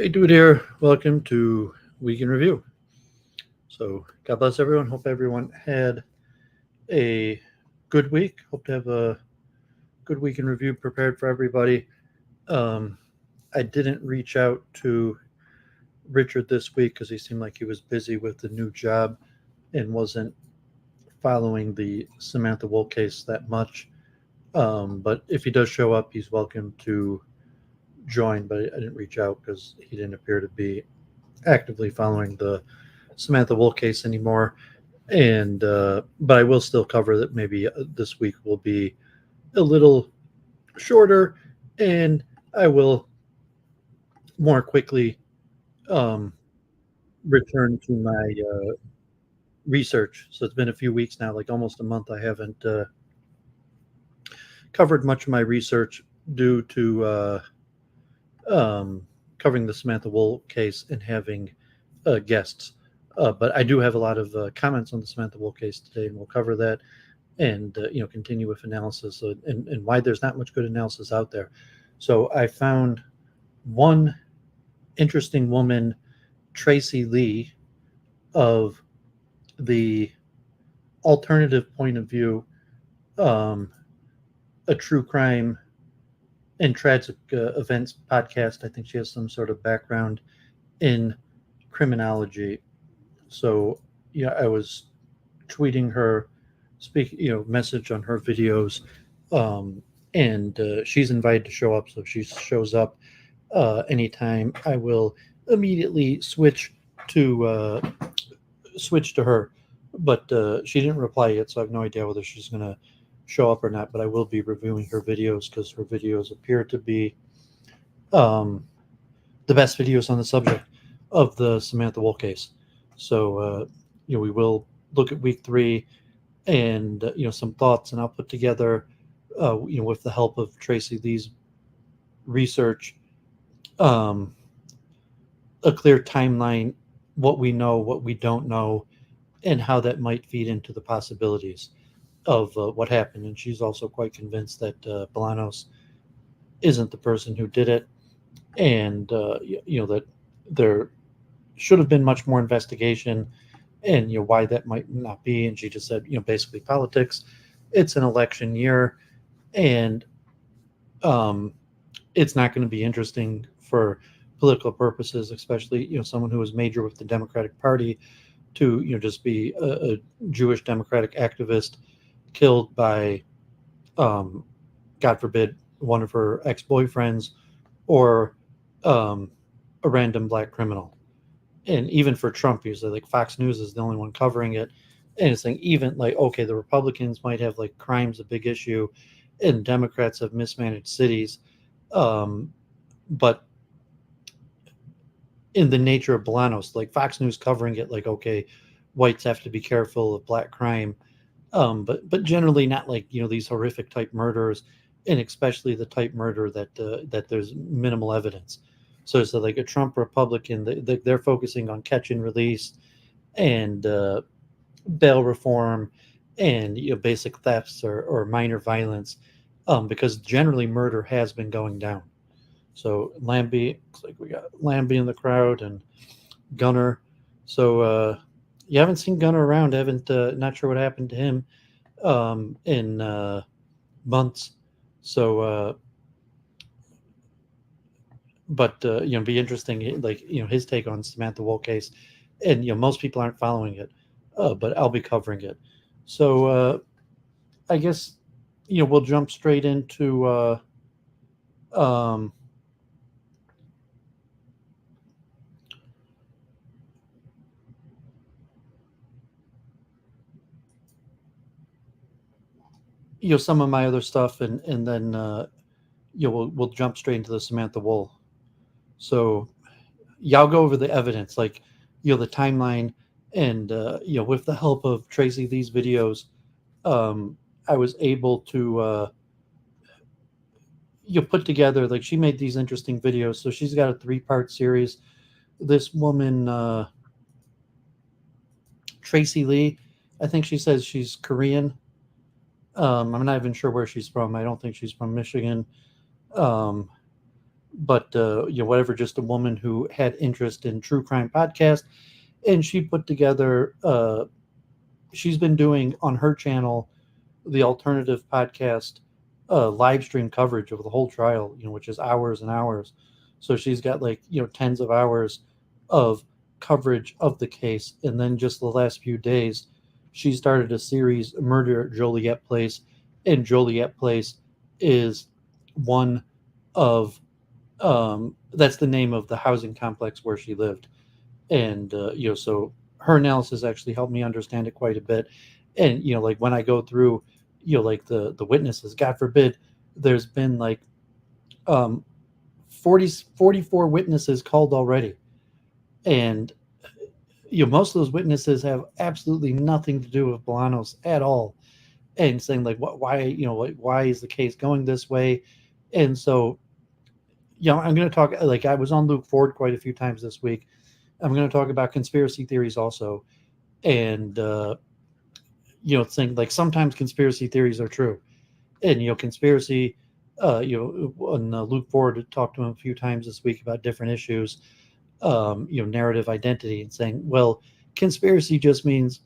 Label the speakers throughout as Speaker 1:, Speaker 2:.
Speaker 1: Hey, dude here. Welcome to Week in Review. So, God bless everyone. Hope everyone had a good week. Hope to have a good week in review prepared for everybody. I didn't reach out to Richard this week because he seemed like he was busy with the new job and wasn't following the Samantha Woll case that much. But if he does show up, he's welcome to join. But I didn't reach out because he didn't appear to be actively following the Samantha Woll case anymore. And but I will still cover that. Maybe this week will be a little shorter, and I will more quickly um, return to my research. So it's been a few weeks now, like almost a month. I haven't covered much of my research due to um, covering the Samantha Woll case and having guests. But I do have a lot of comments on the Samantha Woll case today, and we'll cover that and continue with analysis and why there's not much good analysis out there. So I found one interesting woman, Tracey Lee, of the alternative point of view, um, a true crime and tragic events podcast. I think she has some sort of background in criminology. So I was tweeting her, message on her videos, and she's invited to show up. So if she shows up anytime, I will immediately switch to her. But she didn't reply yet, so I have no idea whether she's going to show up or not. But I will be reviewing her videos because her videos appear to be um, the best videos on the subject of the Samantha Woll case. So we will look at week 3 and some thoughts, and I'll put together with the help of Tracey Lee's research, um, a clear timeline, what we know, what we don't know, and how that might feed into the possibilities of what happened. And she's also quite convinced that Bolanos isn't the person who did it, and that there should have been much more investigation, and why that might not be. And she just said, basically politics. It's an election year, and it's not going to be interesting for political purposes, especially someone who was major with the Democratic Party, to just be a Jewish Democratic activist killed by, God forbid, one of her ex-boyfriends or a random black criminal. And even for Trump, he said like Fox News is the only one covering it, and it's saying even like, okay, the Republicans might have like crime's a big issue, and Democrats have mismanaged cities, but in the nature of Bolanos, like Fox News covering it, like, okay, whites have to be careful of black crime, but generally not like these horrific type murders, and especially the type murder that there's minimal evidence. So it's like a Trump Republican, they're focusing on catch and release and bail reform and basic thefts or minor violence, because generally murder has been going down. So Lambie, looks like we got Lambie in the crowd and Gunner. So you haven't seen Gunner around. Haven't not sure what happened to him in months. So, but be interesting. Like his take on Samantha Woll case, and most people aren't following it, but I'll be covering it. So I guess we'll jump straight into. Um, some of my other stuff, and then we'll jump straight into the Samantha Woll. So I'll go over the evidence, like the timeline, and with the help of Tracey Lee's videos, I was able to put together, like, she made these interesting videos. So she's got a 3-part series. This woman, Tracey Lee, I think she says she's Korean. I'm not even sure where she's from. I don't think she's from Michigan. but whatever, just a woman who had interest in true crime podcast, and she put together. She's been doing on her channel the alternative podcast live stream coverage of the whole trial, which is hours and hours. So she's got like tens of hours of coverage of the case, and then just the last few days, she started a series, Murder at Joliet Place, and Joliet Place is one of that's the name of the housing complex where she lived. And so her analysis actually helped me understand it quite a bit. And like when I go through like the witnesses, God forbid, there's been like 44 witnesses called already, and most of those witnesses have absolutely nothing to do with Bolanos at all, and saying like why is the case going this way. And so I'm going to talk, like I was on Luke Ford quite a few times this week. I'm going to talk about conspiracy theories also, and saying like sometimes conspiracy theories are true, and conspiracy. And Luke Ford talked to him a few times this week about different issues, narrative identity, and saying, well, conspiracy just means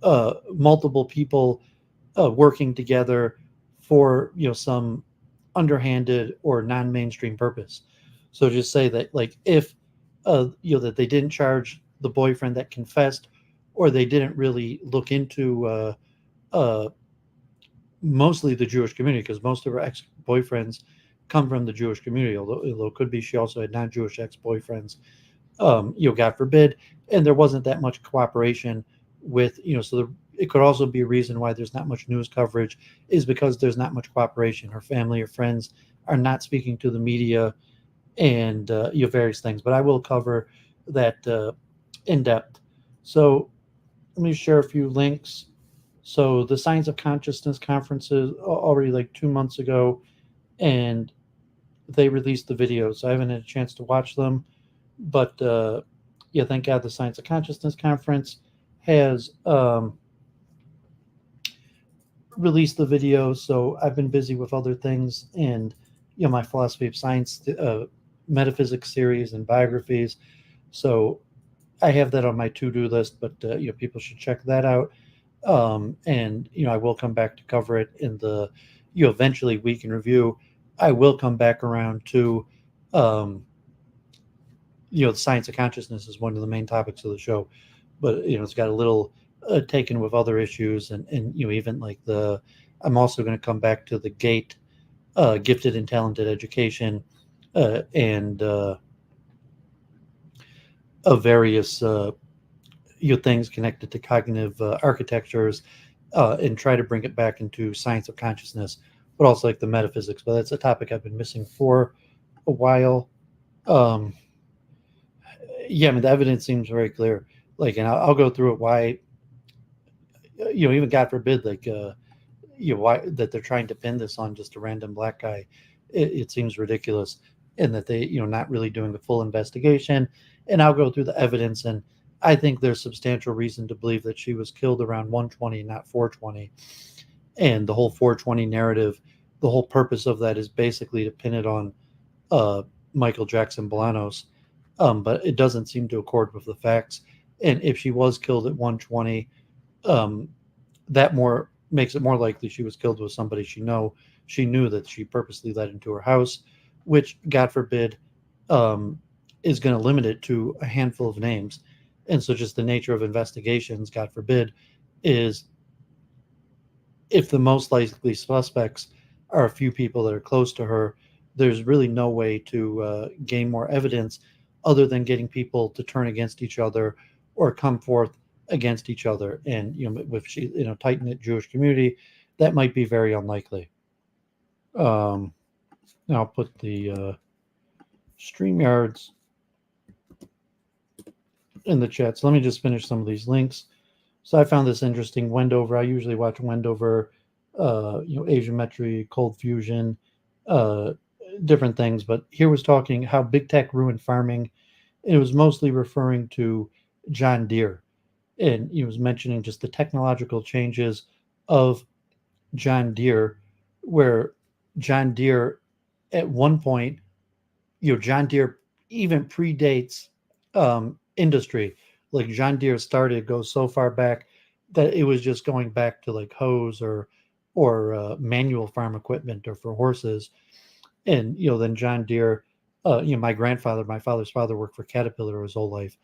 Speaker 1: multiple people working together for some underhanded or non-mainstream purpose. So just say that like if that they didn't charge the boyfriend that confessed, or they didn't really look into mostly the Jewish community, because most of her ex-boyfriends come from the Jewish community, although it could be she also had non-Jewish ex-boyfriends, God forbid, and there wasn't that much cooperation with, it could also be a reason why there's not much news coverage, is because there's not much cooperation. Her family or friends are not speaking to the media, and various things. But I will cover that in depth. So let me share a few links. So the Science of Consciousness conferences already like 2 months ago, and they released the videos. I haven't had a chance to watch them, but thank God the Science of Consciousness conference has released the videos. So I've been busy with other things, and my philosophy of science, metaphysics series, and biographies. So I have that on my to-do list, but people should check that out. And I will come back to cover it in the eventually week in review. I will come back around to the Science of Consciousness is one of the main topics of the show, but it's got a little taken with other issues, and even like I'm also going to come back to the GATE, gifted and talented education, and of various things connected to cognitive architectures, and try to bring it back into science of consciousness, but also like the metaphysics. But that's a topic I've been missing for a while. The evidence seems very clear. Like, and I'll go through it. Why, even God forbid, like, why that they're trying to pin this on just a random black guy. It seems ridiculous, and that they, not really doing the full investigation. And I'll go through the evidence, and I think there's substantial reason to believe that she was killed around 120, not 420. And the whole 420 narrative, the whole purpose of that is basically to pin it on Michael Jackson-Bolanos. But it doesn't seem to accord with the facts. And if she was killed at 120, that more makes it more likely she was killed with somebody she knew that she purposely led into her house, which, God forbid, is going to limit it to a handful of names. And so just the nature of investigations, God forbid, is if the most likely suspects are a few people that are close to her, there's really no way to gain more evidence other than getting people to turn against each other or come forth against each other. And with she, tight-knit Jewish community, that might be very unlikely. Now I'll put the StreamYards in the chat. So let me just finish some of these links. So I found this interesting. Wendover. I usually watch Wendover, Asiametry, Cold Fusion, different things. But here was talking how big tech ruined farming. It was mostly referring to John Deere, and he was mentioning just the technological changes of John Deere, where John Deere at one point John Deere even predates industry. Like John Deere goes so far back that it was just going back to like hoes or manual farm equipment or for horses. And then John Deere, my father's father worked for Caterpillar his whole life.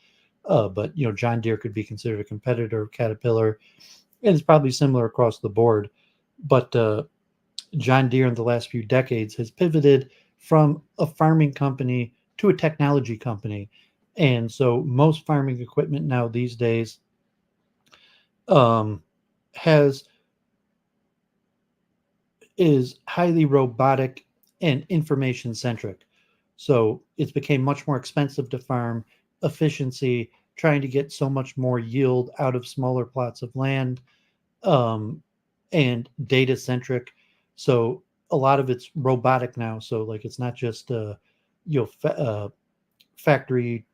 Speaker 1: But John Deere could be considered a competitor of Caterpillar, and it's probably similar across the board. But John Deere in the last few decades has pivoted from a farming company to a technology company. And so most farming equipment now these days um, has is highly robotic and information centric. So it's became much more expensive to farm, efficiency, trying to get so much more yield out of smaller plots of land, um, and data centric. So a lot of it's robotic now. So like it's not just factory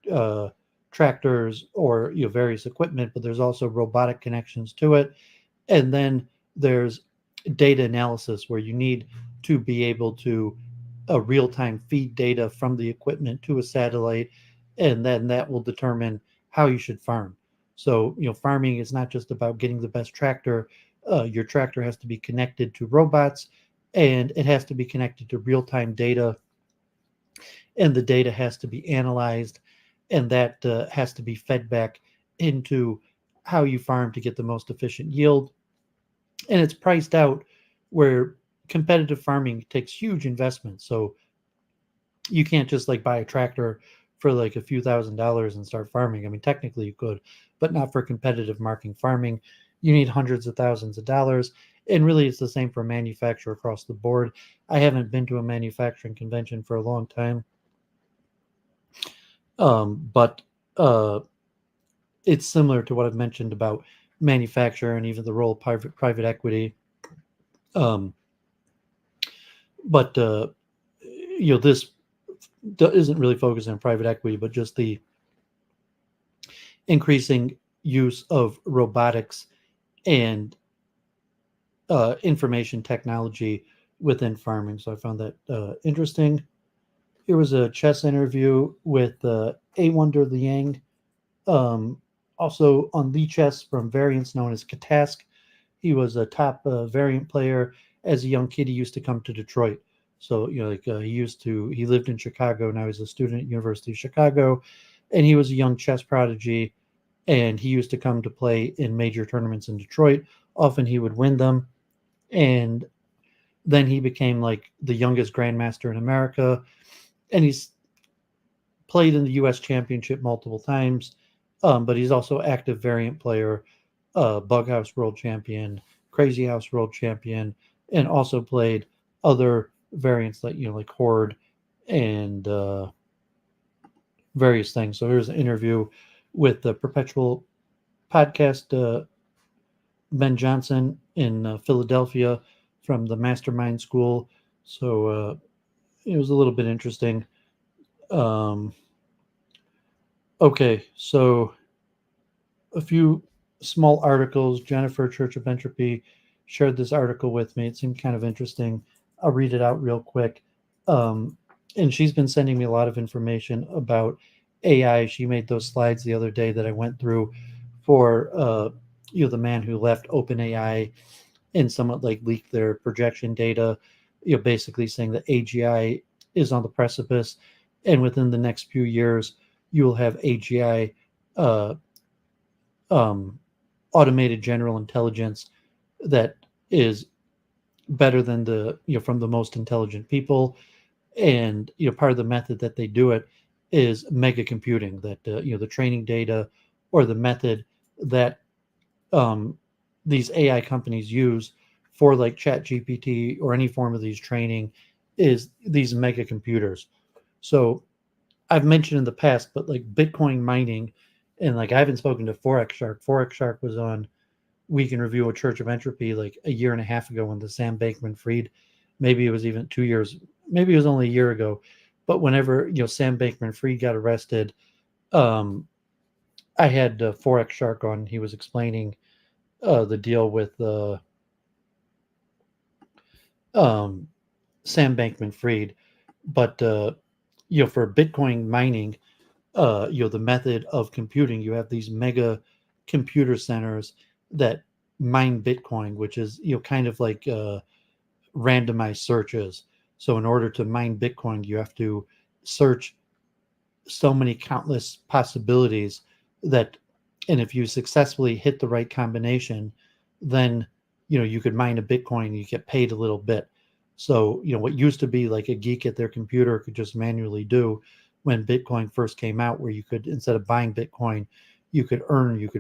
Speaker 1: tractors or various equipment, but there's also robotic connections to it. And then there's data analysis where you need to be able to real time feed data from the equipment to a satellite, and then that will determine how you should farm. So, farming is not just about getting the best tractor. Your tractor has to be connected to robots, and it has to be connected to real time data, and the data has to be analyzed, and that has to be fed back into how you farm to get the most efficient yield. And it's priced out where competitive farming takes huge investments. So you can't just like buy a tractor for like a few $1,000s and start farming. I mean, technically you could, but not for competitive marking farming. You need hundreds of thousands of dollars. And really, it's the same for manufacture across the board. I haven't been to a manufacturing convention for a long time, but it's similar to what I've mentioned about manufacture and even the role of private equity. Um, but this isn't really focused on private equity, but just the increasing use of robotics and information technology within farming. So I found that interesting. Here was a chess interview with A. Wonder Liang, also on Lichess from variants known as Katask. He was a top variant player. As a young kid, he used to come to Detroit. So he lived in Chicago. Now he's a student at University of Chicago, and he was a young chess prodigy. And he used to come to play in major tournaments in Detroit. Often he would win them, and then he became like the youngest grandmaster in America. And he's played in the U.S. Championship multiple times, but he's also active variant player, Bug House World Champion, Crazy House World Champion, and also played other variants like Horde and various things. So here's an interview with the Perpetual podcast, Ben Johnson in Philadelphia from the Mastermind School. So it was a little bit interesting. Okay, so a few small articles. Jennifer, Church of Entropy, shared this article with me. It seemed kind of interesting. I'll read it out real quick. And she's been sending me a lot of information about AI. She made those slides the other day that I went through for the man who left OpenAI and somewhat like leaked their projection data. Basically saying that AGI is on the precipice, and within the next few years, you will have AGI, automated general intelligence, that is better than from the most intelligent people. And part of the method that they do it is mega computing. That the training data or the method that these AI companies use for like Chat GPT or any form of these training is these mega computers. So I've mentioned in the past, but like Bitcoin mining, and like I haven't spoken to Forex Shark. Forex Shark was on Week in Review of Church of Entropy like a year and a half ago when the Sam Bankman-Fried, maybe it was even 2 years, maybe it was only a year ago. But whenever Sam Bankman-Fried got arrested, I had Forex Shark on. He was explaining the deal with Sam Bankman-Fried, but for Bitcoin mining, the method of computing, you have these mega computer centers that mine Bitcoin, which is, kind of like randomized searches. So in order to mine Bitcoin, you have to search so many countless possibilities that, and if you successfully hit the right combination, then you could mine a Bitcoin and you get paid a little bit. So what used to be like a geek at their computer could just manually do when Bitcoin first came out, where you could, instead of buying Bitcoin, you could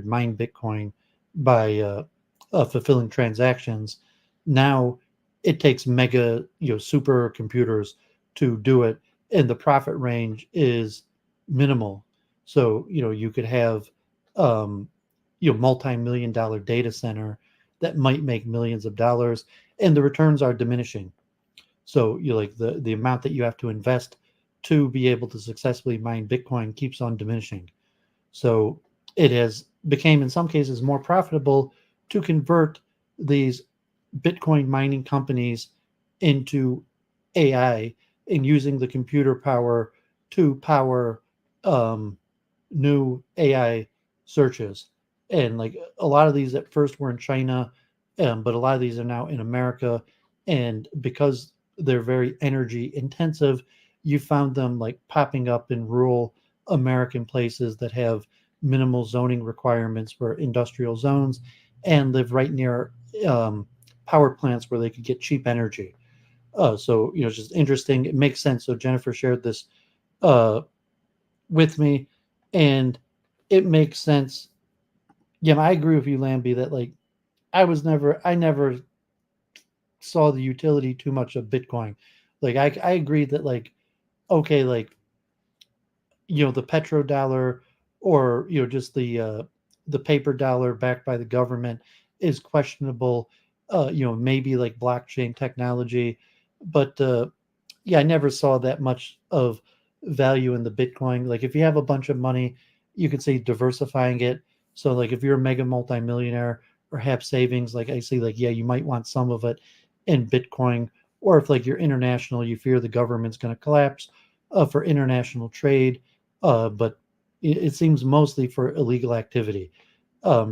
Speaker 1: mine Bitcoin by fulfilling transactions. Now it takes mega super computers to do it, and the profit range is minimal. So you could have multi-million dollar data center that might make millions of dollars, and the returns are diminishing. So like the amount that you have to invest to be able to successfully mine Bitcoin keeps on diminishing. So it has became, in some cases, more profitable to convert these Bitcoin mining companies into AI, and using the computer power to power new AI searches. And like a lot of these at first were in China, but a lot of these are now in America. And because they're very energy intensive, you found them like popping up in rural American places that have minimal zoning requirements for industrial zones and live right near power plants where they could get cheap energy. So it's just interesting. It makes sense. So Jennifer shared this uh, with me, and it makes sense. Yeah, I agree with you, Lambie, that like I never saw the utility too much of Bitcoin. Like I agree that like, okay, like the petrodollar, or just the paper dollar backed by the government is questionable. Maybe like blockchain technology, but yeah, I never saw that much of value in the Bitcoin. Like if you have a bunch of money, you could say diversifying it. So like if you're a mega multimillionaire or have savings, like I say, like, yeah, you might want some of it in Bitcoin. Or if like you're international, you fear the government's going to collapse for international trade. But it seems mostly for illegal activity.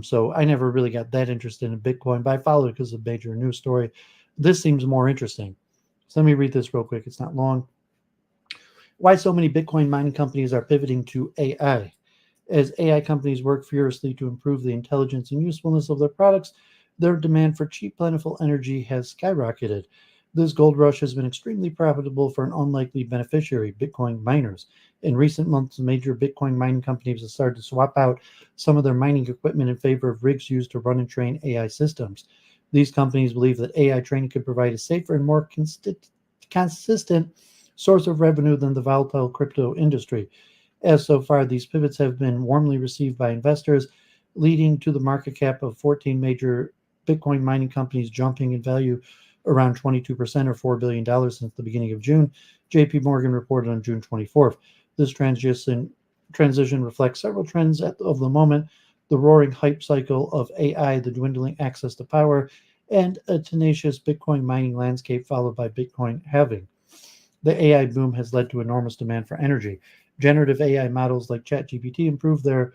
Speaker 1: So I never really got that interested in Bitcoin, but I followed it because of a major news story. This seems more interesting. So let me read this real quick. It's not long. Why so many Bitcoin mining companies are pivoting to AI. As AI companies work furiously to improve the intelligence and usefulness of their products, their demand for cheap, plentiful energy has skyrocketed. This gold rush has been extremely profitable for an unlikely beneficiary, Bitcoin miners. In recent months, major Bitcoin mining companies have started to swap out some of their mining equipment in favor of rigs used to run and train AI systems. These companies believe that AI training could provide a safer and more consistent source of revenue than the volatile crypto industry. As so far, these pivots have been warmly received by investors, leading to the market cap of 14 major Bitcoin mining companies jumping in value around 22% or $4 billion since the beginning of June, JP Morgan reported on June 24th. This transition reflects several trends of the moment: the roaring hype cycle of AI, the dwindling access to power, and a tenacious Bitcoin mining landscape followed by Bitcoin halving. The AI boom has led to enormous demand for energy. Generative AI models like ChatGPT improve the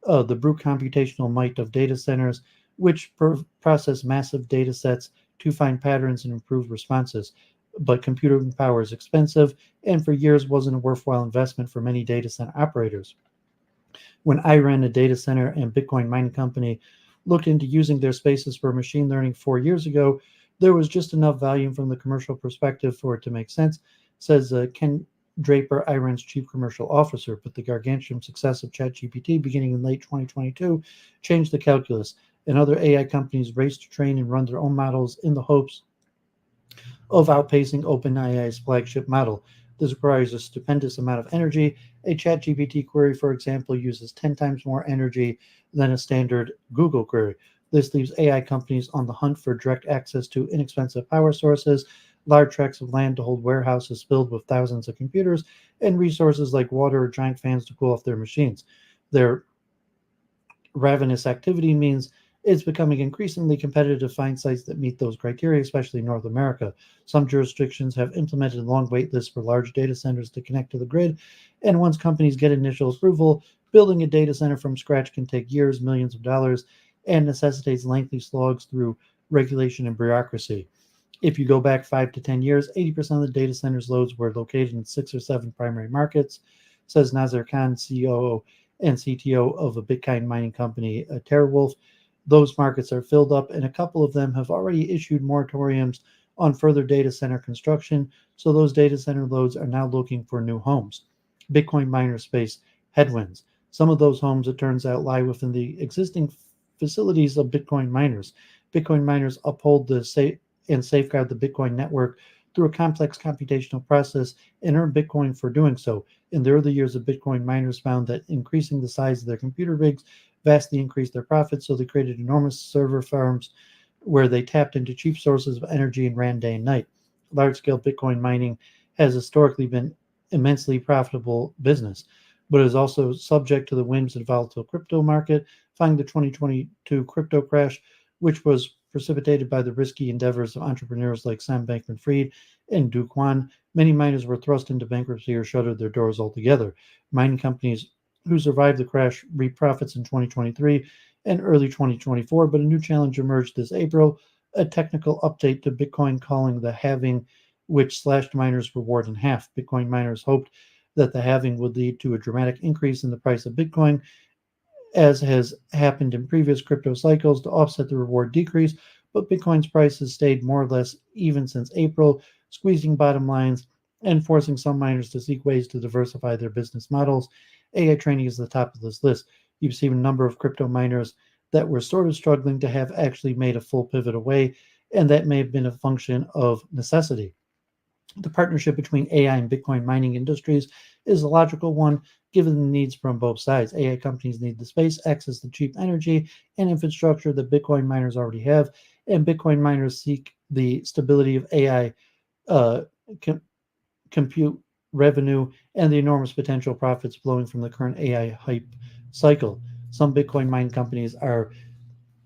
Speaker 1: brute computational might of data centers, which process massive data sets to find patterns and improve responses. But computing power is expensive, and for years wasn't a worthwhile investment for many data center operators. When I ran a data center and Bitcoin mining company looked into using their spaces for machine learning 4 years ago, there was just enough volume from the commercial perspective for it to make sense, says Ken Draper, Iran's chief commercial officer. But the gargantuan success of ChatGPT beginning in late 2022 changed the calculus, and other AI companies raced to train and run their own models in the hopes of outpacing OpenAI's flagship model. This requires a stupendous amount of energy. A ChatGPT query, for example, uses 10 times more energy than a standard Google query. This leaves AI companies on the hunt for direct access to inexpensive power sources, large tracts of land to hold warehouses filled with thousands of computers, and resources like water or giant fans to cool off their machines. Their ravenous activity means it's becoming increasingly competitive to find sites that meet those criteria, especially in North America. Some jurisdictions have implemented long wait lists for large data centers to connect to the grid, and once companies get initial approval, building a data center from scratch can take years, millions of dollars, and necessitates lengthy slogs through regulation and bureaucracy. If you go back 5 to 10 years, 80% of the data centers loads were located in 6 or 7 primary markets, says Nazir Khan, COO and CTO of a Bitcoin mining company, TeraWolf. Those markets are filled up, and a couple of them have already issued moratoriums on further data center construction, so those data center loads are now looking for new homes. Bitcoin miners face headwinds. Some of those homes, it turns out, lie within the existing facilities of Bitcoin miners. Bitcoin miners uphold and safeguard the Bitcoin network through a complex computational process and earn Bitcoin for doing so. In the early years of Bitcoin, miners found that increasing the size of their computer rigs vastly increased their profits, so they created enormous server farms where they tapped into cheap sources of energy and ran day and night. Large-scale Bitcoin mining has historically been immensely profitable business, but is also subject to the whims of the volatile crypto market. Following the 2022 crypto crash, which was precipitated by the risky endeavors of entrepreneurs like Sam Bankman-Fried and Do Kwon, many miners were thrust into bankruptcy or shuttered their doors altogether. Mining companies who survived the crash reaped profits in 2023 and early 2024, but a new challenge emerged this April, a technical update to Bitcoin calling the halving, which slashed miners' reward in half. Bitcoin miners hoped that the halving would lead to a dramatic increase in the price of Bitcoin, as has happened in previous crypto cycles, to offset the reward decrease, but Bitcoin's price has stayed more or less even since April, squeezing bottom lines and forcing some miners to seek ways to diversify their business models. AI training is the top of this list. You've seen a number of crypto miners that were sort of struggling to have actually made a full pivot away, and that may have been a function of necessity. The partnership between AI and Bitcoin mining industries is a logical one, given the needs from both sides. AI companies need the space, access to cheap energy, and infrastructure that Bitcoin miners already have, and Bitcoin miners seek the stability of AI uh, com- compute revenue and the enormous potential profits flowing from the current AI hype cycle. Some Bitcoin mining companies are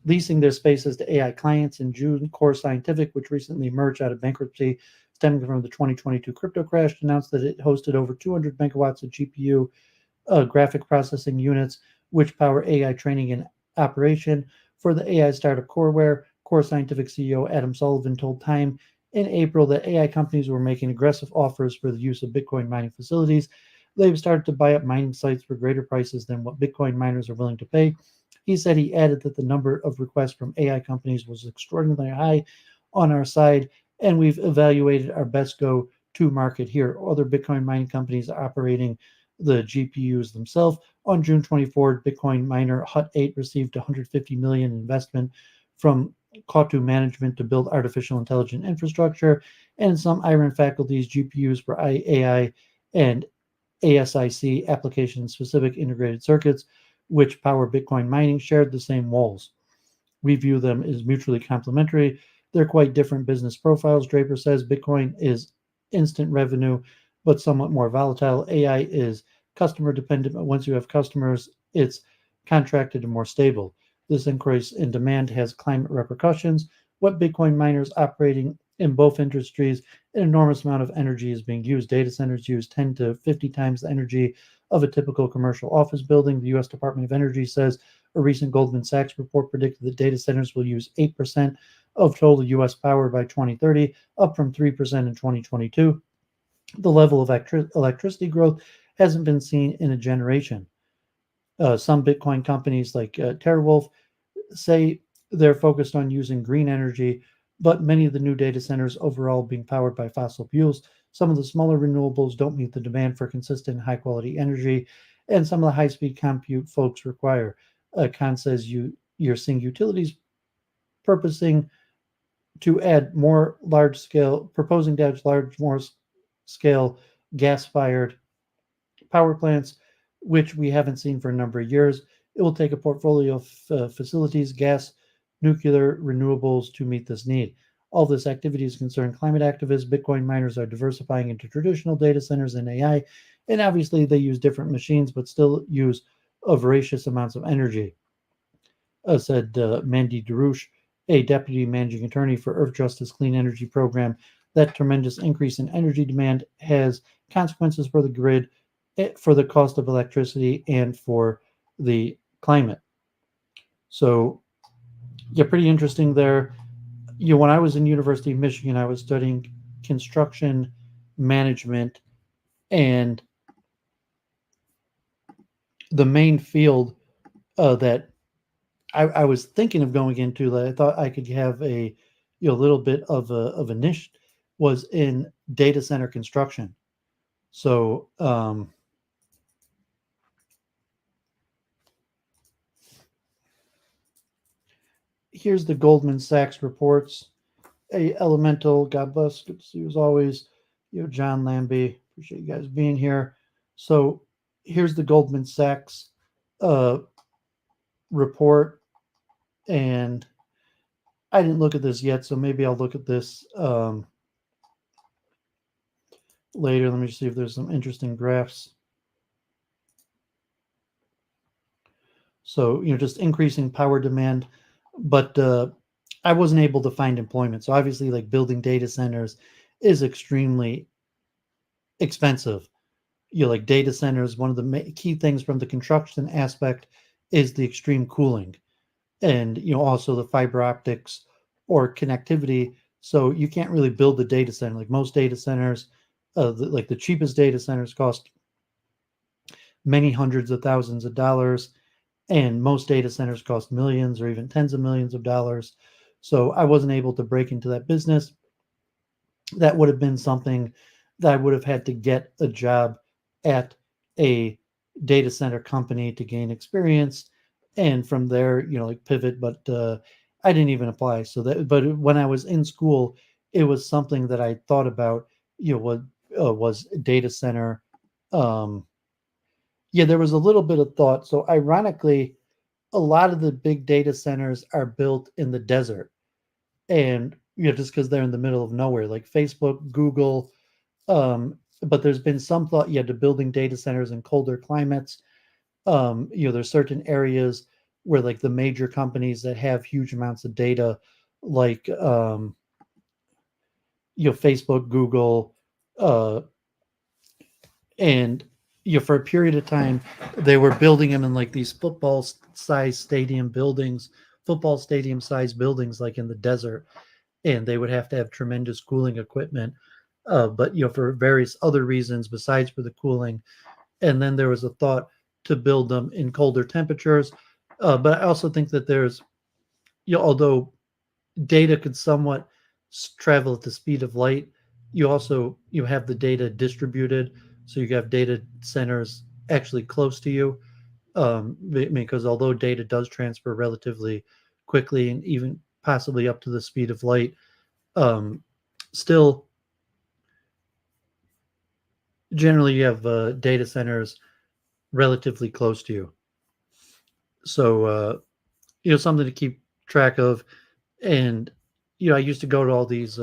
Speaker 1: leasing their spaces to AI clients. In June, Core Scientific, which recently emerged out of bankruptcy stemming from the 2022 crypto crash, announced that it hosted over 200 megawatts of GPU graphic processing units, which power AI training and operation. For the AI startup Coreware, Core Scientific CEO Adam Sullivan told Time in April that AI companies were making aggressive offers for the use of Bitcoin mining facilities. They've started to buy up mining sites for greater prices than what Bitcoin miners are willing to pay. He said he added that the number of requests from AI companies was extraordinarily high on our side, and we've evaluated our best go-to market here. Other Bitcoin mining companies are operating the GPUs themselves. On June 24th, Bitcoin miner Hut 8 received $150 million investment from Kotu Management to build artificial intelligence infrastructure, and some Iron faculty's GPUs for AI and ASIC, application-specific integrated circuits, which power Bitcoin mining, shared the same walls. We view them as mutually complementary. They're quite different business profiles. Draper says Bitcoin is instant revenue, but somewhat more volatile. AI is customer dependent, but once you have customers, it's contracted and more stable. This increase in demand has climate repercussions. What Bitcoin miners operating in both industries, an enormous amount of energy is being used. Data centers use 10 to 50 times the energy of a typical commercial office building. The U.S. Department of Energy says a recent Goldman Sachs report predicted that data centers will use 8% of total U.S. power by 2030, up from 3% in 2022. The level of electricity growth hasn't been seen in a generation. Some Bitcoin companies like TeraWolf say they're focused on using green energy, but many of the new data centers overall being powered by fossil fuels. Some of the smaller renewables don't meet the demand for consistent high quality energy, and some of the high speed compute folks require. Khan says you're seeing utilities purposing to add more large scale, proposing to add more scale gas fired power plants, which we haven't seen for a number of years. It will take a portfolio of facilities, gas, nuclear, renewables to meet this need. All this activity is concerned climate activists. Bitcoin miners are diversifying into traditional data centers and AI, and obviously they use different machines, but still use voracious amounts of energy. said Mandy Darush, a deputy managing attorney for Earth Justice Clean Energy Program. That tremendous increase in energy demand has consequences for the grid, for the cost of electricity, and for the climate. So, yeah, pretty interesting there. When I was in University of Michigan, I was studying construction management, and the main field that I was thinking of going into, that I thought I could have a little bit of a niche, was in data center construction. So here's the Goldman Sachs reports. A Elemental, God bless, good to see you as always. John Lambie, appreciate you guys being here. So here's the Goldman Sachs uh, report, and I didn't look at this yet, so maybe I'll look at this later. Let me see if there's some interesting graphs. So, just increasing power demand, but I wasn't able to find employment. So obviously, like, building data centers is extremely expensive. Like, data centers, one of the key things from the construction aspect is the extreme cooling, and also the fiber optics or connectivity. So you can't really build the data center. Like, most data centers, like the cheapest data centers cost many hundreds of thousands of dollars, and most data centers cost millions or even tens of millions of dollars. So I wasn't able to break into that business. That would have been something that I would have had to get a job at a data center company to gain experience, and from there, like, pivot. But I didn't even apply. So that, but when I was in school, it was something that I thought about. What was data center? Um, yeah, there was a little bit of thought. So ironically, a lot of the big data centers are built in the desert, and just because they're in the middle of nowhere, like Facebook, Google. But there's been some thought, to building data centers in colder climates. There's certain areas where, like, the major companies that have huge amounts of data, like Facebook, Google, uh, and for a period of time, they were building them in, like, these football stadium size buildings, like in the desert, and they would have to have tremendous cooling equipment. But for various other reasons besides for the cooling, and then there was a thought to build them in colder temperatures. But I also think that there's, although data could somewhat travel at the speed of light, you have the data distributed, so you have data centers actually close to you. Because although data does transfer relatively quickly and even possibly up to the speed of light, still, generally you have data centers relatively close to you. So something to keep track of. And I used to go to all these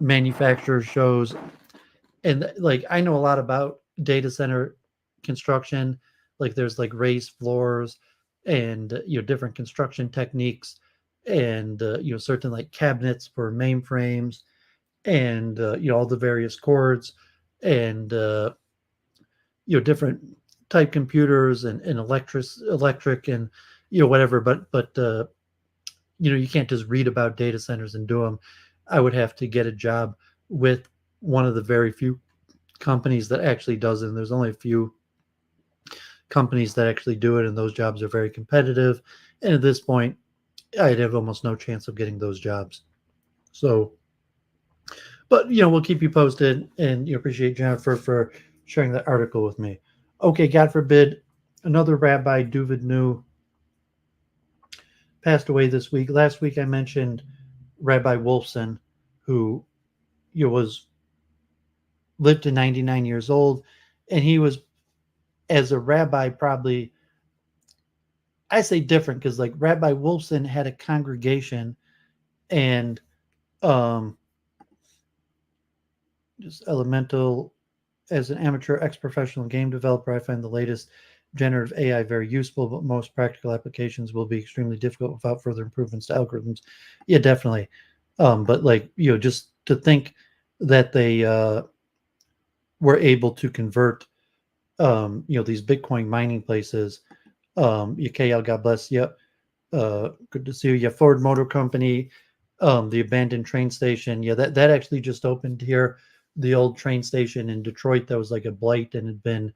Speaker 1: manufacturer shows, and, like, I know a lot about data center construction. Like, there's, like, raised floors, and different construction techniques, and certain, like, cabinets for mainframes, and all the various cords, and different type computers, and electric, and whatever. But you can't just read about data centers and do them. I would have to get a job with one of the very few companies that actually does it. And there's only a few companies that actually do it, and those jobs are very competitive. And at this point, I'd have almost no chance of getting those jobs. So, but we'll keep you posted, and appreciate Jennifer for sharing that article with me. Okay, God forbid, another Rabbi, Duvid Nu, passed away this week. Last week I mentioned Rabbi Wolfson, who was lived to 99 years old, and he was, as a rabbi, probably, I say different, because, like, Rabbi Wolfson had a congregation, and just Elemental, as an amateur ex-professional game developer, I find the latest generative AI very useful, but most practical applications will be extremely difficult without further improvements to algorithms. Yeah, definitely. But like, just to think that they were able to convert, these Bitcoin mining places. KL, God bless you. Good to see you. Yeah, Ford Motor Company, the abandoned train station. Yeah, that actually just opened here. The old train station in Detroit that was like a blight and had been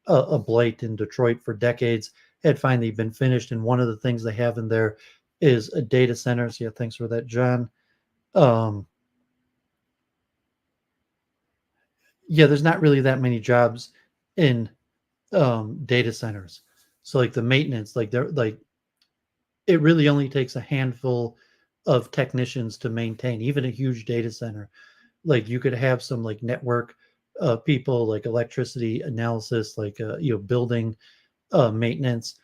Speaker 1: a blight in Detroit for decades had finally been finished. And one of the things they have in there is a data center. So yeah, thanks for that, John. Um, yeah, there's not really that many jobs in data centers. So like the maintenance, like they're like it really only takes a handful of technicians to maintain even a huge data center. Like you could have some like network people, like electricity analysis, like building maintenance,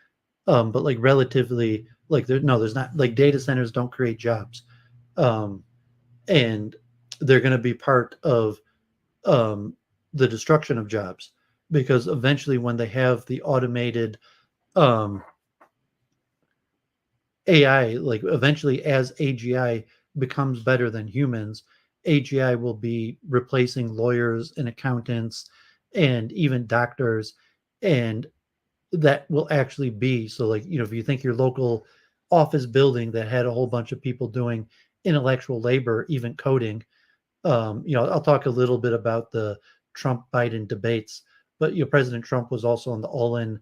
Speaker 1: but like relatively like there's not like data centers don't create jobs, um, and they're going to be part of um, the destruction of jobs because eventually when they have the automated um, AI, like eventually as AGI becomes better than humans, AGI will be replacing lawyers and accountants and even doctors. And that will actually be so, like, if you think your local office building that had a whole bunch of people doing intellectual labor, even coding, I'll talk a little bit about the Trump Biden debates, but President Trump was also on the All In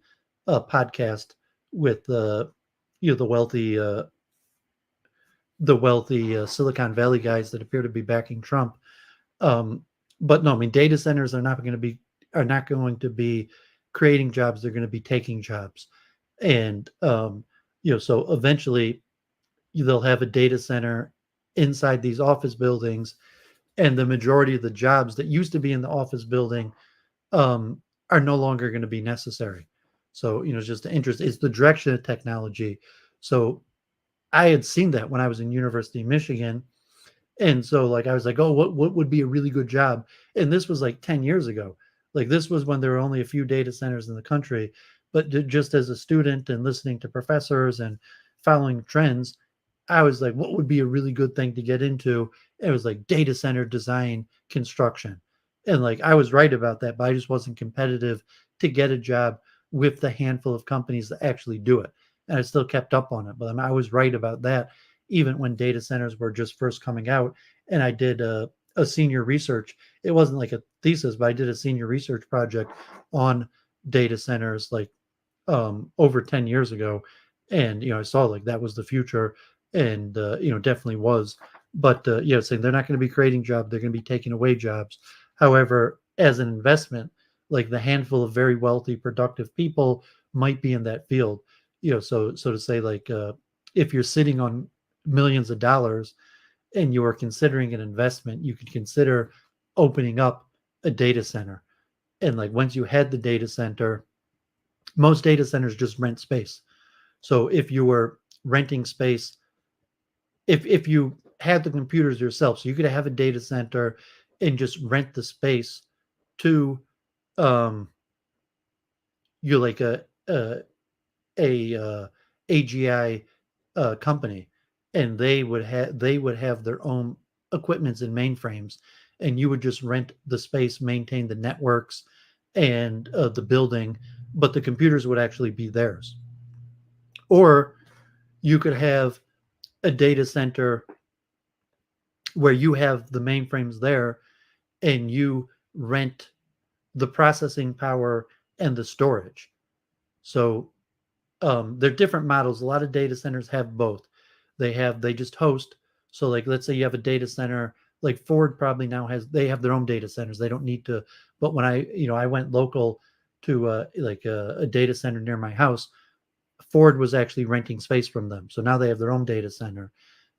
Speaker 1: podcast with the wealthy Silicon Valley guys that appear to be backing Trump. Um, but no, I mean, data centers are not going to be creating jobs. They're going to be taking jobs, and so eventually they'll have a data center inside these office buildings, and the majority of the jobs that used to be in the office building um, are no longer going to be necessary. So it's just the interest. It's the direction of technology. So I had seen that when I was in University of Michigan. And so like I was like, oh, what would be a really good job? And this was like 10 years ago. Like this was when there were only a few data centers in the country. But just as a student and listening to professors and following trends, I was like, what would be a really good thing to get into? It was like data center design construction. And like I was right about that, but I just wasn't competitive to get a job with the handful of companies that actually do it. And I still kept up on it. But I was right about that, even when data centers were just first coming out. And I did a senior research. It wasn't like a thesis, but I did a senior research project on data centers like over 10 years ago. And I saw like that was the future, and definitely was. But saying they're not going to be creating jobs, they're going to be taking away jobs. However, as an investment, like the handful of very wealthy productive people might be in that field. So to say, like, if you're sitting on millions of dollars and you are considering an investment, you could consider opening up a data center. And like once you had the data center, most data centers just rent space. So if you were renting space, if you had the computers yourself, so you could have a data center and just rent the space to um you like a AGI company, and they would have their own equipments and mainframes, and you would just rent the space, maintain the networks and the building, but the computers would actually be theirs. Or you could have a data center where you have the mainframes there and you rent the processing power and the storage. So they're different models. A lot of data centers have both. They just host. So like let's say you have a data center, like Ford probably now they have their own data centers. They don't need to. But when I went local to like a data center near my house, Ford was actually renting space from them. So now they have their own data center.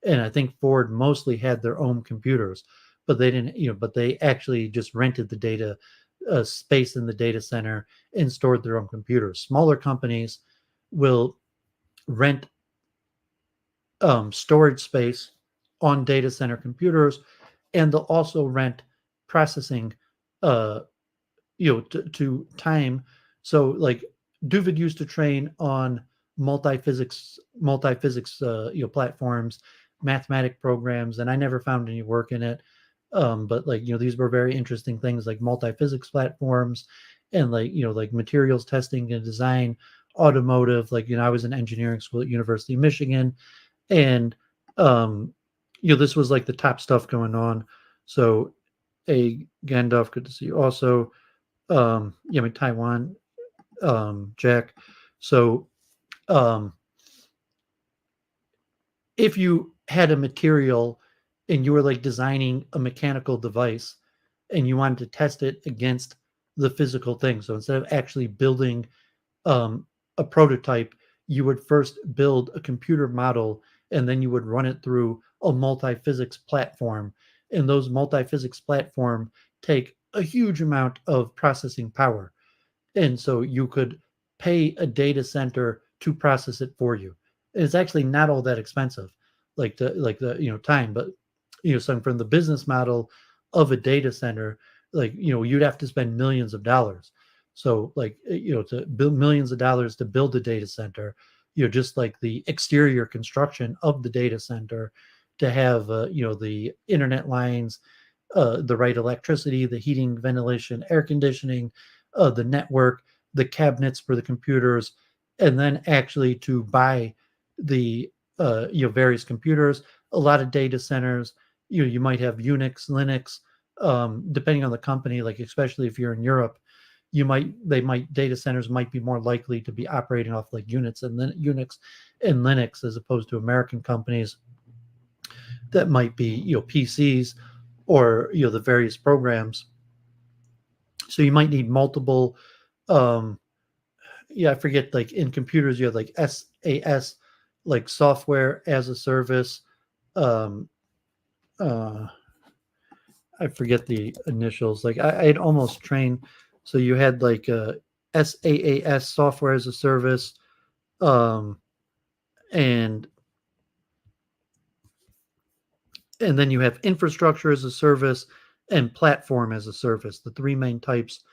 Speaker 1: And I think Ford mostly had their own computers, but they didn't, but they actually just rented the data space in the data center and stored their own computers. Smaller companies will rent storage space on data center computers, and they'll also rent processing, to time. So like Duvid used to train on multi-physics platforms, mathematic programs, and I never found any work in it. But like, these were very interesting things like multi-physics platforms and like materials testing and design, automotive. Like, I was in engineering school at University of Michigan, and this was like the top stuff going on. So, Gandalf, good to see you. Also, Taiwan, Jack. So, if you had a material and you were like designing a mechanical device and you wanted to test it against the physical thing, so instead of actually building a prototype, you would first build a computer model and then you would run it through a multi-physics platform. And those multi-physics platform take a huge amount of processing power. And so you could pay a data center to process it for you. And it's actually not all that expensive, like the time, but something from the business model of a data center, like you'd have to spend millions of dollars. So like to build millions of dollars to build a data center, just like the exterior construction of the data center, to have the internet lines, the right electricity, the heating, ventilation, air conditioning, the network, the cabinets for the computers, and then actually to buy the various computers. A lot of data centers, you might have Unix, Linux, depending on the company. Like especially if you're in Europe, data centers might be more likely to be operating off like Unix and Linux as opposed to American companies that might be PCs or the various programs. So you might need multiple. I forget, like in computers you have like SAS, like software as a service. I forget the initials. Like I'd almost trained. So you had like SaaS, software as a service, and then you have infrastructure as a service and platform as a service. The three main types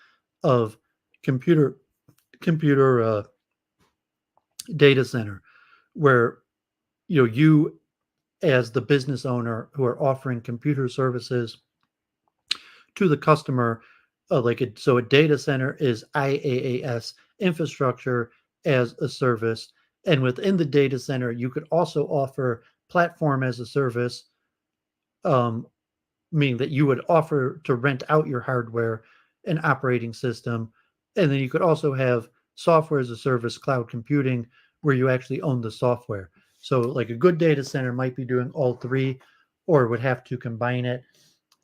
Speaker 1: of computer data center, where you as the business owner who are offering computer services to the customer, so a data center is IaaS, infrastructure as a service, and within the data center you could also offer platform as a service, meaning that you would offer to rent out your hardware and operating system, and then you could also have software as a service, cloud computing, where you actually own the software. So like a good data center might be doing all three, or would have to combine it.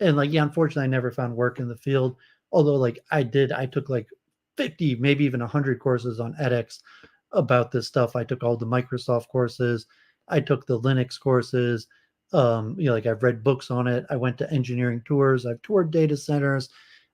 Speaker 1: And unfortunately, I never found work in the field. Although I took like 50, maybe even 100 courses on edX about this stuff. I took all the Microsoft courses. I took the Linux courses. I've read books on it. I went to engineering tours. I've toured data centers.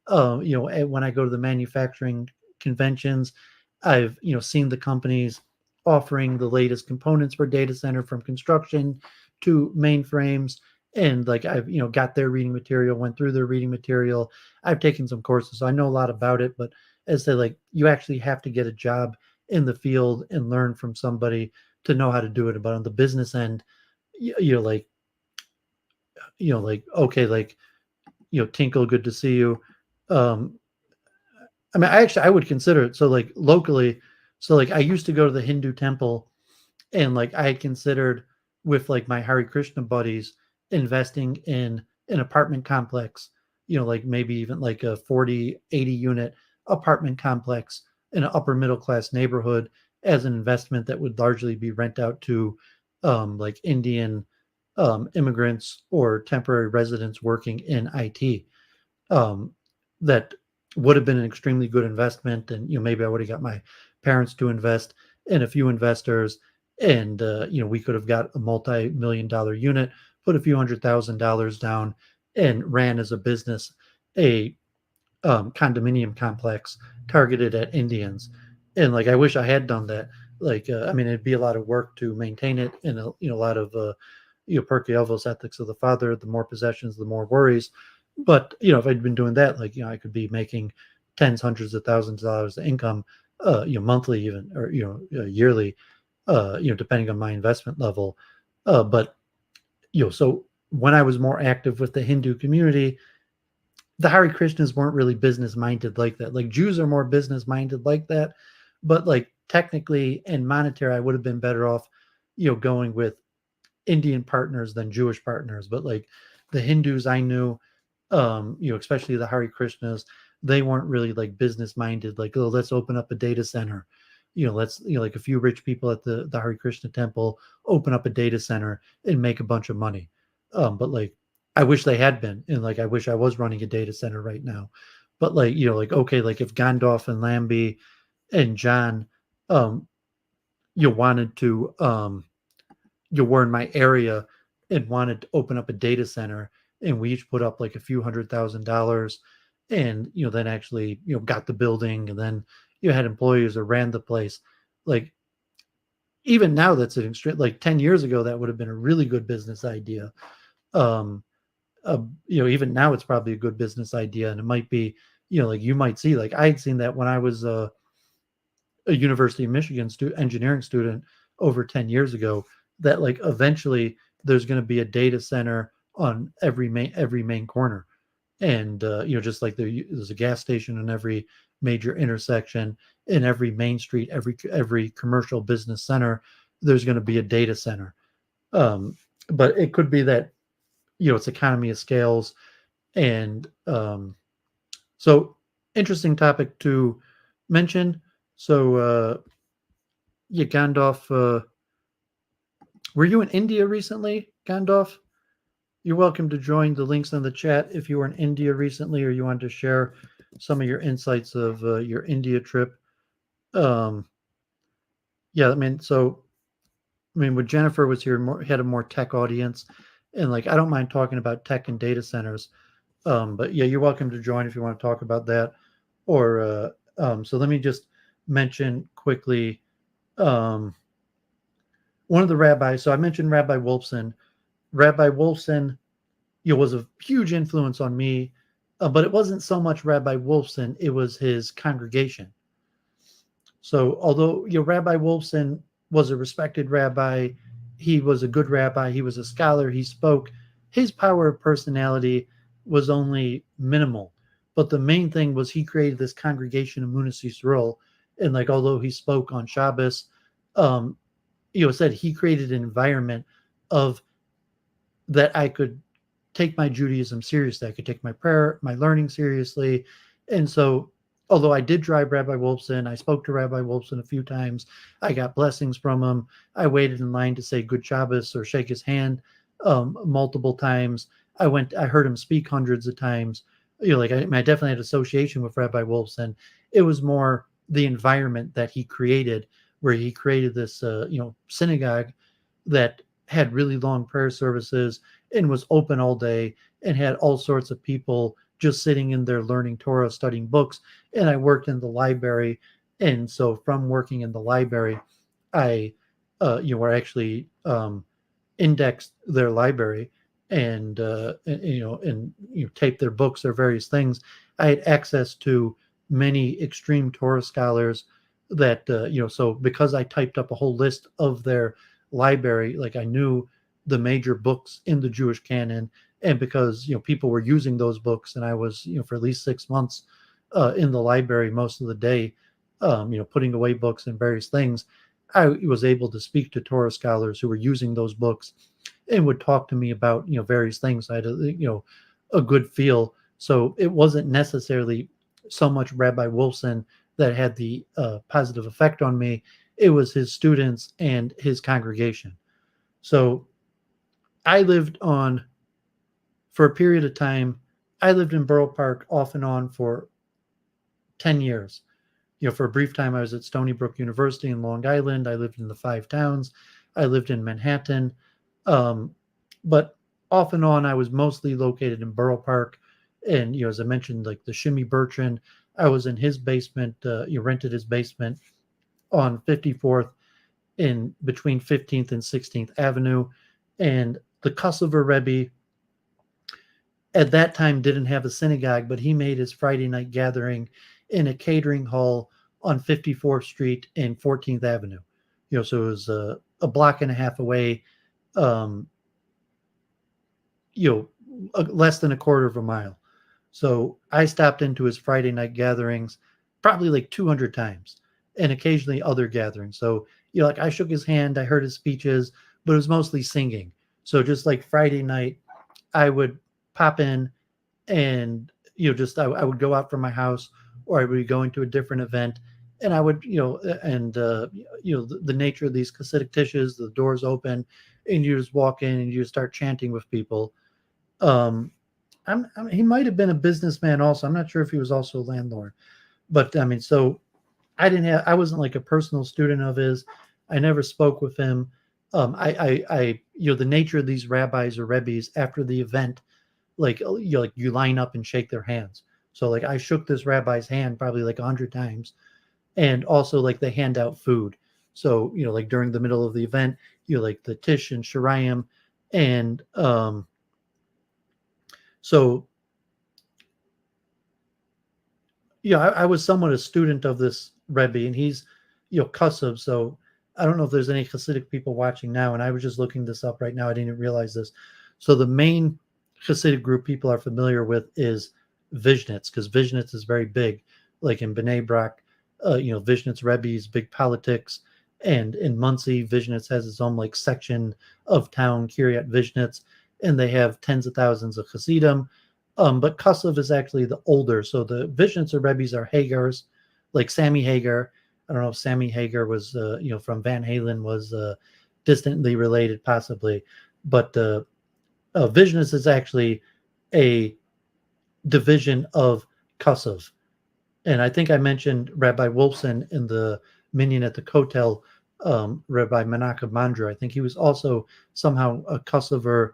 Speaker 1: When I go to the manufacturing conventions, I've, seen the companies offering the latest components for data center, from construction to mainframes. And I've, got their reading material, went through their reading material. I've taken some courses, so I know a lot about it. But as I say, you actually have to get a job in the field and learn from somebody to know how to do it. But on the business end, okay, Tinkle, good to see you. I would consider it. So locally, so I used to go to the Hindu temple, and I had considered with my Hare Krishna buddies investing in an apartment complex, maybe even like a 40, 80 unit apartment complex in an upper middle class neighborhood as an investment that would largely be rent out to Indian immigrants or temporary residents working in IT. That would have been an extremely good investment. And, maybe I would have got my parents to invest and a few investors, and we could have got a multi-million-dollar unit, put a few $100,000 down, and ran as a business a condominium complex targeted at Indians. And I wish I had done that. It'd be a lot of work to maintain it, and a lot of Perkei ethics of the father. The more possessions, the more worries. But if I'd been doing that, I could be making tens, hundreds of thousands of dollars of income monthly even, or, yearly, depending on my investment level. But, so when I was more active with the Hindu community, the Hare Krishnas weren't really business minded like that. Like Jews are more business minded like that, but like technically and monetary, I would have been better off, going with Indian partners than Jewish partners. But like the Hindus I knew, especially the Hare Krishnas, they weren't really like business minded. Like, oh, let's open up a data center. Let's, like a few rich people at the Hare Krishna temple open up a data center and make a bunch of money. But like, I wish they had been, and like, I wish I was running a data center right now. But like, like, okay, like if Gandalf and Lambie and John, you wanted to, you were in my area and wanted to open up a data center, and we each put up like a few $100,000, and then actually got the building, and then you had employees or ran the place. Like even now, that's an extreme. Like 10 years ago, that would have been a really good business idea. um Even now it's probably a good business idea, and it might be, like you might see, like I had seen that when I was a University of Michigan engineering student over 10 years ago, that like eventually there's going to be a data center on every main corner. And just like there's a gas station in every major intersection, in every main street, every commercial business center, there's going to be a data center. But it could be that it's economy of scales. And so interesting topic to mention. So yeah, Gandalf, were you in India recently, Gandalf? You're welcome to join the links in the chat if you were in India recently or you want to share some of your insights of your India trip. Um, yeah, when Jennifer was here, had a more tech audience, and like I don't mind talking about tech and data centers. But yeah, you're welcome to join if you want to talk about that. Or so let me just mention quickly one of the rabbis. So I mentioned Rabbi Wolfson. Rabbi Wolfson, was a huge influence on me, but it wasn't so much Rabbi Wolfson; it was his congregation. So although Rabbi Wolfson was a respected rabbi, he was a good rabbi, he was a scholar, he spoke. His power of personality was only minimal, but the main thing was he created this congregation of Emunah Yisrael, and like although he spoke on Shabbos, um, said he created an environment of that I could take my Judaism seriously. I could take my prayer, my learning seriously. And so, although I did drive Rabbi Wolfson, I spoke to Rabbi Wolfson a few times. I got blessings from him. I waited in line to say good Shabbos or shake his hand multiple times. I heard him speak hundreds of times. I definitely had association with Rabbi Wolfson. It was more the environment that he created, where he created this, synagogue that had really long prayer services and was open all day and had all sorts of people just sitting in there learning Torah, studying books. And I worked in the library. And so from working in the library, I, were actually indexed their library and taped their books or various things. I had access to many extreme Torah scholars that, so because I typed up a whole list of their library, like I knew the major books in the Jewish canon, and because people were using those books, and I was for at least 6 months in the library most of the day, putting away books and various things, I was able to speak to Torah scholars who were using those books and would talk to me about various things. I had a good feel. So it wasn't necessarily so much Rabbi Wolfson that had the positive effect on me. It was his students and his congregation. So I lived for a period of time, I lived in Borough Park off and on for 10 years. For a brief time, I was at Stony Brook University in Long Island. I lived in the Five Towns. I lived in Manhattan. But off and on, I was mostly located in Borough Park. And, as I mentioned, like the Shimmy Bertrand, I was in his basement, rented his basement on 54th in between 15th and 16th Avenue. And the Kosover Rebbe at that time didn't have a synagogue, but he made his Friday night gathering in a catering hall on 54th Street and 14th Avenue. So it was a block and a half away, less than a quarter of a mile. So I stopped into his Friday night gatherings probably like 200 times, and occasionally other gatherings. So, like I shook his hand, I heard his speeches, but it was mostly singing. So just like Friday night, I would pop in and, I would go out from my house, or I would be going to a different event, and I would, the nature of these Hasidic tishes, the doors open, and you just walk in and you start chanting with people. He might have been a businessman also. I'm not sure if he was also a landlord, but so I wasn't like a personal student of his. I never spoke with him. The nature of these rabbis or rebbes after the event, you line up and shake their hands. So like I shook this rabbi's hand probably like 100 times, and also like they hand out food. So like during the middle of the event, like the tish and shirayim, and so I was somewhat a student of this Rebbe, and he's Kosover. So I don't know if there's any Hasidic people watching now, and I was just looking this up right now. I didn't realize this. So the main Hasidic group people are familiar with is Vishnitz, because Vishnitz is very big, like in Bnei Brak. Vishnitz Rebbe is big politics, and in Muncie, Vishnitz has its own like section of town, Kiryat Vishnitz, and they have tens of thousands of Hasidim. But Kosover is actually the older. So the Vishnitz Rebbes are Hagers, like Sammy Hager. I don't know if Sammy Hager was, from Van Halen, was distantly related, possibly. But Vishnitz is actually a division of Kosover. And I think I mentioned Rabbi Wolfson in the Minyan at the Kotel, Rabbi Menachem Mandra. I think he was also somehow a Kosover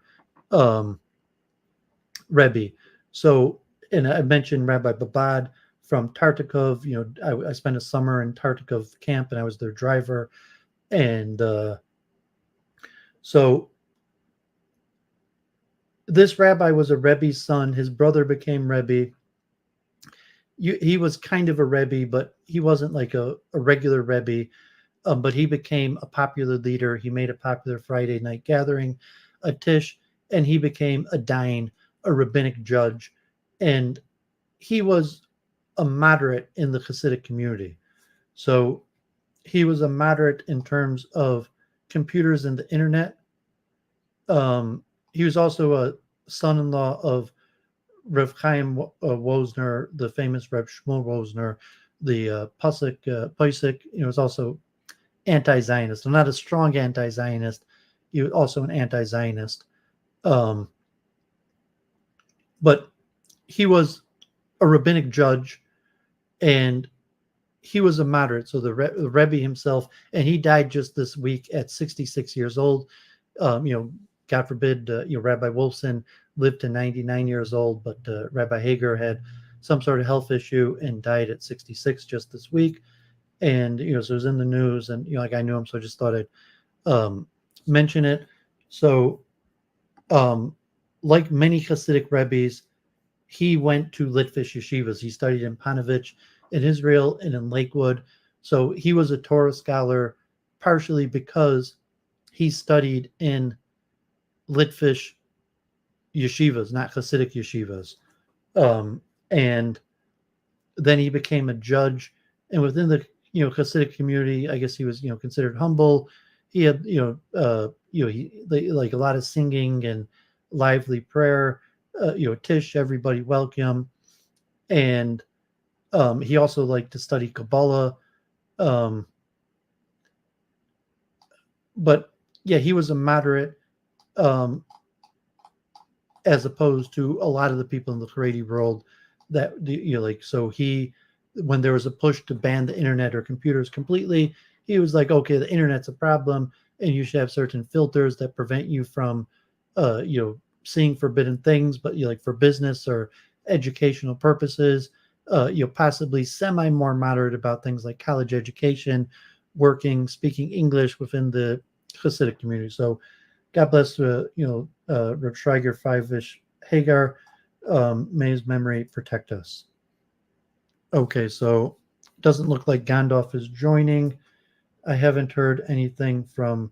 Speaker 1: Rebbe. So, and I mentioned Rabbi Babad from Tartikov. I spent a summer in Tartikov camp, and I was their driver. And so this rabbi was a Rebbe's son. His brother became Rebbe. He was kind of a Rebbe, but he wasn't like a regular Rebbe. But he became a popular leader. He made a popular Friday night gathering, a tish, and he became a dayan, a rabbinic judge. And he was a moderate in the Hasidic community. So he was a moderate in terms of computers and the internet. He was also a son-in-law of Rev Chaim Wozner, the famous Rev Shmuel Wozner, the Pesach. He was also anti-Zionist. So not a strong anti-Zionist. He was also an anti-Zionist. But he was a rabbinic judge, and he was a moderate. So the Rebbe himself, and he died just this week at 66 years old. God forbid, Rabbi Wolfson lived to 99 years old, but Rabbi Hager had some sort of health issue and died at 66 just this week. And, so it was in the news, and, like I knew him, so I just thought I'd mention it. So, like many Hasidic Rebbes, he went to Litvish yeshivas. He studied in Panovich, in Israel, and in Lakewood. So he was a Torah scholar, partially because he studied in Litvish yeshivas, not Hasidic yeshivas. And then he became a judge. And within the Hasidic community, I guess he was considered humble. He had he like a lot of singing and lively prayer. Tish, everybody welcome. And he also liked to study Kabbalah. But yeah, he was a moderate, as opposed to a lot of the people in the Haredi world that, so he, when there was a push to ban the internet or computers completely, he was like, okay, the internet's a problem, and you should have certain filters that prevent you from, seeing forbidden things, but like for business or educational purposes, possibly semi more moderate about things like college education, working, speaking English within the Hasidic community. So God bless, Reb Shraga Feivish Hager. May his memory protect us. Okay, so Doesn't look like Gondorf is joining. I haven't heard anything from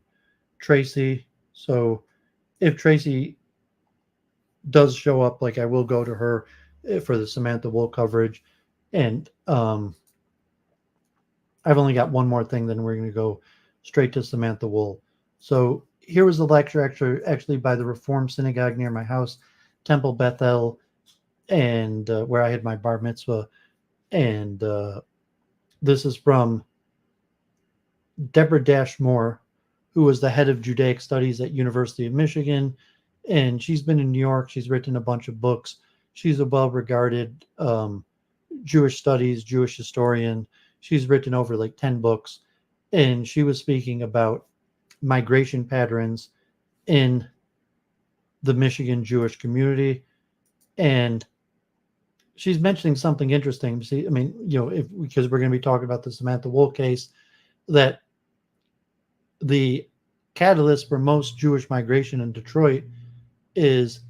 Speaker 1: Tracey. So if Tracey does show up, like I will go to her for the Samantha Woll coverage. And I've only got one more thing, then we're going to go straight to Samantha Woll. So here was the lecture actually by the Reform Synagogue near my house, Temple Bethel, and where I had my bar mitzvah. And this is from Deborah Dashmore, who was the head of Judaic Studies at University of Michigan. And she's been in New York. She's written a bunch of books. She's a well-regarded Jewish studies, Jewish historian. She's written over like 10 books. And she was speaking about migration patterns in the Michigan Jewish community. And she's mentioning something interesting. See, I mean, because we're going to be talking about the Samantha Woll case, that the catalyst for most Jewish migration in Detroit is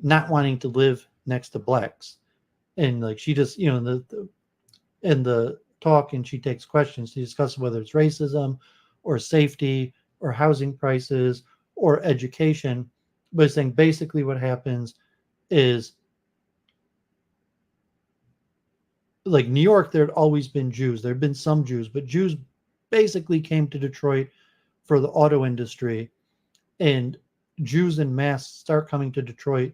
Speaker 1: not wanting to live next to blacks. And like she just, in the talk, and she takes questions to discuss whether it's racism or safety or housing prices or education. But saying basically what happens is, like New York, there had always been Jews. There had been some Jews, but Jews basically came to Detroit for the auto industry, and Jews en masse start coming to Detroit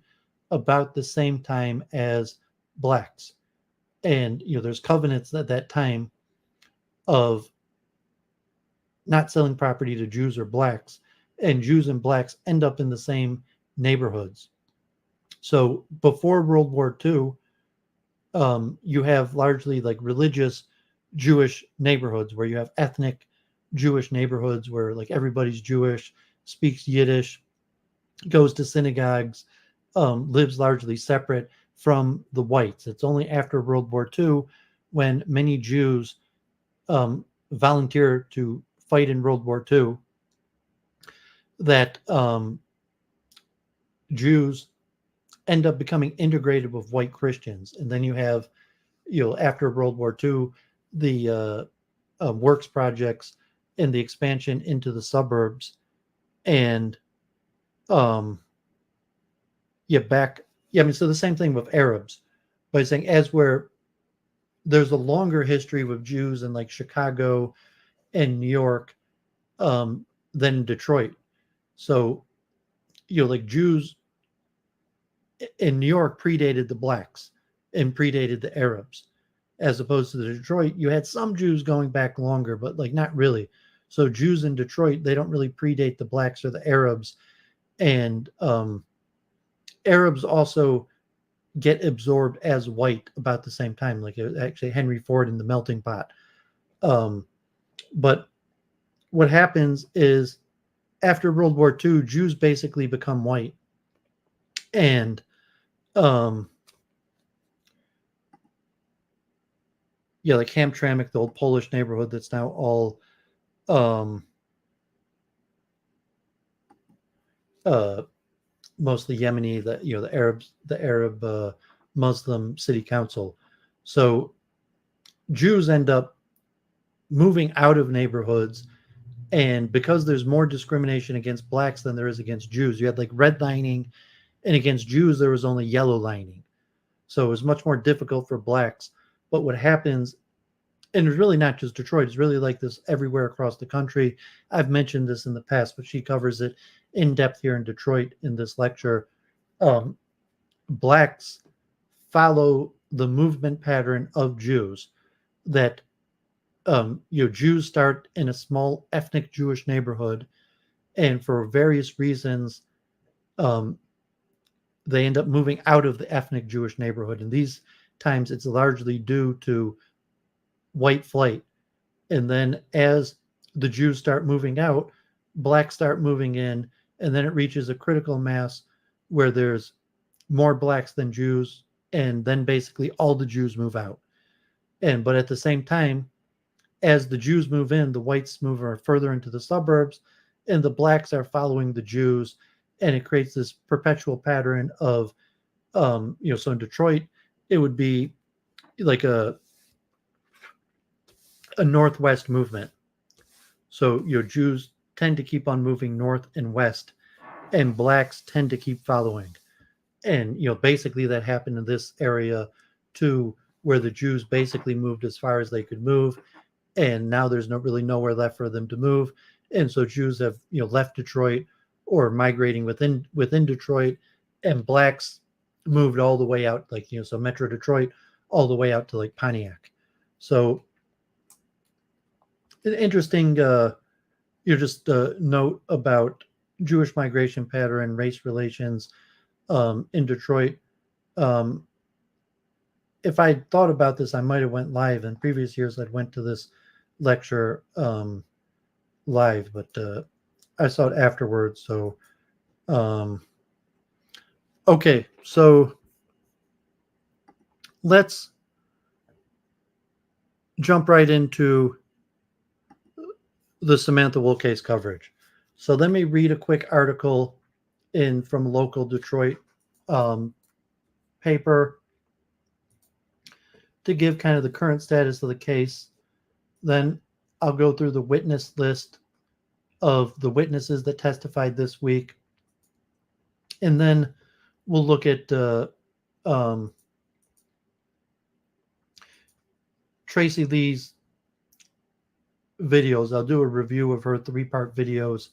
Speaker 1: about the same time as blacks. And there's covenants at that time of not selling property to Jews or blacks, and Jews and blacks end up in the same neighborhoods. So before World War II, you have largely like religious Jewish neighborhoods where you have ethnic Jewish neighborhoods where like everybody's Jewish, speaks Yiddish, goes to synagogues, lives largely separate from the whites. It's only after World War II when many Jews volunteer to fight in World War II that Jews end up becoming integrated with white Christians. And then you have, after World War II, the works projects and the expansion into the suburbs. And so the same thing with Arabs, by saying there's a longer history with Jews in like Chicago and New York than Detroit. So, like Jews in New York predated the blacks and predated the Arabs, as opposed to the Detroit. You had some Jews going back longer, but like not really. So Jews in Detroit, they don't really predate the blacks or the Arabs. And Arabs also get absorbed as white about the same time, like it was actually Henry Ford in The Melting Pot. But what happens is after World War II, Jews basically become white. And like Hamtramck, the old Polish neighborhood that's now all mostly Yemeni, the Arab Muslim city council. So Jews end up moving out of neighborhoods, and because there's more discrimination against blacks than there is against Jews, you had like redlining, and against Jews there was only yellow lining. So it was much more difficult for blacks. But what happens, and it's really not just Detroit, it's really like this everywhere across the country. I've mentioned this in the past, but she covers it in depth here in Detroit in this lecture. Blacks follow the movement pattern of Jews, that Jews start in a small ethnic Jewish neighborhood, and for various reasons they end up moving out of the ethnic Jewish neighborhood. And these times it's largely due to white flight. And then as the Jews start moving out, blacks start moving in, and then it reaches a critical mass where there's more blacks than Jews, and then basically all the Jews move out. But at the same time, as the Jews move in, the whites move further into the suburbs, and the blacks are following the Jews, and it creates this perpetual pattern of, so in Detroit, it would be like a a northwest movement. So Jews tend to keep on moving north and west, and blacks tend to keep following. And basically that happened in this area too, where the Jews basically moved as far as they could move, and now there's really nowhere left for them to move, and so Jews have left Detroit or migrating within Detroit, and blacks moved all the way out, so Metro Detroit, all the way out to Pontiac. So an interesting note about Jewish migration pattern, race relations in Detroit. If I thought about this, I might have went live. In previous years, I'd went to this lecture live, but I saw it afterwards. So, okay, so let's jump right into the Samantha Woll case coverage. So let me read a quick article from a local Detroit paper to give kind of the current status of the case. Then I'll go through the witness list of the witnesses that testified this week. And then we'll look at Tracey Lee's videos. I'll do a review of her 3-part videos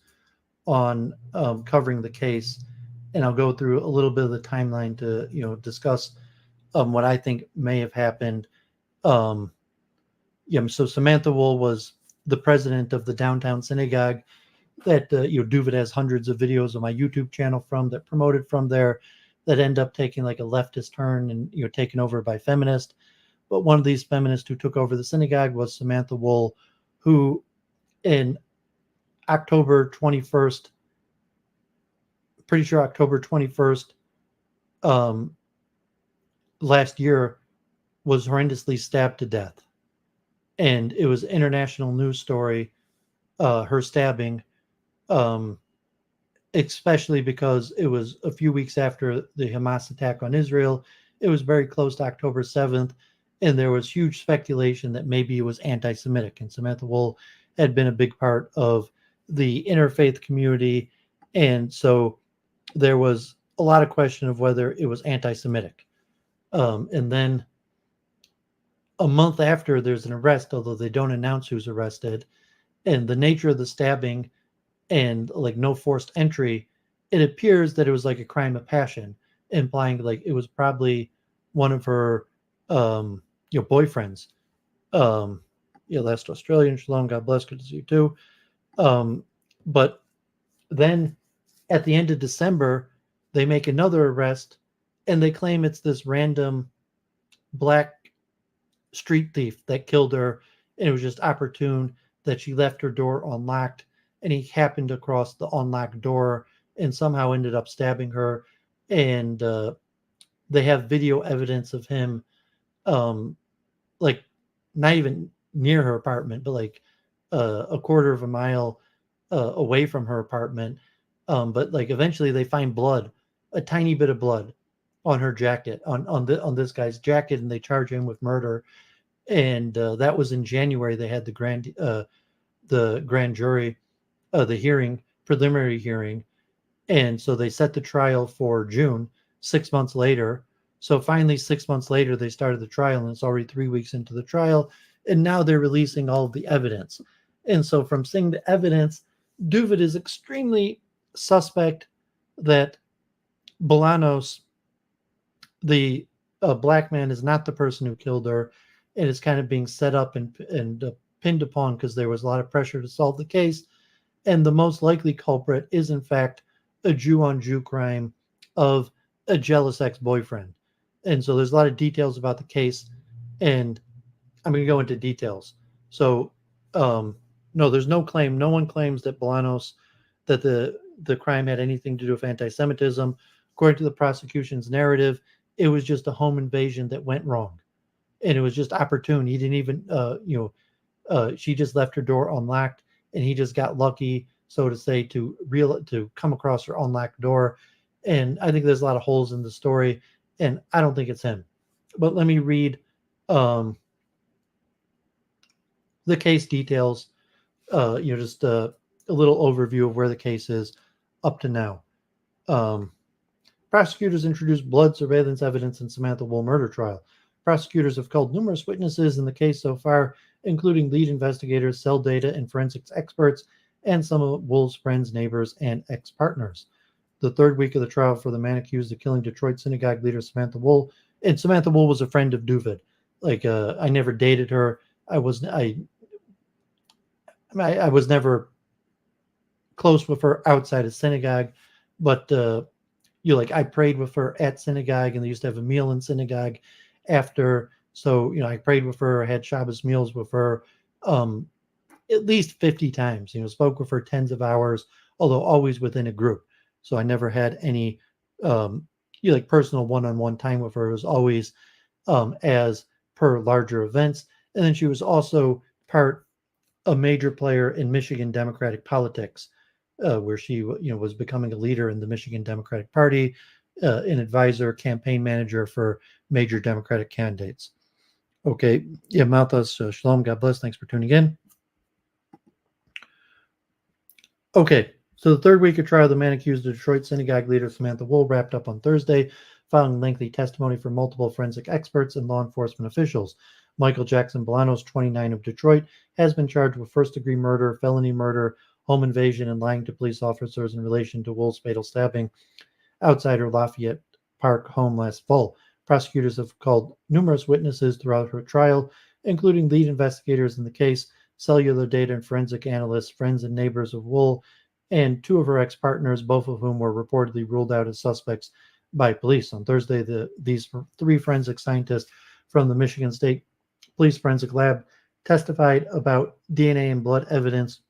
Speaker 1: on covering the case. And I'll go through a little bit of the timeline to, discuss what I think may have happened. So Samantha Woll was the president of the Downtown Synagogue that, Duvid has hundreds of videos on my YouTube channel that promoted from there, that end up taking a leftist turn and, taken over by feminists. But one of these feminists who took over the synagogue was Samantha Woll, who in October 21st, pretty sure October 21st, last year, was horrendously stabbed to death. And it was an international news story, her stabbing, especially because it was a few weeks after the Hamas attack on Israel. It was very close to October 7th, and there was huge speculation that maybe it was anti-Semitic. And Samantha Woll had been a big part of the interfaith community, and so there was a lot of question of whether it was anti-Semitic. And then a month after, there's an arrest, although they don't announce who's arrested. And the nature of the stabbing and no forced entry, it appears that it was a crime of passion, implying it was probably one of her boyfriends. Last Australian, Shalom, God bless, good to see you too. But then at the end of December, they make another arrest, and they claim it's this random black street thief that killed her, and it was just opportune that she left her door unlocked, and he happened to cross the unlocked door and somehow ended up stabbing her. And they have video evidence of him, not even near her apartment, but a quarter of a mile away from her apartment. But eventually they find blood, a tiny bit of blood on her jacket, on this guy's jacket, and they charge him with murder. And that was in January. They had the grand jury, the preliminary hearing, and so they set the trial for June, 6 months later. So finally, 6 months later, they started the trial, and it's already 3 weeks into the trial, and now they're releasing all of the evidence. And so from seeing the evidence, Duvid is extremely suspect that Bolanos, the black man, is not the person who killed her, and is kind of being set up and pinned upon because there was a lot of pressure to solve the case. And the most likely culprit is, in fact, a Jew-on-Jew crime of a jealous ex-boyfriend. And so there's a lot of details about the case, and I'm going to go into details. So, no, there's no claim. No one claims that Bolanos, that the crime had anything to do with anti-Semitism. According to the prosecution's narrative, it was just a home invasion that went wrong. And it was just opportune. He didn't even, she just left her door unlocked, and he just got lucky, so to say, to come across her unlocked door. And I think there's a lot of holes in the story, and I don't think it's him. But let me read the case details, just a little overview of where the case is up to now. Prosecutors introduced blood surveillance evidence in Samantha Woll murder trial. Prosecutors have called numerous witnesses in the case so far, including lead investigators, cell data, and forensics experts, and some of Woll's friends, neighbors, and ex-partners. The third week of the trial for the man accused of killing Detroit synagogue leader Samantha Woll, and Samantha Woll was a friend of Duvid. I never dated her. I was never close with her outside of synagogue, but I prayed with her at synagogue, and they used to have a meal in synagogue after. So, I prayed with her, I had Shabbos meals with her at least 50 times, spoke with her tens of hours, although always within a group. So I never had any, personal one-on-one time with her. It was always as per larger events. And then she was also a major player in Michigan Democratic politics, where she, was becoming a leader in the Michigan Democratic Party, an advisor, campaign manager for major Democratic candidates. Okay, yeah, Malthus, shalom, God bless, thanks for tuning in. Okay, so the third week of trial, the man accused of Detroit synagogue leader Samantha Woll wrapped up on Thursday, following lengthy testimony from multiple forensic experts and law enforcement officials. Michael Jackson-Bolanos, 29, of Detroit, has been charged with first-degree murder, felony murder, home invasion, and lying to police officers in relation to Woll's fatal stabbing outside her Lafayette Park home last fall. Prosecutors have called numerous witnesses throughout her trial, including lead investigators in the case, cellular data and forensic analysts, friends and neighbors of Woll, and two of her ex-partners, both of whom were reportedly ruled out as suspects by police. On Thursday, these three forensic scientists from the Michigan State Police Forensic Lab testified about DNA and blood evidence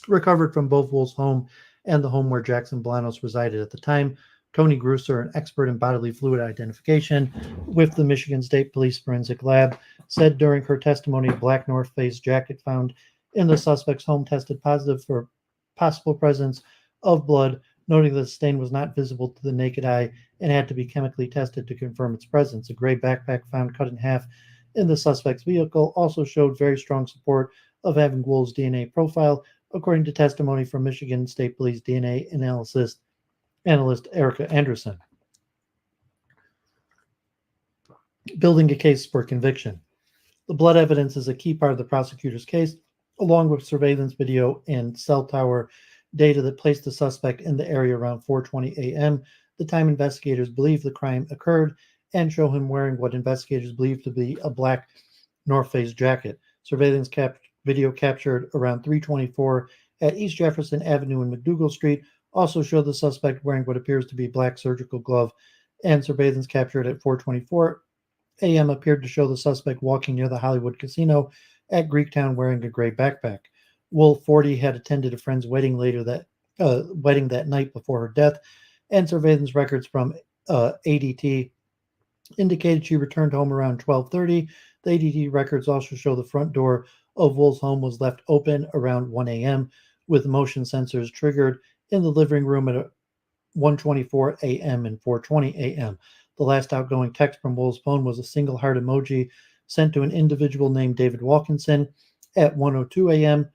Speaker 1: recovered from both Woll's home and the home where Jackson-Bolanos resided at the time. Tony Grusser, an expert in bodily fluid identification with the Michigan State Police Forensic Lab, said during her testimony a black North Face jacket found in the suspect's home tested positive for possible presence of blood, noting that the stain was not visible to the naked eye and had to be chemically tested to confirm its presence. A gray backpack found cut in half in the suspect's vehicle also showed very strong support of having Woll's DNA profile, according to testimony from Michigan State Police DNA analyst Erica Anderson. Building a case for conviction. The blood evidence is a key part of the prosecutor's case, along with surveillance video and cell tower data that placed the suspect in the area around 4:20 a.m., the time investigators believe the crime occurred, and show him wearing what investigators believe to be a black North Face jacket. Surveillance video captured around 3:24 at East Jefferson Avenue and McDougal Street also showed the suspect wearing what appears to be black surgical glove, and surveillance captured at 4:24 a.m. appeared to show the suspect walking near the Hollywood Casino at Greektown wearing a gray backpack. Woll, 40, had attended a friend's wedding wedding that night before her death, and surveillance records from ADT indicated she returned home around 12:30. The ADT records also show the front door of Woll's home was left open around 1 a.m. with motion sensors triggered in the living room at 1:24 a.m. and 4:20 a.m. The last outgoing text from Woll's phone was a single heart emoji sent to an individual named David Wilkinson at 1:02 a.m.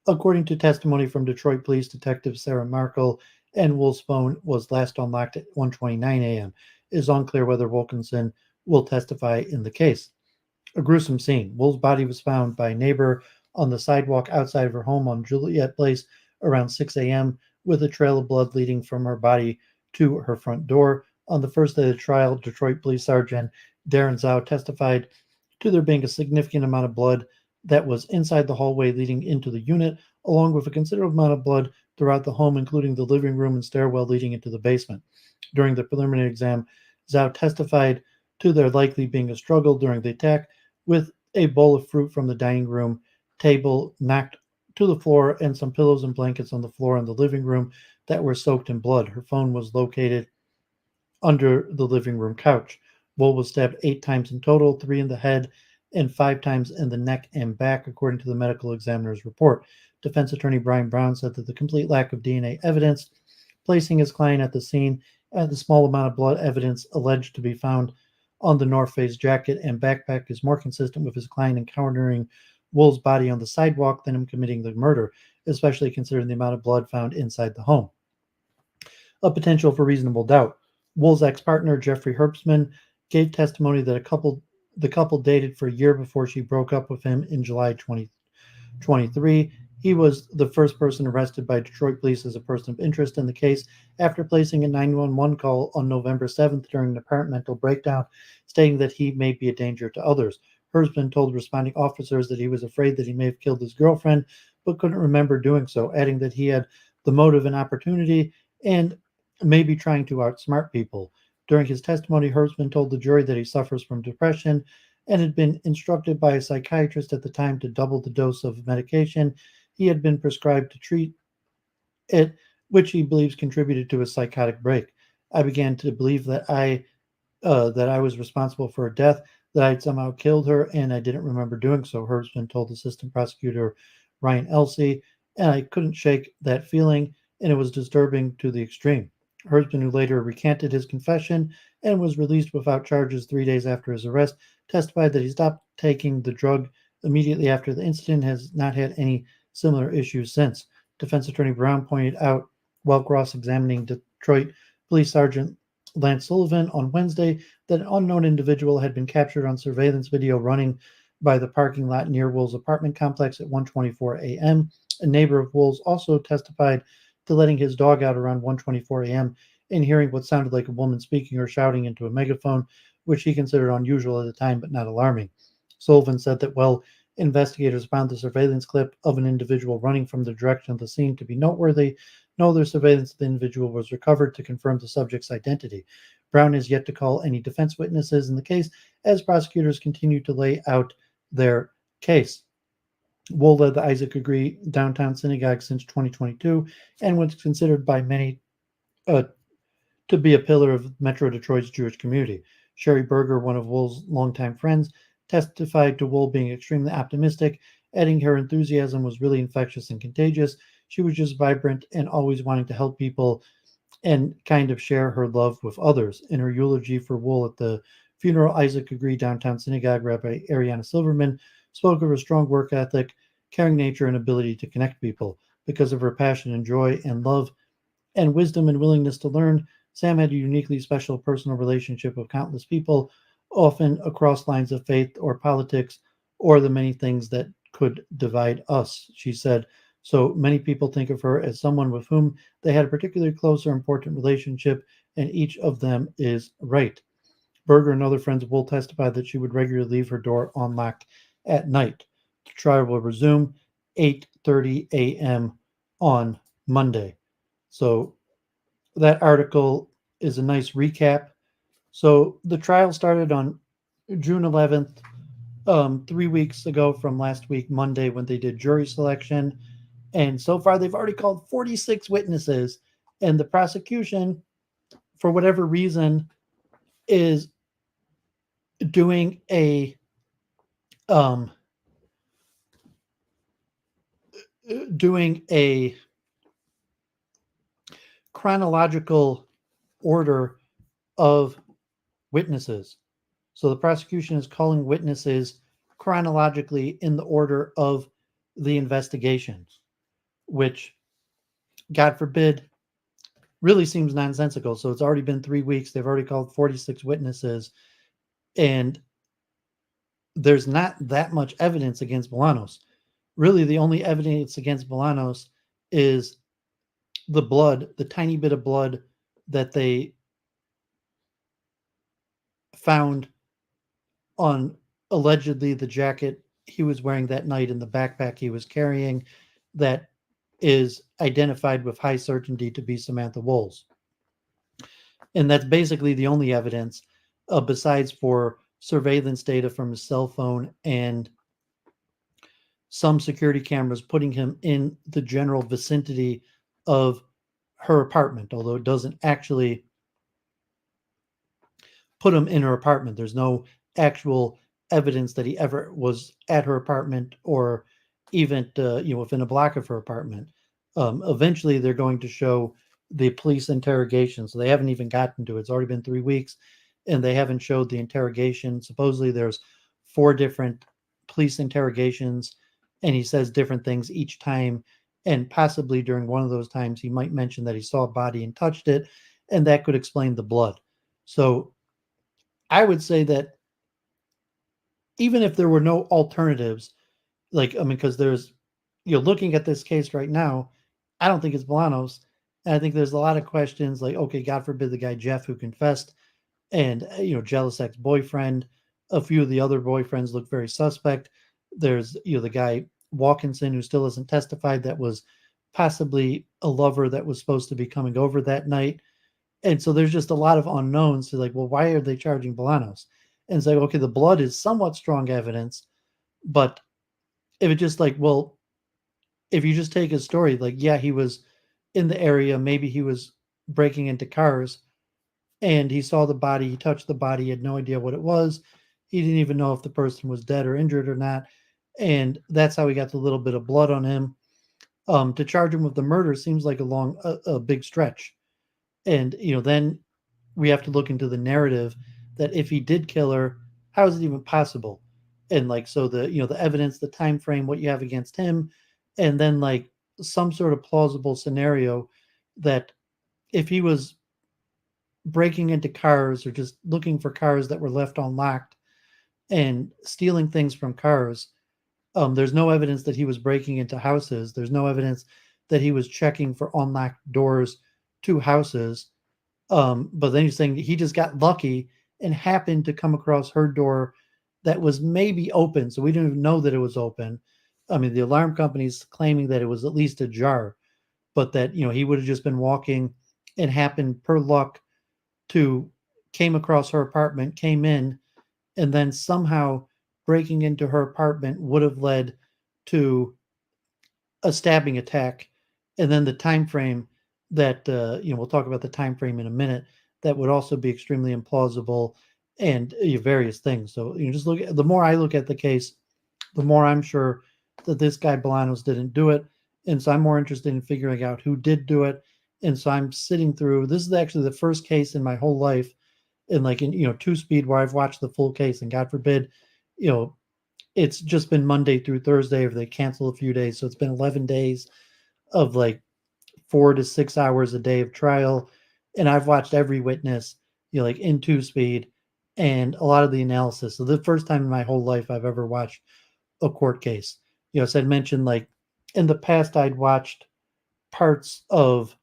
Speaker 1: According to testimony from Detroit Police Detective Sarah Markle, and Woll's phone was last unlocked at 1:29 a.m. It is unclear whether Wilkinson will testify in the case. A gruesome scene. Woll's body was found by a neighbor on the sidewalk outside of her home on Juliet Place around 6 a.m. with a trail of blood leading from her body to her front door. On the first day of the trial, Detroit Police Sergeant Darren Zhao testified to there being a significant amount of blood that was inside the hallway leading into the unit, along with a considerable amount of blood throughout the home, including the living room and stairwell leading into the basement. During the preliminary exam, Zhao testified to there likely being a struggle during the attack, with a bowl of fruit from the dining room table knocked to the floor and some pillows and blankets on the floor in the living room that were soaked in blood. Her phone was located under the living room couch. Woll was stabbed 8 times in total, 3 in the head and 5 times in the neck and back, according to the medical examiner's report. Defense attorney Brian Brown said that the complete lack of DNA evidence placing his client at the scene and the small amount of blood evidence alleged to be found on the North Face jacket and backpack is more consistent with his client encountering Woll's body on the sidewalk than him committing the murder, especially considering the amount of blood found inside the home. A potential for reasonable doubt. Woll's ex-partner, Jeffrey Herbstman, gave testimony that the couple dated for a year before she broke up with him in July 2023. He was the first person arrested by Detroit police as a person of interest in the case after placing a 911 call on November 7th during an apparent mental breakdown, stating that he may be a danger to others. Herbstman told responding officers that he was afraid that he may have killed his girlfriend, but couldn't remember doing so, adding that he had the motive and opportunity and maybe trying to outsmart people. During his testimony, Herbstman told the jury that he suffers from depression and had been instructed by a psychiatrist at the time to double the dose of medication he had been prescribed to treat it, which he believes contributed to his psychotic break. I began to believe that I was responsible for her death, that I had somehow killed her, and I didn't remember doing so, Herbstman told Assistant Prosecutor Ryan Elsey, and I couldn't shake that feeling, and it was disturbing to the extreme. Herbstman, who later recanted his confession and was released without charges 3 days after his arrest, testified that he stopped taking the drug immediately after the incident, has not had any similar issues since. Defense Attorney Brown pointed out while cross-examining Detroit Police Sergeant Lance Sullivan on Wednesday that an unknown individual had been captured on surveillance video running by the parking lot near Woll's apartment complex at 1:24 a.m. A neighbor of Woll's also testified to letting his dog out around 1:24 a.m. and hearing what sounded like a woman speaking or shouting into a megaphone, which he considered unusual at the time but not alarming. Sullivan said that while investigators found the surveillance clip of an individual running from the direction of the scene to be noteworthy, no other surveillance of the individual was recovered to confirm the subject's identity. Brown has yet to call any defense witnesses in the case as prosecutors continue to lay out their case. Woll led the Isaac Agree Downtown Synagogue since 2022 and was considered by many to be a pillar of Metro Detroit's Jewish community. Sherry Berger, one of Woll's longtime friends, testified to Woll being extremely optimistic, adding her enthusiasm was really infectious and contagious. She was just vibrant and always wanting to help people and kind of share her love with others. In her eulogy for Woll at the funeral, Isaac Agree Downtown Synagogue Rabbi Ariana Silverman spoke of her strong work ethic, caring nature, and ability to connect people. Because of her passion and joy and love and wisdom and willingness to learn, Sam had a uniquely special personal relationship with countless people, often across lines of faith or politics or the many things that could divide us, she said. So many people think of her as someone with whom they had a particularly close or important relationship, and each of them is right. Berger and other friends will testify that she would regularly leave her door unlocked at night. The trial will resume 8:30 a.m. on Monday. So that article is a nice recap. So the trial started on June 11th, 3 weeks ago from last week, Monday, when they did jury selection. And so far, they've already called 46 witnesses. And the prosecution, for whatever reason, is doing a chronological order of witnesses. So the prosecution is calling witnesses chronologically in the order of the investigation, which, God forbid, really seems nonsensical. So it's already been 3 weeks. They've already called 46 witnesses, and there's not that much evidence against Bolanos. Really, the only evidence against Bolanos is the blood, the tiny bit of blood that they found on allegedly the jacket he was wearing that night and the backpack he was carrying, that is identified with high certainty to be Samantha Woll's. And that's basically the only evidence, besides for surveillance data from his cell phone and some security cameras putting him in the general vicinity of her apartment, although it doesn't actually put him in her apartment. There's no actual evidence that he ever was at her apartment or even within a block of her apartment. Eventually, they're going to show the police interrogation, so they haven't even gotten to it. It's already been 3 weeks, and they haven't showed the interrogation. Supposedly, there's 4 different police interrogations and he says different things each time. And possibly during one of those times, he might mention that he saw a body and touched it, and that could explain the blood. So I would say that even if there were no alternatives, because there's, looking at this case right now, I don't think it's Bolanos. And I think there's a lot of questions like, okay, God forbid the guy Jeff who confessed, and jealous ex-boyfriend. A few of the other boyfriends look very suspect. There's the guy Walkinson who still hasn't testified, that was possibly a lover that was supposed to be coming over that night. And so there's just a lot of unknowns to like, well, why are they charging Bolanos? And it's like, okay, the blood is somewhat strong evidence, but if it's just like, well, if you just take his story, like, yeah, he was in the area, maybe he was breaking into cars, and he saw the body, he touched the body, he had no idea what it was. He didn't even know if the person was dead or injured or not. And that's how he got the little bit of blood on him. To charge him with the murder seems like a big stretch. And, then we have to look into the narrative that if he did kill her, how is it even possible? And like, so the evidence, the time frame, what you have against him, and then like some sort of plausible scenario that if he was breaking into cars or just looking for cars that were left unlocked and stealing things from cars, there's no evidence that he was breaking into houses. There's no evidence that he was checking for unlocked doors to houses. But then you're saying he just got lucky and happened to come across her door that was maybe open. So we didn't even know that it was open. I mean, the alarm company's claiming that it was at least ajar, but that, he would have just been walking and happened per luck to came across her apartment, came in, and then somehow breaking into her apartment would have led to a stabbing attack. And then the time frame that we'll talk about the time frame in a minute, that would also be extremely implausible, and various things. So just look at, the more I look at the case, the more I'm sure that this guy Bolanos didn't do it. And so I'm more interested in figuring out who did do it. And so I'm sitting through, this is actually the first case in my whole life in two speed where I've watched the full case, and God forbid, it's just been Monday through Thursday, or they cancel a few days. So it's been 11 days of like 4 to 6 hours a day of trial. And I've watched every witness, like in two speed, and a lot of the analysis. So the first time in my whole life I've ever watched a court case. As I'd mentioned, like in the past, I'd watched parts of,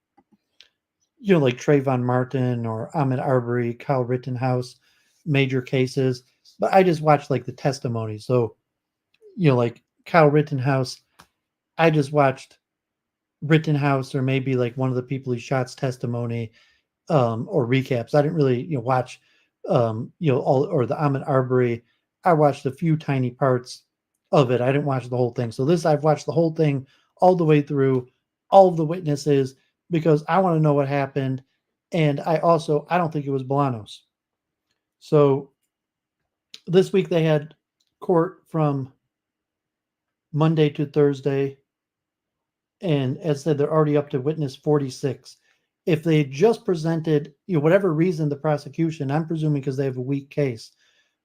Speaker 1: like Trayvon Martin or Ahmaud Arbery, Kyle Rittenhouse, major cases, but I just watched like the testimony. So, like Kyle Rittenhouse, I just watched Rittenhouse or maybe like one of the people he shot's testimony, or recaps. I didn't really, watch, all, or the Ahmaud Arbery. I watched a few tiny parts of it. I didn't watch the whole thing. So this, I've watched the whole thing all the way through, all of the witnesses, because I want to know what happened. And I don't think it was Bolanos. So this week they had court from Monday to Thursday. And as I said, they're already up to witness 46. If they just presented, whatever reason the prosecution, I'm presuming because they have a weak case,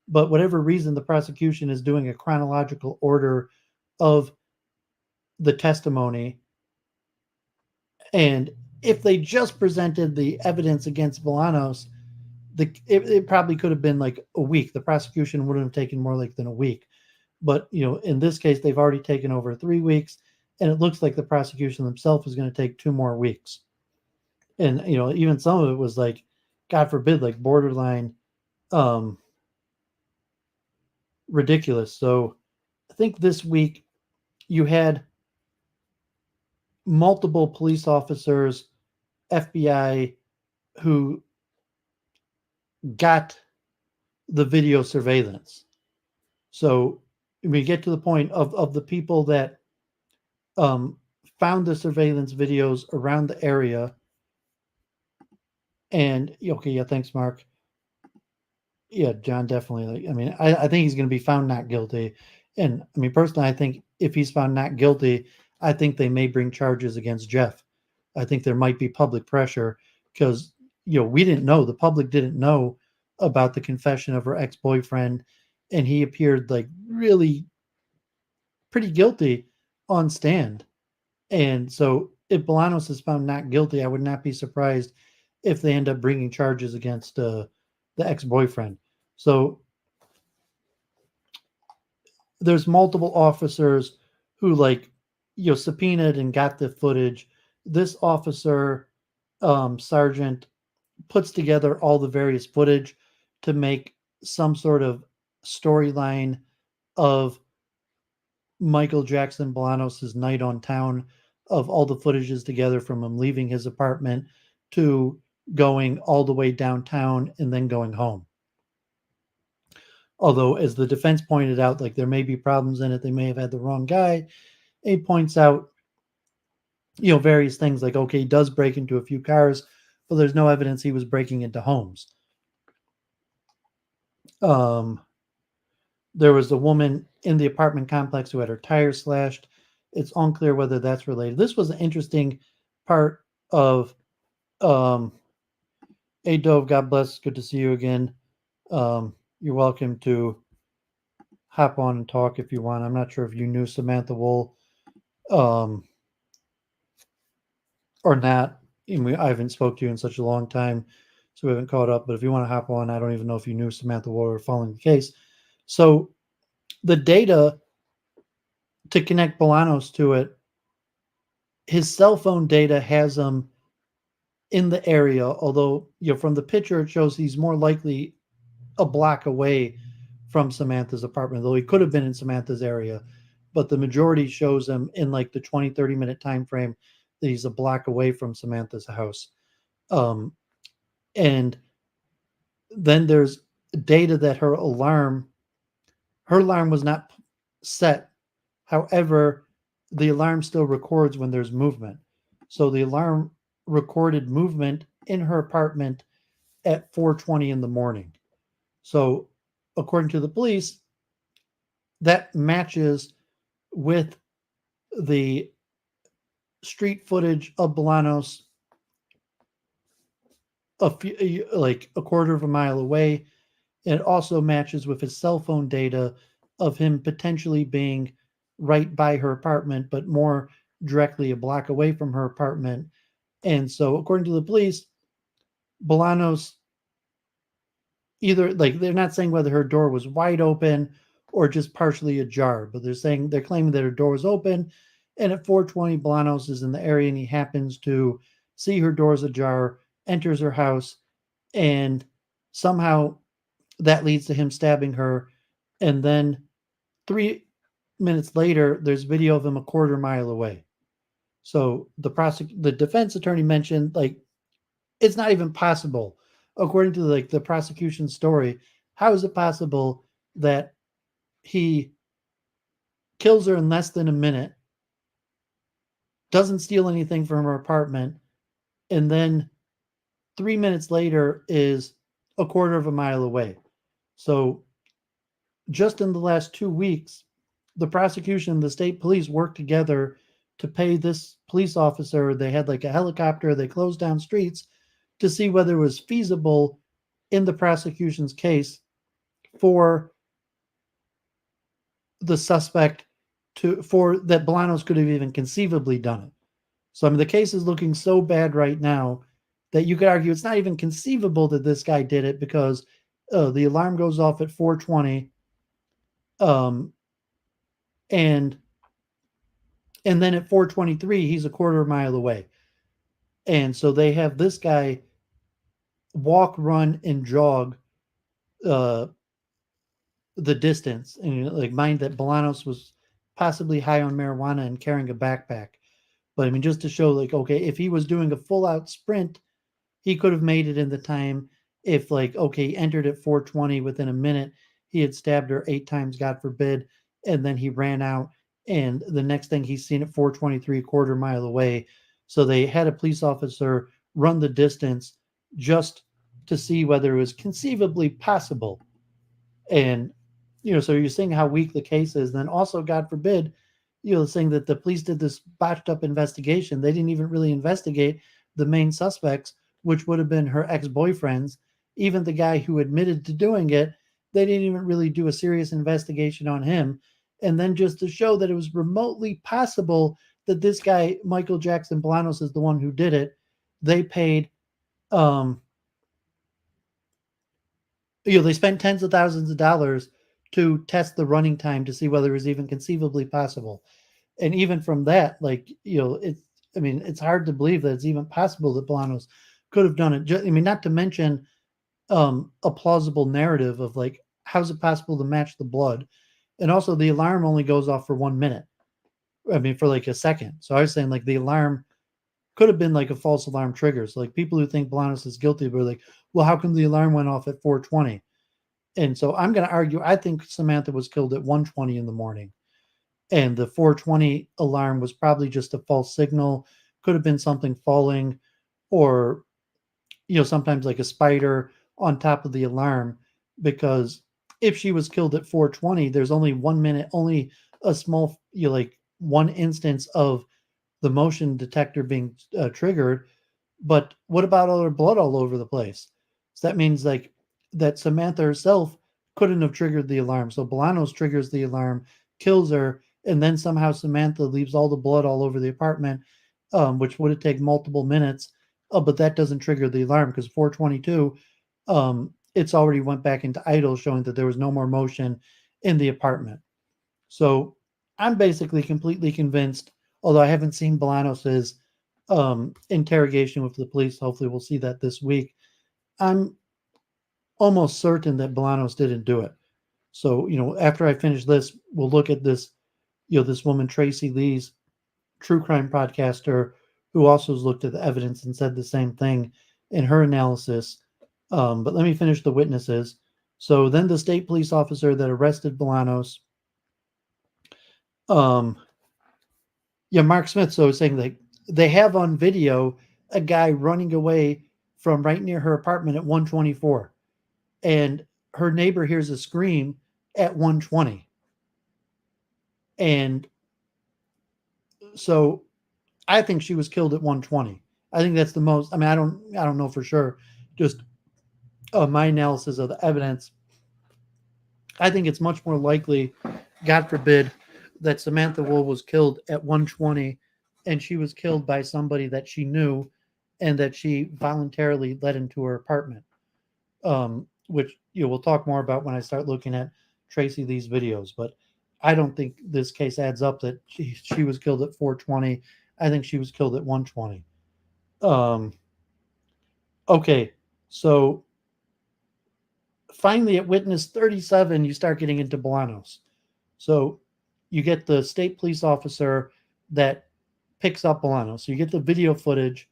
Speaker 1: but whatever reason the prosecution is doing a chronological order of the testimony, and if they just presented the evidence against Bolanos, it probably could have been like a week. The prosecution wouldn't have taken more like than a week. But, in this case, they've already taken over 3 weeks, and it looks like the prosecution themselves is going to take 2 more weeks. And, even some of it was like, God forbid, like borderline ridiculous. So I think this week you had multiple police officers, FBI, who got the video surveillance. So we get to the point of the people that found the surveillance videos around the area. And okay, yeah, thanks, Mark. Yeah, John, definitely. I think he's going to be found not guilty. And I mean, personally, I think if he's found not guilty, I think they may bring charges against Jeff. I think there might be public pressure because, we didn't know, the public didn't know about the confession of her ex-boyfriend. And he appeared like really pretty guilty on stand. And so if Bolanos is found not guilty, I would not be surprised if they end up bringing charges against the ex-boyfriend. So there's multiple officers who subpoenaed and got the footage. This officer, sergeant, puts together all the various footage to make some sort of storyline of Michael Jackson-Bolanos' night on town, of all the footages together from him leaving his apartment to going all the way downtown and then going home. Although, as the defense pointed out, there may be problems in it. They may have had the wrong guy. He points out, various things okay, he does break into a few cars, but there's no evidence he was breaking into homes. There was a woman in the apartment complex who had her tires slashed. It's unclear whether that's related. This was an interesting part of, hey, Dove, God bless. Good to see you again. You're welcome to hop on and talk if you want. I'm not sure if you knew Samantha Woll or not. I haven't spoke to you in such a long time, so we haven't caught up. But if you want to hop on, I don't even know if you knew Samantha Woll or following the case. So the data to connect Bolanos to it, his cell phone data has him in the area, although from the picture it shows he's more likely a block away from Samantha's apartment, though he could have been in Samantha's area, but the majority shows him in the 20-30 minute time frame that he's a block away from Samantha's house. And then there's data that her alarm was not set. However, the alarm still records when there's movement. So the alarm recorded movement in her apartment at 4:20 in the morning. So according to the police, that matches with the street footage of Bolanos a quarter of a mile away. And it also matches with his cell phone data of him potentially being right by her apartment, but more directly a block away from her apartment. And so according to the police, Bolanos either they're not saying whether her door was wide open or just partially ajar, but they're claiming that her door was open, and at 4:20 Bolanos is in the area and he happens to see her doors ajar, enters her house, and somehow that leads to him stabbing her. And then 3 minutes later there's video of him a quarter mile away. So the defense attorney mentioned it's not even possible, according to the prosecution story. How is it possible that he kills her in less than a minute, doesn't steal anything from her apartment, and then 3 minutes later is a quarter of a mile away? So just in the last 2 weeks, the prosecution and the state police worked together to pay this police officer. They had a helicopter. They closed down streets to see whether it was feasible in the prosecution's case for the suspect for that Bolanos could have even conceivably done it. So the case is looking so bad right now that you could argue it's not even conceivable that this guy did it, because the alarm goes off at 4:20, and then at 4:23 he's a quarter mile away. And so they have this guy walk, run, and jog the distance. And mind that Bolanos was possibly high on marijuana and carrying a backpack. But just to show okay, if he was doing a full out sprint, he could have made it in the time. If he entered at 4:20, within a minute he had stabbed her 8 times, God forbid, and then he ran out, and the next thing he's seen at 4:23, a quarter mile away. So they had a police officer run the distance just to see whether it was conceivably possible. And so you're seeing how weak the case is. Then also, God forbid, saying that the police did this botched up investigation. They didn't even really investigate the main suspects, which would have been her ex-boyfriends. Even the guy who admitted to doing it, they didn't even really do a serious investigation on him. And then just to show that it was remotely possible that this guy, Michael Jackson-Bolanos, is the one who did it, they paid, they spent tens of thousands of dollars to test the running time to see whether it was even conceivably possible. And even from that, it's hard to believe that it's even possible that Bolanos could have done it. Not to mention a plausible narrative of like, how's it possible to match the blood? And also the alarm only goes off for 1 minute. For like a second. So I was saying like the alarm could have been like a false alarm trigger. So like people who think Bolanos is guilty were like, well, how come the alarm went off at 4:20? And so I'm going to argue, I think Samantha was killed at 1:20 in the morning. And the 4:20 alarm was probably just a false signal. Could have been something falling, or, sometimes like a spider on top of the alarm, because if she was killed at 4:20, there's only 1 minute, only a small, like one instance of the motion detector being triggered. But what about all her blood all over the place? So that means like that Samantha herself couldn't have triggered the alarm. So Bolanos triggers the alarm, kills her, and then somehow Samantha leaves all the blood all over the apartment, which would have taken multiple minutes. But that doesn't trigger the alarm because 4:22, it's already went back into idle, showing that there was no more motion in the apartment. So I'm basically completely convinced, although I haven't seen Bolanos's interrogation with the police. Hopefully we'll see that this week. I'm almost certain that Bolanos didn't do it. So, after I finish this, we'll look at this, this woman, Tracey Lee's true crime podcaster, who also has looked at the evidence and said the same thing in her analysis. But let me finish the witnesses. So then the state police officer that arrested Bolanos, Mark Smith, so is saying that they have on video a guy running away from right near her apartment at 1:24, and her neighbor hears a scream at 1:20. And so I think she was killed at 1:20. I think that's the most, I don't know for sure. Just my analysis of the evidence, I think it's much more likely, God forbid, that Samantha Woll was killed at 1:20, and she was killed by somebody that she knew and that she voluntarily let into her apartment, which we'll talk more about when I start looking at Tracey Lee's videos. But I don't think this case adds up that she was killed at 4:20. I think she was killed at 1:20. Okay, so finally at witness 37, you start getting into Bolanos. So you get the state police officer that picks up Bolanos. So you get the video footage,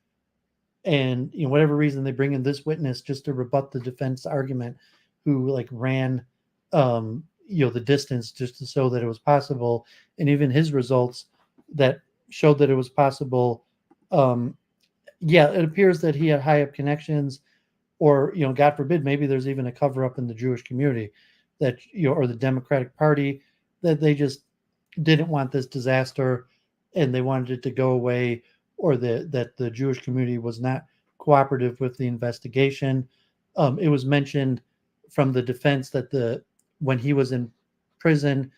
Speaker 1: and whatever reason they bring in this witness just to rebut the defense argument, who like ran the distance just to show that it was possible. And even his results that showed that it was possible, it appears that he had high up connections, or God forbid, maybe there's even a cover up in the Jewish community that or the Democratic Party, that they just didn't want this disaster and they wanted it to go away, or that the Jewish community was not cooperative with the investigation. It was mentioned from the defense that when he was in prison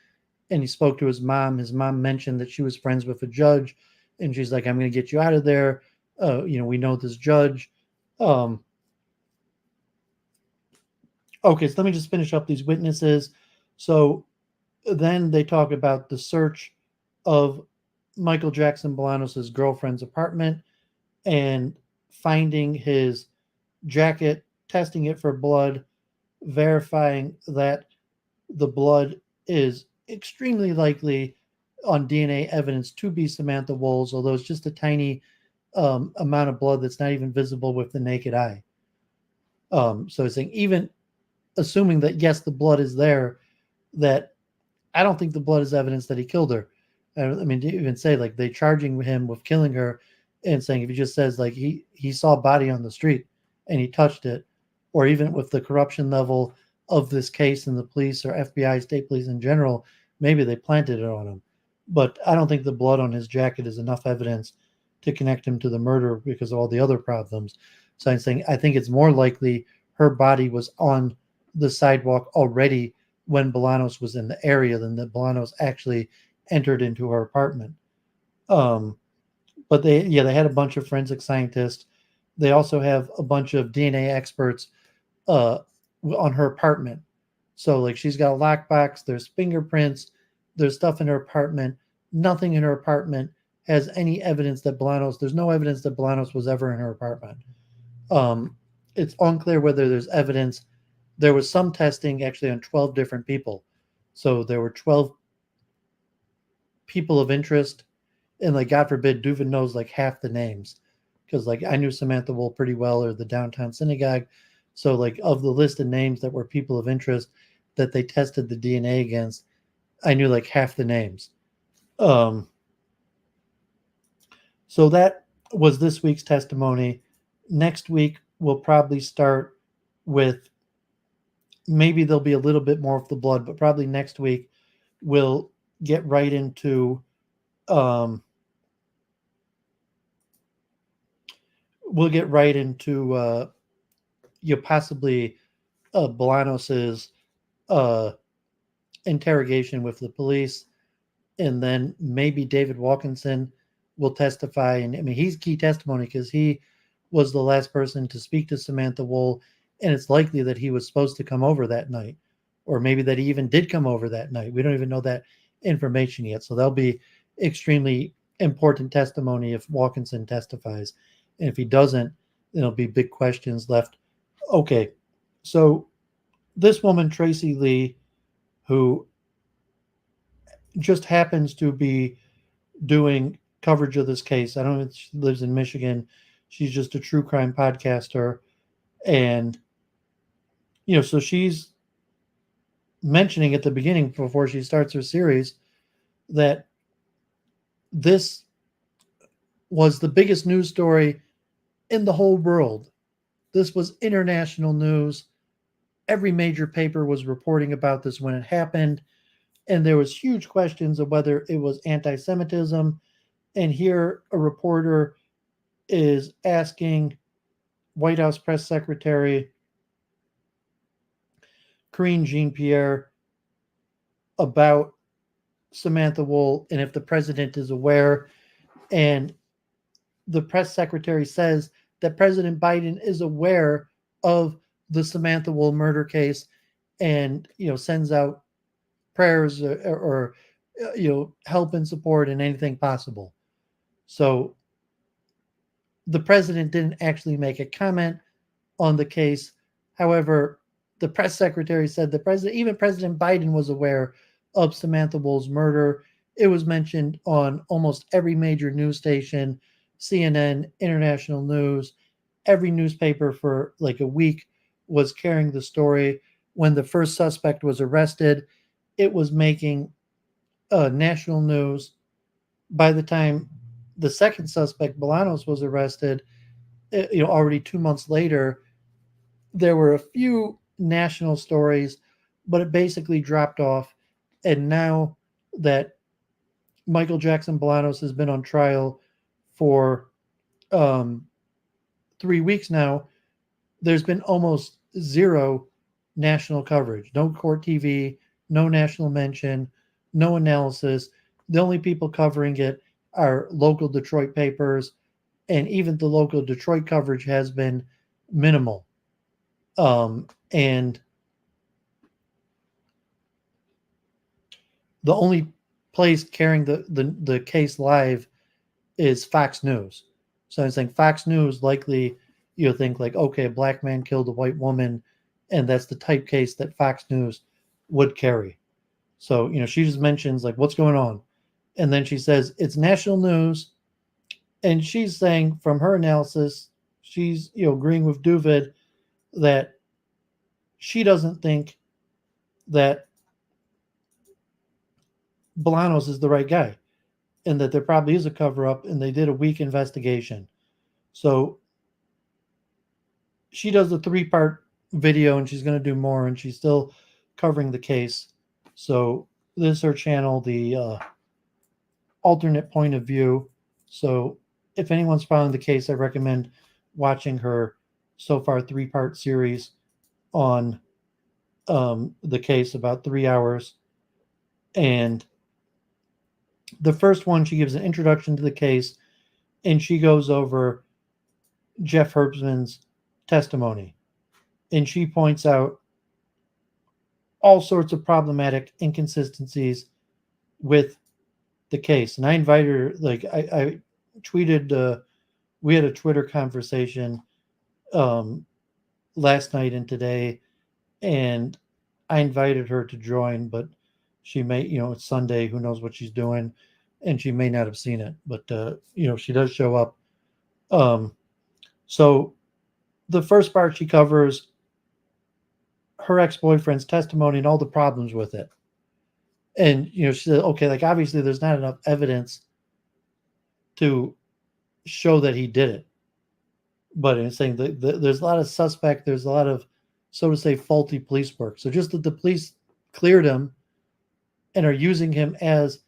Speaker 1: and he spoke to his mom mentioned that she was friends with a judge, and she's like, I'm going to get you out of there. We know this judge. Okay, so let me just finish up these witnesses. So then they talk about the search of Michael Jackson-Bolanos' girlfriend's apartment and finding his jacket, testing it for blood, verifying that the blood is extremely likely on DNA evidence to be Samantha Woll's, although it's just a tiny amount of blood that's not even visible with the naked eye. So it's saying, even assuming that, yes, the blood is there, that I don't think the blood is evidence that he killed her. To even say, like, they charging him with killing her and saying, if he just says, like, he saw a body on the street and he touched it, or even with the corruption level of this case in the police or FBI, state police in general, maybe they planted it on him. But I don't think the blood on his jacket is enough evidence to connect him to the murder because of all the other problems. So I'm saying, I think it's more likely her body was on the sidewalk already when Bolanos was in the area than that Bolanos actually entered into her apartment. But they had a bunch of forensic scientists. They also have a bunch of DNA experts on her apartment. So like she's got a lockbox, there's fingerprints, there's stuff in her apartment. Nothing in her apartment has any evidence that Bolanos, there's no evidence that Bolanos was ever in her apartment. It's unclear whether there's evidence. There was some testing actually on 12 different people. So there were 12 people of interest, and like God forbid, Duvin knows like half the names, because like I knew Samantha Woll pretty well, or the Downtown Synagogue. So like of the list of names that were people of interest that they tested the DNA against, I knew like half the names. So that was this week's testimony. Next week we'll probably start with, maybe there'll be a little bit more of the blood, but probably next week we'll get right into possibly Bolanos's interrogation with the police, and then maybe David Wilkinson will testify. And I mean, he's key testimony because he was the last person to speak to Samantha Woll, and it's likely that he was supposed to come over that night, or maybe that he even did come over that night. We don't even know that information yet. So that'll be extremely important testimony if Wilkinson testifies. And if he doesn't, there'll be big questions left. Okay, so this woman, Tracey Lee, who just happens to be doing coverage of this case. I don't know if she lives in Michigan. She's just a true crime podcaster. And, so she's mentioning at the beginning, before she starts her series, that this was the biggest news story in the whole world. This was international news. Every major paper was reporting about this when it happened. And there was huge questions of whether it was anti-Semitism. And here a reporter is asking White House Press Secretary Karine Jean-Pierre about Samantha Woll and if the president is aware. And the press secretary says that President Biden is aware of the Samantha Woll murder case, and sends out prayers or help and support and anything possible. So the president didn't actually make a comment on the case. However, the press secretary said even President Biden was aware of Samantha Woll's murder. It was mentioned on almost every major news station, CNN, international news. Every newspaper for like a week was carrying the story. When the first suspect was arrested, it was making national news. By the time the second suspect, Bolanos, was arrested, already 2 months later, there were a few national stories, but it basically dropped off. And now that Michael Jackson-Bolanos has been on trial for 3 weeks now, there's been almost zero national coverage. No court TV, no national mention, no analysis. The only people covering it are local Detroit papers, and even the local Detroit coverage has been minimal. And the only place carrying the case live is Fox News. So I'm saying Fox News, likely you'll think like, okay, a black man killed a white woman, and that's the type case that Fox News would carry. So, she just mentions like, what's going on? And then she says, it's national news. And she's saying from her analysis, she's, agreeing with Duvid that she doesn't think that Bolanos is the right guy, and that there probably is a cover-up, and they did a weak investigation. So she does a 3-part video, and she's going to do more, and she's still covering the case. So this is her channel, the alternate point of view. So if anyone's following the case, I recommend watching her so far 3-part series on the case about 3 hours. And the first one, she gives an introduction to the case, and she goes over Jeff Herbstman's testimony. And she points out all sorts of problematic inconsistencies with the case. And I invited her, like, I tweeted, we had a Twitter conversation last night and today, and I invited her to join, but she may, it's Sunday, who knows what she's doing, and she may not have seen it, but, she does show up. So the first part, she covers her ex-boyfriend's testimony and all the problems with it. And, she said, okay, like, obviously there's not enough evidence to show that he did it. But it's saying that there's a lot of suspect, there's a lot of, so to say, faulty police work. So just that the police cleared him and are using him as,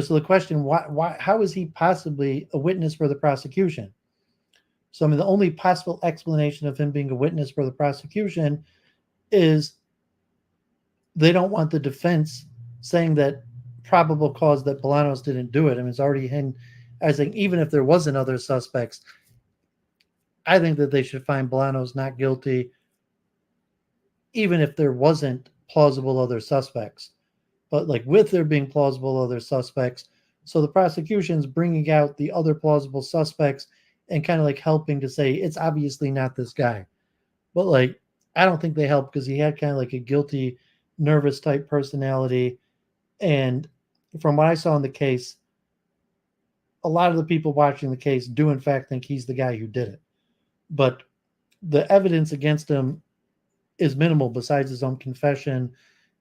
Speaker 1: so the question, why, how is he possibly a witness for the prosecution? So, I mean, the only possible explanation of him being a witness for the prosecution is they don't want the defense saying that probable cause that Bolanos didn't do it. I mean, it's already in, I think, even if there wasn't other suspects, I think that they should find Bolanos not guilty, even if there wasn't plausible other suspects. But like with there being plausible other suspects, so the prosecution's bringing out the other plausible suspects and kind of like helping to say it's obviously not this guy. But like, I don't think they help because he had kind of like a guilty, nervous type personality. And from what I saw in the case, a lot of the people watching the case do in fact think he's the guy who did it. But the evidence against him is minimal besides his own confession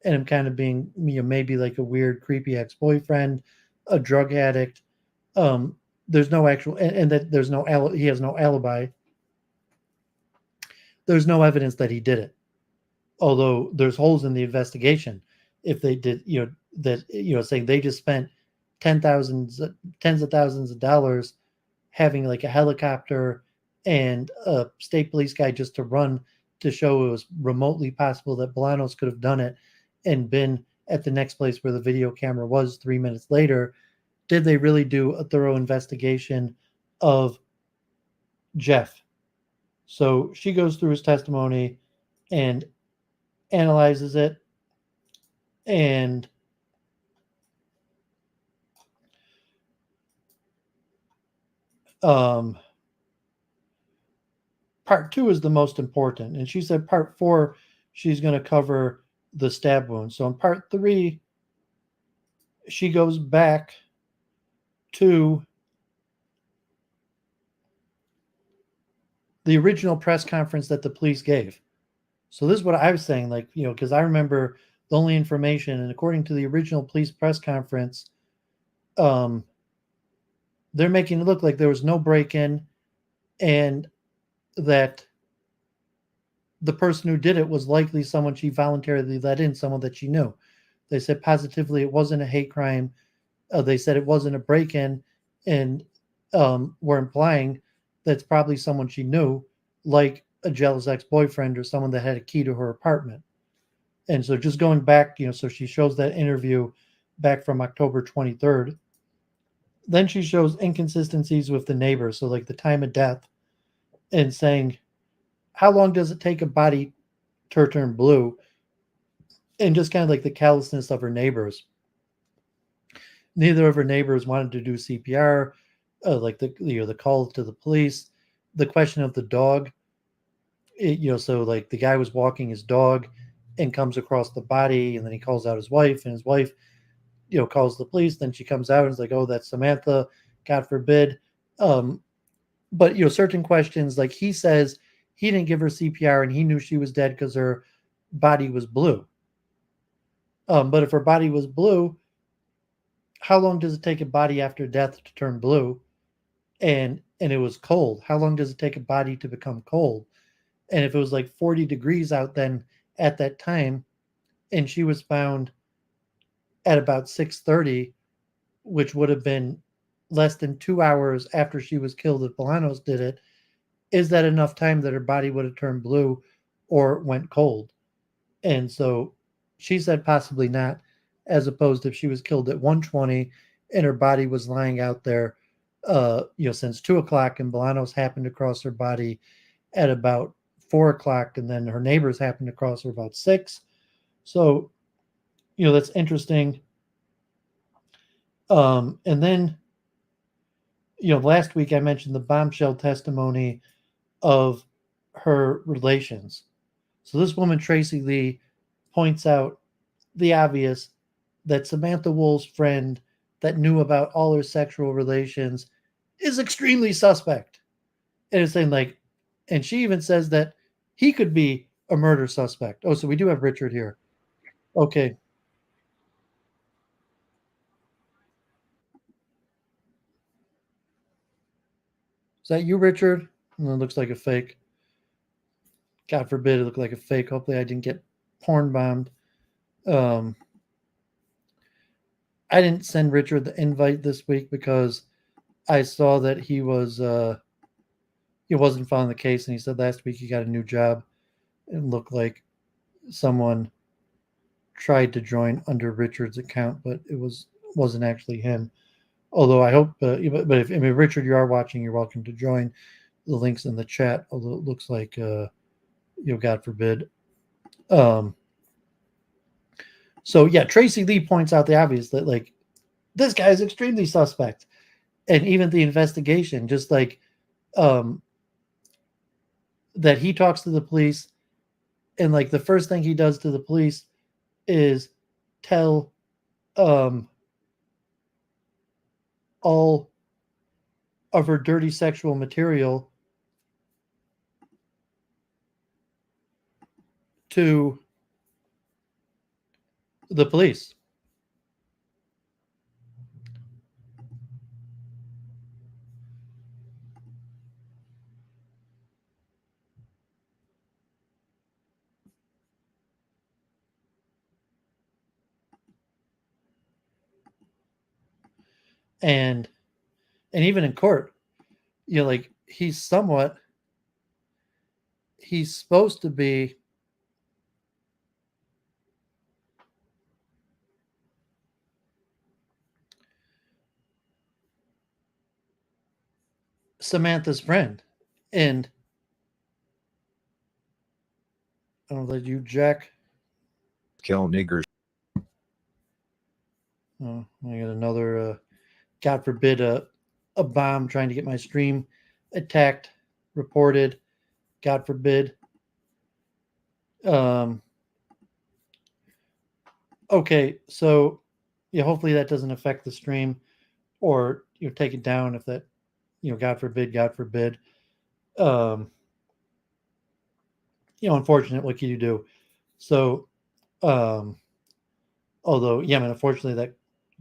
Speaker 1: and him kind of being, maybe like a weird, creepy ex-boyfriend, a drug addict. There's no actual, and that there's no, he has no alibi. There's no evidence that he did it. Although there's holes in the investigation. If they did, saying they just spent tens of thousands of dollars having like a helicopter and a state police guy just to run to show it was remotely possible that Bolanos could have done it and been at the next place where the video camera was 3 minutes later. Did they really do a thorough investigation of Jeff? So she goes through his testimony and analyzes it. And part 2 is the most important. And she said part 4, she's going to cover the stab wound. So in part 3, she goes back to the original press conference that the police gave. So this is what I was saying, like, because I remember the only information, and according to the original police press conference, they're making it look like there was no break-in and that the person who did it was likely someone she voluntarily let in, someone that she knew. They said positively it wasn't a hate crime. They said it wasn't a break-in, and were implying that's probably someone she knew, like a jealous ex-boyfriend or someone that had a key to her apartment. And so just going back, so she shows that interview back from October 23rd. Then she shows inconsistencies with the neighbors. So like the time of death and saying, how long does it take a body to turn blue? And just kind of like the callousness of her neighbors. Neither of her neighbors wanted to do CPR, like the call to the police, the question of the dog. So like the guy was walking his dog and comes across the body, and then he calls out his wife, and his wife, calls the police. Then she comes out and is like, "Oh, that's Samantha. God forbid." But certain questions, like he says he didn't give her CPR and he knew she was dead because her body was blue. But if her body was blue, how long does it take a body after death to turn blue? And it was cold. How long does it take a body to become cold? And if it was like 40 degrees out then at that time, and she was found at about 6:30, which would have been less than 2 hours after she was killed if Bolanos did it, is that enough time that her body would have turned blue or went cold? And so she said possibly not, as opposed to if she was killed at 1:20 and her body was lying out there, since 2 o'clock, and Bolanos happened to cross her body at about 4 o'clock, and then her neighbors happened to cross her about 6. So, that's interesting. And then, last week I mentioned the bombshell testimony of her relations. So this woman, Tracey Lee, points out the obvious, that Samantha Woll's friend that knew about all her sexual relations is extremely suspect. And it's saying and she even says that he could be a murder suspect. Oh, so we do have Richard here. Okay. Is that you, Richard? Well, it looks like a fake. God forbid it looked like a fake. Hopefully I didn't get porn bombed. I didn't send Richard the invite this week because I saw that he wasn't following the case, and he said last week he got a new job. It looked like someone tried to join under Richard's account, but it wasn't actually him. Although I hope, but if Richard, you are watching, you're welcome to join. The links in the chat. Although it looks like, God forbid. So yeah, Tracey Lee points out the obvious, that this guy is extremely suspect, and even the investigation, just that he talks to the police, and the first thing he does to the police is tell all of her dirty sexual material to the police. And even in court, he's supposed to be Samantha's friend. And I don't know that you, Jack.
Speaker 2: Kill niggers.
Speaker 1: Oh, I got another, God forbid, a bomb trying to get my stream attacked, reported. God forbid. Okay, so hopefully that doesn't affect the stream, or take it down if that, God forbid. Unfortunate. What can you do? So, although, unfortunately that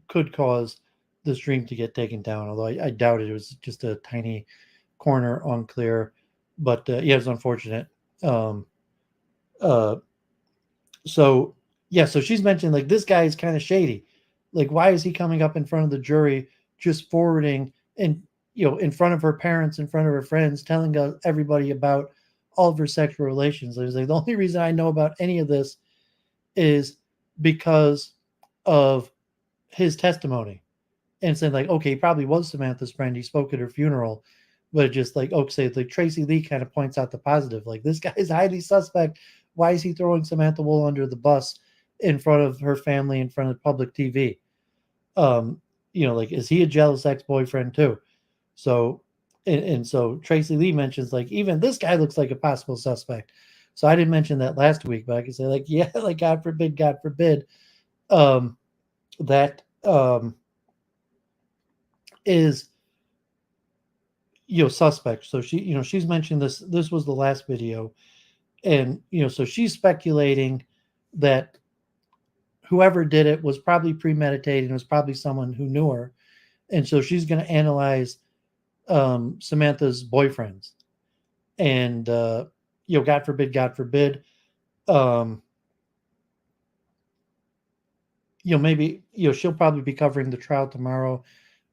Speaker 1: could cause the stream to get taken down. Although I doubt it. It was just a tiny corner, unclear. But it's unfortunate. So she's mentioned this guy is kind of shady. Why is he coming up in front of the jury, just forwarding and in front of her parents, in front of her friends, telling everybody about all of her sexual relations? It was the only reason I know about any of this is because of his testimony. And saying okay, he probably was Samantha's friend. He spoke at her funeral, but just Tracey Lee kind of points out the positive. This guy is highly suspect. Why is he throwing Samantha Woll under the bus in front of her family, in front of public TV? Is he a jealous ex-boyfriend too? So, and so Tracey Lee mentions even this guy looks like a possible suspect. So I didn't mention that last week, but I can say God forbid, that is suspect. So she's mentioned this was the last video, and so she's speculating that whoever did it was probably premeditated and was probably someone who knew her, and so she's going to analyze Samantha's boyfriends, and God forbid, maybe she'll probably be covering the trial tomorrow.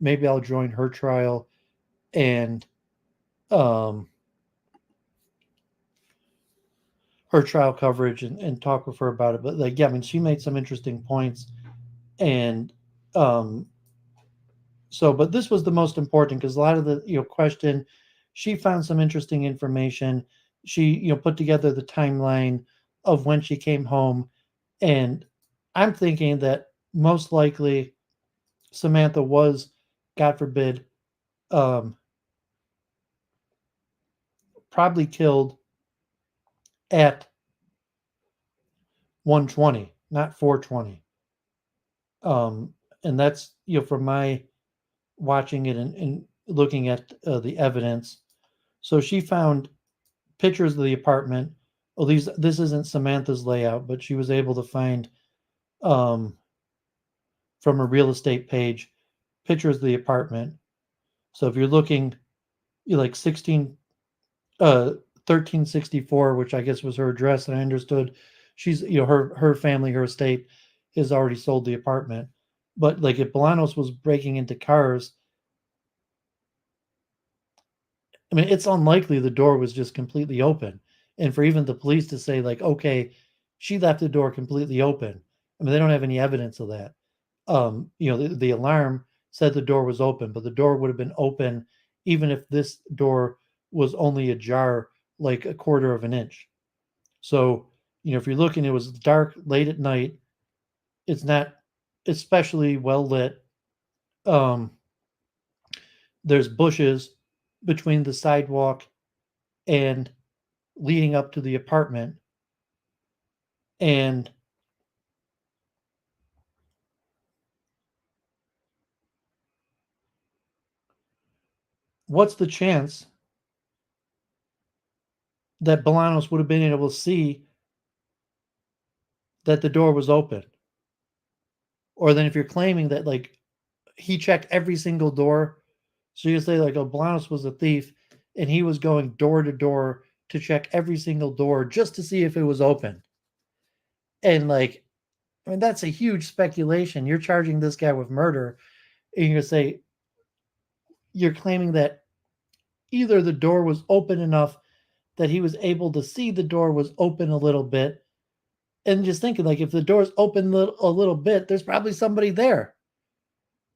Speaker 1: Maybe I'll join her trial, and her trial coverage and talk with her about it. But like, yeah, I mean, she made some interesting points, and but this was the most important because a lot of the question, she found some interesting information. She put together the timeline of when she came home, and I'm thinking that most likely Samantha was, God forbid, probably killed at 1:20, not 4:20. And that's from my watching it and looking at the evidence. So she found pictures of the apartment. Well, this isn't Samantha's layout, but she was able to find from a real estate page pictures of the apartment. So if you're looking, like 1364, which I guess was her address, and I understood she's her family, her estate has already sold the apartment. But like if Bolanos was breaking into cars, I mean, it's unlikely the door was just completely open. And for even the police to say, like, okay, she left the door completely open. I mean, they don't have any evidence of that. The alarm said the door was open, but the door would have been open even if this door was only ajar like a quarter of an inch. So, if you're looking, it was dark late at night. It's not especially well lit. Um, there's bushes between the sidewalk and leading up to the apartment. And what's the chance that Bolanos would have been able to see that the door was open? Or then if you're claiming that like he checked every single door, so you say like, oh, Bolanos was a thief and he was going door to door to check every single door just to see if it was open. And like, I mean, that's a huge speculation. You're charging this guy with murder, and you're gonna say you're claiming that either the door was open enough that he was able to see the door was open a little bit, and just thinking like if the door's open a little bit, there's probably somebody there.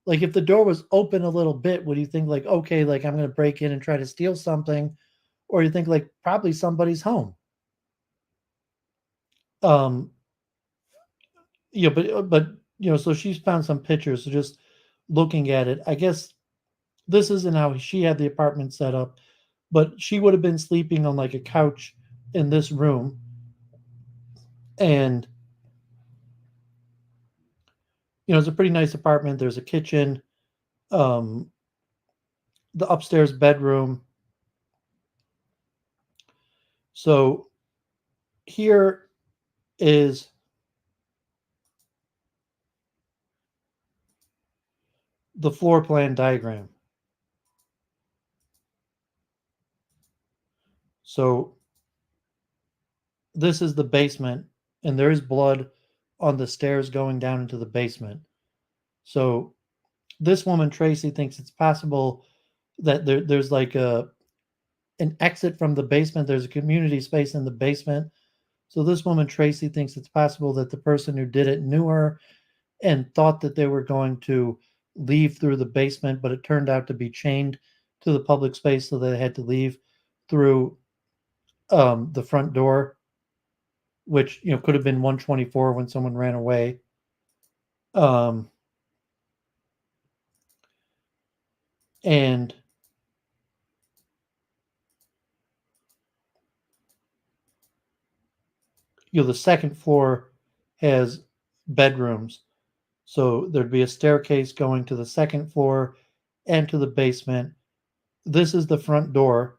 Speaker 1: Like if the door was open a little bit, would you think like, okay, like I'm going to break in and try to steal something, or you think like probably somebody's home? Um, but so she's found some pictures. So just looking at it, I guess this isn't how she had the apartment set up, but she would have been sleeping on like a couch in this room, and it's a pretty nice apartment. There's a kitchen, um, the upstairs bedroom. So here is the floor plan diagram. So this is the basement, and there is blood on the stairs going down into the basement. So this woman, Tracey, thinks it's possible that there's like an exit from the basement. There's a community space in the basement. So this woman, Tracey, thinks it's possible that the person who did it knew her and thought that they were going to leave through the basement, but it turned out to be chained to the public space, so they had to leave through the front door, which could have been 124 when someone ran away. And the second floor has bedrooms, so there'd be a staircase going to the second floor and to the basement. This is the front door.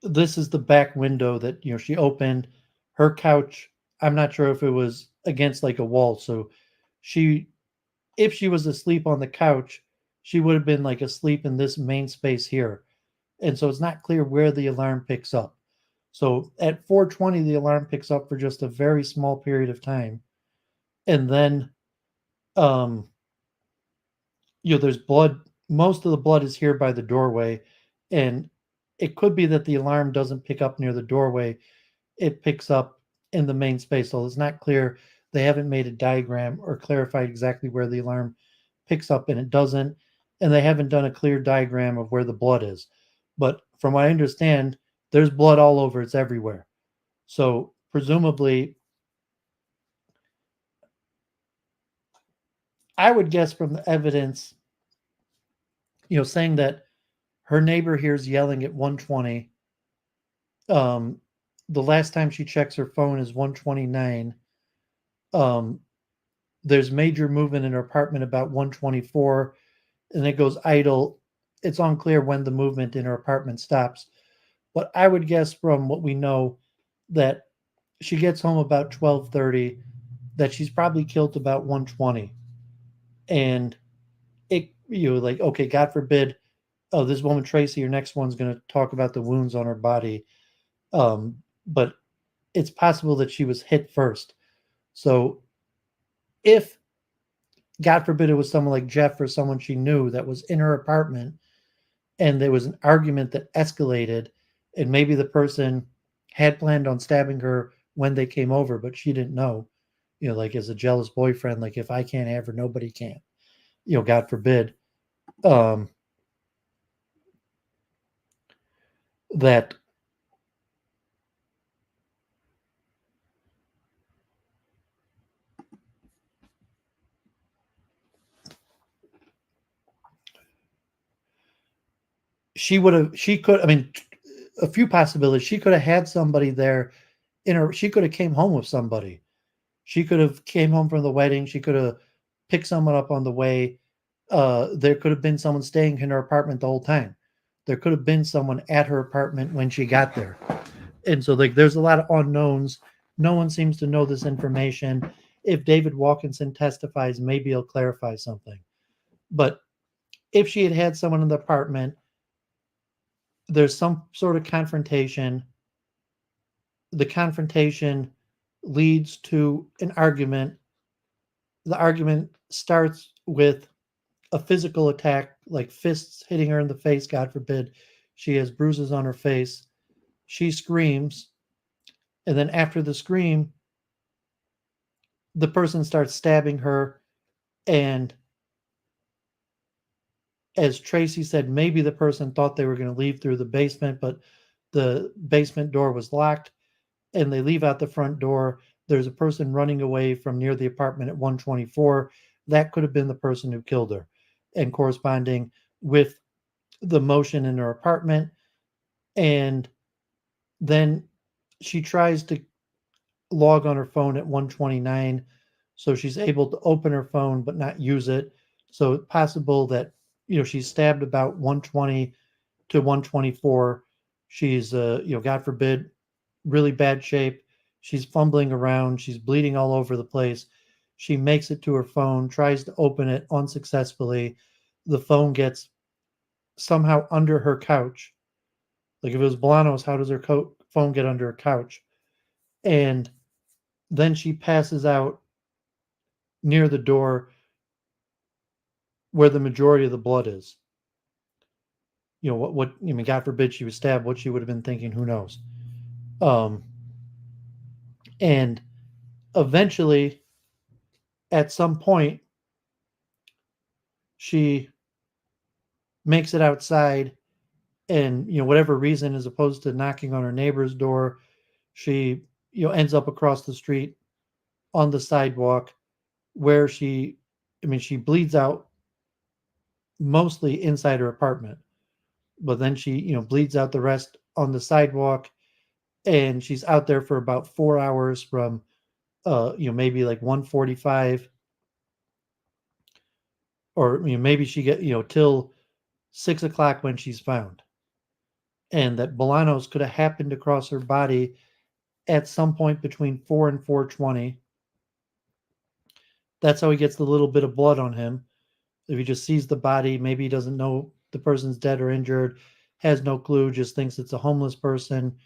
Speaker 1: This is the back window that she opened. Her couch, I'm not sure if it was against like a wall, so if she was asleep on the couch, she would have been like asleep in this main space here. And so it's not clear where the alarm picks up. So at 4:20 the alarm picks up for just a very small period of time. And then there's blood most of the blood is here by the doorway, and it could be that the alarm doesn't pick up near the doorway. It picks up in the main space. So it's not clear. They haven't made a diagram or clarified exactly where the alarm picks up, and it doesn't. And they haven't done a clear diagram of where the blood is. But from what I understand, there's blood all over. It's everywhere. So presumably, I would guess from the evidence, saying that her neighbor hears yelling at 1:20. The last time she checks her phone is 1:29. There's major movement in her apartment about 1:24, and it goes idle. It's unclear when the movement in her apartment stops. But I would guess from what we know that she gets home about 12:30, that she's probably killed about 1:20. And like, okay, God forbid, oh, this woman, Tracey, your next one's going to talk about the wounds on her body. But it's possible that she was hit first. So if, God forbid, it was someone like Jeff or someone she knew that was in her apartment, and there was an argument that escalated, and maybe the person had planned on stabbing her when they came over, but she didn't know, like as a jealous boyfriend, like if I can't have her, nobody can, God forbid, that she could, I mean, a few possibilities. She could have had somebody there she could have came home with somebody. She could have came home from the wedding. She could have picked someone up on the way. There could have been someone staying in her apartment the whole time. There could have been someone at her apartment when she got there. And so like there's a lot of unknowns. No one seems to know this information. If David Wilkinson testifies, maybe he'll clarify something. But if she had had someone in the apartment, there's some sort of confrontation. The confrontation leads to an argument. The argument starts with a physical attack, like fists hitting her in the face, God forbid. She has bruises on her face. She screams. And then after the scream, the person starts stabbing her. And as Tracey said, maybe the person thought they were going to leave through the basement, but the basement door was locked, and they leave out the front door. There's a person running away from near the apartment at 1:24. That could have been the person who killed her. And corresponding with the motion in her apartment. And then she tries to log on her phone at 1:29. So she's able to open her phone but not use it. So it's possible that, she's stabbed about 1:20 to 1:24. She's, God forbid, really bad shape. She's fumbling around. She's bleeding all over the place. She makes it to her phone, tries to open it unsuccessfully. The phone gets somehow under her couch. Like if it was Bolanos, how does her phone get under her couch? And then she passes out near the door where the majority of the blood is. What I mean, God forbid she was stabbed, what she would have been thinking, who knows? And eventually, at some point, she makes it outside, and whatever reason, as opposed to knocking on her neighbor's door, she ends up across the street on the sidewalk, where she bleeds out mostly inside her apartment, but then she bleeds out the rest on the sidewalk, and she's out there for about 4 hours from maybe like 1:45, or maybe she get till 6 o'clock when she's found. And that Bolanos could have happened across her body at some point between 4 and 4:20. That's how he gets the little bit of blood on him. If he just sees the body, maybe he doesn't know the person's dead or injured, has no clue, just thinks it's a homeless person,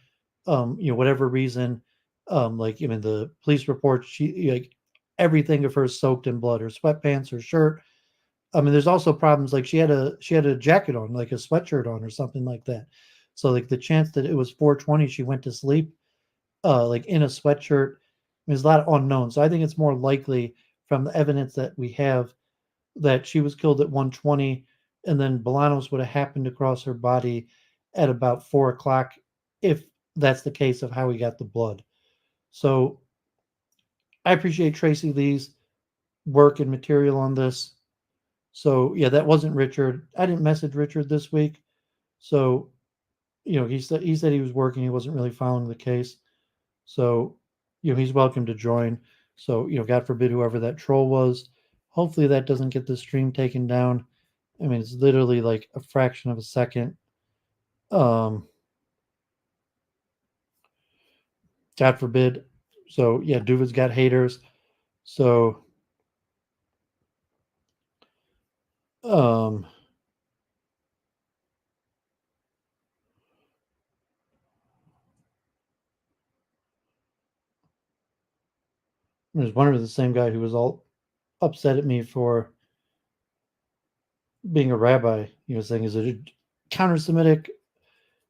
Speaker 1: whatever reason. The police report, she, like, everything of hers soaked in blood, her sweatpants, her shirt, I mean, there's also problems like she had a jacket on, like a sweatshirt on or something like that. So like the chance that it was 4:20, she went to sleep, like in a sweatshirt. There's a lot of unknowns. So I think it's more likely from the evidence that we have that she was killed at 1:20, and then Bolanos would have happened across her body at about 4 o'clock, if that's the case of how he got the blood. So I appreciate Tracey Lee's work and material on this. So yeah, that wasn't Richard. I didn't message Richard this week. So, he said he was working, he wasn't really following the case. So, he's welcome to join. So, God forbid whoever that troll was. Hopefully that doesn't get the stream taken down. I mean, it's literally like a fraction of a second. God forbid. So yeah, Duvid's got haters. So um there's one of the same guy who was all upset at me for being a rabbi, saying, is it counter-Semitic?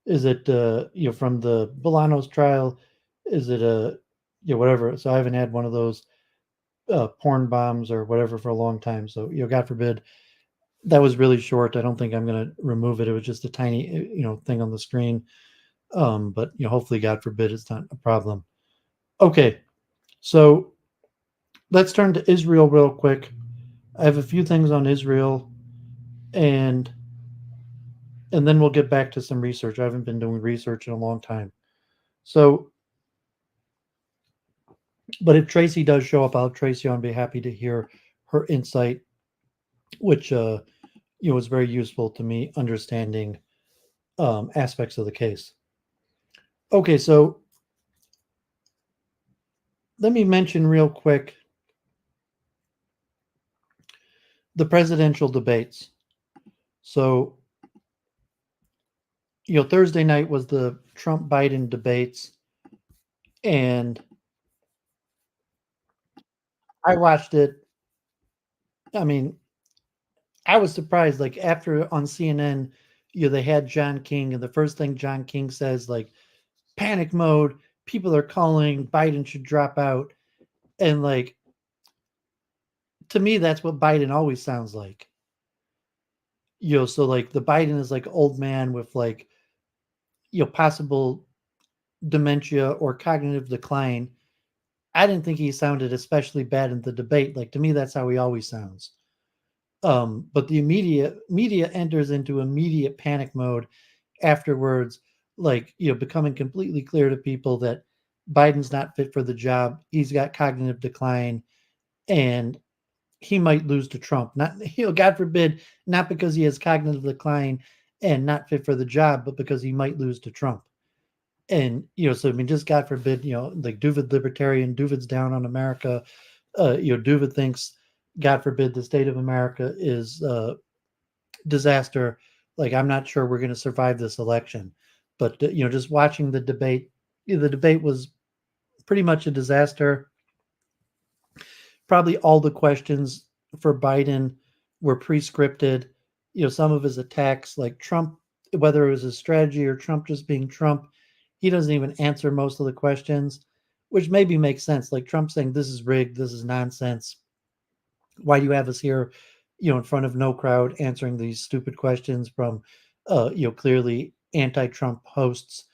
Speaker 1: Is it from the Bolanos trial? Is it whatever? So I haven't had one of those porn bombs or whatever for a long time. So God forbid. That was really short. I don't think I'm going to remove it. It was just a tiny thing on the screen. But hopefully, God forbid, it's not a problem. Okay, so let's turn to Israel real quick. I have a few things on Israel, and then we'll get back to some research. I haven't been doing research in a long time. So, but if Tracey does show up, I'll have Tracey on. Be happy to hear her insight, which was very useful to me understanding aspects of the case. Okay, so let me mention real quick the presidential debates. So, Thursday night was the Trump Biden debates, and I watched it. I mean, I was surprised. Like after on CNN, they had John King, and the first thing John King says, like, panic mode. People are calling Biden should drop out, and like to me, that's what Biden always sounds like. So like the Biden is like old man with like possible dementia or cognitive decline. I didn't think he sounded especially bad in the debate. Like to me, that's how he always sounds. But the immediate media enters into immediate panic mode afterwards, like becoming completely clear to people that Biden's not fit for the job. He's got cognitive decline, and he might lose to Trump. Not God forbid, not because he has cognitive decline and not fit for the job, but because he might lose to Trump. And so I mean, just God forbid, like Duvid libertarian, Duvid's down on America. Duvid thinks, God forbid, the state of America is disaster. Like I'm not sure we're going to survive this election. But just watching the debate, the debate was pretty much a disaster. Probably all the questions for Biden were pre-scripted. Some of his attacks, like Trump, whether it was his strategy or Trump just being Trump, he doesn't even answer most of the questions, which maybe makes sense. Like Trump saying, this is rigged, this is nonsense. Why do you have us here, in front of no crowd answering these stupid questions from, clearly anti-Trump hosts,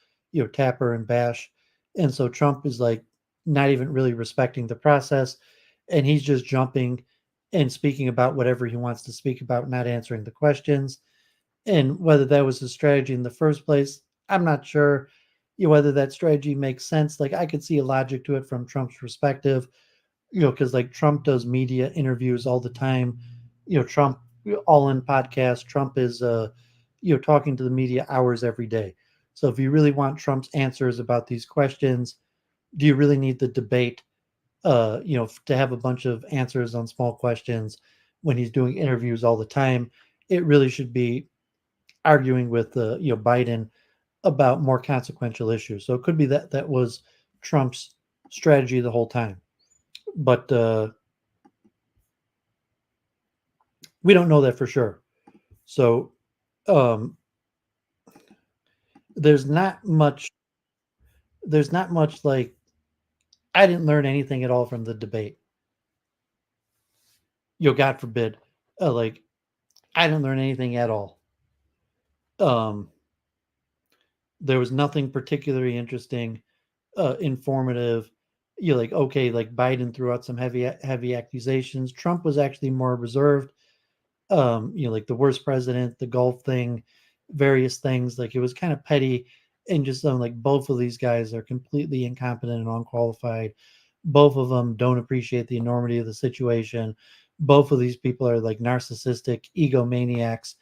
Speaker 1: Tapper and Bash. And so Trump is like not even really respecting the process, and he's just jumping and speaking about whatever he wants to speak about, not answering the questions. And whether that was his strategy in the first place, I'm not sure. Whether that strategy makes sense. Like I could see a logic to it from Trump's perspective, because like Trump does media interviews all the time. Trump all in podcast. Trump is talking to the media hours every day. So if you really want Trump's answers about these questions, do you really need the debate? To have a bunch of answers on small questions when he's doing interviews all the time. It really should be arguing with Biden about more consequential issues. So it could be that was Trump's strategy the whole time. But We don't know that for sure. So um, there's not much. There's not much like I didn't learn anything at all from the debate. God forbid, like I didn't learn anything at all. Um, there was nothing particularly interesting, informative. Like okay, like Biden threw out some heavy accusations. Trump was actually more reserved. Like the worst president, the golf thing, various things. Like it was kind of petty, and just like both of these guys are completely incompetent and unqualified. Both of them don't appreciate the enormity of the situation. Both of these people are like narcissistic egomaniacs,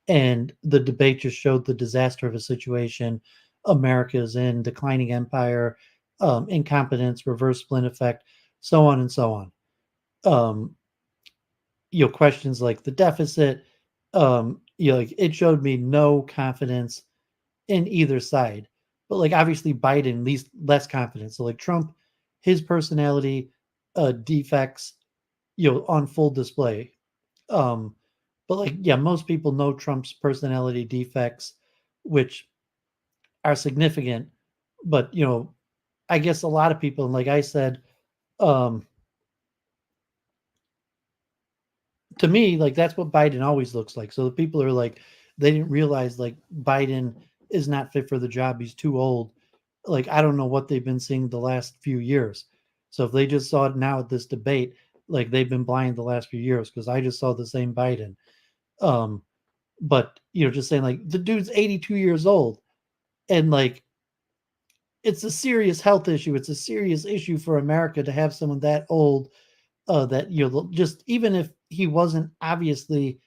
Speaker 1: and the debate just showed the disaster of a situation America is in: declining empire, incompetence, reverse splint effect, so on and so on. Um, Questions like the deficit, like it showed me no confidence in either side. But like obviously Biden least less confidence. So like Trump, his personality defects, on full display. Um, but like yeah, most people know Trump's personality defects, which are significant. But I guess a lot of people, and like I said, um, to me, like that's what Biden always looks like. So the people are like, they didn't realize like Biden is not fit for the job. He's too old. Like I don't know what they've been seeing the last few years. So if they just saw it now at this debate, like they've been blind the last few years because I just saw the same Biden. Um, but just saying like the dude's 82 years old, and like it's a serious health issue. It's a serious issue for America to have someone that old. That just even if he wasn't obviously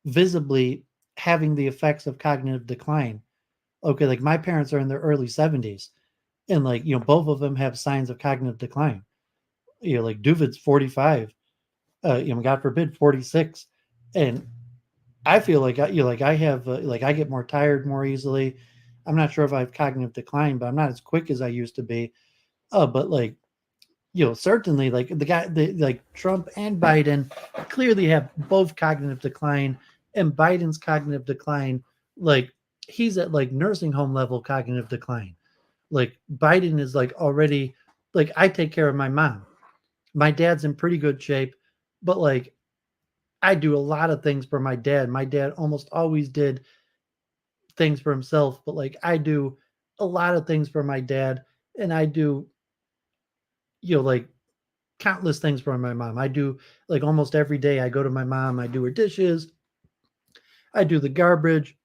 Speaker 1: visibly having the effects of cognitive decline. Okay, like my parents are in their early 70s, and like both of them have signs of cognitive decline. Like Duvid's 45, God forbid 46, and I feel like I have like I get more tired more easily. I'm not sure if I have cognitive decline, but I'm not as quick as I used to be. But like certainly like like Trump and Biden clearly have both cognitive decline, and Biden's cognitive decline, like he's at like nursing home level cognitive decline. Like Biden is like already like I take care of my mom. My dad's in pretty good shape, but like I do a lot of things for my dad. My dad almost always did things for himself, but like I do a lot of things for my dad, and I do like countless things for my mom. I do like almost every day. I go to my mom. I do her dishes. I do the garbage.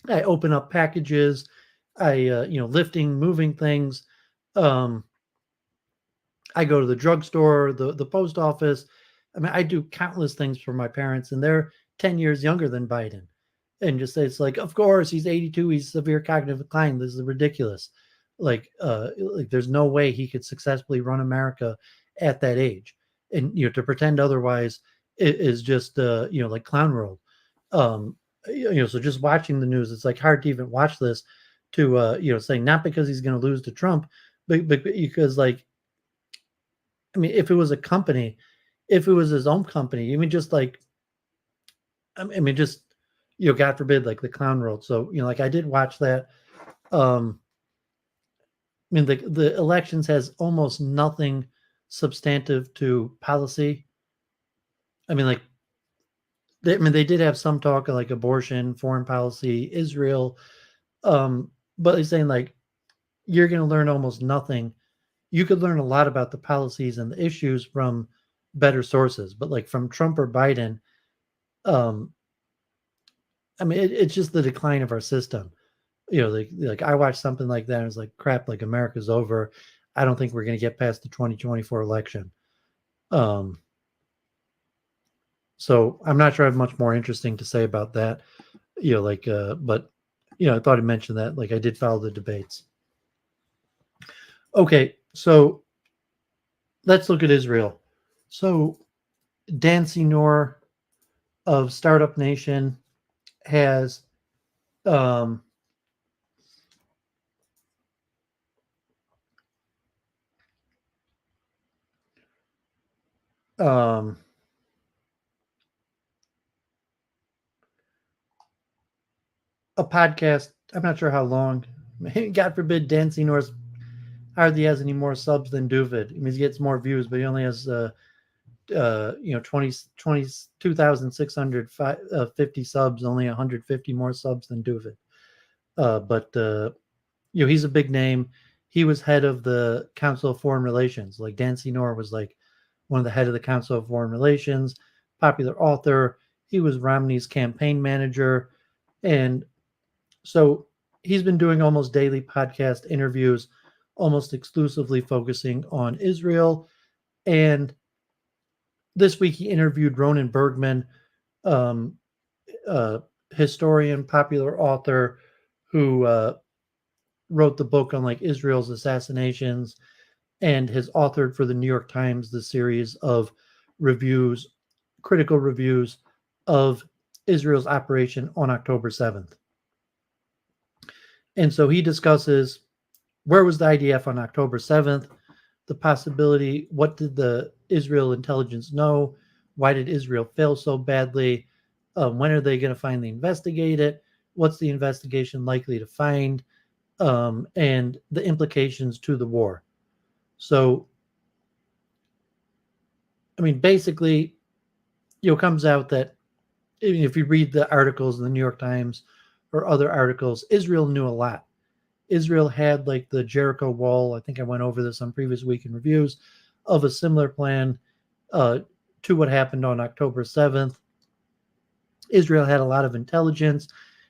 Speaker 1: I open up packages. I lifting, moving things. Um, I go to the drugstore, the post office. I mean, I do countless things for my parents, and they're 10 years younger than Biden. And just say it's like, of course, he's 82. He's severe cognitive decline. This is ridiculous. Like there's no way he could successfully run America at that age. And to pretend otherwise is just like clown world. Um, so just watching the news, it's like hard to even watch this. To saying not because he's going to lose to Trump, but because like I mean, if it was a company, if it was his own company, I mean, just like, I mean, just, God forbid, like the clown world. So, like I did watch that. Um, I mean, the elections has almost nothing substantive to policy. I mean, like, they did have some talk of like abortion, foreign policy, Israel. But he's saying like, you're going to learn almost nothing. You could learn a lot about the policies and the issues from better sources, but like from Trump or Biden, um, I mean, it's just the decline of our system. Like I watched something like that and it's like, crap, like America's over. I don't think we're going to get past the 2024 election. Um, so I'm not sure I have much more interesting to say about that. But I thought I mentioned that. Like I did follow the debates. Okay, so let's look at Israel. So Dan Senor of Startup Nation has um, um, a podcast. I'm not sure how long. God forbid Dan Senor's hardly has any more subs than Duvid. I mean, he gets more views, but he only has 22,650 subs, only 150 more subs than Duvid. But he's a big name. He was head of the Council of Foreign Relations. Like Dan Senor was like one of the head of the Council of Foreign Relations, popular author. He was Romney's campaign manager. And so he's been doing almost daily podcast interviews, almost exclusively focusing on Israel. And this week he interviewed Ronan Bergman, um, historian, popular author who wrote the book on like Israel's assassinations and has authored for the New York Times the series of reviews, critical reviews of Israel's operation on October 7th. And so he discusses where was the IDF on October 7th, the possibility, what did the Israel intelligence know, why did Israel fail so badly, when are they going to finally investigate it, what's the investigation likely to find, and the implications to the war. So, I mean, basically, it comes out that if you read the articles in the New York Times or other articles, Israel knew a lot. Israel had like the Jericho Wall. I think I went over this on previous week in reviews of a similar plan to what happened on October 7th. Israel had a lot of intelligence.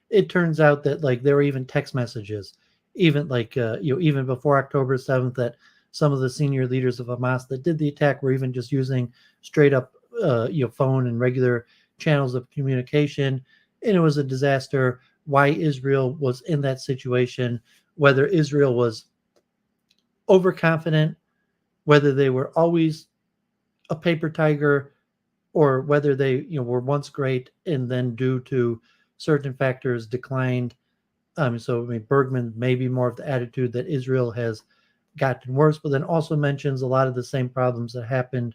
Speaker 1: It turns out that like there were even text messages, even like even before October 7th, that some of the senior leaders of Hamas that did the attack were even just using straight up phone and regular channels of communication, and it was a disaster. Why Israel was in that situation, whether Israel was overconfident, whether they were always a paper tiger, or whether they were once great and then due to certain factors declined. So I mean, Bergman may be more of the attitude that Israel has gotten worse, but then also mentions a lot of the same problems that happened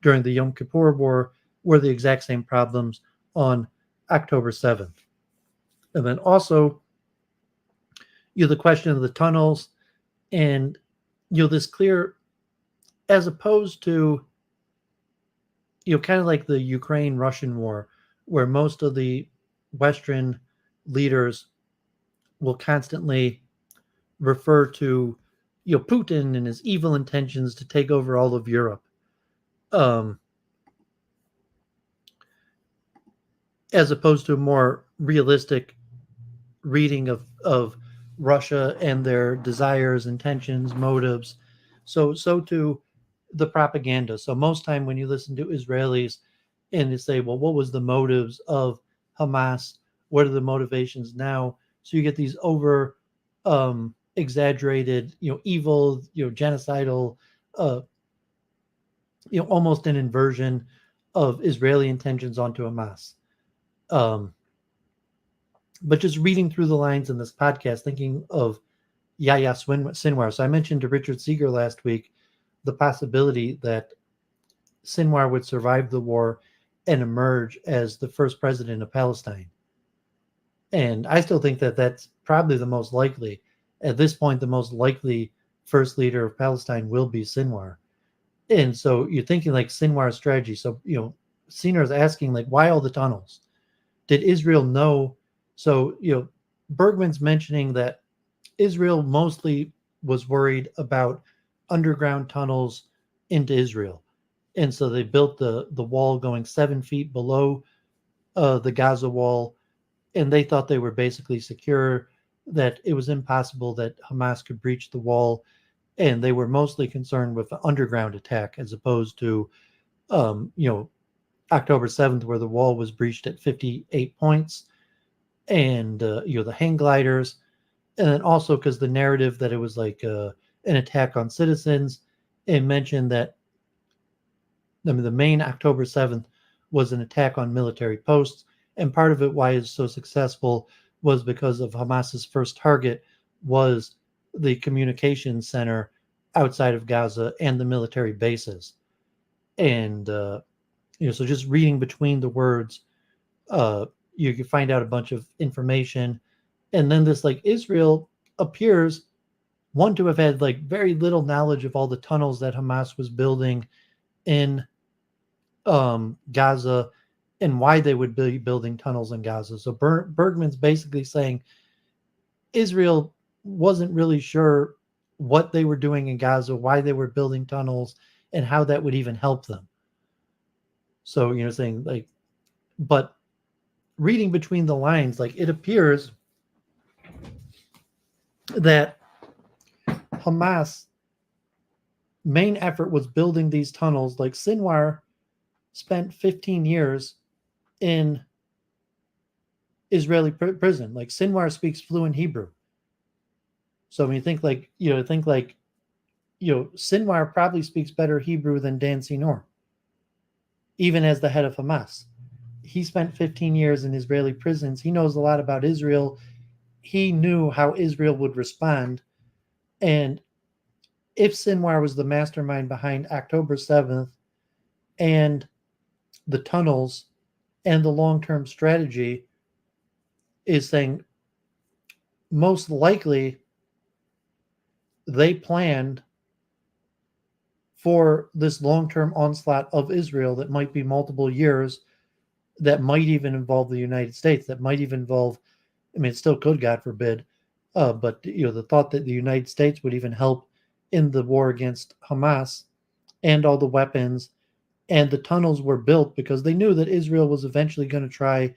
Speaker 1: during the Yom Kippur War were the exact same problems on October 7th. And then also, the question of the tunnels and, this clear, as opposed to, kind of like the Ukraine-Russian war, where most of the Western leaders will constantly refer to, Putin and his evil intentions to take over all of Europe. As opposed to a more realistic reading of Russia and their desires, intentions, motives. So to the propaganda. So most time when you listen to Israelis and they say, well, what was the motives of Hamas? What are the motivations now? So you get these over exaggerated, evil, genocidal, almost an inversion of Israeli intentions onto Hamas. But just reading through the lines in this podcast, thinking of Yahya Sinwar. So I mentioned to Richard Seeger last week the possibility that Sinwar would survive the war and emerge as the first president of Palestine. And I still think that that's probably the most likely. At this point, the most likely first leader of Palestine will be Sinwar. And so you're thinking like Sinwar's strategy. So, Sinwar is asking, like, why all the tunnels? Did Israel know? So, Bergman's mentioning that Israel mostly was worried about underground tunnels into Israel. And so they built the wall going 7 feet below the Gaza wall. And they thought they were basically secure, that it was impossible that Hamas could breach the wall. And they were mostly concerned with the underground attack as opposed to, October 7th, where the wall was breached at 58 points. And, the hang gliders. And then also because the narrative that it was like an attack on citizens, and mentioned that the main October 7th was an attack on military posts. And part of it, why it's so successful, was because of Hamas's first target was the communications center outside of Gaza and the military bases. And, so just reading between the words, you can find out a bunch of information And then this like Israel appears one to have had like very little knowledge of all the tunnels that Hamas was building in Gaza and why they would be building tunnels in Gaza. So Bergman's basically saying Israel wasn't really sure what they were doing in Gaza, why they were building tunnels, and how that would even help them. So, saying like, but reading between the lines, like it appears that Hamas' main effort was building these tunnels. Like Sinwar spent 15 years in Israeli prison. Like Sinwar speaks fluent Hebrew. So when you think like, Sinwar probably speaks better Hebrew than Dan Sinor, even as the head of Hamas. He spent 15 years in Israeli prisons. He knows a lot about Israel. He knew how Israel would respond. And if Sinwar was the mastermind behind October 7th and the tunnels and the long-term strategy, is saying most likely they planned for this long-term onslaught of Israel that might be multiple years, that might even involve the United States, that might even involve, I mean, it still could, God forbid, but the thought that the United States would even help in the war against Hamas, and all the weapons and the tunnels were built because they knew that Israel was eventually going to try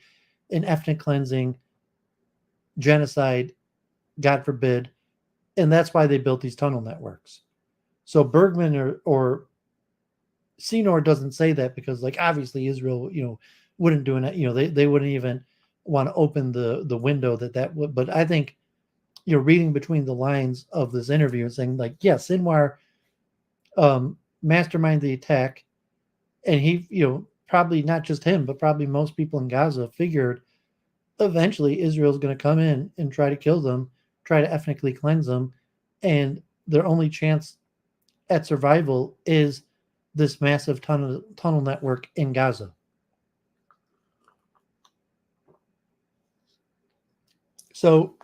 Speaker 1: an ethnic cleansing, genocide, God forbid, and that's why they built these tunnel networks. So Bergman or Sinor doesn't say that because, like, obviously Israel, wouldn't do it. They wouldn't even want to open the window that would. But I think you're reading between the lines of this interview and saying, like, yeah, Sinwar masterminded the attack, and he, probably not just him, but probably most people in Gaza figured eventually Israel's going to come in and try to kill them, try to ethnically cleanse them, and their only chance at survival is this massive tunnel network in Gaza. So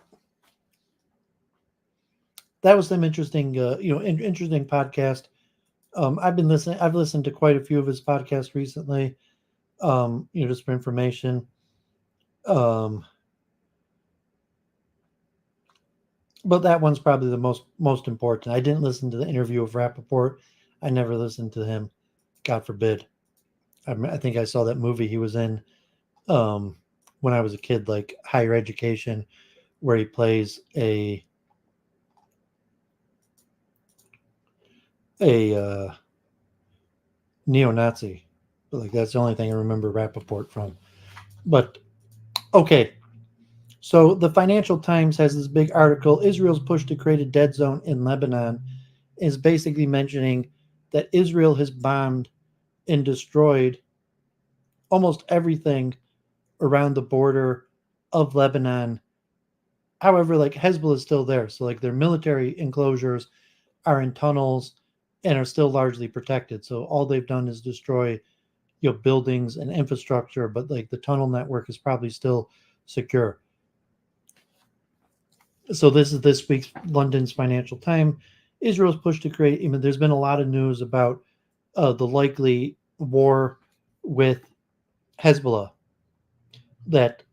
Speaker 1: that was some interesting, interesting podcast. I've listened to quite a few of his podcasts recently, just for information. But that one's probably the most important. I didn't listen to the interview of Rappaport. I never listened to him. God forbid. I think I saw that movie he was in when I was a kid, like Higher Education, where he plays a neo-Nazi. But like that's the only thing I remember Rappaport from. But okay. So the Financial Times has this big article, Israel's push to create a dead zone in Lebanon, is basically mentioning that Israel has bombed and destroyed almost everything around the border of Lebanon. However, like Hezbollah is still there. So like their military enclosures are in tunnels and are still largely protected. So all they've done is destroy, buildings and infrastructure, but like the tunnel network is probably still secure. So this is this week's London's Financial Times. Israel's push to create, there's been a lot of news about the likely war with Hezbollah. That,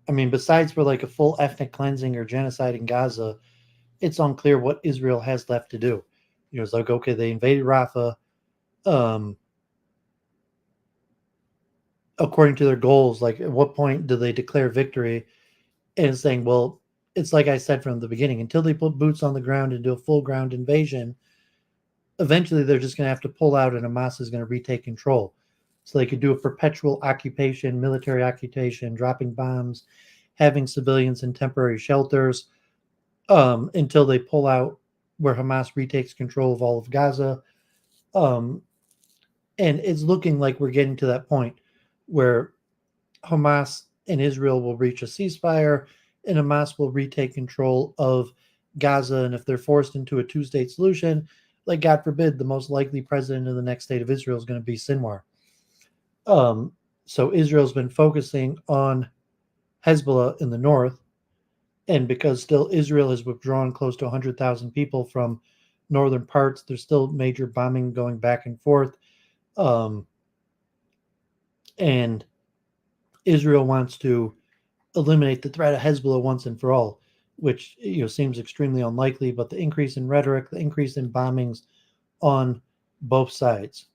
Speaker 1: besides for like a full ethnic cleansing or genocide in Gaza, it's unclear what Israel has left to do. It's like, okay, they invaded Rafah. According to their goals, like at what point do they declare victory? And saying, well, it's like I said from the beginning, until they put boots on the ground and do a full ground invasion, eventually they're just going to have to pull out and Hamas is going to retake control. So they could do a perpetual occupation, military occupation, dropping bombs, having civilians in temporary shelters until they pull out, where Hamas retakes control of all of Gaza. And it's looking like we're getting to that point where Hamas and Israel will reach a ceasefire, and Hamas will retake control of Gaza. And if they're forced into a two-state solution, like God forbid, the most likely president of the next state of Israel is going to be Sinwar. So Israel's been focusing on Hezbollah in the north, And because still Israel has withdrawn close to 100,000 people from northern parts, there's still major bombing going back and forth. And Israel wants to eliminate the threat of Hezbollah once and for all, which seems extremely unlikely. But the increase in rhetoric, the increase in bombings on both sides.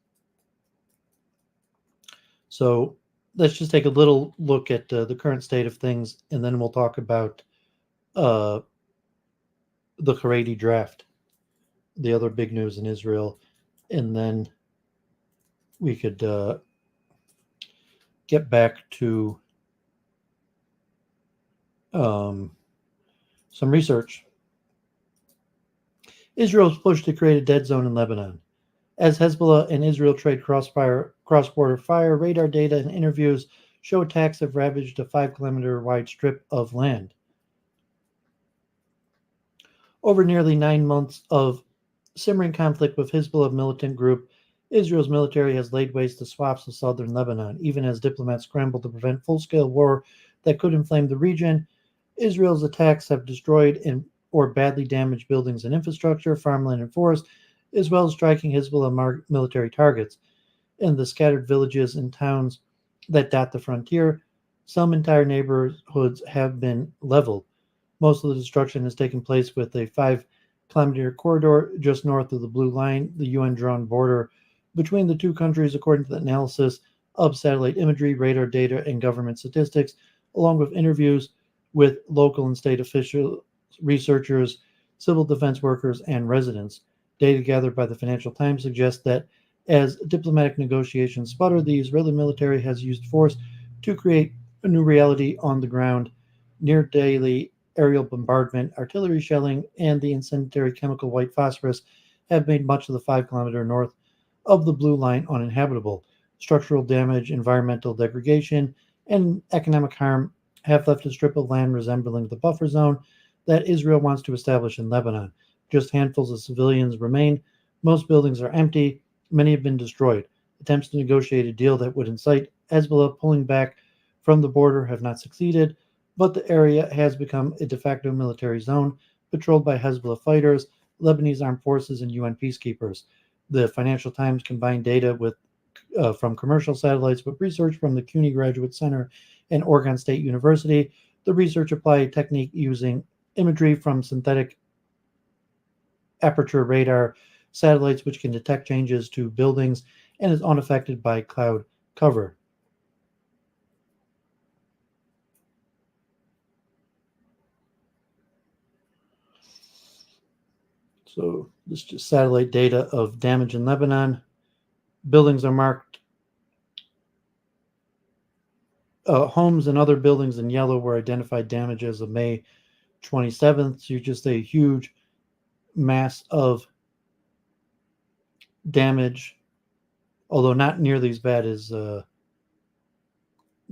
Speaker 1: So let's just take a little look at the current state of things, and then we'll talk about the Haredi Draft, the other big news in Israel, and then we could get back to some research. Israel's push to create a dead zone in Lebanon. As Hezbollah and Israel trade cross-border fire, radar data and interviews show attacks have ravaged a 5-kilometer wide strip of land. Over nearly 9 months of simmering conflict with Hezbollah militant group, Israel's military has laid waste to swaths of southern Lebanon, even as diplomats scramble to prevent full-scale war that could inflame the region. Israel's attacks have destroyed or badly damaged buildings and infrastructure, farmland and forest, as well as striking Hezbollah military targets. In the scattered villages and towns that dot the frontier, some entire neighborhoods have been leveled. Most of the destruction has taken place with a 5-kilometer corridor just north of the Blue Line, the UN-drawn border between the two countries, according to the analysis of satellite imagery, radar data, and government statistics, along with interviews with local and state officials, researchers, civil defense workers, and residents. Data gathered by the Financial Times suggests that as diplomatic negotiations sputter, the Israeli military has used force to create a new reality on the ground. Near daily aerial bombardment, artillery shelling, and the incendiary chemical white phosphorus have made much of the 5-kilometer north of the Blue Line uninhabitable. Structural damage, environmental degradation, and economic harm have left a strip of land resembling the buffer zone that Israel wants to establish in Lebanon. Just handfuls of civilians remain. Most buildings are empty. Many have been destroyed. Attempts to negotiate a deal that would incite Hezbollah pulling back from the border have not succeeded, but the area has become a de facto military zone patrolled by Hezbollah fighters, Lebanese armed forces, and UN peacekeepers. The Financial Times combined data from commercial satellites with research from the CUNY Graduate Center and Oregon State University. The research applied a technique using imagery from synthetic aperture radar satellites, which can detect changes to buildings and is unaffected by cloud cover. So this is just satellite data of damage in Lebanon. Buildings are marked. Homes and other buildings in yellow were identified damage as of May 27th. So just a huge mass of damage, although not nearly as bad as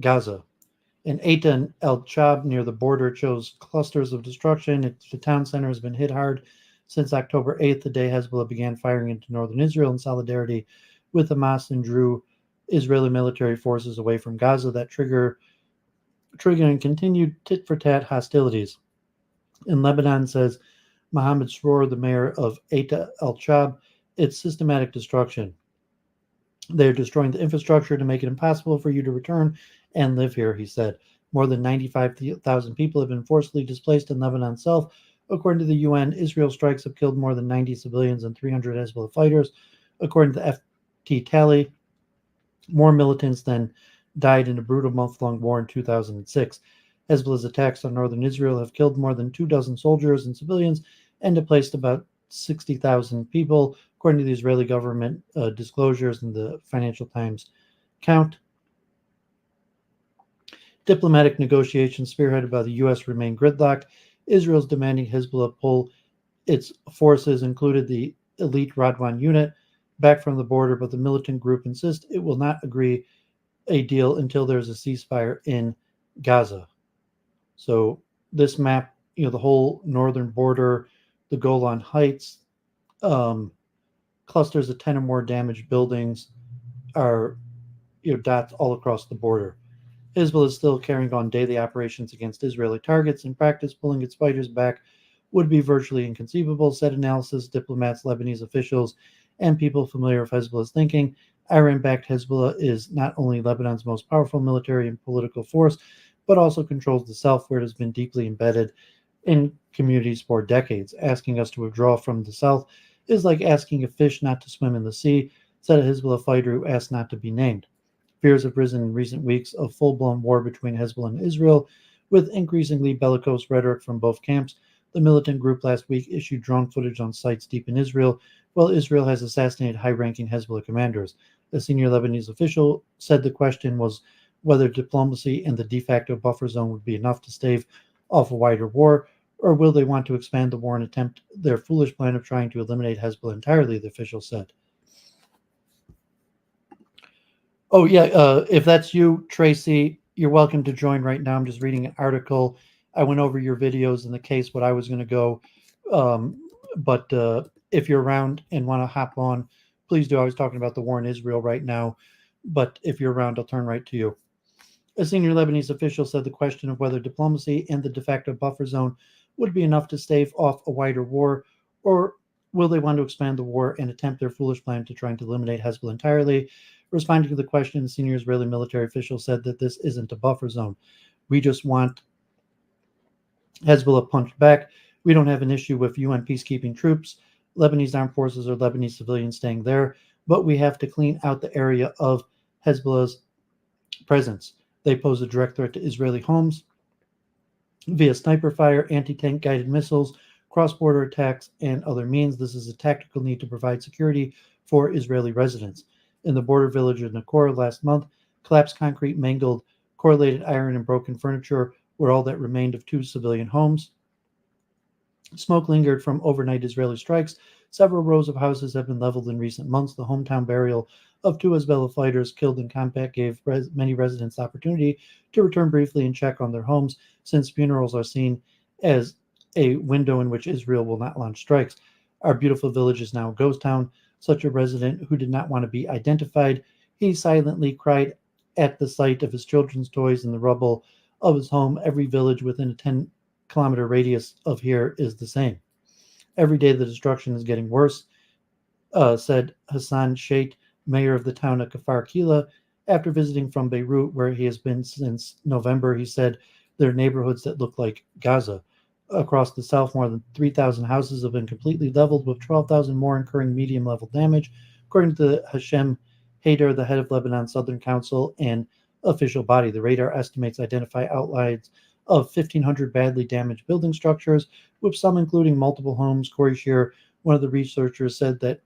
Speaker 1: Gaza. In Eitan el-Chab, near the border, shows clusters of destruction. The town center has been hit hard since October 8th, the day Hezbollah began firing into northern Israel in solidarity with Hamas and drew Israeli military forces away from Gaza, that triggering continued tit-for-tat hostilities. In Lebanon, says Mohammed Sroor, the mayor of Eitan el-Chab, it's systematic destruction. They're destroying the infrastructure to make it impossible for you to return and live here, he said. More than 95,000 people have been forcibly displaced in Lebanon itself. According to the UN, Israel strikes have killed more than 90 civilians and 300 Hezbollah fighters. According to the FT tally, more militants than died in a brutal month-long war in 2006. Hezbollah's attacks on northern Israel have killed more than 24 soldiers and civilians and displaced about 60,000 people, according to the Israeli government disclosures and the Financial Times count. Diplomatic negotiations spearheaded by the U.S. remain gridlocked. Israel's demanding Hezbollah pull its forces, included the elite Radwan unit, back from the border, but the militant group insists it will not agree a deal until there's a ceasefire in Gaza. So this map, the whole northern border, the Golan Heights, clusters of 10 or more damaged buildings are dots all across the border. Hezbollah is still carrying on daily operations against Israeli targets. In practice, pulling its fighters back would be virtually inconceivable, said analysis, diplomats, Lebanese officials, and people familiar with Hezbollah's thinking. Iran-backed Hezbollah is not only Lebanon's most powerful military and political force, but also controls the South, where it has been deeply embedded in communities for decades. Asking us to withdraw from the South is like asking a fish not to swim in the sea, said a Hezbollah fighter who asked not to be named. Fears have risen in recent weeks of full-blown war between Hezbollah and Israel, with increasingly bellicose rhetoric from both camps. The militant group last week issued drone footage on sites deep in Israel, while Israel has assassinated high-ranking Hezbollah commanders. A senior Lebanese official said the question was whether diplomacy and the de facto buffer zone would be enough to stave off a wider war, or will they want to expand the war and attempt their foolish plan of trying to eliminate Hezbollah entirely, the official said. Oh, yeah, if that's you, Tracey, you're welcome to join right now. I'm just reading an article. I went over your videos in the case what I was going to go. But if you're around and want to hop on, please do. I was talking about the war in Israel right now. But if you're around, I'll turn right to you. A senior Lebanese official said the question of whether diplomacy and the de facto buffer zone would be enough to stave off a wider war, or will they want to expand the war and attempt their foolish plan to try to eliminate Hezbollah entirely? Responding to the question, the senior Israeli military official said that this isn't a buffer zone. We just want Hezbollah punched back. We don't have an issue with UN peacekeeping troops, Lebanese armed forces, or Lebanese civilians staying there, but we have to clean out the area of Hezbollah's presence. They pose a direct threat to Israeli homes via sniper fire, anti-tank guided missiles, cross-border attacks, and other means. This is a tactical need to provide security for Israeli residents. In the border village of Nakora last month, collapsed concrete, mangled, correlated iron, and broken furniture were all that remained of two civilian homes. Smoke lingered from overnight Israeli strikes. Several rows of houses have been leveled in recent months. The hometown burial of two Hezbollah fighters killed in combat gave many residents the opportunity to return briefly and check on their homes, since funerals are seen as a window in which Israel will not launch strikes. Our beautiful village is now a ghost town. Such a resident who did not want to be identified. He silently cried at the sight of his children's toys in the rubble of his home. Every village within a 10-kilometer radius of here is the same. Every day the destruction is getting worse, said Hassan Sheikh, mayor of the town of Kfar Kila. After visiting from Beirut, where he has been since November, he said there are neighborhoods that look like Gaza. Across the south, more than 3,000 houses have been completely leveled, with 12,000 more incurring medium-level damage, according to Hashem Hager, the head of Lebanon's Southern Council and official body. The radar estimates identify outlines of 1,500 badly damaged building structures, with some including multiple homes. Corey Shear, one of the researchers, said that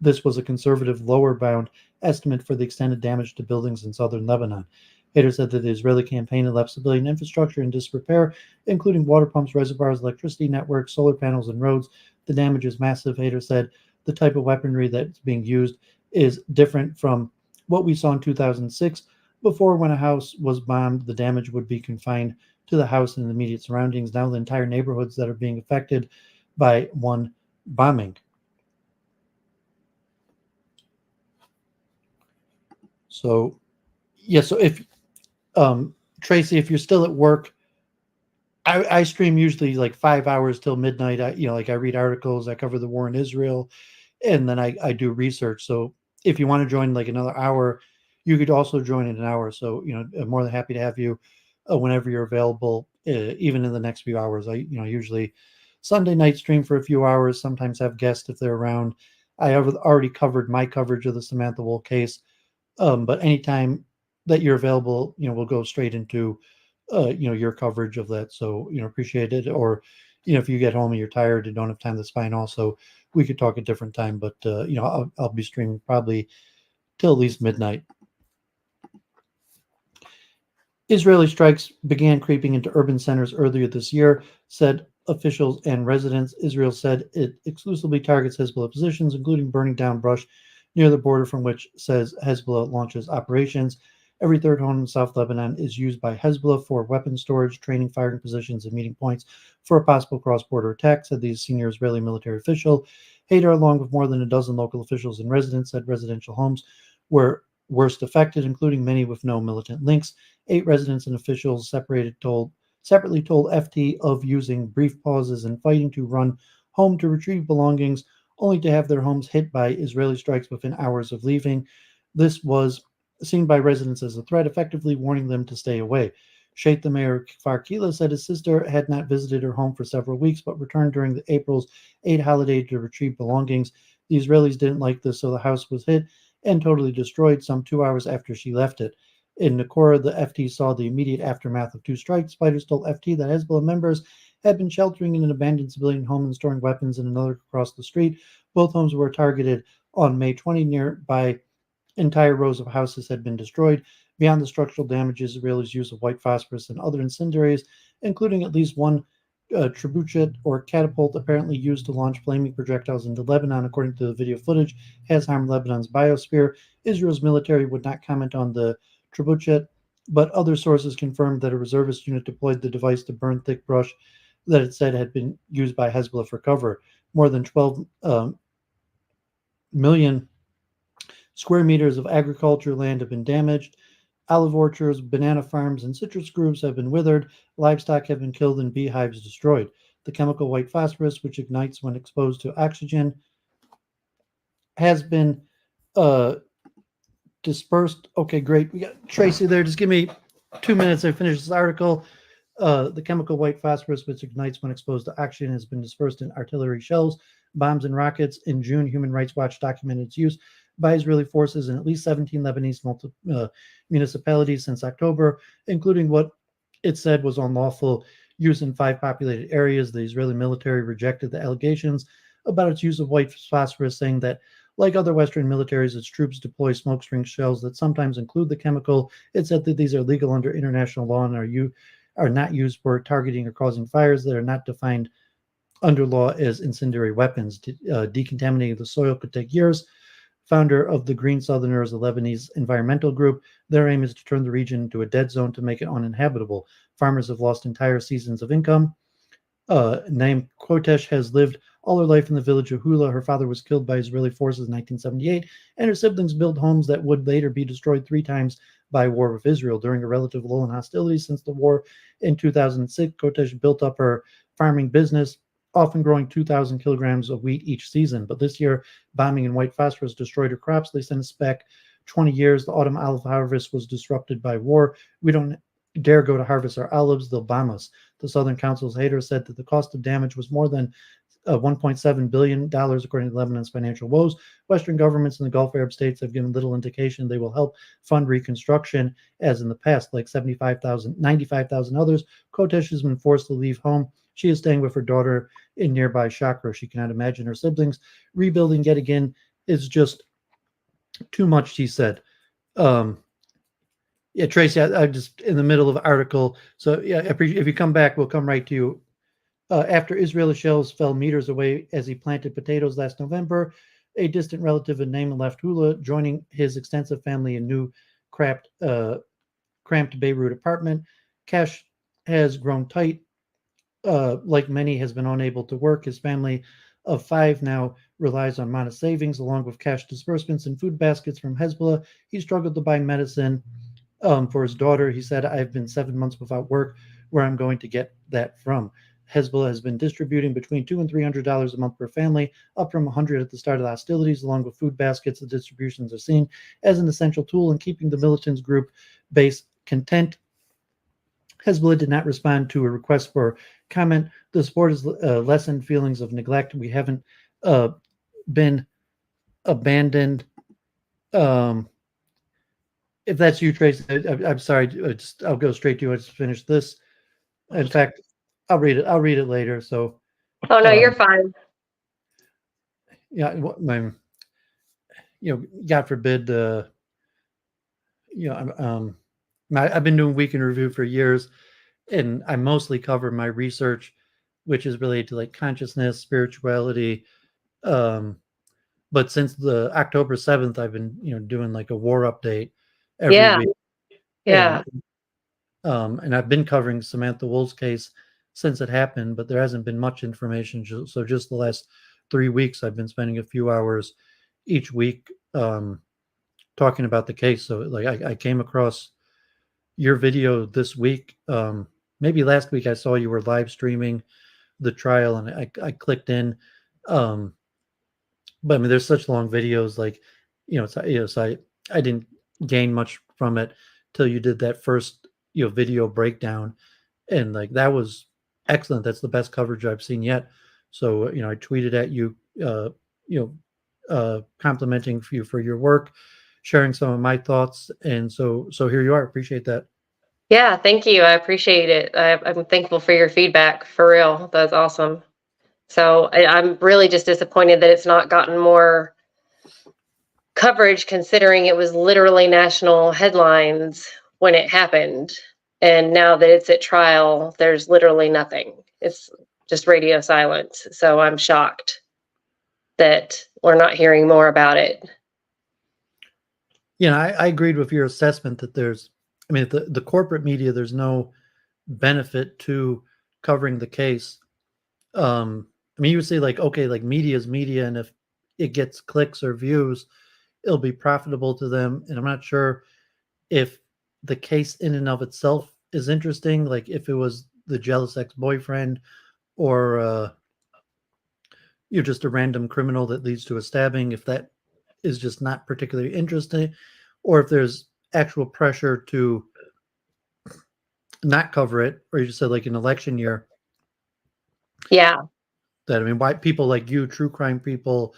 Speaker 1: this was a conservative lower bound estimate for the extended damage to buildings in southern Lebanon. Hager said that the Israeli campaign had left civilian infrastructure in disrepair, including water pumps, reservoirs, electricity networks, solar panels, and roads. The damage is massive. Hager said the type of weaponry that's being used is different from what we saw in 2006. Before, when a house was bombed, the damage would be confined to the house and the immediate surroundings. Now the entire neighborhoods that are being affected by one bombing. So, yeah, so if Tracey, if you're still at work, I stream usually like 5 hours till midnight. I read articles, I cover the war in Israel, and then I do research. So if you want to join like another hour, you could also join in an hour. So, I'm more than happy to have you whenever you're available, even in the next few hours. I usually Sunday night stream for a few hours, sometimes have guests if they're around. I have already covered my coverage of the Samantha Woll case. But anytime that you're available, we'll go straight into, your coverage of that. So, appreciate it. Or, if you get home and you're tired and don't have time, that's fine. Also, we could talk a different time, but, I'll be streaming probably till at least midnight. Israeli strikes began creeping into urban centers earlier this year, said officials and residents. Israel said it exclusively targets Hezbollah positions, including burning down brush near the border from which says Hezbollah launches operations. Every third home in South Lebanon is used by Hezbollah for weapon storage, training, firing positions, and meeting points for a possible cross-border attack, said the senior Israeli military official. Hader, along with more than a dozen local officials and residents, said residential homes were worst affected, including many with no militant links. 8 residents and officials separately told FT of using brief pauses in fighting to run home to retrieve belongings, only to have their homes hit by Israeli strikes within hours of leaving. This was seen by residents as a threat, effectively warning them to stay away. Sheikh the mayor Farkila said his sister had not visited her home for several weeks, but returned during the April's Eid holiday to retrieve belongings. The Israelis didn't like this, so the house was hit and totally destroyed some 2 hours after she left it. In Nakora, the FT saw the immediate aftermath of 2 strikes. Fighters told FT that Hezbollah members had been sheltering in an abandoned civilian home and storing weapons in another across the street. Both homes were targeted on May 20. Nearby entire rows of houses had been destroyed. Beyond the structural damages, Israelis' use of white phosphorus and other incendiaries, including at least one trebuchet or catapult apparently used to launch flaming projectiles into Lebanon, according to the video footage, has harmed Lebanon's biosphere. Israel's military would not comment on the trebuchet, but other sources confirmed that a reservist unit deployed the device to burn thick brush that it said had been used by Hezbollah for cover. More than 12 million square meters of agriculture land have been damaged. Olive orchards, banana farms, and citrus groves have been withered. Livestock have been killed and beehives destroyed. The chemical white phosphorus, which ignites when exposed to oxygen, has been dispersed. Okay, great. We got Tracey there. Just give me 2 minutes to finish this article. The chemical white phosphorus, which ignites when exposed to oxygen, has been dispersed in artillery shells, bombs, and rockets. In June, Human Rights Watch documented its use by Israeli forces in at least 17 Lebanese municipalities since October, including what it said was unlawful use in 5 populated areas. The Israeli military rejected the allegations about its use of white phosphorus, saying that, like other Western militaries, its troops deploy smokescreen shells that sometimes include the chemical. It said that these are legal under international law and are not used for targeting or causing fires that are not defined under law as incendiary weapons. Decontaminating the soil could take years. Founder of the Green Southerners, a Lebanese environmental group, their aim is to turn the region into a dead zone to make it uninhabitable. Farmers have lost entire seasons of income. Named Quotesh has lived all her life in the village of Hula. Her father was killed by Israeli forces in 1978, and her siblings built homes that would later be destroyed 3 times by war with Israel. During a relative lull in hostilities since the war in 2006, Quotesh built up her farming business, often growing 2,000 kilograms of wheat each season. But this year, bombing and white phosphorus destroyed her crops. They sent us back 20 years. The autumn olive harvest was disrupted by war. We don't dare go to harvest our olives. They'll bomb us. The Southern Council's Hager said that the cost of damage was more than $1.7 billion, according to Lebanon's financial woes. Western governments in the Gulf Arab states have given little indication they will help fund reconstruction, as in the past. Like 95,000 others, Kotesh has been forced to leave home. She is staying with her daughter in nearby Chakra. She cannot imagine her siblings rebuilding yet again. Is just too much, she said. Yeah, Tracey, I'm just in the middle of an article. So yeah, if you come back, we'll come right to you. After Israeli shells fell meters away as he planted potatoes last November, a distant relative in Naaman left Hula, joining his extensive family in new cramped Beirut apartment. Cash has grown tight. Like many, has been unable to work. His family of 5 now relies on modest savings, along with cash disbursements and food baskets from Hezbollah. He struggled to buy medicine for his daughter. He said, "I've been 7 months without work. Where I'm going to get that from?" Hezbollah has been distributing between $200 and $300 a month per family, up from $100 at the start of the hostilities. Along with food baskets, the distributions are seen as an essential tool in keeping the militants group base content. Hezbollah did not respond to a request for comment. The support has lessened feelings of neglect. We haven't been abandoned. If that's you, Tracy, I'm sorry. I'll go straight to you. I just finished this. In fact, I'll read it later. So.
Speaker 3: Oh no, you're fine.
Speaker 1: Yeah, God forbid. I've been doing week in review for years, and I mostly cover my research, which is related to like consciousness, spirituality. But since the October 7th, I've been doing like a war update every week.
Speaker 3: Yeah.
Speaker 1: And I've been covering Samantha Woll's case since it happened, but there hasn't been much information. So just the last 3 weeks, I've been spending a few hours each week talking about the case. So like I came across your video this week. Maybe last week I saw you were live streaming the trial, and I clicked in. But I mean, there's such long videos, like, so I didn't gain much from it till you did that first, video breakdown, and like that was excellent. That's the best coverage I've seen yet. So, I tweeted at you, complimenting you for your work, sharing some of my thoughts, and so here you are. Appreciate that.
Speaker 3: Yeah, thank you. I appreciate it. I'm thankful for your feedback. For real, that's awesome. So I'm really just disappointed that it's not gotten more coverage, considering it was literally national headlines when it happened. And now that it's at trial, there's literally nothing. It's just radio silence. So I'm shocked that we're not hearing more about it.
Speaker 1: I agreed with your assessment that the corporate media, there's no benefit to covering the case. You would say like, okay, like media is media, and if it gets clicks or views, it'll be profitable to them. And I'm not sure if the case in and of itself is interesting, like if it was the jealous ex-boyfriend, or you're just a random criminal that leads to a stabbing, if that is just not particularly interesting, or if there's actual pressure to not cover it, or you just said like an election year.
Speaker 3: Yeah.
Speaker 1: That, why people like you, true crime people,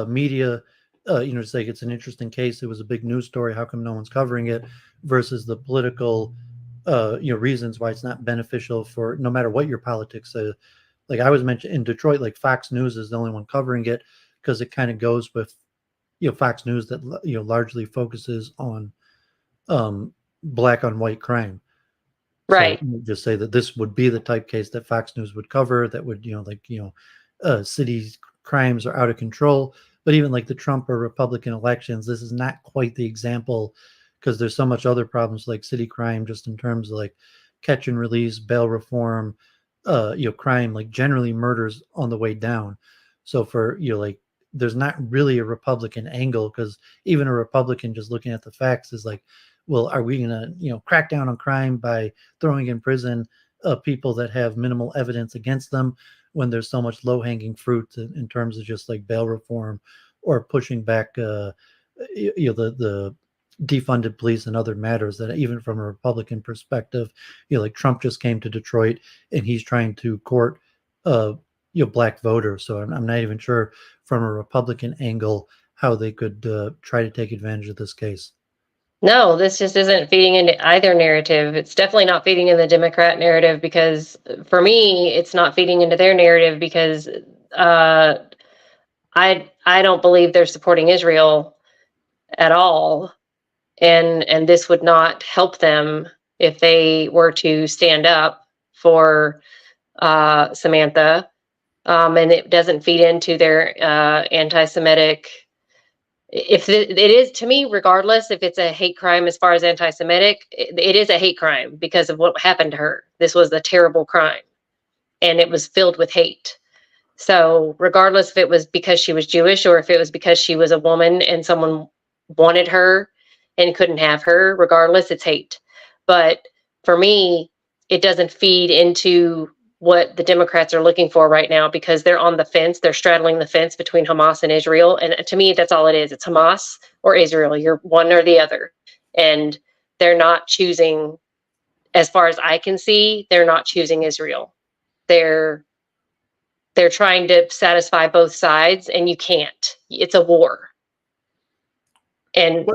Speaker 1: media, just like, it's an interesting case. It was a big news story. How come no one's covering it? Versus the political, reasons why it's not beneficial for, no matter what your politics. Like I was mentioned in Detroit, like Fox News is the only one covering it, because it kind of goes with, Fox News that, largely focuses on black on white crime.
Speaker 3: Right.
Speaker 1: So just say that this would be the type case that Fox News would cover, that would, city crimes are out of control. But even like the Trump or Republican elections, this is not quite the example, because there's so much other problems like city crime, just in terms of like catch and release, bail reform, crime, like generally murders on the way down. So for, like, there's not really a Republican angle, because even a Republican just looking at the facts is like, well, are we going to, crack down on crime by throwing in prison people that have minimal evidence against them, when there's so much low-hanging fruit in terms of just like bail reform, or pushing back, the defunded police and other matters, that even from a Republican perspective, like Trump just came to Detroit and he's trying to court, black voters. So I'm not even sure from a Republican angle how they could try to take advantage of this case.
Speaker 3: No, this just isn't feeding into either narrative. It's definitely not feeding in the Democrat narrative, because for me, it's not feeding into their narrative, because I don't believe they're supporting Israel at all, and this would not help them if they were to stand up for Samantha, and it doesn't feed into their anti-Semitic. If it is, to me, regardless if it's a hate crime as far as anti-Semitic, it is a hate crime because of what happened to her. This was a terrible crime, and it was filled with hate. So regardless if it was because she was Jewish, or if it was because she was a woman and someone wanted her and couldn't have her, regardless, it's hate. But for me, it doesn't feed into what the Democrats are looking for right now, because they're on the fence. They're straddling the fence between Hamas and Israel. And to me, that's all it is. It's Hamas or Israel. You're one or the other. And they're not choosing, as far as I can see, they're not choosing Israel. They're trying to satisfy both sides, and you can't. It's a war. And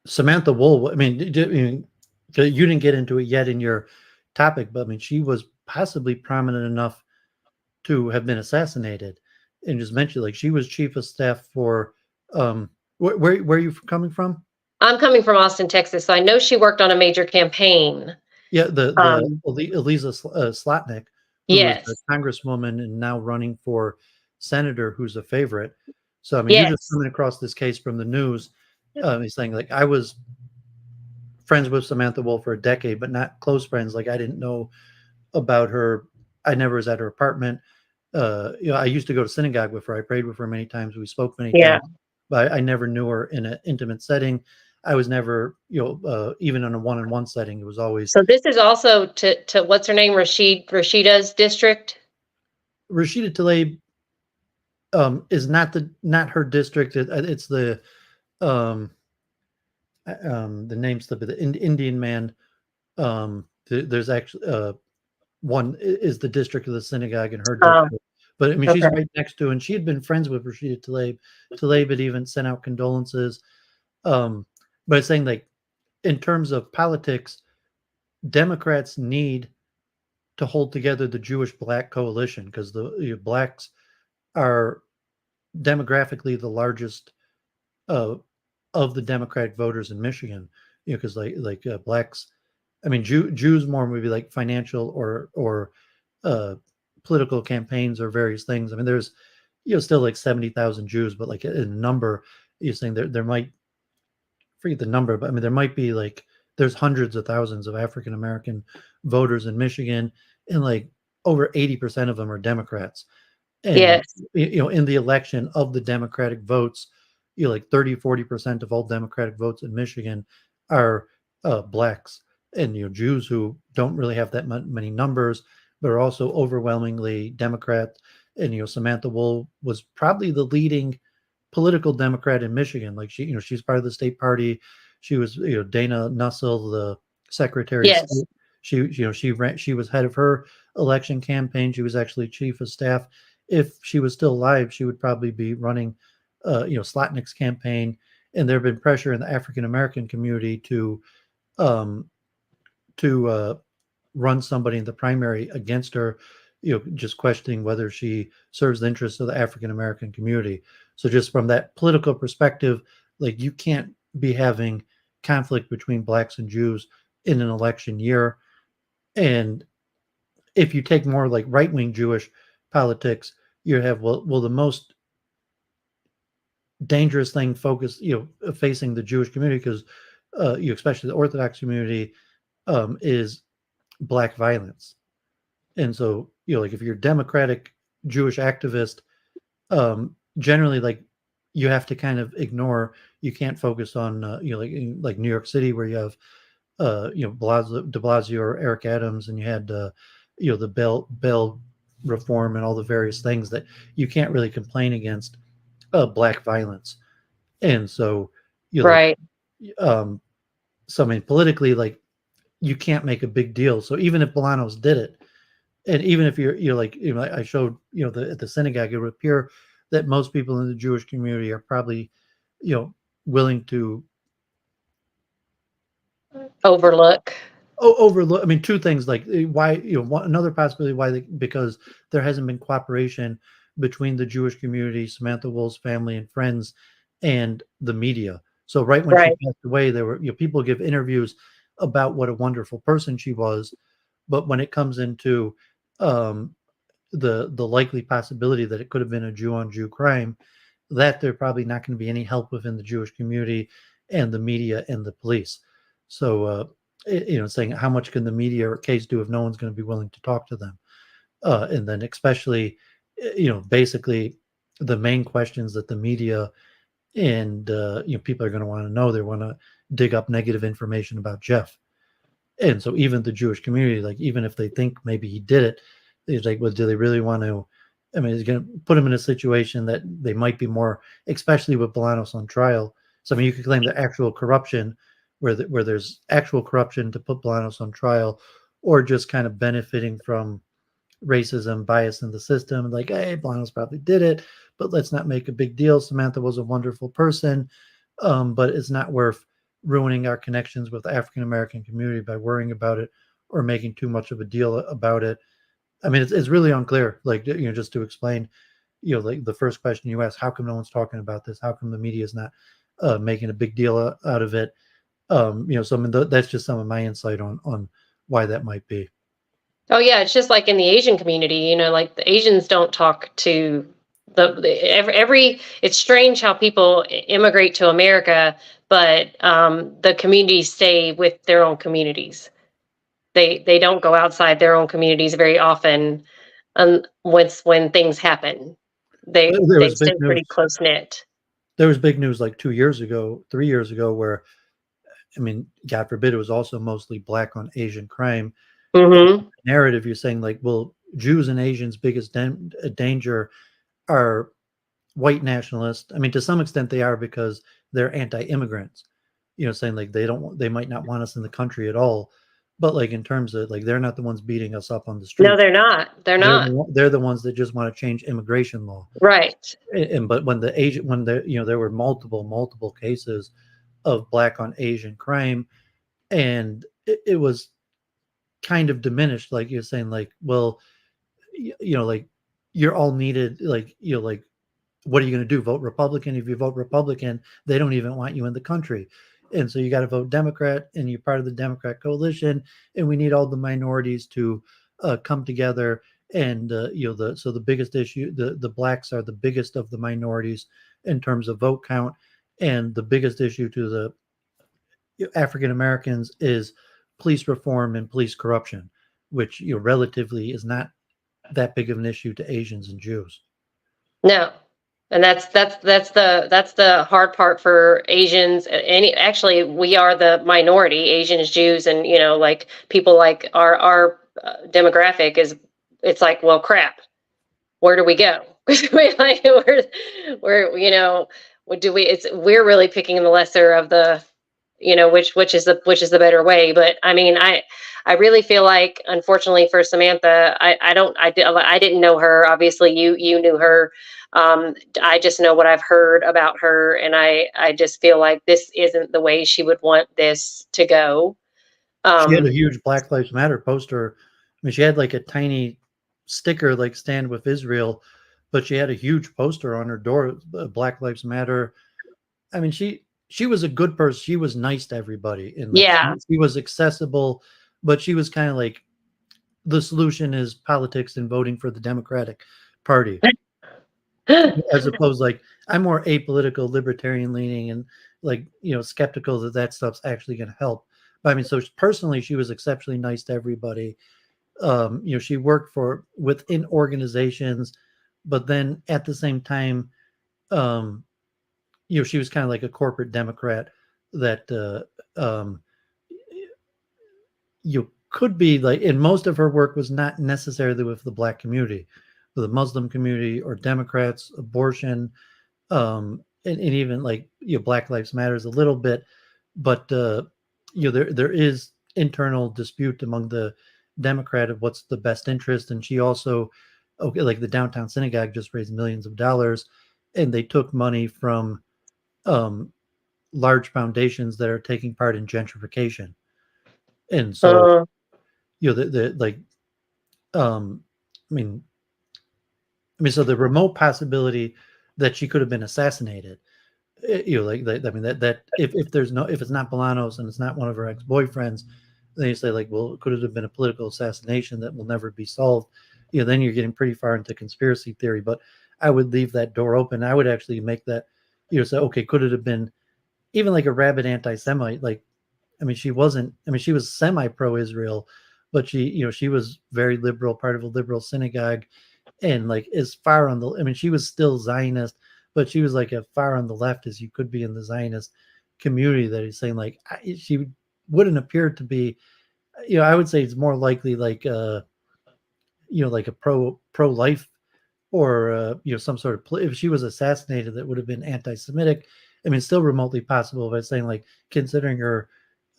Speaker 1: Samantha Woll, you didn't get into it yet in your topic, but she was possibly prominent enough to have been assassinated. And just mentioned, like, she was chief of staff for where are you coming from?
Speaker 3: I'm coming from Austin, Texas, so I know she worked on a major campaign.
Speaker 1: Yeah, the Eliza Slotnick, who
Speaker 3: yes,
Speaker 1: was a congresswoman and now running for senator, who's a favorite. So
Speaker 3: yes.
Speaker 1: you're just coming across this case from the news. He's saying, like, I was friends with Samantha Woll for a decade, but not close friends. Like, I didn't know about her. I never was at her apartment. I used to go to synagogue with her. I prayed with her many times. We spoke many times. but I never knew her in an intimate setting. I was never, even in a one-on-one setting. It was always.
Speaker 3: So this is also to what's her name, Rashida's district.
Speaker 1: Rashida Tlaib is not her district. It's the name slip of the Indian man. There's actually one is the district of the synagogue in her district. But I mean, she's right next to, and she had been friends with Rashida Tlaib. Tlaib had even sent out condolences. But it's saying, like, in terms of politics, Democrats need to hold together the Jewish Black coalition because the blacks are demographically the largest of the Democratic voters in Michigan. Because blacks, I mean, Jews more maybe like financial or political campaigns or various things. I mean, there's still like 70,000 Jews, but like in number, you're saying there might, forget the number, but I mean there might be like there's hundreds of thousands of African American voters in Michigan, and like over 80% of them are Democrats. And
Speaker 3: yes,
Speaker 1: in the election of the Democratic votes, like 30-40% of all Democratic votes in Michigan are blacks and Jews who don't really have that many numbers, but are also overwhelmingly Democrat. And Samantha Woll was probably the leading political Democrat in Michigan. Like she's part of the state party. She was Dana Nussel, the secretary.
Speaker 3: yes.
Speaker 1: Of state. She was head of her election campaign. She was actually chief of staff. If she was still alive, she would probably be running Slotnick's campaign. And there have been pressure in the African American community to run somebody in the primary against her, just questioning whether she serves the interests of the African American community. So just from that political perspective, like you can't be having conflict between blacks and Jews in an election year. And if you take more like right-wing Jewish politics, you have, well, the most dangerous thing facing the Jewish community, because especially the Orthodox community, is black violence. And so, like if you're a Democratic Jewish activist, generally, like you have to kind of ignore, you can't focus on, like New York City, where you have, de Blasio or Eric Adams, and you had, the Bell reform and all the various things that you can't really complain against black violence. And so,
Speaker 3: Right.
Speaker 1: So I mean, politically, like you can't make a big deal. So even if Bolanos did it, and even if I showed, at the synagogue, it would appear that most people in the Jewish community are probably, willing to
Speaker 3: overlook.
Speaker 1: I mean, two things, like why, another possibility why because there hasn't been cooperation between the Jewish community, Samantha Woll's family and friends, and the media. So right when she passed away, there were, people give interviews about what a wonderful person she was, but when it comes into the likely possibility that it could have been a Jew-on-Jew crime, that there probably not going to be any help within the Jewish community and the media and the police. So saying how much can the media or case do if no one's going to be willing to talk to them, and then especially basically the main questions that the media and people are going to want to know, they want to dig up negative information about Jeff. And so even the Jewish community, like even if they think maybe he did it, it's like, well, do they really want to? I mean, it's going to put them in a situation that they might be more, especially with Bolanos on trial. So I mean, you could claim the actual corruption, where there's actual corruption to put Bolanos on trial, or just kind of benefiting from racism, bias in the system. Like, hey, Bolanos probably did it, but let's not make a big deal. Samantha was a wonderful person, but it's not worth ruining our connections with the African American community by worrying about it or making too much of a deal about it. I mean, it's really unclear. Like, just to explain, like the first question you asked, how come no one's talking about this? How come the media is not making a big deal out of it? So I mean, that's just some of my insight on why that might be.
Speaker 3: Oh yeah, it's just like in the Asian community, like the Asians don't talk to every. It's strange how people immigrate to America, but the communities stay with their own communities. They don't go outside their own communities very often, when things happen. They stay pretty close knit.
Speaker 1: there was big news like 2 years ago, 3 years ago, where, I mean, God forbid, it was also mostly black on Asian crime.
Speaker 3: Mm-hmm.
Speaker 1: Narrative, you're saying like, well, Jews and Asians' biggest danger are white nationalists. I mean, to some extent they are, because they're anti-immigrants, saying like they might not want us in the country at all. But like, in terms of like, they're not the ones beating us up on the street.
Speaker 3: No, they're not. They're not.
Speaker 1: They're the ones that just want to change immigration law.
Speaker 3: Right.
Speaker 1: But when there were multiple cases of black on Asian crime, and it was kind of diminished, like you're saying, like, well, like, you're all needed, like, like, what are you going to do? Vote Republican? If you vote Republican, they don't even want you in the country. And so you got to vote Democrat, and you're part of the Democrat coalition, and we need all the minorities to come together. And so the biggest issue, the blacks are the biggest of the minorities in terms of vote count, and the biggest issue to the African Americans is police reform and police corruption, which relatively is not that big of an issue to Asians and Jews.
Speaker 3: No. And that's the hard part for Asians. Actually, we are the minority, Asians, Jews, and like people like our demographic is. It's like, well, crap. Where do we go? We're what do we? We're really picking the lesser of the, which is the better way. But I mean, I really feel like, unfortunately for Samantha, I didn't know her. Obviously, you knew her. I just know what I've heard about her, and I just feel like this isn't the way she would want this to go.
Speaker 1: She had a huge Black Lives Matter poster. I mean, she had like a tiny sticker, like Stand with Israel, but she had a huge poster on her door, Black Lives Matter. I mean, she was a good person. She was nice to everybody. And like,
Speaker 3: Yeah.
Speaker 1: she was accessible, but she was kind of like, the solution is politics and voting for the Democratic Party. As opposed, like, I'm more apolitical, libertarian leaning, and like, skeptical that stuff's actually going to help. But I mean, so personally, she was exceptionally nice to everybody. She worked within organizations, but then at the same time, she was kind of like a corporate Democrat that you could be like, and most of her work was not necessarily with the Black community, with the Muslim community or Democrats, abortion, and even like Black Lives Matters a little bit, but there is internal dispute among the Democrat of what's the best interest. And she also, like the Downtown Synagogue just raised millions of dollars, and they took money from large foundations that are taking part in gentrification. And so like so the remote possibility that she could have been assassinated, like I mean, that if it's not Bolanos and it's not one of her ex-boyfriends, then you say like, well, could it have been a political assassination that will never be solved? Then you're getting pretty far into conspiracy theory. But I would leave that door open. I would actually make that, say, okay, could it have been even like a rabid anti-Semite? Like, I mean, she wasn't. I mean, she was semi-pro-Israel, but she was very liberal, part of a liberal synagogue, and like as far on the. I mean, she was still Zionist, but she was like as far on the left as you could be in the Zionist community. That he's saying like she wouldn't appear to be. I would say it's more likely like like a pro-life, or some sort of if she was assassinated, that would have been anti-Semitic. I mean, still remotely possible, but saying like, considering her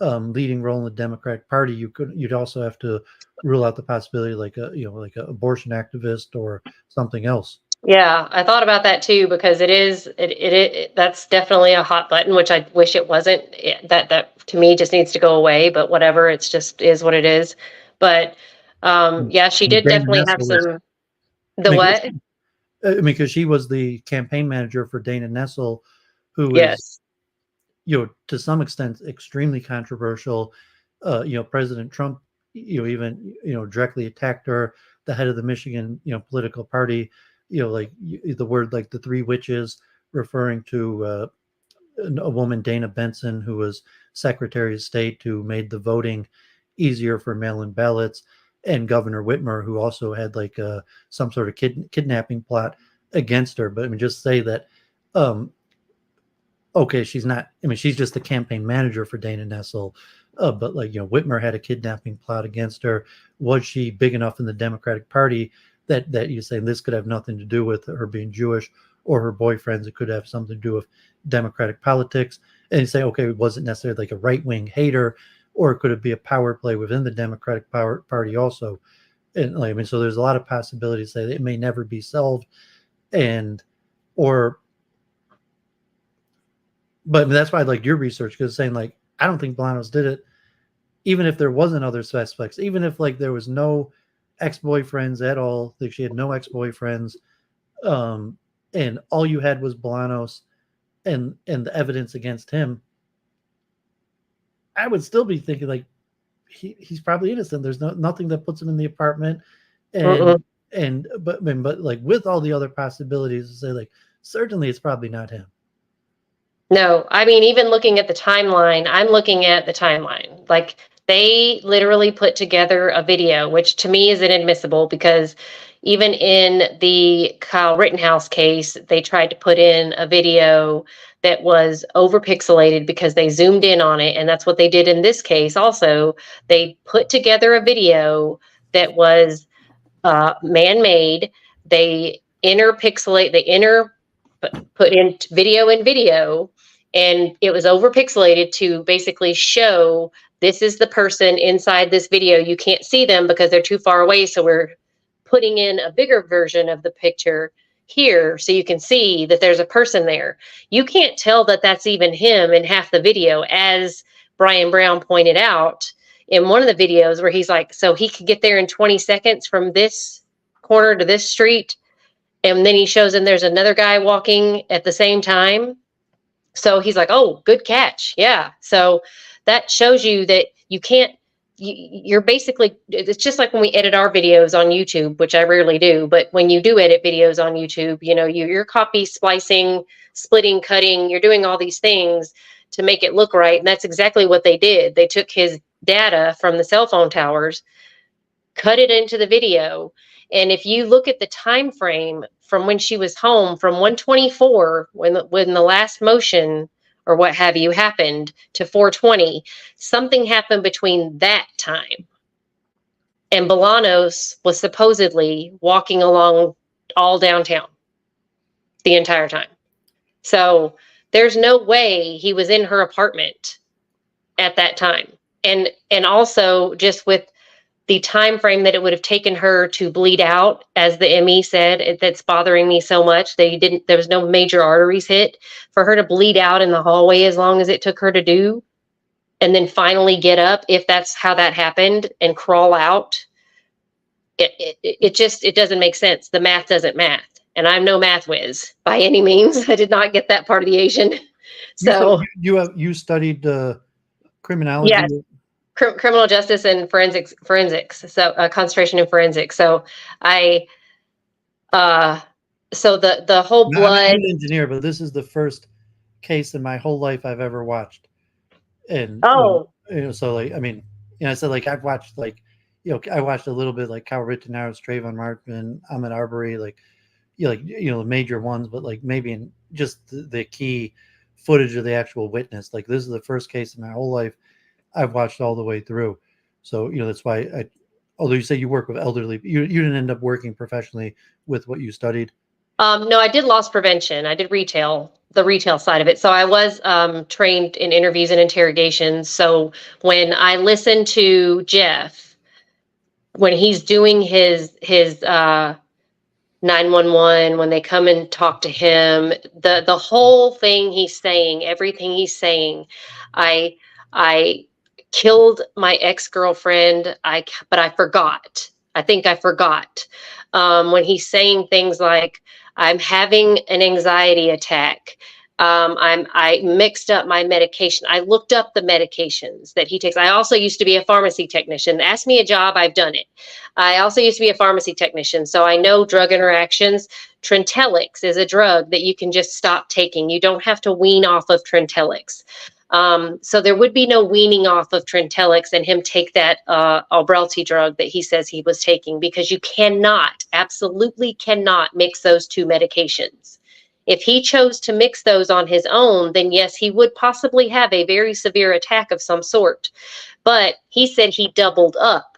Speaker 1: leading role in the Democratic Party, you'd also have to rule out the possibility like like an abortion activist or something else.
Speaker 3: Yeah, I thought about that too, because that's definitely a hot button, which I wish it wasn't. That to me just needs to go away, but whatever, it's just is what it is. But yeah, she did definitely have some. What?
Speaker 1: I mean, because she was the campaign manager for Dana Nessel, who
Speaker 3: Yes.
Speaker 1: is, to some extent, extremely controversial. President Trump, even, directly attacked her, the head of the Michigan, political party, like the word, like the three witches, referring to a woman, Dana Benson, who was Secretary of State, who made the voting easier for mail-in ballots, and Governor Whitmer, who also had like some sort of kidnapping plot against her. But I mean, just say that okay, she's not, I mean, she's just the campaign manager for Dana Nessel. But like, Whitmer had a kidnapping plot against her. Was she big enough in the Democratic Party that you say this could have nothing to do with her being Jewish or her boyfriends? It could have something to do with Democratic politics. And you say, okay, it wasn't necessarily like a right-wing hater, or could it be a power play within the Democratic Party also? And like, I mean, so there's a lot of possibilities that it may never be solved, but that's why I like your research, because saying like, I don't think Bolanos did it, even if there wasn't other suspects, even if like there was no ex-boyfriends at all, like she had no ex-boyfriends, and all you had was Bolanos and the evidence against him, I would still be thinking like he's probably innocent. There's nothing that puts him in the apartment, but like with all the other possibilities, to say like certainly it's probably not him.
Speaker 3: No, I mean, even looking at the timeline, I'm looking at the timeline. Like, they literally put together a video, which to me is inadmissible, because even in the Kyle Rittenhouse case, they tried to put in a video that was overpixelated because they zoomed in on it. And that's what they did in this case also. They put together a video that was man-made. They put in video, and it was overpixelated to basically show this is the person inside this video. You can't see them because they're too far away, so we're putting in a bigger version of the picture here so you can see that there's a person there. You can't tell that that's even him in half the video, as Brian Brown pointed out in one of the videos, where he's like, so he could get there in 20 seconds from this corner to this street. And then he shows him there's another guy walking at the same time. So he's like, oh, good catch. Yeah. So that shows you that you can't, you're basically, it's just like when we edit our videos on YouTube, which I rarely do, but when you do edit videos on YouTube, you're copy splicing, splitting, cutting, you're doing all these things to make it look right. And that's exactly what they did. They took his data from the cell phone towers, cut it into the video. And if you look at the time frame from when she was home, from 124, when the last motion or what have you happened, to 420, something happened between that time. And Bolanos was supposedly walking along all downtown the entire time. So there's no way he was in her apartment at that time. And also just with the time frame that it would have taken her to bleed out, as the ME said, that's bothering me so much. There was no major arteries hit. For her to bleed out in the hallway as long as it took her to do, and then finally get up, if that's how that happened, and crawl out, it doesn't make sense. The math doesn't math. And I'm no math whiz by any means. I did not get that part of the Asian. So
Speaker 1: you studied criminology.
Speaker 3: Yes. Criminal justice and forensics. So concentration in forensics. So so the whole blood.
Speaker 1: I'm an engineer, but this is the first case in my whole life I've ever watched. And so like, I mean, so like I've watched like, I watched a little bit like Kyle Rittenhouse, Trayvon Martin, Ahmaud Arbery, the major ones, but like maybe in just the key footage of the actual witness. Like this is the first case in my whole life I've watched all the way through. So, that's why although you say you work with elderly, you didn't end up working professionally with what you studied.
Speaker 3: No, I did loss prevention. I did the retail side of it. So I was trained in interviews and interrogations. So when I listen to Jeff, when he's doing his 911, when they come and talk to him, the whole thing he's saying, everything he's saying, I killed my ex-girlfriend, but I forgot. I think I forgot. When he's saying things like, I'm having an anxiety attack. I mixed up my medication. I looked up the medications that he takes. I also used to be a pharmacy technician. Ask me a job, I've done it. I also used to be a pharmacy technician, so I know drug interactions. Trintellix is a drug that you can just stop taking. You don't have to wean off of Trintellix. So there would be no weaning off of Trintellix and him take that Albrelti drug that he says he was taking, because you absolutely cannot mix those two medications. If he chose to mix those on his own, then yes, he would possibly have a very severe attack of some sort. But he said he doubled up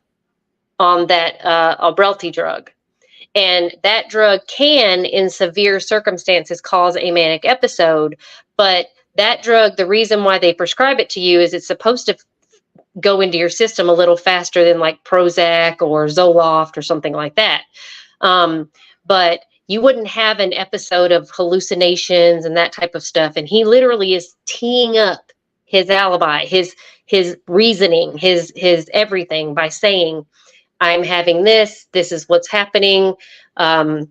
Speaker 3: on that Albrelti drug. And that drug can, in severe circumstances, cause a manic episode. But that drug, the reason why they prescribe it to you is it's supposed to go into your system a little faster than like Prozac or Zoloft or something like that. But you wouldn't have an episode of hallucinations and that type of stuff. And he literally is teeing up his alibi, his reasoning, his everything by saying, I'm having this is what's happening. I'm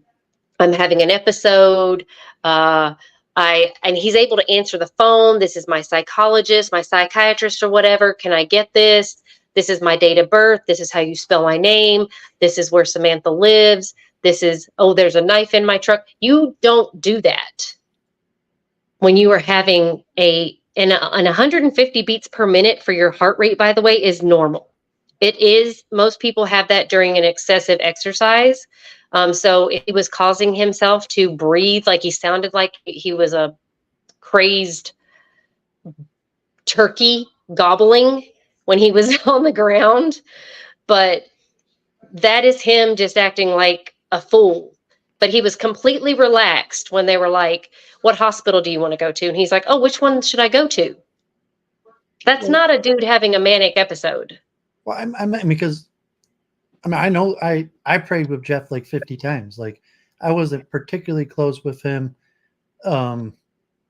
Speaker 3: having an episode. And he's able to answer the phone. This is my psychologist, my psychiatrist or whatever. Can I get this? This is my date of birth. This is how you spell my name. This is where Samantha lives. This is, oh, there's a knife in my truck. You don't do that when you are having and 150 beats per minute for your heart rate, by the way, is normal. It is, most people have that during an excessive exercise. So he was causing himself to breathe like he sounded like he was a crazed turkey gobbling when he was on the ground. But that is him just acting like a fool. But he was completely relaxed when they were like, what hospital do you want to go to? And he's like, oh, which one should I go to? That's not a dude having a manic episode.
Speaker 1: Well, I know I prayed with Jeff like 50 times. Like, I wasn't particularly close with him. I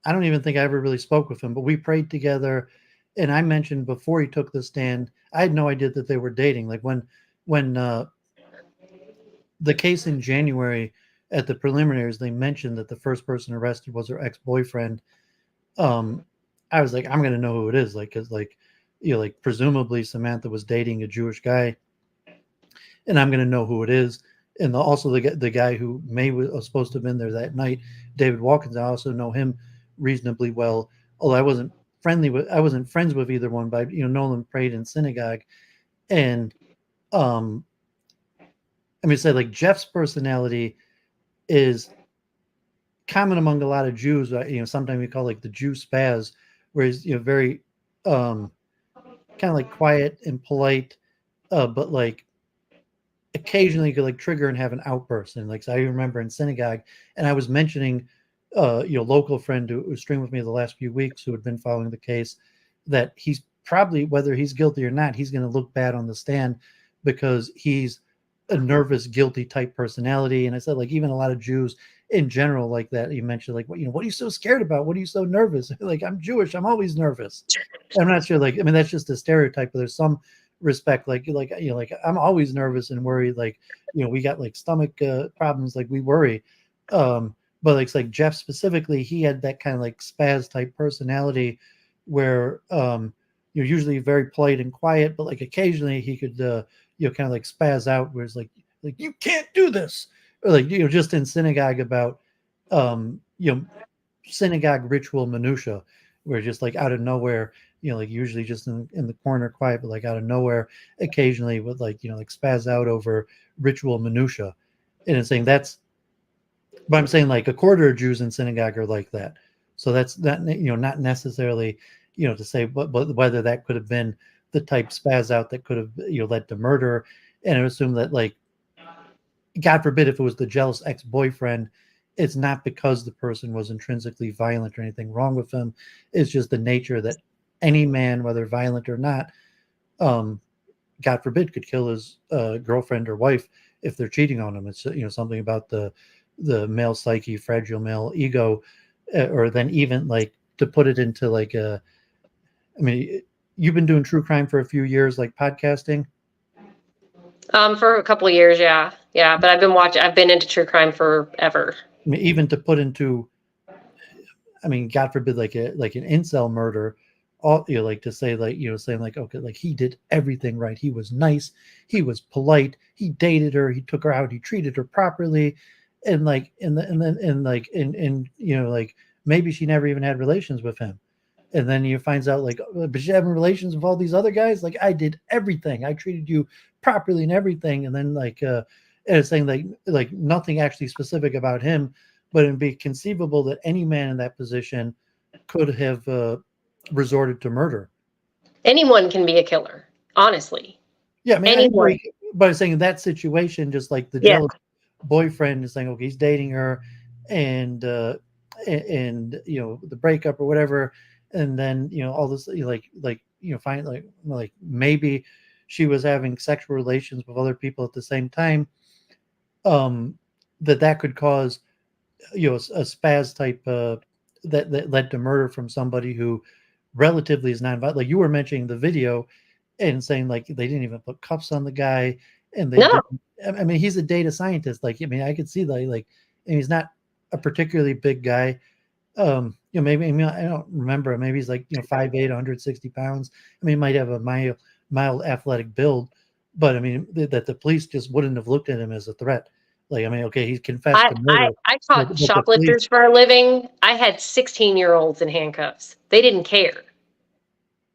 Speaker 1: don't even think I ever really spoke with him, but we prayed together. And I mentioned before he took the stand, I had no idea that they were dating. Like when the case in January at the preliminaries, they mentioned that the first person arrested was her ex-boyfriend. I was like, I'm going to know who it is. Like, cause like, you know, like presumably Samantha was dating a Jewish guy, and I'm going to know who it is. And also the guy who was supposed to have been there that night, David Watkins, I also know him reasonably well. Although I wasn't friends with either one, but you know, Nolan prayed in synagogue. And say like Jeff's personality is common among a lot of Jews. You know, sometimes we call like the Jew spaz, where he's, you know, very kind of like quiet and polite, but like occasionally could like trigger and have an outburst. And like, so I remember in synagogue, and I was mentioning local friend who streamed with me the last few weeks, who had been following the case, that he's probably, whether he's guilty or not, he's going to look bad on the stand because he's a nervous, guilty type personality. And I said, like, even a lot of Jews in general like that. You mentioned like, what are you so scared about? What are you so nervous? Like, I'm Jewish, I'm always nervous. I'm not sure, like, that's just a stereotype, but there's some respect, like I'm always nervous and worried, like, we got like stomach problems, like we worry. But it's like Jeff specifically, he had that kind of like spaz type personality where you're usually very polite and quiet, but like occasionally he could kind of like spaz out, where it's like you can't do this, or like just in synagogue about synagogue ritual minutia, where just like out of nowhere, like usually just in the corner quiet, but like out of nowhere occasionally would like like spaz out over ritual minutia. And it's saying that's, but I'm saying like a quarter of Jews in synagogue are like that. So that's not, not necessarily, to say, but whether that could have been the type spaz out that could have, led to murder. And I assume that, like, God forbid, if it was the jealous ex-boyfriend, it's not because the person was intrinsically violent or anything wrong with them. It's just the nature that any man, whether violent or not, God forbid, could kill his girlfriend or wife if they're cheating on him. It's, something about the male psyche, fragile male ego, or then even like to put it into like you've been doing true crime for a few years, like podcasting.
Speaker 3: For a couple of years, yeah. But I've been into true crime forever.
Speaker 1: Even to put into, God forbid, like an incel murder, all like to say like saying like, okay, like he did everything right. He was nice, he was polite, he dated her, he took her out, he treated her properly, and like like maybe she never even had relations with him. And then you finds out like, but you're having relations with all these other guys. Like, I did everything. I treated you properly and everything. And then like, and it's saying like nothing actually specific about him, but it'd be conceivable that any man in that position could have resorted to murder.
Speaker 3: Anyone can be a killer, honestly.
Speaker 1: Yeah, I mean,
Speaker 3: Anyone.
Speaker 1: but I'm saying in that situation, just like the
Speaker 3: Yeah.
Speaker 1: jealous boyfriend is saying, okay, he's dating her, and the breakup or whatever, and then all this find like maybe she was having sexual relations with other people at the same time, that could cause a spaz type that led to murder from somebody who relatively is non-violent. Like you were mentioning the video and saying like they didn't even put cuffs on the guy, and they
Speaker 3: No.
Speaker 1: didn't. I mean, he's a data scientist. Like, I mean, I could see that. Like, and he's not a particularly big guy. Maybe, I mean, I don't remember. Maybe he's like 5'8", 160 pounds. I mean, he might have a mild athletic build, but I mean that the police just wouldn't have looked at him as a threat. Like, I mean, okay, he's confessed to murder.
Speaker 3: I caught
Speaker 1: but the
Speaker 3: shoplifters for a living. I had 16-year-olds in handcuffs. They didn't care.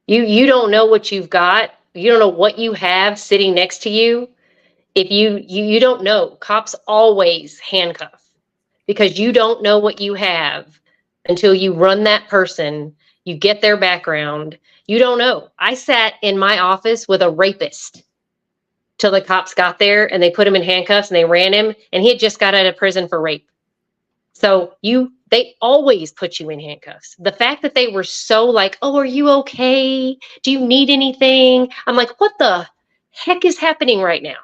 Speaker 3: You don't know what you've got. You don't know what you have sitting next to you. If you don't know, cops always handcuff because you don't know what you have until you run that person, you get their background. You don't know. I sat in my office with a rapist till the cops got there and they put him in handcuffs and they ran him, and he had just got out of prison for rape. So they always put you in handcuffs. The fact that they were so like, oh, are you okay? Do you need anything? I'm like, what the heck is happening right now?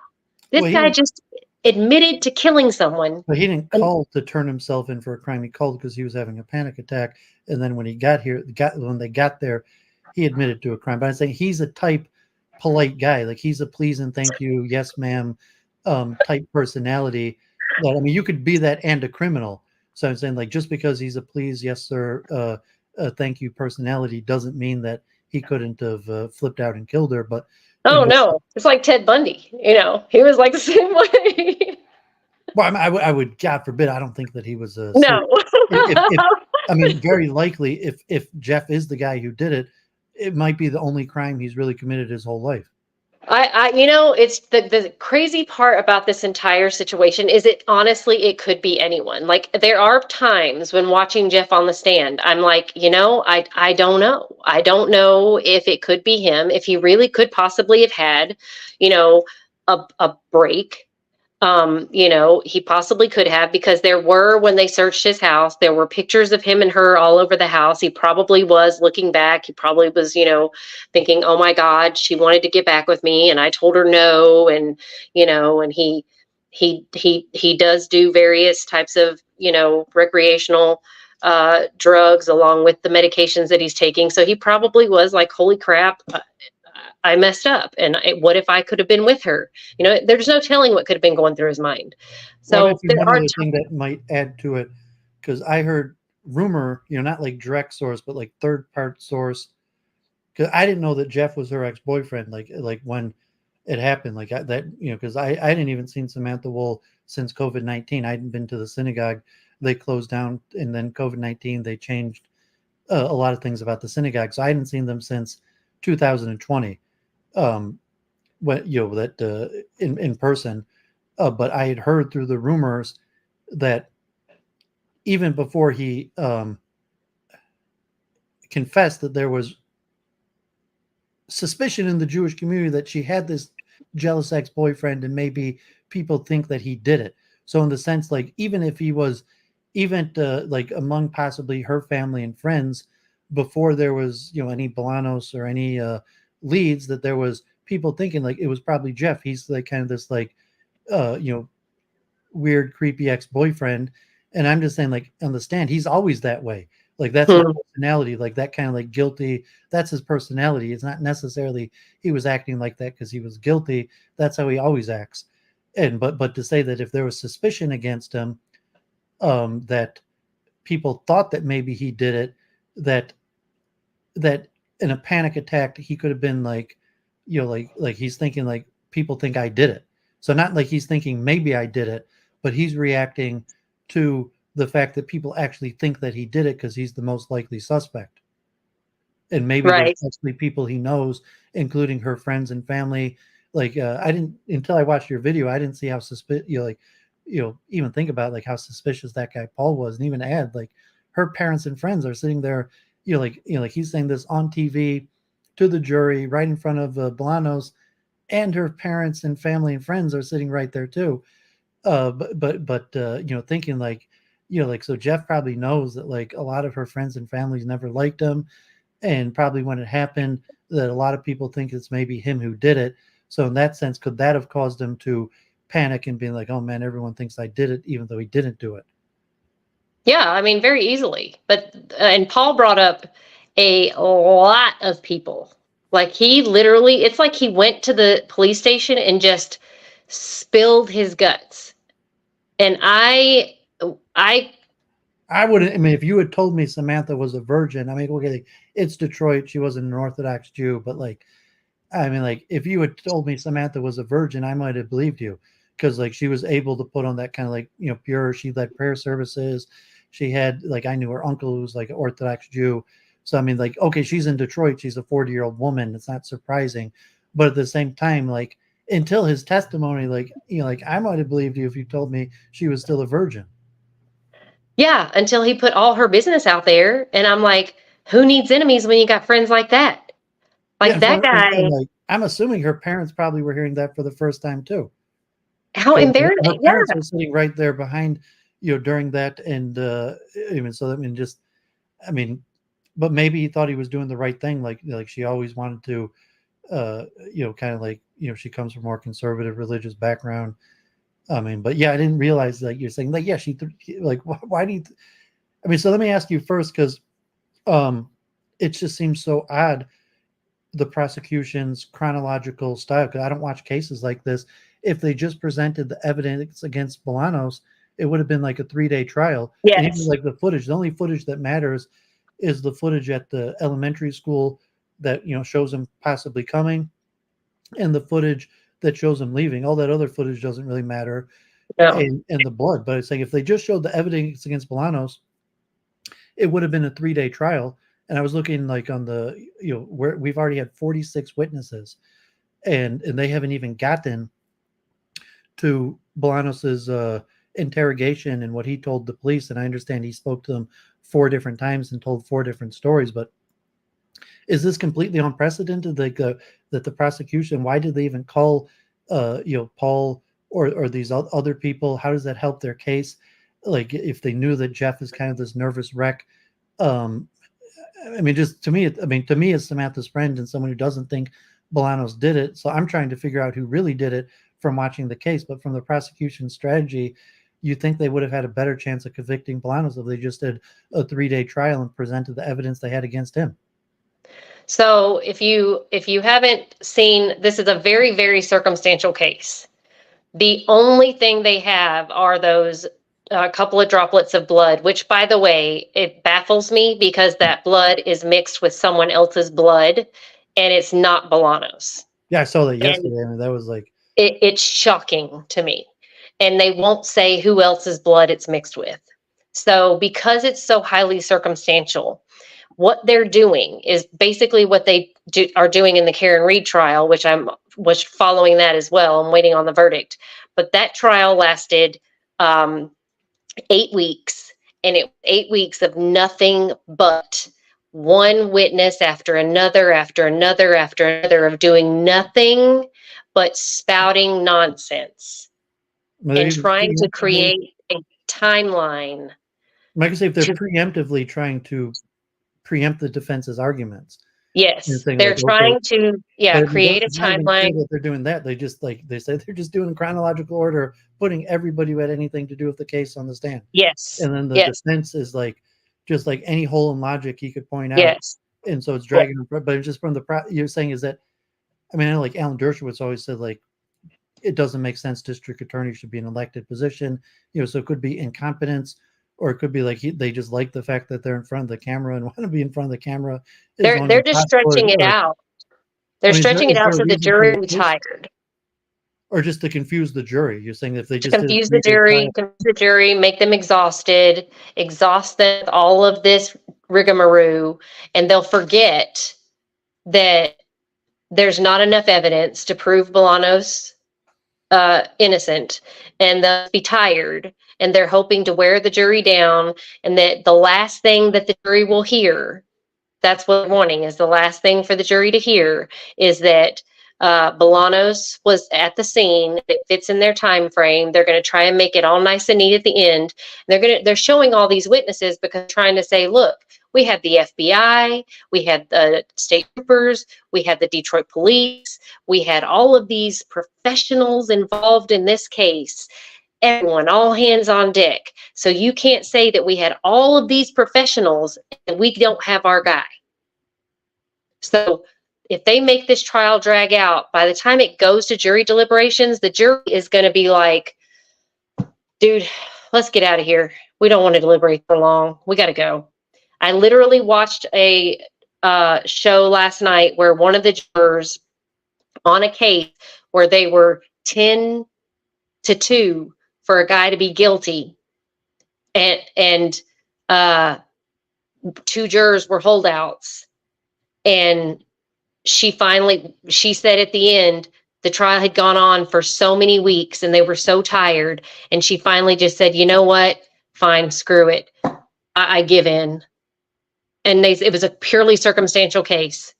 Speaker 3: This guy just admitted to killing someone.
Speaker 1: But he didn't call to turn himself in for a crime. He called because he was having a panic attack. And then when he got here, when they got there, he admitted to a crime. But I'm saying he's a type polite guy. Like he's a please and thank you, yes ma'am, type personality. That, I mean, you could be that and a criminal. So I'm saying like just because he's a please, yes sir, thank you personality doesn't mean that he couldn't have flipped out and killed her. But
Speaker 3: oh no, it's like Ted Bundy. He was like the same way.
Speaker 1: Well, I would, God forbid, I don't think that he was a.
Speaker 3: No.
Speaker 1: I mean, very likely, if Jeff is the guy who did it, it might be the only crime he's really committed his whole life.
Speaker 3: It's the crazy part about this entire situation is it could be anyone. Like there are times when watching Jeff on the stand, I'm like, I don't know. I don't know if it could be him, if he really could possibly have had, a break. He possibly could have, because there were, when they searched his house, there were pictures of him and her all over the house. He probably was looking back. He probably was, thinking, oh my God, she wanted to get back with me and I told her no. And, and he does do various types of, recreational drugs along with the medications that he's taking. So he probably was like, holy crap, I messed up. And what if I could have been with her? There's no telling what could have been going through his mind. So
Speaker 1: there are one other thing that might add to it, because I heard rumor, not like direct source, but like third part source. Because I didn't know that Jeff was her ex-boyfriend. Like when it happened, like that, because I didn't even seen Samantha Woll since COVID-19. I hadn't been to the synagogue. They closed down, and then COVID-19, they changed a lot of things about the synagogue. So I hadn't seen them since 2020. When that in person, but I had heard through the rumors that even before he confessed, that there was suspicion in the Jewish community that she had this jealous ex-boyfriend, and maybe people think that he did it. So in the sense, like even if he was, like among possibly her family and friends, before there was any Bolanos or any leads, that there was people thinking like it was probably Jeff. He's like kind of this like weird creepy ex-boyfriend, and I'm just saying, like, on the stand, he's always that way. Like that's his personality, like that kind of like guilty, that's his personality. It's not necessarily he was acting like that because he was guilty. That's how he always acts. And but to say that if there was suspicion against him, that people thought that maybe he did it, that in a panic attack he could have been like, like he's thinking like people think I did it. So not like he's thinking maybe I did it, but he's reacting to the fact that people actually think that he did it because he's the most likely suspect. And maybe there's actually people he knows, including her friends and family. Like I didn't, until I watched your video, I didn't see how even think about like how suspicious that guy Paul was, and even add like her parents and friends are sitting there, like he's saying this on TV to the jury right in front of Bolanos, and her parents and family and friends are sitting right there too. But thinking like, so Jeff probably knows that like a lot of her friends and families never liked him, and probably when it happened that a lot of people think it's maybe him who did it. So in that sense, could that have caused him to panic and being like, oh man, everyone thinks I did it, even though he didn't do it?
Speaker 3: Yeah, I mean, very easily. But and Paul brought up a lot of people. Like he literally, it's like he went to the police station and just spilled his guts. And I
Speaker 1: wouldn't. I mean, if you had told me Samantha was a virgin, I mean, okay, it's Detroit. She wasn't an Orthodox Jew, but like, I mean, like, if you had told me Samantha was a virgin, I might have believed you, because like she was able to put on that kind of like pure. She led prayer services. She had like, I knew her uncle who was like an Orthodox Jew. So I mean, like, okay, she's in Detroit. She's a 40-year-old woman. It's not surprising, but at the same time, like until his testimony, like like I might have believed you if you told me she was still a virgin.
Speaker 3: Yeah, until he put all her business out there, and I'm like, who needs enemies when you got friends like that? Like that guy.
Speaker 1: Like, I'm assuming her parents probably were hearing that for the first time too.
Speaker 3: How embarrassing!
Speaker 1: Her parents were sitting right there behind, during that, and even so, I mean, just, I mean, but maybe he thought he was doing the right thing. Like she always wanted to, kind of like, she comes from a more conservative religious background. I mean, but yeah, I didn't realize like you're saying like, yeah, like, why do you, I mean, so let me ask you first, because it just seems so odd, the prosecution's chronological style, because I don't watch cases like this. If they just presented the evidence against Bolanos, it would have been like a 3-day trial.
Speaker 3: Yes.
Speaker 1: And even like the footage, the only footage that matters is the footage at the elementary school that shows him possibly coming, and the footage that shows him leaving. All that other footage doesn't really matter.
Speaker 3: No.
Speaker 1: And the blood. But it's like if they just showed the evidence against Bolanos, it would have been a 3-day trial. And I was looking like on the, where we've already had 46 witnesses, and they haven't even gotten to Bolanos's interrogation and what he told the police. And I understand he spoke to them 4 different times and told 4 different stories. But is this completely unprecedented? Like that the prosecution, why did they even call Paul or these other people? How does that help their case? Like if they knew that Jeff is kind of this nervous wreck. I mean, just to me, as Samantha's friend and someone who doesn't think Bolanos did it. So I'm trying to figure out who really did it from watching the case. But from the prosecution strategy, you think they would have had a better chance of convicting Bolanos if they just did a 3-day trial and presented the evidence they had against him.
Speaker 3: So if you haven't seen, this is a very, very circumstantial case. The only thing they have are those couple of droplets of blood, which, by the way, it baffles me because that blood is mixed with someone else's blood, and it's not Bolanos.
Speaker 1: Yeah, I saw that yesterday. I mean, that was like...
Speaker 3: It's shocking to me. And they won't say who else's blood it's mixed with. So because it's so highly circumstantial, what they're doing is basically what they are doing in the Karen Reed trial, which I was following that as well. I'm waiting on the verdict. But that trial lasted 8 weeks, and it 8 weeks of nothing but one witness after another, after another, after another, of doing nothing but spouting nonsense and trying to create a timeline.
Speaker 1: Like I say, if they're preemptively trying to preempt the defense's arguments.
Speaker 3: Yes, they're trying to create a timeline.
Speaker 1: That they're doing that. They just they say they're just doing chronological order, putting everybody who had anything to do with the case on the stand.
Speaker 3: Yes.
Speaker 1: And then the defense is like just like any hole in logic he could point out.
Speaker 3: Yes.
Speaker 1: And so it's dragging them, but it's just from the you're saying is that, I mean, I know like Alan Dershowitz always said like it doesn't make sense district attorney should be an elected position, so it could be incompetence. Or it could be like they just like the fact that they're in front of the camera and want to be in front of the camera.
Speaker 3: They're just stretching it out. They're stretching it out so the jury will be tired.
Speaker 1: Or just to confuse the jury. You're saying if they just
Speaker 3: confuse the jury, make them exhausted, exhaust them with all of this rigmarole, and they'll forget that there's not enough evidence to prove Bolanos innocent, and they'll be tired, and they're hoping to wear the jury down, and that the last thing that the jury will hear, that's what they're wanting, is the last thing for the jury to hear is that Bolanos was at the scene. It fits in their time frame. They're going to try and make it all nice and neat at the end. They're showing all these witnesses because they're trying to say, look, we had the FBI, we had the state troopers, we had the Detroit police, we had all of these professionals involved in this case. Everyone, all hands on deck. So you can't say that we had all of these professionals and we don't have our guy. So if they make this trial drag out, by the time it goes to jury deliberations, the jury is going to be like, dude, let's get out of here. We don't want to deliberate for long. We got to go. I literally watched a show last night where one of the jurors on a case where they were 10-2 for a guy to be guilty, and two jurors were holdouts, and she said at the end, the trial had gone on for so many weeks and they were so tired, and she finally just said, you know what, fine, screw it, I give in. And it was a purely circumstantial case,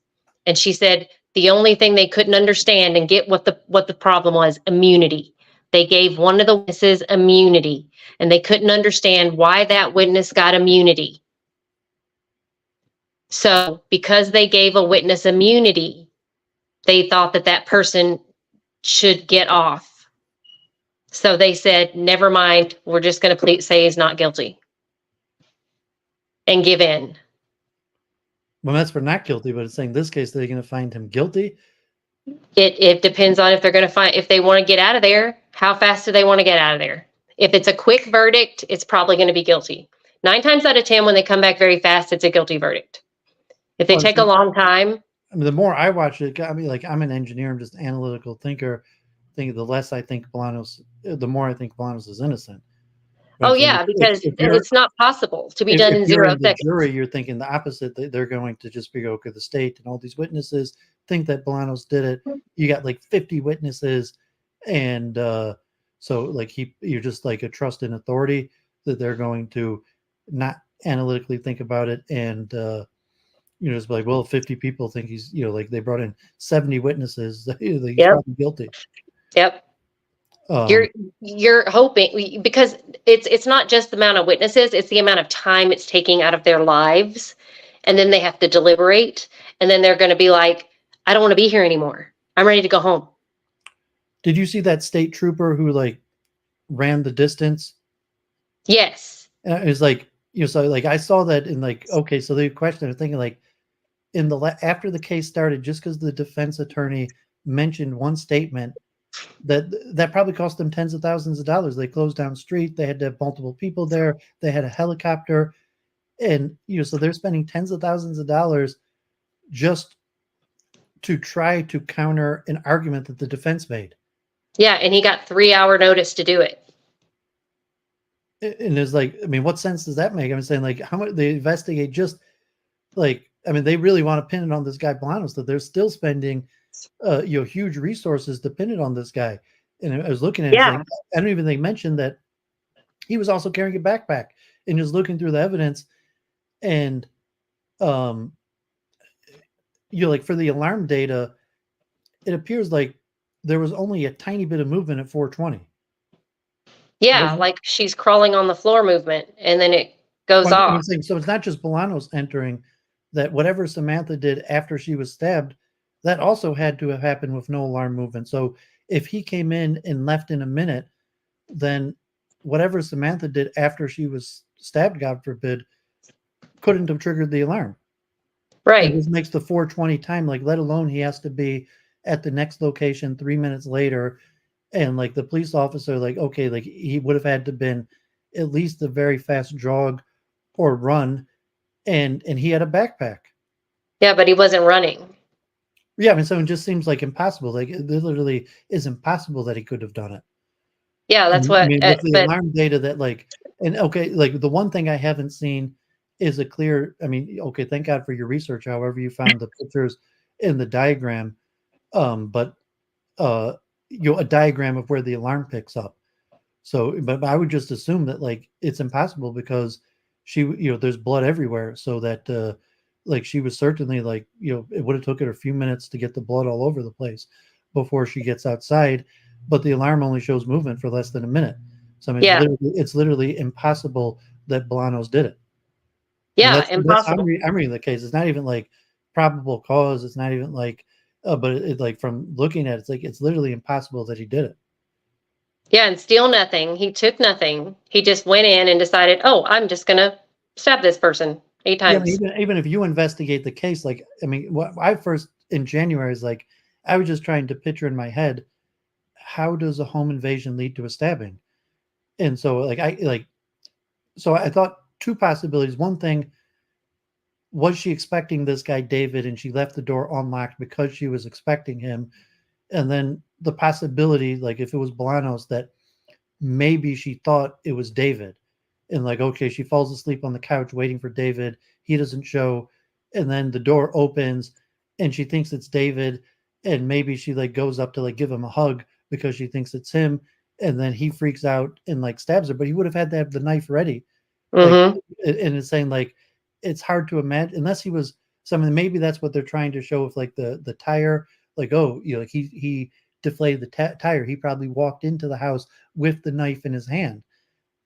Speaker 3: and she said the only thing they couldn't understand and get what the problem was, immunity. They gave one of the witnesses immunity, and they couldn't understand why that witness got immunity. So because they gave a witness immunity, they thought that person should get off. So they said, never mind, we're just going to say he's not guilty and give in.
Speaker 1: Well, that's for not guilty, but it's saying in this case, they're going to find him guilty.
Speaker 3: It depends on if they're going to if they want to get out of there, how fast do they want to get out of there? If it's a quick verdict, it's probably going to be guilty. 9 times out of 10, when they come back very fast, it's a guilty verdict. If they take a long time.
Speaker 1: I mean, the more I watch it, I mean, like, I'm an engineer, I'm just an analytical thinker. The less I think Bolanos, the more I think Bolanos is innocent.
Speaker 3: Oh, yeah, because it's not possible to be done in 0 seconds.
Speaker 1: The jury, you're thinking the opposite. They're going to just be, okay, the state and all these witnesses think that Bolanos did it. You got like 50 witnesses, and so like you're just like a trust in authority that they're going to not analytically think about it, and just like, well, 50 people think he's, like they brought in 70 witnesses, he's probably guilty.
Speaker 3: Yep. You're hoping, because it's not just the amount of witnesses, it's the amount of time it's taking out of their lives, and then they have to deliberate, and then they're going to be like, I don't want to be here anymore. I'm ready to go home.
Speaker 1: Did you see that state trooper who like ran the distance?
Speaker 3: Yes.
Speaker 1: And it was like, so like I saw that in like, okay, so the question I'm thinking like after the case started, just because the defense attorney mentioned one statement, that probably cost them tens of thousands of dollars. They closed down street. They had to have multiple people there. They had a helicopter, and so they're spending tens of thousands of dollars just to try to counter an argument that the defense made.
Speaker 3: Yeah, and he got 3-hour notice to do it.
Speaker 1: And it's like, I mean, what sense does that make? I'm saying, like, how much they investigate, just like, I mean, they really want to pin it on this guy Bolanos, that they're still spending huge resources dependent on this guy. And I was looking at it, like, I don't even think mentioned that he was also carrying a backpack, and just looking through the evidence, and like for the alarm data, it appears like there was only a tiny bit of movement at 420.
Speaker 3: Yeah, like she's crawling on the floor movement, and then it goes off.
Speaker 1: So it's not just Bolanos entering, that whatever Samantha did after she was stabbed, that also had to have happened with no alarm movement. So if he came in and left in a minute, then whatever Samantha did after she was stabbed, God forbid, couldn't have triggered the alarm.
Speaker 3: Right.
Speaker 1: It just makes the 420 time, like, let alone he has to be at the next location 3 minutes later. And like the police officer, like, okay, like he would have had to been at least a very fast jog or run. And he had a backpack.
Speaker 3: Yeah, but he wasn't running.
Speaker 1: Yeah, I mean, so it just seems like impossible. Like, it literally is impossible that he could have done it.
Speaker 3: Yeah, that's what.
Speaker 1: I mean, with the alarm data that, like, and okay, like the one thing I haven't seen is a clear. I mean, okay, thank God for your research. However, you found the pictures in the diagram, but a diagram of where the alarm picks up. So, but I would just assume that like it's impossible because she, there's blood everywhere. So that like she was certainly like, it would have took her a few minutes to get the blood all over the place before she gets outside. But the alarm only shows movement for less than a minute. So I mean,
Speaker 3: Yeah.
Speaker 1: it's literally impossible that Bolanos did it.
Speaker 3: Yeah,
Speaker 1: That's
Speaker 3: impossible.
Speaker 1: I'm reading the case. It's not even like probable cause. It's not even like, but it like from looking at it, it's like it's literally impossible that he did it.
Speaker 3: Yeah, and steal nothing. He took nothing. He just went in and decided, oh, I'm just gonna stab this person 8
Speaker 1: Yeah,
Speaker 3: times.
Speaker 1: even if you investigate the case, like I mean, what I first in January is like I was just trying to picture in my head how does a home invasion lead to a stabbing, and so so I thought two possibilities. One thing, was she expecting this guy David, and she left the door unlocked because she was expecting him, and then the possibility, like if it was Bolanos, that maybe she thought it was David, and like okay, she falls asleep on the couch waiting for David. He doesn't show, and then the door opens, and she thinks it's David, and maybe she like goes up to like give him a hug because she thinks it's him, and then he freaks out and like stabs her. But he would have had to have the knife ready, like,
Speaker 3: Mm-hmm.
Speaker 1: and it's saying like it's hard to imagine unless he was something. Maybe that's what they're trying to show with like the tire, like like he deflated the tire. He probably walked into the house with the knife in his hand.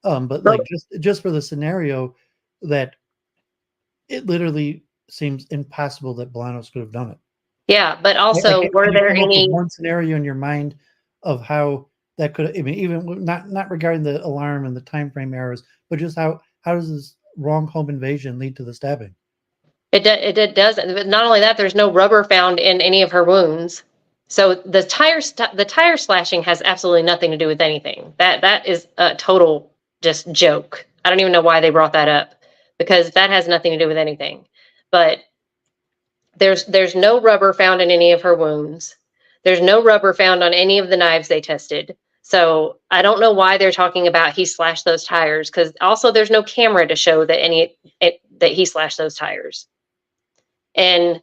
Speaker 1: But like just for the scenario that it literally seems impossible that Bolanos could have done it.
Speaker 3: Yeah, but
Speaker 1: I
Speaker 3: also,
Speaker 1: can't,
Speaker 3: were
Speaker 1: can you
Speaker 3: there
Speaker 1: come up with
Speaker 3: any?
Speaker 1: one scenario in your mind of how that could? I mean, even not regarding the alarm and the time frame errors, but just how does this wrong home invasion lead to the stabbing?
Speaker 3: It doesn't. But not only that, there's no rubber found in any of her wounds. So the tire slashing has absolutely nothing to do with anything. That is a total just joke. I don't even know why they brought that up because that has nothing to do with anything. But there's no rubber found in any of her wounds. There's no rubber found on any of the knives they tested. So I don't know why they're talking about he slashed those tires because also there's no camera to show that that he slashed those tires. And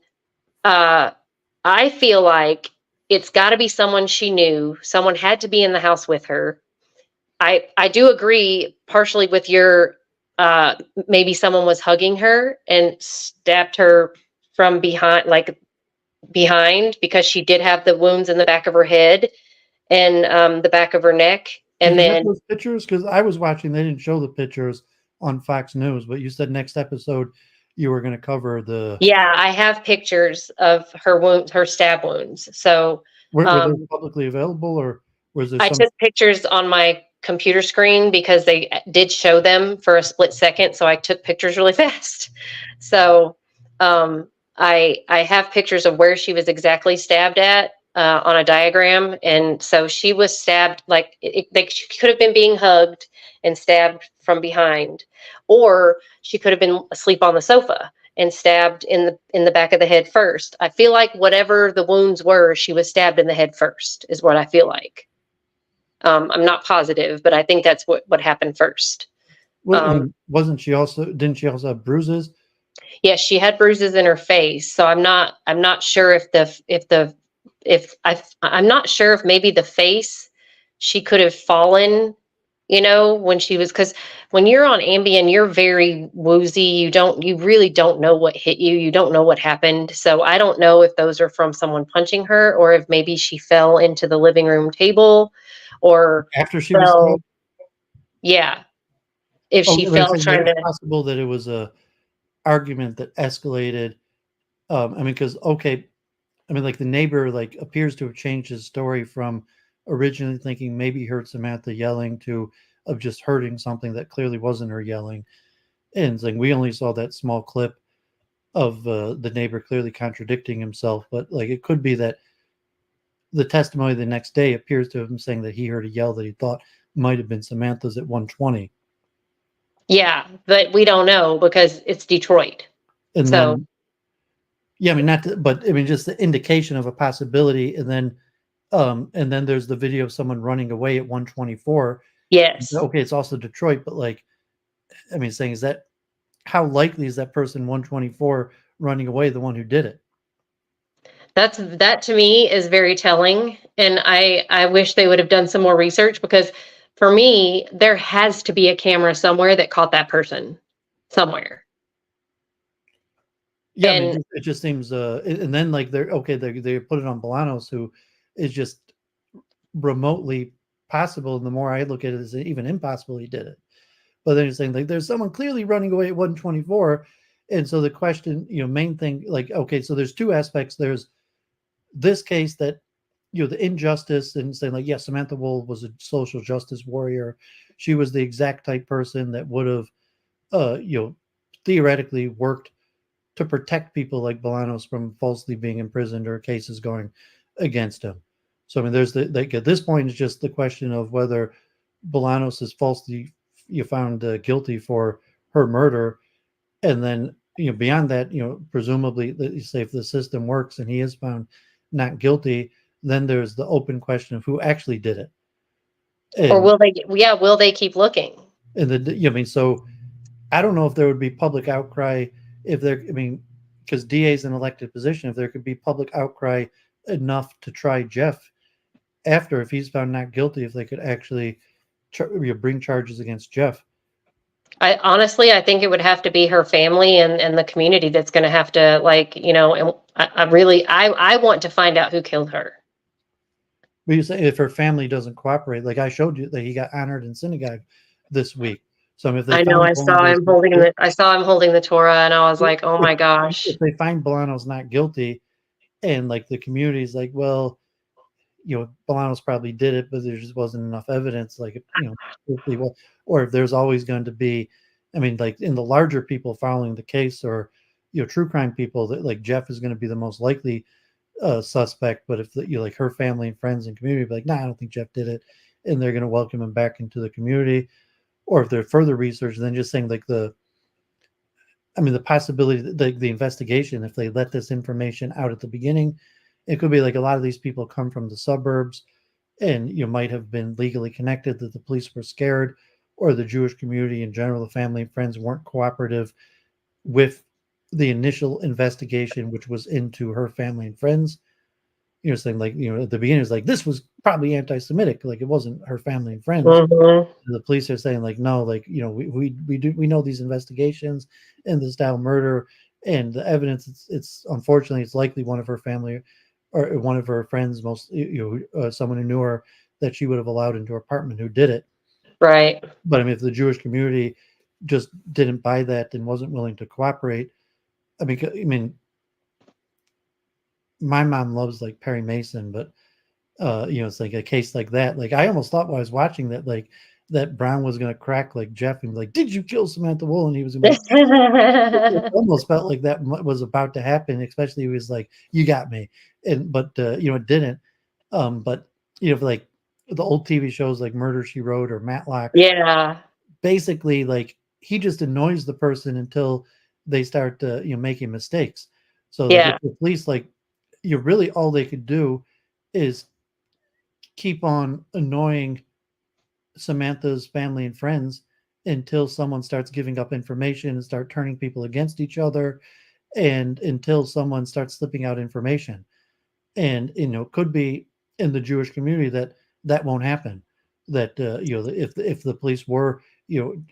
Speaker 3: I feel like it's got to be someone she knew. Someone had to be in the house with her. I do agree partially with your maybe someone was hugging her and stabbed her from behind, like behind, because she did have the wounds in the back of her head and the back of her neck. And
Speaker 1: Did you have
Speaker 3: then
Speaker 1: those pictures? Because I was watching, they didn't show the pictures on Fox News, but you said next episode you were going to cover the.
Speaker 3: yeah, I have pictures of her wounds, her stab wounds. So
Speaker 1: Were they publicly available, or was there
Speaker 3: I
Speaker 1: some?
Speaker 3: took pictures on my computer screen because they did show them for a split second. So I took pictures really fast. So I have pictures of where she was exactly stabbed at on a diagram. And so she was stabbed like she could have been being hugged and stabbed from behind, or she could have been asleep on the sofa and stabbed in the back of the head first. I feel like whatever the wounds were, she was stabbed in the head first, is what I feel like. I'm not positive, but I think that's what happened first.
Speaker 1: What, I mean, didn't she also have bruises?
Speaker 3: Yes, she had bruises in her face. So I'm not sure I'm not sure if maybe the face, she could have fallen, when she was, because when you're on Ambien, you're very woozy. You really don't know what hit you. You don't know what happened. So I don't know if those are from someone punching her or if maybe she fell into the living room table or
Speaker 1: After she was stabbed?
Speaker 3: Yeah. If she fell trying to.
Speaker 1: It's possible that it was a argument that escalated. I mean, because like the neighbor like appears to have changed his story from originally thinking maybe he heard Samantha yelling to of just hurting something that clearly wasn't her yelling. And it's like we only saw that small clip of the neighbor clearly contradicting himself, but like it could be that the testimony the next day appears to him saying that he heard a yell that he thought might have been Samantha's at 1:20.
Speaker 3: Yeah, but we don't know because it's Detroit.
Speaker 1: And
Speaker 3: so
Speaker 1: then, yeah, I mean, but I mean, just the indication of a possibility. And then there's the video of someone running away at 1:24.
Speaker 3: Yes.
Speaker 1: Okay, it's also Detroit, but like, I mean, saying how likely is that person 1:24 running away the one who did it?
Speaker 3: That to me is very telling. And I wish they would have done some more research, because for me, there has to be a camera somewhere that caught that person somewhere.
Speaker 1: Yeah, I
Speaker 3: And
Speaker 1: mean, it just seems, and then like they put it on Bolanos, who is just remotely possible. And the more I look at it, it's even impossible he did it. But then you're saying like there's someone clearly running away at 124, and so the question, main thing, like, okay, so there's two aspects. There's this case that, the injustice, and saying like, yes, Samantha Woll was a social justice warrior. She was the exact type person that would have, theoretically worked to protect people like Bolanos from falsely being imprisoned or cases going against him. So I mean, there's at this point, it's just the question of whether Bolanos is falsely found guilty for her murder, and then beyond that, presumably, you say if the system works and he is found not guilty, then there's the open question of who actually did it.
Speaker 3: or will they keep looking?
Speaker 1: And so I don't know if there would be public outcry if there, because DA is an elected position, if there could be public outcry enough to try Jeff after, if he's found not guilty, if they could actually bring charges against Jeff.
Speaker 3: I think it would have to be her family and the community that's going to have to, like, and I want to find out who killed her.
Speaker 1: But you say if her family doesn't cooperate, like I showed you that he got honored in synagogue this week. So if they
Speaker 3: I know, I saw him holding the Torah, and I was like, oh my gosh.
Speaker 1: If they find Bolanos not guilty, and like the community's like, well, Bolanos probably did it, but there just wasn't enough evidence. Like, or if there's always going to be, like in the larger people following the case, or true crime people, that like Jeff is going to be the most likely suspect. But if like her family and friends and community be like, nah, I don't think Jeff did it, and they're going to welcome him back into the community. Or if there's further research, then just saying like the possibility that the investigation, if they let this information out at the beginning, it could be like a lot of these people come from the suburbs and might have been legally connected, that the police were scared, or the Jewish community in general, the family and friends, weren't cooperative with the initial investigation, which was into her family and friends. Saying like, at the beginning, it's like, this was probably anti-Semitic, like it wasn't her family and friends.
Speaker 3: Mm-hmm.
Speaker 1: The police are saying like, no, like, we know these investigations and the style murder and the evidence. It's unfortunately, it's likely one of her family or one of her friends, most, someone who knew her, that she would have allowed into her apartment, who did it.
Speaker 3: Right.
Speaker 1: But if the Jewish community just didn't buy that and wasn't willing to cooperate, my mom loves like Perry Mason, but it's like a case like that. Like I almost thought while I was watching that, like that Brown was going to crack like Jeff and be like, "Did you kill Samantha Woll?" And he was going to it almost felt like that was about to happen. Especially he was like, "You got me," but it didn't. But like the old TV shows like Murder She Wrote or Matlock,
Speaker 3: yeah,
Speaker 1: basically like he just annoys the person until they start making mistakes. So like, if the police, like, really all they could do is keep on annoying Samantha's family and friends until someone starts giving up information and start turning people against each other, and until someone starts slipping out information. And could be in the Jewish community that won't happen, that if the police were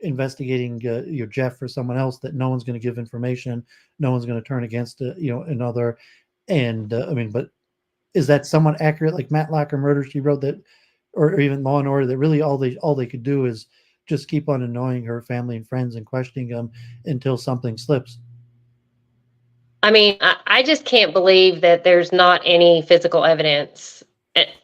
Speaker 1: investigating Jeff or someone else, that no one's going to give information, no one's going to turn against another. And but is that somewhat accurate, like Matlock or Murder She Wrote, that, or even Law and Order, that really all they could do is just keep on annoying her family and friends and questioning them until something slips?
Speaker 3: I just can't believe that there's not any physical evidence.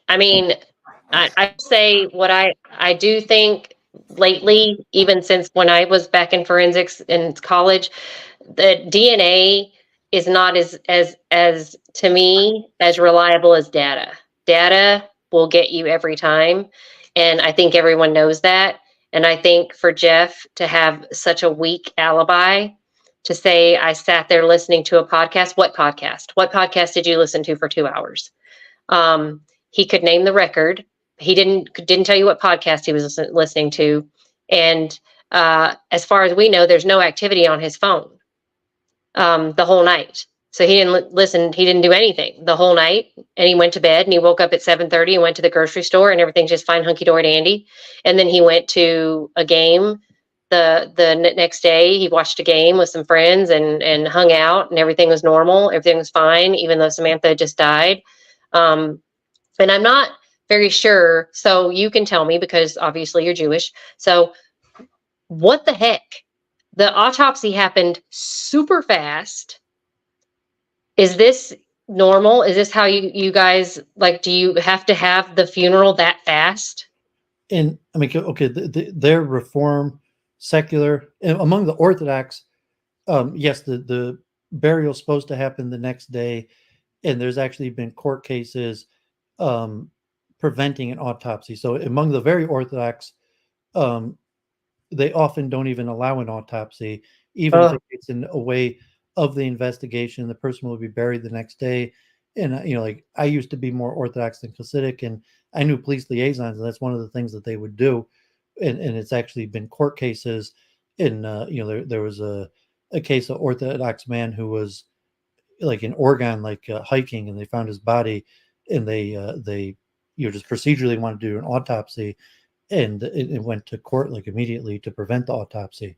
Speaker 3: I say what I do think lately, even since when I was back in forensics in college, the DNA is not as to me as reliable as data. Data will get you every time, and I think everyone knows that. And I think for Jeff to have such a weak alibi, to say I sat there listening to a podcast. What podcast? What podcast did you listen to for 2 hours? He could name the record. He didn't tell you what podcast he was listening to. And as far as we know, there's no activity on his phone the whole night. So he didn't listen. He didn't do anything the whole night, and he went to bed. And he woke up at 7:30 and went to the grocery store, and everything's just fine, hunky dory dandy. And then he went to a game. The next day, he watched a game with some friends and hung out, and everything was normal. Everything was fine, even though Samantha just died. And I'm not very sure. So you can tell me, because obviously you're Jewish. So what the heck? The autopsy happened super fast. Is this normal? Is this how you guys, like, do you have to have the funeral that fast?
Speaker 1: And I mean, okay, they're Reform, secular, and among the Orthodox. Yes, the burial is supposed to happen the next day, and there's actually been court cases preventing an autopsy. So among the very Orthodox, they often don't even allow an autopsy, even if it gets in a way of the investigation. The person will be buried the next day. And like, I used to be more Orthodox than Hasidic, and I knew police liaisons, and that's one of the things that they would do. And it's actually been court cases. In there was a case of Orthodox man who was like in Oregon, like hiking, and they found his body, and they just procedurally wanted to do an autopsy, and it went to court like immediately to prevent the autopsy.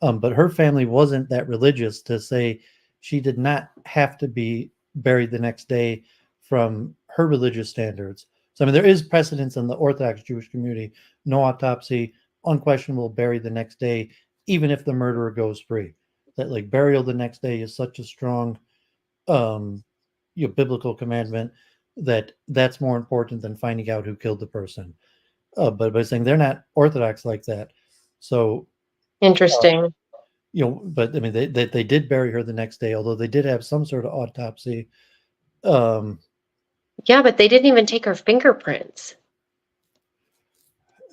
Speaker 1: But her family wasn't that religious to say she did not have to be buried the next day from her religious standards. So I mean, there is precedence in the Orthodox Jewish community: no autopsy, unquestionable, buried the next day, even if the murderer goes free. That like burial the next day is such a strong biblical commandment that that's more important than finding out who killed the person. But by saying they're not Orthodox like that. So
Speaker 3: Interesting.
Speaker 1: but I mean, they did bury her the next day, although they did have some sort of autopsy.
Speaker 3: Yeah, but they didn't even take her fingerprints.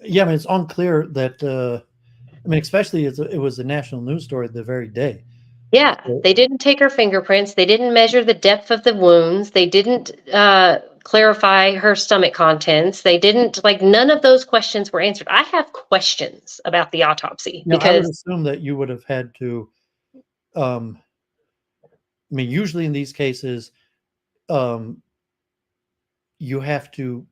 Speaker 1: Yeah, I mean, it's unclear that. I mean, especially as it was a national news story the very day.
Speaker 3: Yeah, they didn't take her fingerprints. They didn't measure the depth of the wounds. They didn't clarify her stomach contents. They didn't, like, none of those questions were answered. I have questions about the autopsy
Speaker 1: I would
Speaker 3: because
Speaker 1: assume that you would have had to. I mean, usually in these cases, you have to.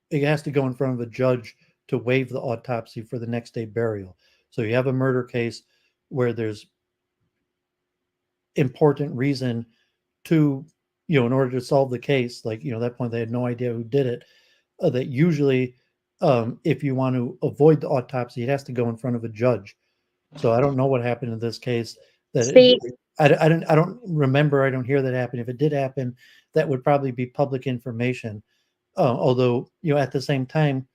Speaker 1: It has to go in front of a judge to waive the autopsy for the next day burial. So you have a murder case where there's important reason to, in order to solve the case, like, at that point they had no idea who did it, that usually, if you want to avoid the autopsy, it has to go in front of a judge. So I don't know what happened in this case. I don't remember. I don't hear that happen. If it did happen, that would probably be public information. Although, at the same time,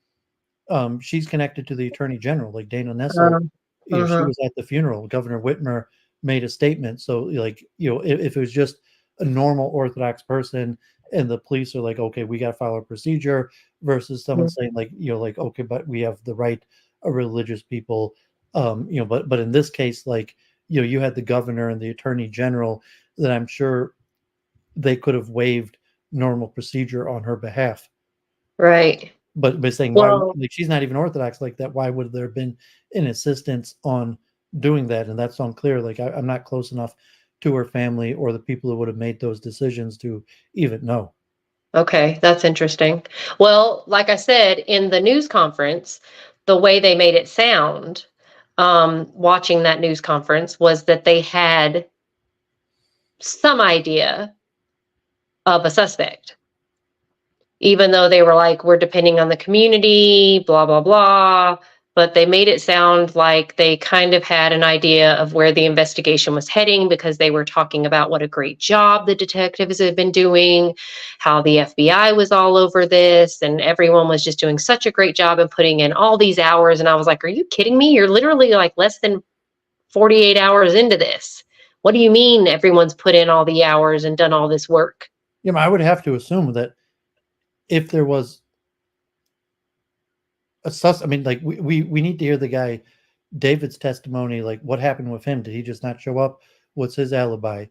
Speaker 1: she's connected to the Attorney General, like Dana Nessel. She was at the funeral. Governor Whitmer made a statement. So, like, if it was just a normal Orthodox person and the police are like, okay, we got to follow a procedure, versus someone saying like, okay, but we have the right of religious people. But in this case, like, you had the governor and the Attorney General that I'm sure they could have waived normal procedure on her behalf.
Speaker 3: right.
Speaker 1: But by saying, why, like, she's not even Orthodox like that, why would there have been an insistence on doing that? And that's unclear. Like, I'm not close enough to her family or the people who would have made those decisions to even know.
Speaker 3: Okay, that's interesting. Well, like I said, in the news conference, the way they made it sound, watching that news conference, was that they had some idea of a suspect, even though they were like, we're depending on the community, blah, blah, blah. But they made it sound like they kind of had an idea of where the investigation was heading, because they were talking about what a great job the detectives had been doing, how the FBI was all over this, and everyone was just doing such a great job and putting in all these hours. And I was like, are you kidding me? You're literally like less than 48 hours into this. What do you mean everyone's put in all the hours and done all this work?
Speaker 1: I would have to assume that if there was I mean, like, we need to hear the guy David's testimony. Like, what happened with him? Did he just not show up? What's his alibi?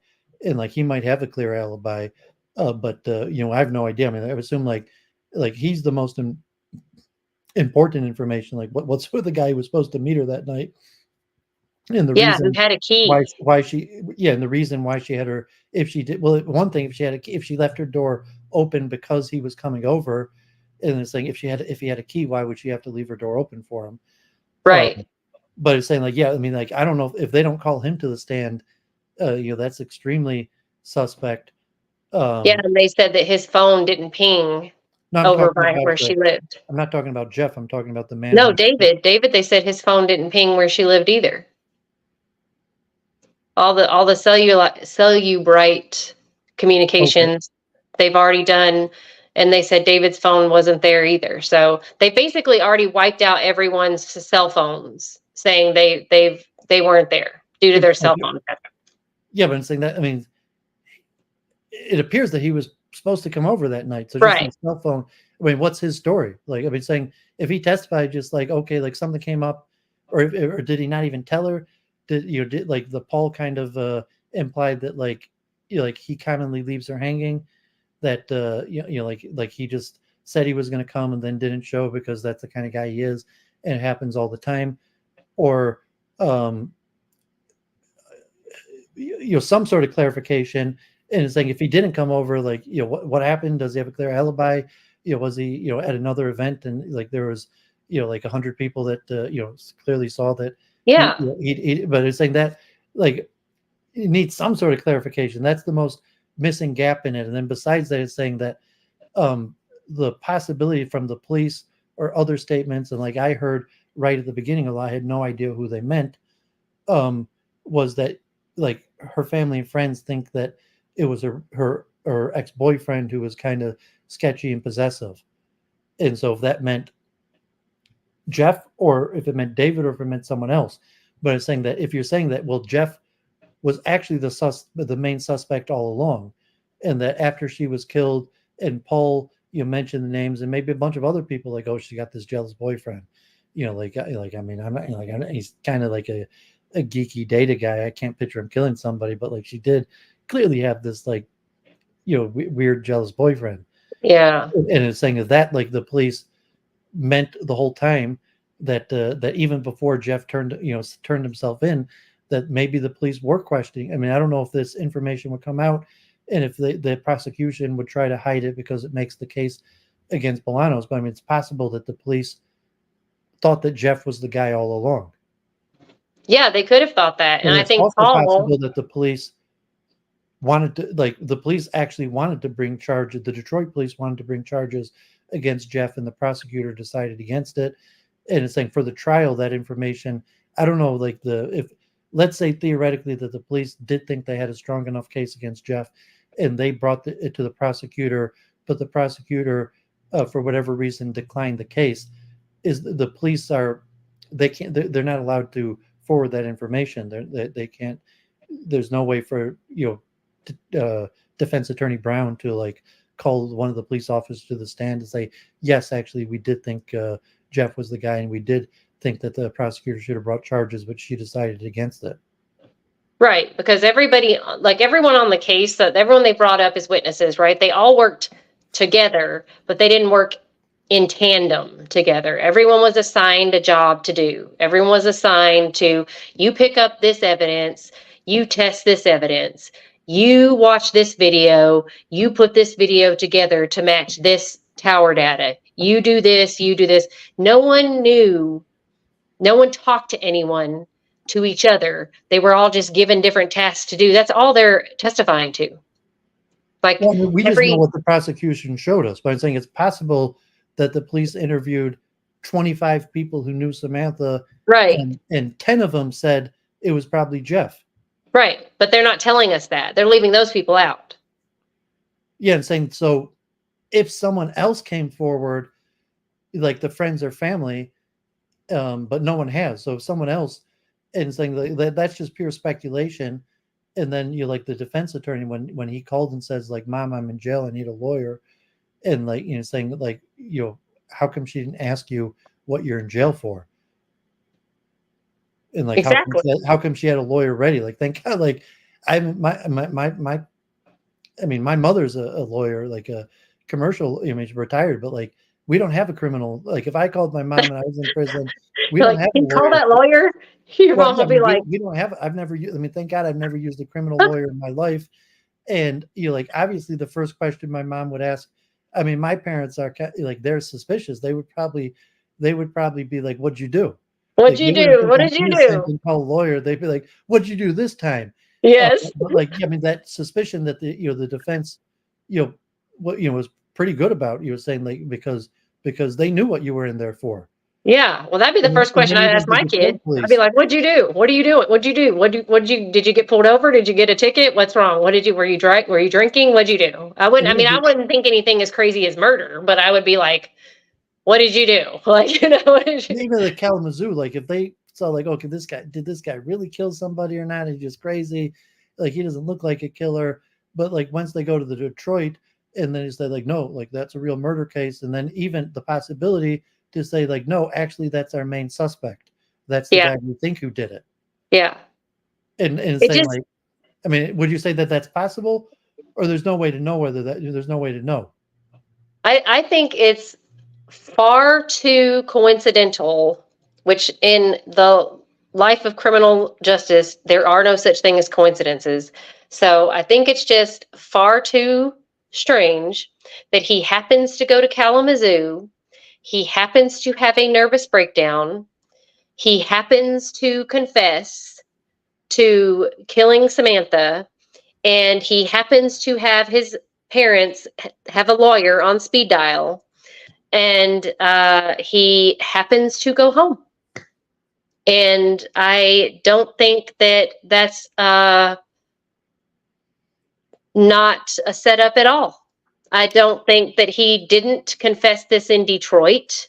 Speaker 1: And like, he might have a clear alibi, but I have no idea. I mean, I would assume like he's the most important information. Like, what's with the guy who was supposed to meet her that night? And the
Speaker 3: Yeah, who
Speaker 1: reason
Speaker 3: had a key.
Speaker 1: why she and the reason why she had her, if she did, well, one thing, if she left her door open because he was coming over, and it's saying if he had a key, why would she have to leave her door open for him?
Speaker 3: Right.
Speaker 1: But it's saying like, yeah, I mean, like, I don't know if they don't call him to the stand, that's extremely suspect.
Speaker 3: Yeah, and they said that his phone didn't ping
Speaker 1: No,
Speaker 3: over by where she lived.
Speaker 1: I'm not talking about Jeff. I'm talking about the man.
Speaker 3: No, David. They said his phone didn't ping where she lived either. All the Cellubrite communications they've already done, and they said David's phone wasn't there either. So they basically already wiped out everyone's cell phones, saying they weren't there due to their cell phone.
Speaker 1: Yeah, but I'm saying that, I mean, it appears that he was supposed to come over that night. So just
Speaker 3: Right.
Speaker 1: his cell phone. I mean, what's his story? Like, I mean, saying if he testified, just like, okay, like something came up, or did he not even tell her? Did like the Paul kind of implied that like, like he commonly leaves her hanging, that like he just said he was going to come and then didn't show because that's the kind of guy he is, and it happens all the time, or some sort of clarification. And it's saying if he didn't come over, like, what happened? Does he have a clear alibi? Was he, at another event and like there was, like 100 people that, clearly saw that.
Speaker 3: Yeah.
Speaker 1: But it's saying that like it needs some sort of clarification. That's the most missing gap in it. And then besides that, it's saying that the possibility from the police or other statements, and like I heard right at the beginning, I had no idea who they meant, was that like her family and friends think that it was her ex-boyfriend who was kind of sketchy and possessive. And so if that meant Jeff, or if it meant David, or if it meant someone else. But it's saying that if you're saying that, well, Jeff was actually the main suspect all along, and that after she was killed, and Paul, mentioned the names, and maybe a bunch of other people, like, oh, she got this jealous boyfriend, like I mean, I'm not like, he's kind of like a geeky data guy. I can't picture him killing somebody, but like she did clearly have this like, weird jealous boyfriend.
Speaker 3: Yeah.
Speaker 1: And it's saying that like the police meant the whole time that that even before Jeff turned himself in, that maybe the police were questioning. I mean, I don't know if this information would come out, and if the prosecution would try to hide it because it makes the case against Bolanos. But I mean, it's possible that the police thought that Jeff was the guy all along.
Speaker 3: Yeah, they could have thought that, and I
Speaker 1: it's
Speaker 3: think
Speaker 1: also
Speaker 3: Paul.
Speaker 1: possible that the police wanted to, like, the police actually wanted to bring charges. The Detroit police wanted to bring charges against Jeff, and the prosecutor decided against it. And it's saying for the trial, that information, I don't know, like if let's say theoretically that the police did think they had a strong enough case against Jeff, and they brought it to the prosecutor, but the prosecutor, for whatever reason, declined the case. Is the police they're not allowed to forward that information. They can't. There's no way for defense attorney Brown to like call one of the police officers to the stand and say, yes, actually we did think Jeff was the guy, and we did think that the prosecutor should have brought charges, but she decided against it.
Speaker 3: Right, because everybody, like everyone on the case, that everyone they brought up as witnesses, right? They all worked together, but they didn't work in tandem together. Everyone was assigned a job to do. Everyone was assigned to, you pick up this evidence, you test this evidence, you watch this video, you put this video together to match this tower data. You do this, you do this. No one knew, no one talked to anyone, to each other. They were all just given different tasks to do. That's all they're testifying to. Like,
Speaker 1: well, I mean, we just know what the prosecution showed us, but I'm saying it's possible that the police interviewed 25 people who knew Samantha,
Speaker 3: right,
Speaker 1: and 10 of them said it was probably Jeff.
Speaker 3: Right, but they're not telling us that. They're leaving those people out.
Speaker 1: Yeah, and saying, so if someone else came forward, like the friends or family, but no one has. So if someone else, and saying that's just pure speculation. And then like the defense attorney, when he called and says like, Mom, I'm in jail, I need a lawyer. And like, saying like, how come she didn't ask you what you're in jail for? And like,
Speaker 3: exactly.
Speaker 1: how come she had a lawyer ready? Like, thank God, like I mean, my mother's a lawyer, like a commercial, she's retired, but like we don't have a criminal. Like if I called my mom and I was in prison, we
Speaker 3: You're
Speaker 1: don't
Speaker 3: like,
Speaker 1: have a
Speaker 3: can you call
Speaker 1: lawyer.
Speaker 3: that lawyer? Your
Speaker 1: Well,
Speaker 3: mom
Speaker 1: yeah,
Speaker 3: will be like,
Speaker 1: we don't have. I've never. I mean, thank God I've never used a criminal lawyer in my life. And like obviously the first question my mom would ask. I mean, my parents are like they're suspicious. They would probably be like, "What'd you do?"
Speaker 3: "What'd
Speaker 1: Like
Speaker 3: you
Speaker 1: they wouldn't
Speaker 3: do?
Speaker 1: think
Speaker 3: What
Speaker 1: I'm
Speaker 3: did you
Speaker 1: innocent
Speaker 3: do?"
Speaker 1: and call a lawyer. They'd be like, "What'd you do this time?"
Speaker 3: Yes.
Speaker 1: But like, I mean, that suspicion that the defense, was pretty good about. You were saying like because they knew what you were in there for.
Speaker 3: Yeah. Well, that'd be the first
Speaker 1: And
Speaker 3: question
Speaker 1: then
Speaker 3: I'd
Speaker 1: even
Speaker 3: ask my
Speaker 1: the
Speaker 3: kid.
Speaker 1: state
Speaker 3: I'd be
Speaker 1: police.
Speaker 3: like, "What'd you do? What are you doing? What'd you do? Did you get pulled over? Did you get a ticket? What's wrong? Were you drinking? What'd you do?" I wouldn't think anything as crazy as murder, but I would be like, "What did you do?" Like, what did you do?
Speaker 1: Even the Kalamazoo, like if they saw like, okay, did this guy really kill somebody or not? He's just crazy. Like he doesn't look like a killer. But like once they go to the Detroit and then say like, no, like that's a real murder case. And then even the possibility to say like, no, actually that's our main suspect. That's the
Speaker 3: Yeah.
Speaker 1: guy we think who did it.
Speaker 3: Yeah.
Speaker 1: And
Speaker 3: It
Speaker 1: saying
Speaker 3: just,
Speaker 1: like, I mean, would you say that that's possible? Or there's no way to know there's no way to know.
Speaker 3: I think it's far too coincidental, which in the life of criminal justice, there are no such thing as coincidences. So I think it's just far too strange that he happens to go to Kalamazoo. He happens to have a nervous breakdown. He happens to confess to killing Samantha, and he happens to have his parents have a lawyer on speed dial, and he happens to go home. And I don't think that that's not a setup at all. I don't think that he didn't confess this in Detroit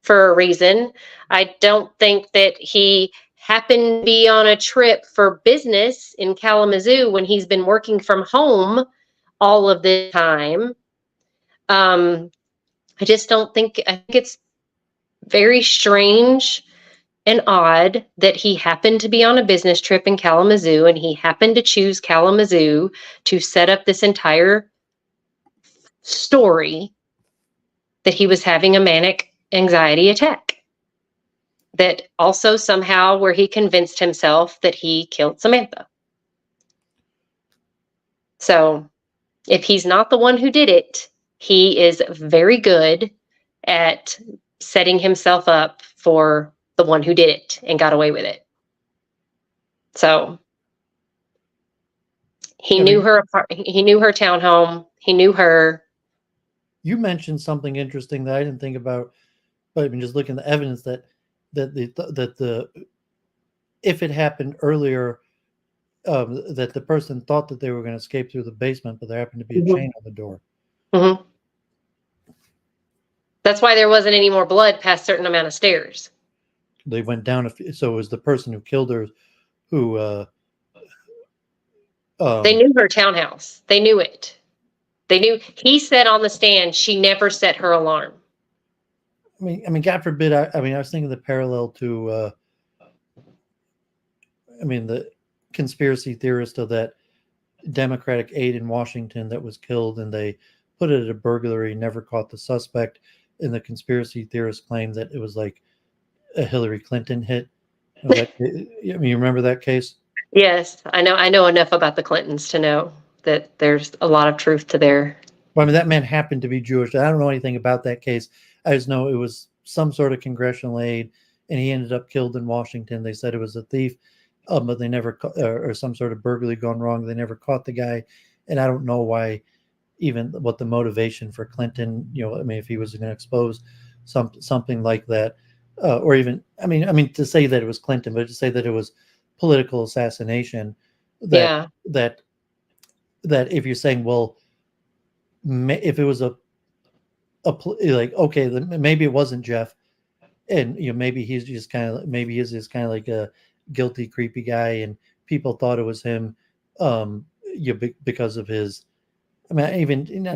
Speaker 3: for a reason. I don't think that he happened to be on a trip for business in Kalamazoo when he's been working from home all of the time. I just don't think, I think it's very strange and odd that he happened to be on a business trip in Kalamazoo and he happened to choose Kalamazoo to set up this entire story that he was having a manic anxiety attack. That also somehow where he convinced himself that he killed Samantha. So if he's not the one who did it, he is very good at setting himself up for the one who did it and got away with it. So he knew her townhome, he knew her.
Speaker 1: You mentioned something interesting that I didn't think about, but I mean, just looking at the evidence that the if it happened earlier, that the person thought that they were going to escape through the basement, but there happened to be a chain on the door.
Speaker 3: Mm-hmm. That's why there wasn't any more blood past a certain amount of stairs.
Speaker 1: They went down so it was the person who killed her who
Speaker 3: they knew her townhouse. They knew it. They knew. He said on the stand she never set her alarm.
Speaker 1: I mean, God forbid. I was thinking the parallel to, the conspiracy theorist of that Democratic aide in Washington that was killed, and they put it at a burglary, never caught the suspect, and the conspiracy theorist claimed that it was like a Hillary Clinton hit. You remember that case?
Speaker 3: Yes, I know. I know enough about the Clintons to know that there's a lot of truth to their.
Speaker 1: Well, I mean, that man happened to be Jewish. I don't know anything about that case. I just know it was some sort of congressional aide, and he ended up killed in Washington. They said it was a thief, but they never, or some sort of burglary gone wrong. They never caught the guy, and I don't know why, even what the motivation for Clinton. If he was going to expose something like that, or even, to say that it was Clinton, but to say that it was political assassination. That if you're saying, well, if it was like, okay, maybe it wasn't Jeff, and maybe he's just kind of like a guilty, creepy guy, and people thought it was him, because of his. And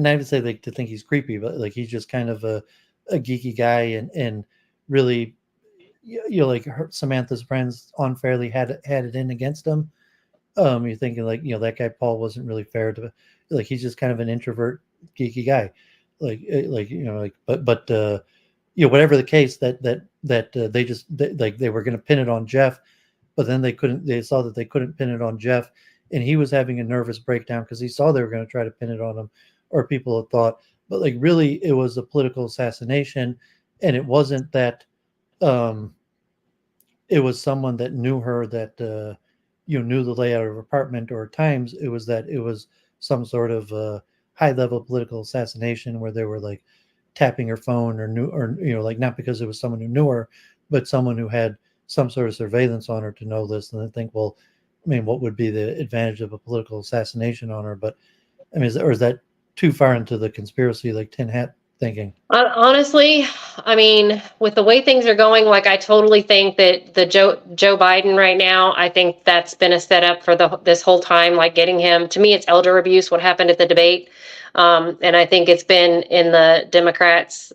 Speaker 1: I would say like to think he's creepy, but like he's just kind of a geeky guy, and really, like Samantha's friends unfairly had it in against him. You're thinking like, that guy Paul wasn't really fair to, like he's just kind of an introvert, geeky guy. whatever the case, that they were going to pin it on Jeff, but then they couldn't. They saw that they couldn't pin it on Jeff, and he was having a nervous breakdown because he saw they were going to try to pin it on him, or people had thought. But like really, it was a political assassination, and it wasn't that. It was someone that knew her, that knew the layout of her apartment or times. It was that it was some sort of high level political assassination where they were like tapping her phone or not because it was someone who knew her, but someone who had some sort of surveillance on her to know this. And I think, well, I mean, what would be the advantage of a political assassination on her? But I mean, is that too far into the conspiracy, like tin hat thinking?
Speaker 3: Honestly, I mean, with the way things are going, like I totally think that the Joe Biden right now, I think that's been a setup for this whole time, like getting him. To me, it's elder abuse. What happened at the debate, and I think it's been in the Democrats'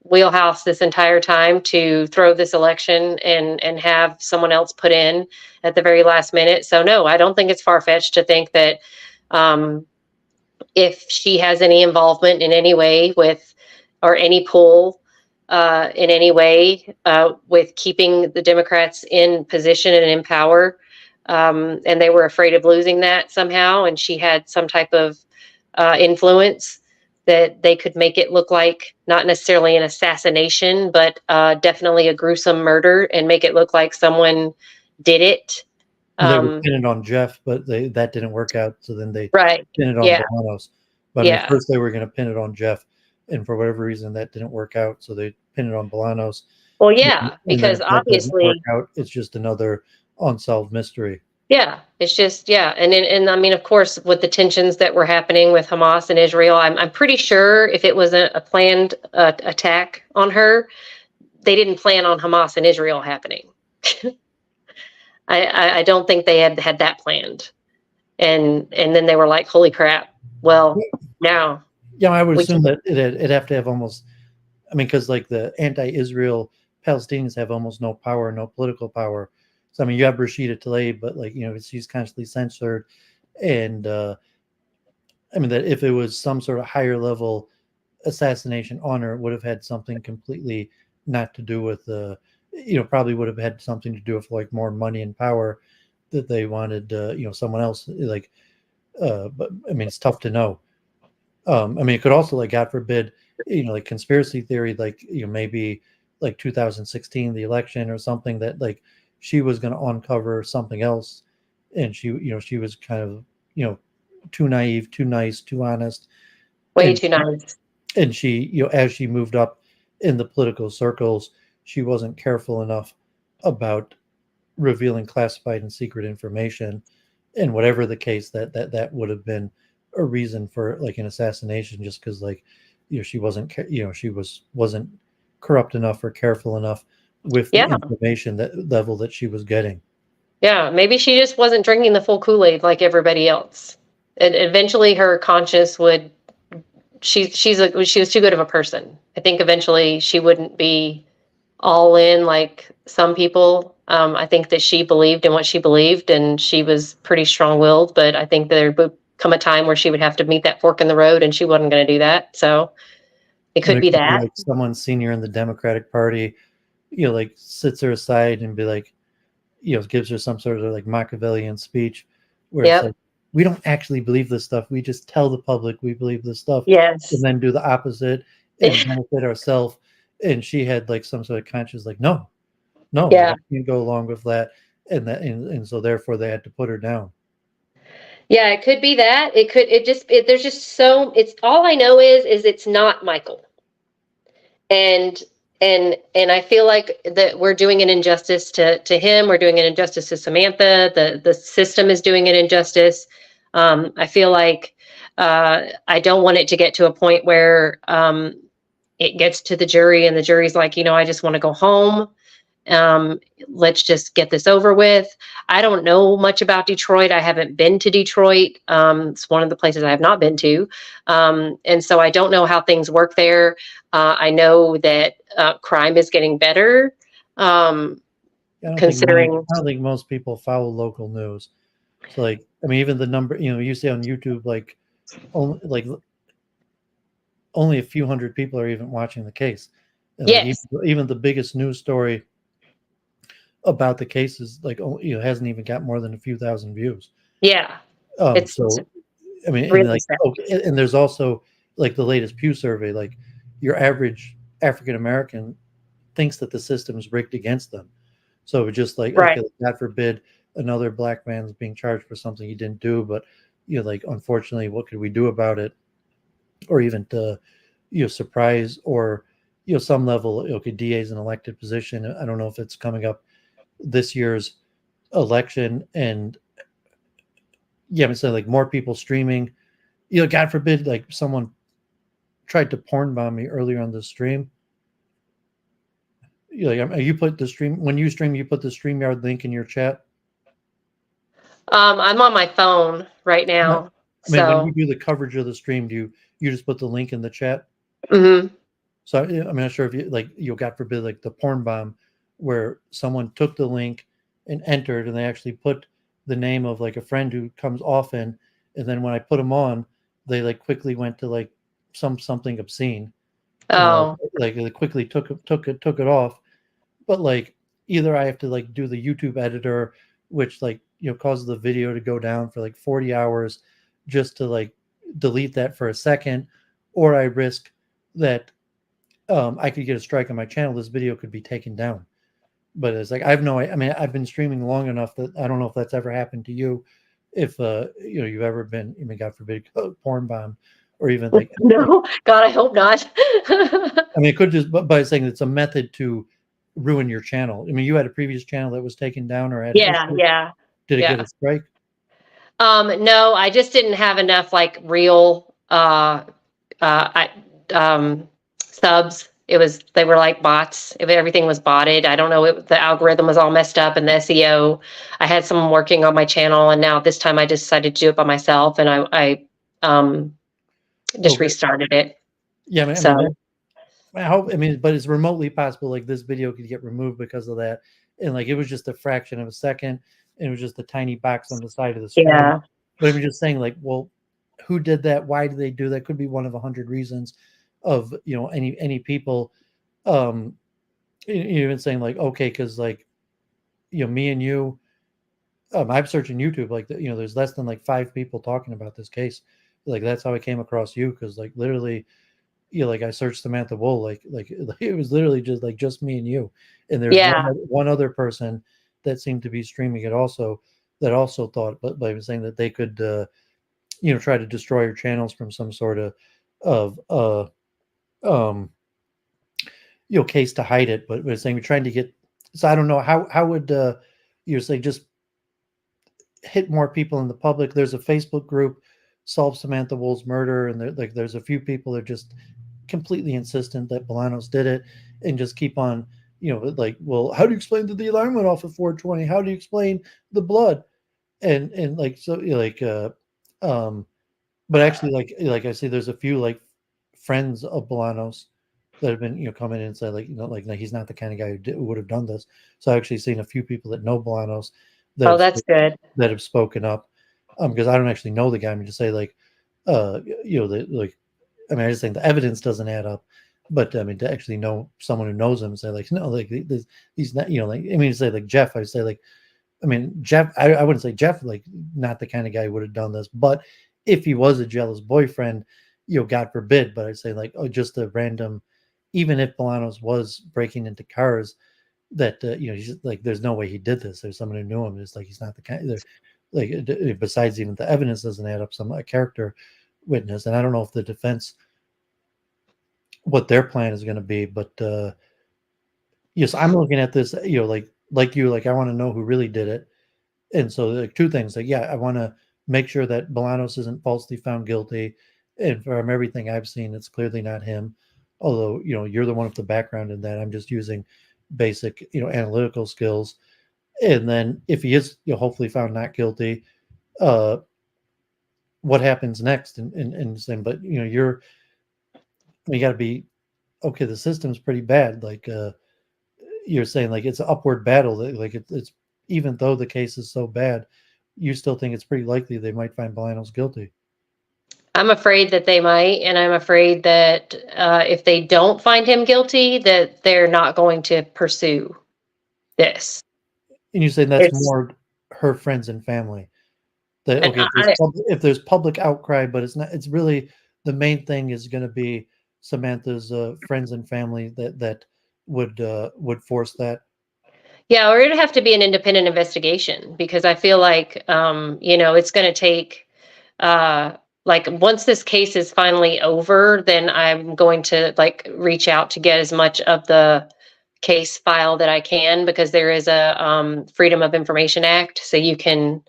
Speaker 3: wheelhouse this entire time to throw this election and have someone else put in at the very last minute. So no, I don't think it's far-fetched to think that if she has any involvement in any way with, or any pull in any way with keeping the Democrats in position and in power, and they were afraid of losing that somehow, and she had some type of influence, that they could make it look like not necessarily an assassination, but definitely a gruesome murder, and make it look like someone did it.
Speaker 1: They were pinning on Jeff, but that didn't work out. So then they
Speaker 3: Right.
Speaker 1: pinned it on
Speaker 3: Yeah.
Speaker 1: Bolanos. But I mean, first they were going to pin it on Jeff, and for whatever reason that didn't work out. So they pinned it on Bolanos.
Speaker 3: Well, yeah, because obviously
Speaker 1: it's just another unsolved mystery.
Speaker 3: Yeah, it's just, yeah. And I mean, of course, with the tensions that were happening with Hamas and Israel, I'm pretty sure if it was a planned attack on her, they didn't plan on Hamas and Israel happening. I don't think they had that planned. And then they were like, holy crap. Well, now.
Speaker 1: Yeah, I would assume that it'd have to have almost, I mean, because like the anti-Israel Palestinians have almost no power, no political power. So I mean, you have Rashida Tlaib, but like she's constantly censored, and I mean that if it was some sort of higher level assassination on her, it would have had something completely not to do with probably would have had something to do with like more money and power that they wanted someone else like but I mean it's tough to know. I mean it could also, like, God forbid, like conspiracy theory, like maybe like 2016 the election or something, that like she was going to uncover something else, and she was kind of too naive, too nice, too honest,
Speaker 3: way too nice.
Speaker 1: And she as she moved up in the political circles, she wasn't careful enough about revealing classified and secret information, and whatever the case, that would have been a reason for like an assassination, just because like she wasn't wasn't corrupt enough or careful enough with the information that level that she was getting.
Speaker 3: Yeah, maybe she just wasn't drinking the full Kool-Aid like everybody else. And eventually her conscience would, she was too good of a person. I think eventually she wouldn't be all in like some people. I think that she believed in what she believed, and she was pretty strong-willed, but I think there would come a time where she would have to meet that fork in the road, and she wasn't going to do that. So it could be that.
Speaker 1: Like someone senior in the Democratic Party, like sits her aside and be like, gives her some sort of like Machiavellian speech where it's like, we don't actually believe this stuff. We just tell the public we believe this stuff.
Speaker 3: Yes.
Speaker 1: And then do the opposite and benefit ourselves. And she had like some sort of conscience, like, no, I can't go along with that. And so therefore they had to put her down.
Speaker 3: Yeah, it could be that. There's just so, it's all I know is it's not Michael. And I feel like that we're doing an injustice to him. We're doing an injustice to Samantha. The system is doing an injustice. I feel like I don't want it to get to a point where it gets to the jury and the jury's like, I just want to go home. Let's just get this over with. I don't know much about Detroit. I haven't been to Detroit. It's one of the places I have not been to. And so I don't know how things work there. I know that crime is getting better. Considering
Speaker 1: I don't think most people follow local news. So like, I mean, even the number, you see on YouTube, like, only like only a few hundred people are even watching the case. And
Speaker 3: Yes.
Speaker 1: even the biggest news story about the case is like, hasn't even got more than a few thousand views.
Speaker 3: Yeah. It's
Speaker 1: So I mean, and
Speaker 3: really
Speaker 1: like,
Speaker 3: sad.
Speaker 1: okay, and there's also like the latest Pew survey, like your average African American thinks that the system's rigged against them. So it's just like,
Speaker 3: Right.
Speaker 1: okay, God forbid another black man's being charged for something he didn't do, but like unfortunately, what could we do about it? Or even to surprise, or some level, okay, DA is an elected position. I don't know if it's coming up this year's election, and I'm saying like more people streaming. God forbid, like someone tried to porn bomb me earlier on the stream. You put the stream when you stream, you put the StreamYard link in your chat.
Speaker 3: I'm on my phone right now.
Speaker 1: I mean, when
Speaker 3: So
Speaker 1: you do the coverage of the stream, do you just put the link in the chat?
Speaker 3: mhm.
Speaker 1: So I'm not sure if God forbid, like the porn bomb, where someone took the link and entered, and they actually put the name of like a friend who comes often, and then when I put them on, they like quickly went to like something obscene, and
Speaker 3: Oh,
Speaker 1: like they quickly took it off. But like either I have to like do the YouTube editor, which like causes the video to go down for like 40 hours just to like delete that for a second, or I risk that I could get a strike on my channel. This video could be taken down. But it's like I mean, I've been streaming long enough that I don't know if that's ever happened to you. If you've ever been, I mean, God forbid, porn bomb, or even like
Speaker 3: no, God, I hope not.
Speaker 1: I mean, it could just by saying it's a method to ruin your channel. I mean, you had a previous channel that was taken down or had
Speaker 3: Yeah,
Speaker 1: issues.
Speaker 3: yeah,
Speaker 1: Did it get
Speaker 3: yeah.
Speaker 1: a strike?
Speaker 3: No, I just didn't have enough like real I subs. They were like bots. Everything was botted. I don't know. The algorithm was all messed up, and the SEO. I had someone working on my channel, and now this time I just decided to do it by myself, and I just
Speaker 1: Okay.
Speaker 3: restarted it.
Speaker 1: Yeah,
Speaker 3: So
Speaker 1: I hope. I mean, but it's remotely possible. Like this video could get removed because of that, and like it was just a fraction of a second, and it was just a tiny box on the side of the screen.
Speaker 3: yeah,
Speaker 1: But I'm just saying, like, well, who did that? Why did they do that? Could be one of 100 reasons of any people. Even saying like, okay, because like me and you, I'm searching YouTube, like there's less than like 5 people talking about this case. Like that's how I came across you, because like literally, like I searched Samantha Woll, like it was literally just me and you, and there's
Speaker 3: yeah,
Speaker 1: one other person that seemed to be streaming it also, that also thought, but by saying that they could try to destroy your channels from some sort of um case to hide it, but we're saying we're trying to get. So I don't know how would you say just hit more people in the public. There's a Facebook group, Solve Samantha Woll's Murder, and there's a few people that are just completely insistent that Bolanos did it, and just keep on, like, well, how do you explain that the alarm went off at 4:20? How do you explain the blood? And like so like but actually like I say, there's a few like friends of Bolanos that have been coming in and said like like no, he's not the kind of guy who would have done this. So I've actually seen a few people that know Bolanos that
Speaker 3: oh,
Speaker 1: have
Speaker 3: that's good.
Speaker 1: that have spoken up, because I don't actually know the guy. I mean, just say like like I mean, I just think the evidence doesn't add up. But I mean, to actually know someone who knows him and say like, no, like he's not, like, I mean, say like Jeff, I say like, I mean, Jeff, I wouldn't say Jeff, like not the kind of guy who would have done this, but if he was a jealous boyfriend, God forbid, but I'd say like, oh, just a random, even if Bolanos was breaking into cars, that, he's just, like, there's no way he did this. There's someone who knew him. It's like, he's not the kind, like, besides even the evidence doesn't add up, some character witness. And I don't know if the defense, what their plan is going to be, but yes, I'm looking at this, like you, like I want to know who really did it. And so like two things, like, yeah, I want to make sure that Bolanos isn't falsely found guilty, and from everything I've seen, it's clearly not him. Although you're the one with the background in that, I'm just using basic analytical skills. And then if he is hopefully found not guilty, uh what happens next? And saying, but you got to be okay, the system's pretty bad, like you're saying, like it's an upward battle, like it's even though the case is so bad, you still think it's pretty likely they might find Bolanos guilty.
Speaker 3: I'm afraid that they might, and I'm afraid that if they don't find him guilty, that they're not going to pursue this.
Speaker 1: And you say that's
Speaker 3: It's
Speaker 1: more her friends and family. That
Speaker 3: and
Speaker 1: okay, if there's public outcry, but it's not. It's really the main thing is going to be Samantha's friends and family that would force that.
Speaker 3: Yeah, or it'd have to be an independent investigation because I feel like it's going to take like once this case is finally over, then I'm going to like reach out to get as much of the case file that I can because there is a Freedom of Information Act, so you can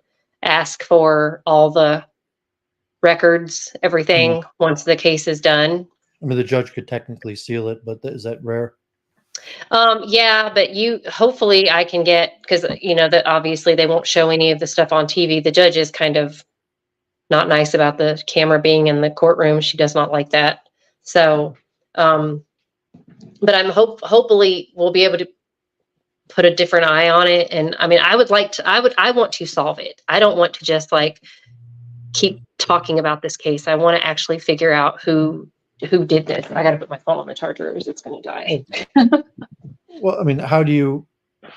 Speaker 3: ask for all the records, everything once the case is done.
Speaker 1: I mean, the judge could technically seal it, but is that rare?
Speaker 3: Yeah, but hopefully I can get, because that obviously they won't show any of the stuff on TV. The judge is kind of not nice about the camera being in the courtroom. She does not like that. So, but hopefully we'll be able to put a different eye on it. And I mean, I want to solve it. I don't want to just like keep talking about this case. I want to actually figure out who did this. I got to put my phone on the charger or it's going to die.
Speaker 1: Well, I mean, how do you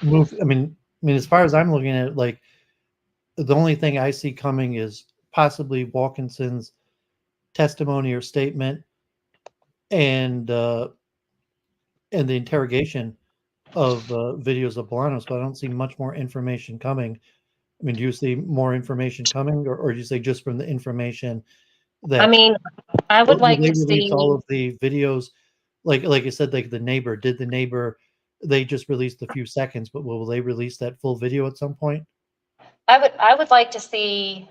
Speaker 1: move? I mean, as far as I'm looking at it, like the only thing I see coming is possibly Wilkinson's testimony or statement, and the interrogation of videos of Bolanos, but I don't see much more information coming. I mean, do you see more information coming, or do you say just from the information that?
Speaker 3: I mean, I would like
Speaker 1: they
Speaker 3: to
Speaker 1: release
Speaker 3: see
Speaker 1: all of the videos, like I said, like the neighbor. Did the neighbor? They just released a few seconds, but will they release that full video at some point?
Speaker 3: I would like to see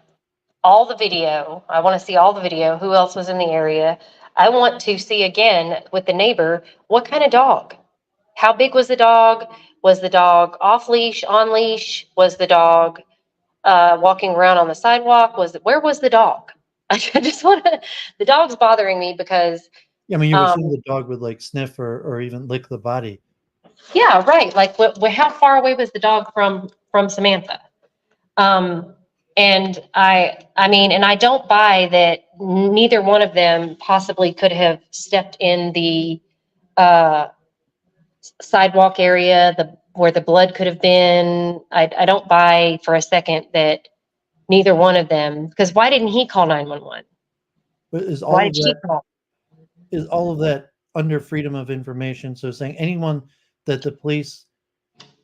Speaker 3: all the video. I want to see all the video. Who else was in the area? I want to see again with the neighbor, what kind of dog? How big was the dog? Was the dog off leash, on leash? Was the dog walking around on the sidewalk? Where was the dog? I just want to. The dog's bothering me because.
Speaker 1: Yeah, I mean, you assume the dog would like sniff or even lick the body.
Speaker 3: Yeah, right. Like, how far away was the dog from Samantha? And I mean, and I don't buy that neither one of them possibly could have stepped in the sidewalk area, where the blood could have been. I don't buy for a second that neither one of them, because why didn't he call 911?
Speaker 1: But
Speaker 3: Why did she call?
Speaker 1: Is all of that under freedom of information? So saying anyone that the police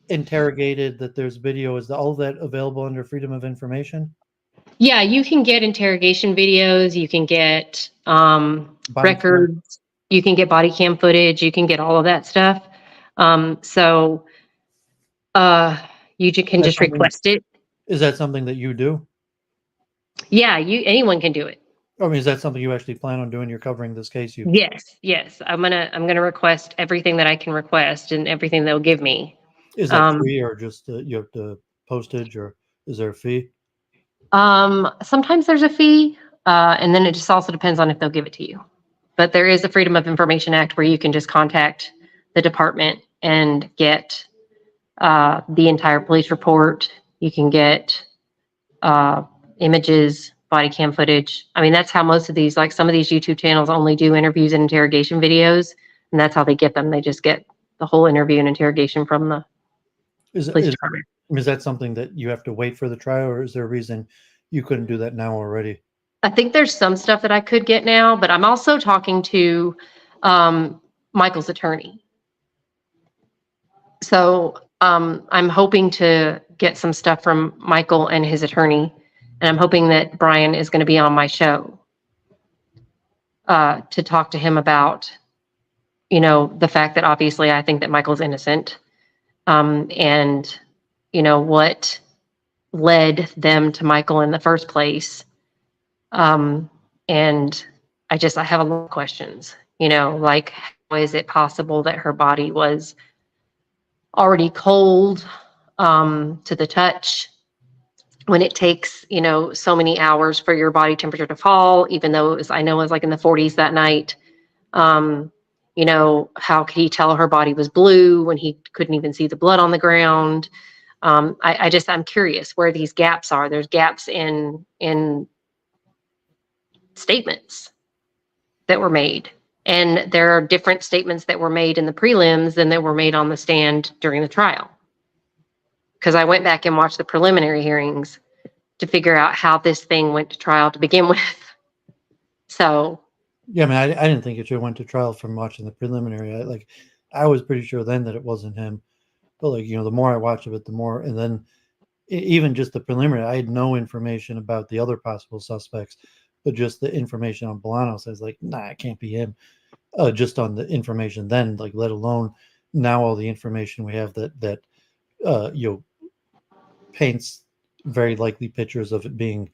Speaker 1: interrogated, that there's video, is all of that available under freedom of information?
Speaker 3: Yeah, you can get interrogation videos, you can get records, you can get body cam footage, you can get all of that stuff. So you can just request it.
Speaker 1: Is that something that you do?
Speaker 3: Yeah, anyone can do it.
Speaker 1: I mean, is that something you actually plan on doing? You're covering this case.
Speaker 3: Yes. I'm gonna request everything that I can request and everything they'll give me.
Speaker 1: Is that free or just you have to postage, or is there a fee?
Speaker 3: Sometimes there's a fee, and then it just also depends on if they'll give it to you. But there is a Freedom of Information Act where you can just contact the department and get the entire police report. You can get images, body cam footage. I mean, that's how most of these, like some of these YouTube channels only do interviews and interrogation videos, and that's how they get them. They just get the whole interview and interrogation from the police department.
Speaker 1: Is that something that you have to wait for the trial, or is there a reason you couldn't do that now already?
Speaker 3: I think there's some stuff that I could get now, but I'm also talking to Michael's attorney. So I'm hoping to get some stuff from Michael and his attorney, and I'm hoping that Brian is going to be on my show to talk to him about, the fact that obviously I think that Michael's innocent, and what led them to Michael in the first place. And I have a lot of questions, like, how is it possible that her body was already cold to the touch when it takes, so many hours for your body temperature to fall, even though I know it was like in the 40s that night. How could he tell her body was blue when he couldn't even see the blood on the ground? I'm curious where these gaps are. There's gaps in statements that were made. And there are different statements that were made in the prelims than that were made on the stand during the trial. Because I went back and watched the preliminary hearings to figure out how this thing went to trial to begin with. So,
Speaker 1: yeah, I mean, I didn't think it should have went to trial from watching the preliminary. I was pretty sure then that it wasn't him, but the more I watch of it, the more, and then even just the preliminary, I had no information about the other possible suspects, but just the information on Bolanos. I was like, nah, it can't be him. Just on the information then, let alone now all the information we have that paints very likely pictures of it being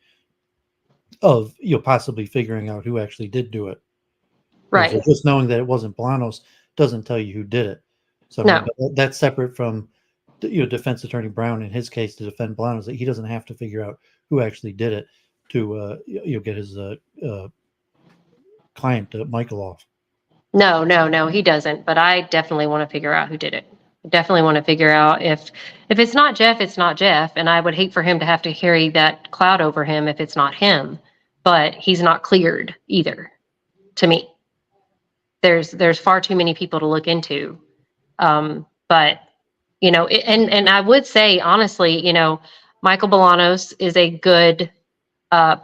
Speaker 1: possibly figuring out who actually did do it.
Speaker 3: right.
Speaker 1: So just knowing that it wasn't Bolanos doesn't tell you who did it. So
Speaker 3: No.
Speaker 1: That's separate from defense attorney Brown in his case to defend Bolanos. That he doesn't have to figure out who actually did it to get his client Michael off.
Speaker 3: No, he doesn't. But I definitely want to figure out who did it. Definitely want to figure out if it's not Jeff, it's not Jeff. And I would hate for him to have to carry that cloud over him if it's not him. But he's not cleared either, to me. There's far too many people to look into. But and I would say honestly, Michael Bolanos is a good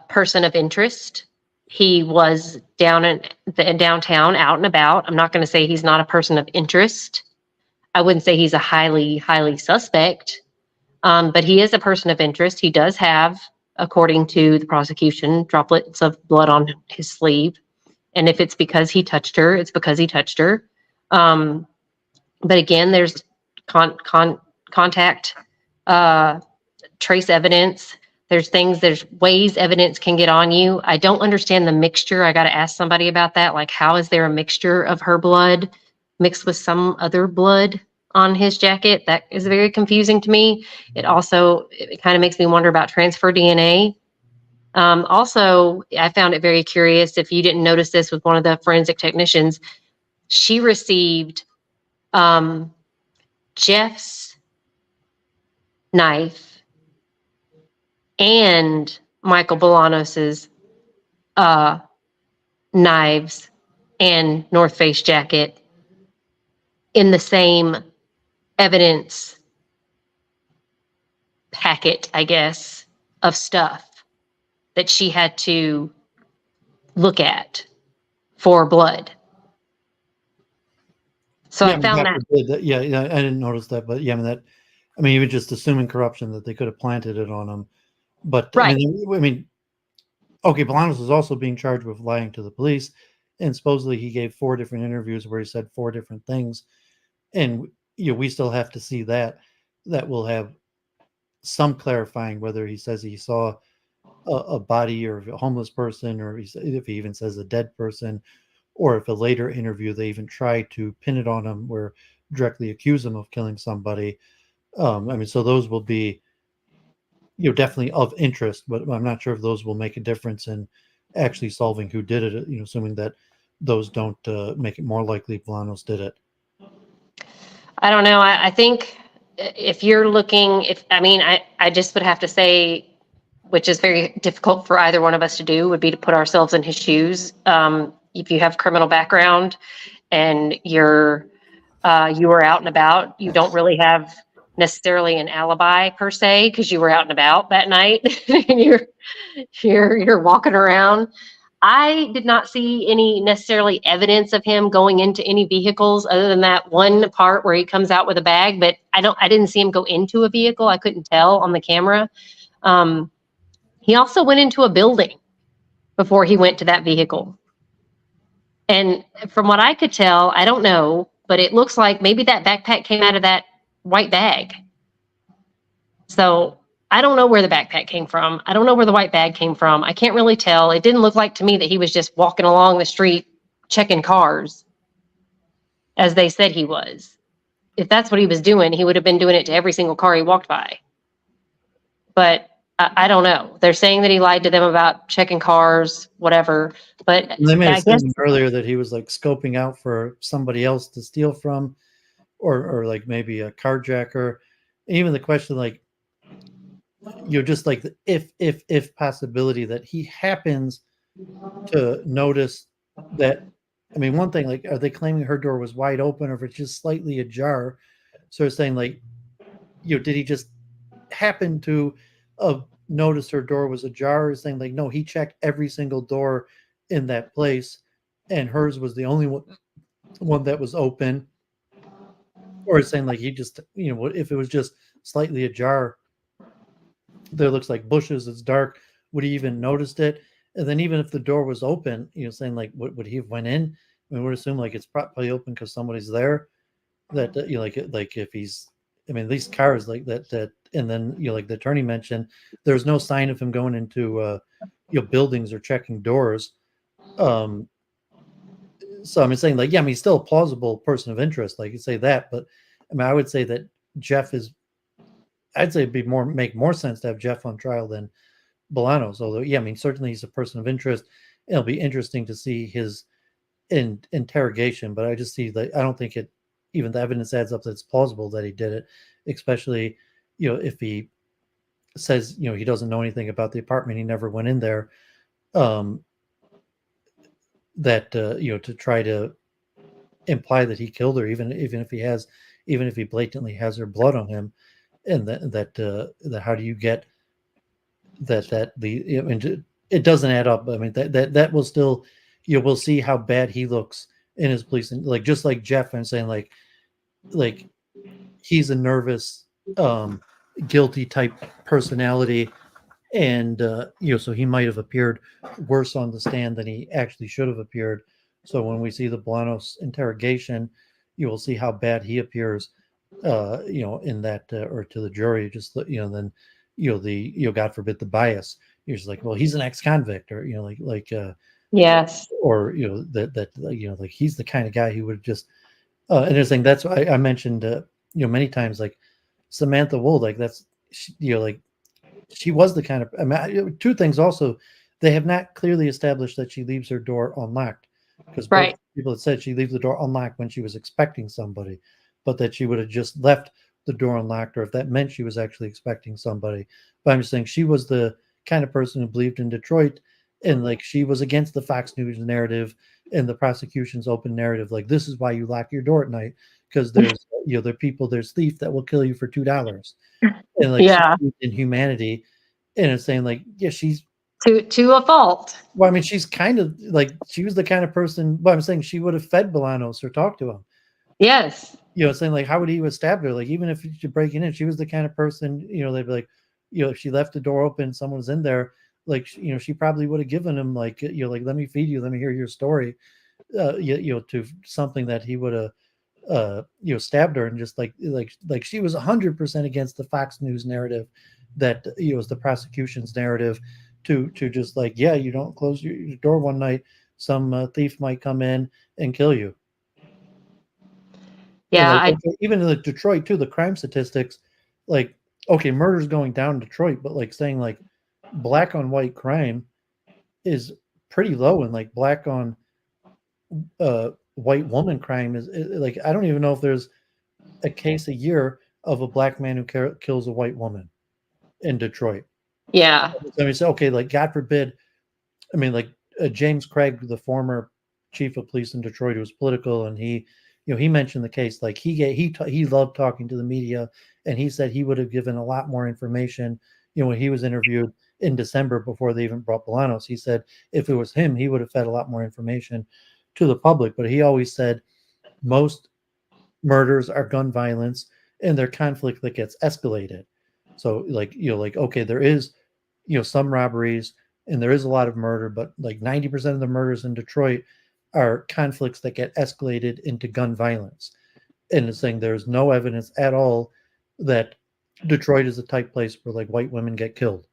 Speaker 3: person of interest. He was down in downtown, out and about. I'm not going to say he's not a person of interest. I wouldn't say he's a highly suspect, but he is a person of interest. He does have, according to the prosecution, droplets of blood on his sleeve. And if it's because he touched her, it's because he touched her. But again, there's contact, trace evidence. There's ways evidence can get on you. I don't understand the mixture. I got to ask somebody about that. Like, how is there a mixture of her blood mixed with some other blood on his jacket? That is very confusing to me. It kind of makes me wonder about transfer DNA. Also, I found it very curious. If you didn't notice this with one of the forensic technicians, she received Jeff's knife and Michael Bolanos's knives and North Face jacket in the same evidence packet, I guess, of stuff that she had to look at for blood. So I found that.
Speaker 1: I didn't notice that, but even just assuming corruption that they could have planted it on him. But
Speaker 3: right.
Speaker 1: Okay, Bolanos is also being charged with lying to the police, and supposedly he gave 4 different interviews where he said 4 different things, and we still have to see that will have some clarifying whether he says he saw a body or a homeless person, or if he even says a dead person, or if a later interview they even try to pin it on him or directly accuse him of killing somebody. So those will be definitely of interest, but I'm not sure if those will make a difference in actually solving who did it, assuming that those don't make it more likely Bolanos did it.
Speaker 3: I don't know. I think if you're looking, I just would have to say, which is very difficult for either one of us to do, would be to put ourselves in his shoes. If you have criminal background and you were out and about, you don't really have necessarily an alibi per se because you were out and about that night and you're walking around. I did not see any necessarily evidence of him going into any vehicles other than that one part where he comes out with a bag, but I didn't see him go into a vehicle. I couldn't tell on the camera. He also went into a building before he went to that vehicle. And from what I could tell, I don't know, but it looks like maybe that backpack came out of that white bag. So I don't know where the backpack came from. I don't know where the white bag came from. I can't really tell. It didn't look like to me that he was just walking along the street checking cars as they said he was. If that's what he was doing, he would have been doing it to every single car he walked by. But I don't know. They're saying that he lied to them about checking cars, whatever. But
Speaker 1: they may have said earlier that he was if out for somebody else to steal from, or maybe a carjacker. Even the question, just the if possibility that he happens to notice that. I mean, one thing, like, are they claiming her door was wide open, or if it's just slightly ajar? So it's saying, like, did he just happen to notice her door was ajar, or saying, like, no, he checked every single door in that place, and hers was the only one that was open, or it's saying, like, he just, if it was just slightly ajar, there looks like bushes, it's dark, would he even noticed it? And then even if the door was open, saying, like, would he have went in? I mean, we'd assume, like, it's probably open because somebody's there. That like if he's, I mean, these cars like that, and then like the attorney mentioned, there's no sign of him going into buildings or checking doors. So I'm saying, like, yeah, I mean, he's still a plausible person of interest, like you say that, but I mean, I would say that Jeff is, I'd say it'd make more sense to have Jeff on trial than Bolanos. Although, yeah, I mean, certainly he's a person of interest. It'll be interesting to see his interrogation, but I just see that I don't think even the evidence adds up that it's plausible that he did it, especially if he says he doesn't know anything about the apartment, he never went in there, that to try to imply that he killed her, even if he blatantly has her blood on him, and that how do you get that the, I mean, it doesn't add up. I mean, that will still, we'll see how bad he looks in his police, and like, just like Jeff, I'm saying, like he's a nervous, guilty type personality, and so he might have appeared worse on the stand than he actually should have appeared. So when we see the Bolanos interrogation, you will see how bad he appears, in that, or to the jury, just then God forbid the bias. You're just like, well, he's an ex-convict, or
Speaker 3: Yes.
Speaker 1: or that like he's the kind of guy who would just, and they're saying, that's why I mentioned many times, like Samantha Woll, like that's, like she was the kind of, I mean, two things also, they have not clearly established that she leaves her door unlocked, because both people had said she leaves the door unlocked when she was expecting somebody, but that she would have just left the door unlocked, or if that meant she was actually expecting somebody. But I'm just saying, she was the kind of person who believed in Detroit, and like she was against the Fox News narrative and the prosecution's open narrative, like, this is why you lock your door at night, because there's there's thief that will kill you for $2, and like,
Speaker 3: Yeah.
Speaker 1: in humanity, and it's saying, like, yeah, she's
Speaker 3: To a fault.
Speaker 1: well, I mean, she's kind of like, she was the kind of person, but I'm saying she would have fed Bolanos or talked to him.
Speaker 3: Yes.
Speaker 1: Saying, like, how would he stab her? Like, even if you're breaking in, she was the kind of person, they'd be like, if she left the door open, someone's in there, like, she probably would have given him, like, like, let me feed you, let me hear your story, to something that he would have, stabbed her. And just like she was 100% against the Fox News narrative that, was the prosecution's narrative, to just like, yeah, you don't close your door one night, some thief might come in and kill you.
Speaker 3: Yeah.
Speaker 1: Like, okay, even in Detroit too, the crime statistics, like, okay, murder's going down in Detroit, but like saying, like, black on white crime is pretty low, and like black on white woman crime is like, I don't even know if there's a case a year of a black man who kills a white woman in Detroit.
Speaker 3: Yeah.
Speaker 1: I mean, so, okay, like, God forbid, I mean, like, James Craig, the former chief of police in Detroit, who was political, and he, he mentioned the case, like, he loved talking to the media, and he said he would have given a lot more information, when he was interviewed in December before they even brought Bolanos. He said if it was him, he would have fed a lot more information to the public. But he always said most murders are gun violence, and they're conflict that gets escalated. So, like, like, okay, there is, some robberies, and there is a lot of murder, but like 90% of the murders in Detroit are conflicts that get escalated into gun violence. And it's saying there's no evidence at all that Detroit is the type place where, like, white women get killed.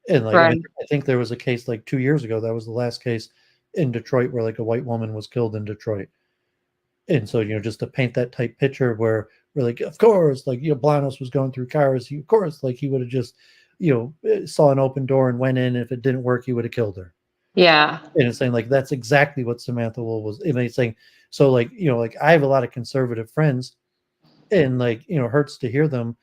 Speaker 1: And like,
Speaker 3: Right.
Speaker 1: I think there was a case like 2 years ago, that was the last case in Detroit where, like, a white woman was killed in Detroit. And so, just to paint that type picture where we're like, of course, like, Blanos was going through cars. Of course, like, he would have just, saw an open door and went in. If it didn't work, he would have killed her.
Speaker 3: Yeah.
Speaker 1: And it's saying, like, that's exactly what Samantha Woll was. And it's saying, so, like, like, I have a lot of conservative friends, and like, hurts to hear them,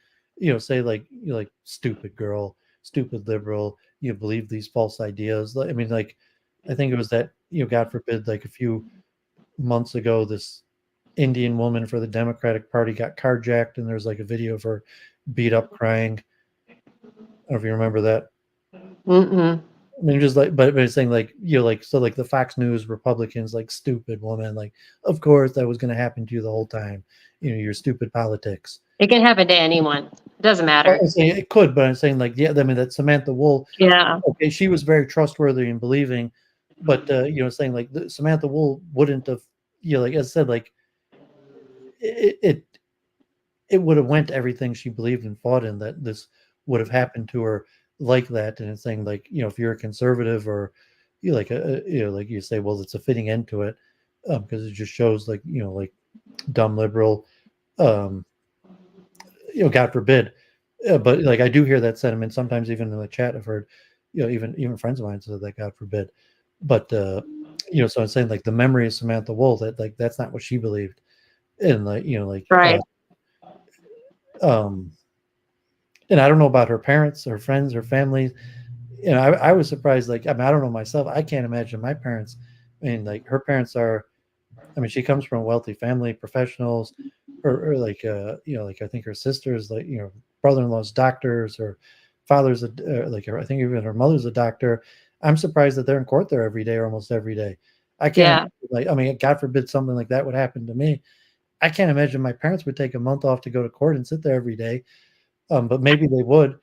Speaker 1: say, like, like, stupid girl, stupid liberal, believe these false ideas. I mean, like, I think it was that, God forbid, like a few months ago, this Indian woman for the Democratic Party got carjacked, and there's like a video of her beat up crying. I don't know if you remember that.
Speaker 3: Mm-mm.
Speaker 1: I mean, just like, but it's saying like, so like the Fox News Republicans, like, stupid woman, like, of course that was going to happen to you the whole time, your stupid politics.
Speaker 3: It can happen to anyone. It doesn't matter.
Speaker 1: I'm saying it could, but I'm saying like, I mean, that Samantha Woll,
Speaker 3: Yeah.
Speaker 1: okay, she was very trustworthy in believing, but saying like Samantha Woll wouldn't have, like I said, like it would have went to everything she believed and fought in, that this would have happened to her like that. And it's saying like, if you're a conservative, or like like you say, well, it's a fitting end to it, because it just shows like, like dumb liberal, God forbid. But like I do hear that sentiment sometimes, even in the chat. I've heard, even friends of mine said that, God forbid. But so I'm saying like the memory of Samantha Woll, that like that's not what she believed, and like
Speaker 3: Right.
Speaker 1: and I don't know about her parents, her friends, her family. I was surprised. Like, I mean, I don't know myself. I can't imagine my parents. I mean, like her parents are. I mean, she comes from a wealthy family, professionals, or like like I think her sisters, like brother-in-law's doctors, or father's like I think even her mother's a doctor. I'm surprised that they're in court there every day, or almost every day. I can't. Like, I mean, God forbid something like that would happen to me. I can't imagine my parents would take a month off to go to court and sit there every day. But maybe they would.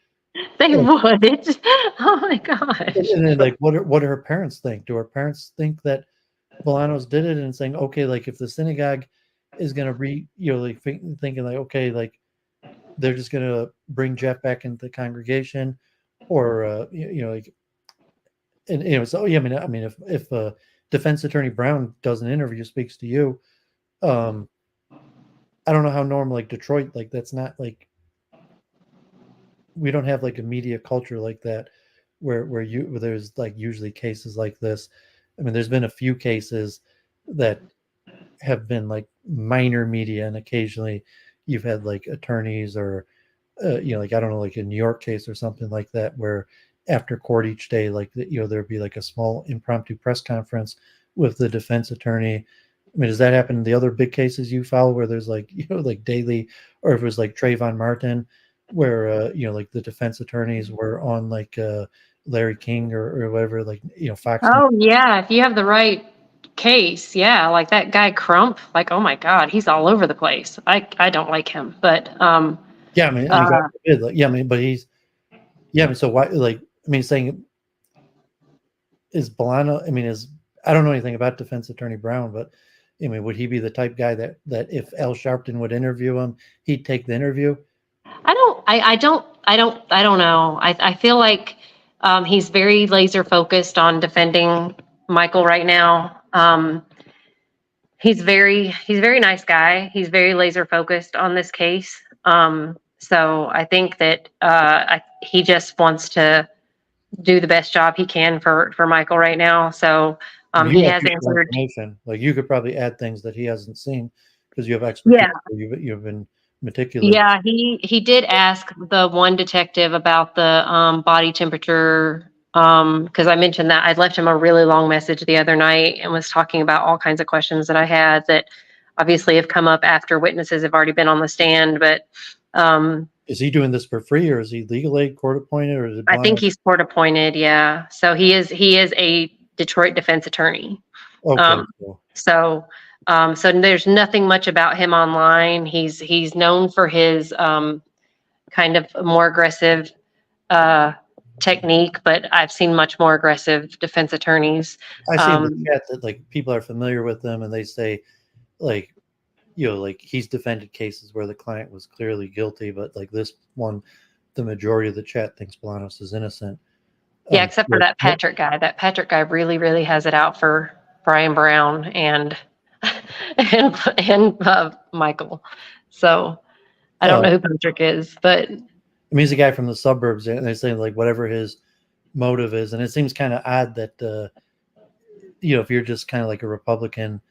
Speaker 3: They would. It's, oh my gosh.
Speaker 1: And then, like, what do her parents think? Do her parents think that Bolanos did it, and saying, okay, like if the synagogue is going to like thinking like, okay, like they're just going to bring Jeff back into the congregation, or like, and so yeah, I mean, if defense attorney Brown does an interview, speaks to you, I don't know how normal, like Detroit, like that's not like, we don't have like a media culture like that, where there's like usually cases like this. I mean, there's been a few cases that have been like minor media, and occasionally you've had like attorneys, or like I don't know, like a New York case or something like that, where after court each day, like there'd be like a small impromptu press conference with the defense attorney. I mean, does that happen in the other big cases you follow, where there's like like daily, or if it was like Trayvon Martin, where like the defense attorneys were on like Larry King, or whatever, like Fox News.
Speaker 3: Oh yeah, if you have the right case, yeah, like that guy Crump, like oh my God, he's all over the place. I don't like him, but
Speaker 1: Yeah, I mean, God forbid, like, yeah, I mean, but he's, yeah, I mean, so why, like, I mean, saying, is Bolano, I mean, I don't know anything about defense attorney Brown, but I mean, would he be the type guy that if Al Sharpton would interview him, he'd take the interview?
Speaker 3: I don't know. I feel like he's very laser focused on defending Michael right now. He's very nice guy. He's very laser focused on this case. So I think that he just wants to do the best job he can for Michael right now. So he has answered.
Speaker 1: Like you could probably add things that he hasn't seen, because you have expertise. Yeah. You've been meticulous.
Speaker 3: Yeah, he did ask the one detective about the body temperature, because I mentioned that I'd left him a really long message the other night and was talking about all kinds of questions that I had that obviously have come up after witnesses have already been on the stand. But
Speaker 1: is he doing this for free, or is he legal aid, court appointed, or is it
Speaker 3: I think he's court appointed? Yeah, so he is a Detroit defense attorney.
Speaker 1: Okay. Cool.
Speaker 3: So there's nothing much about him online. He's known for his kind of more aggressive technique, but I've seen much more aggressive defense attorneys.
Speaker 1: I see in the chat that like people are familiar with them, and they say like, like he's defended cases where the client was clearly guilty, but like this one, the majority of the chat thinks Bolanos is innocent.
Speaker 3: Yeah, except for that Patrick guy. That Patrick guy really, really has it out for Brian Brown and Michael. So I don't know who Patrick is, but
Speaker 1: I mean, he's a guy from the suburbs, and they say like whatever his motive is, and it seems kind of odd that if you're just kind of like a Republican,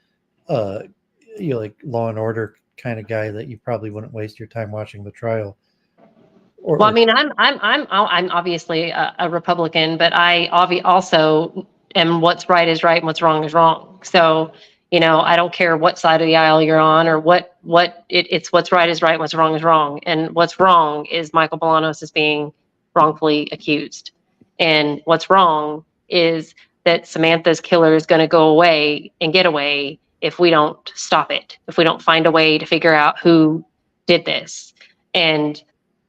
Speaker 1: like law and order kind of guy, that you probably wouldn't waste your time watching the trial.
Speaker 3: Well, I mean, I'm obviously a Republican, but I also and what's right is right and what's wrong is wrong. So, I don't care what side of the aisle you're on or it's what's right is right and what's wrong is wrong. And what's wrong is Michael Bolanos is being wrongfully accused. And what's wrong is that Samantha's killer is going to go away and get away if we don't stop it, if we don't find a way to figure out who did this. And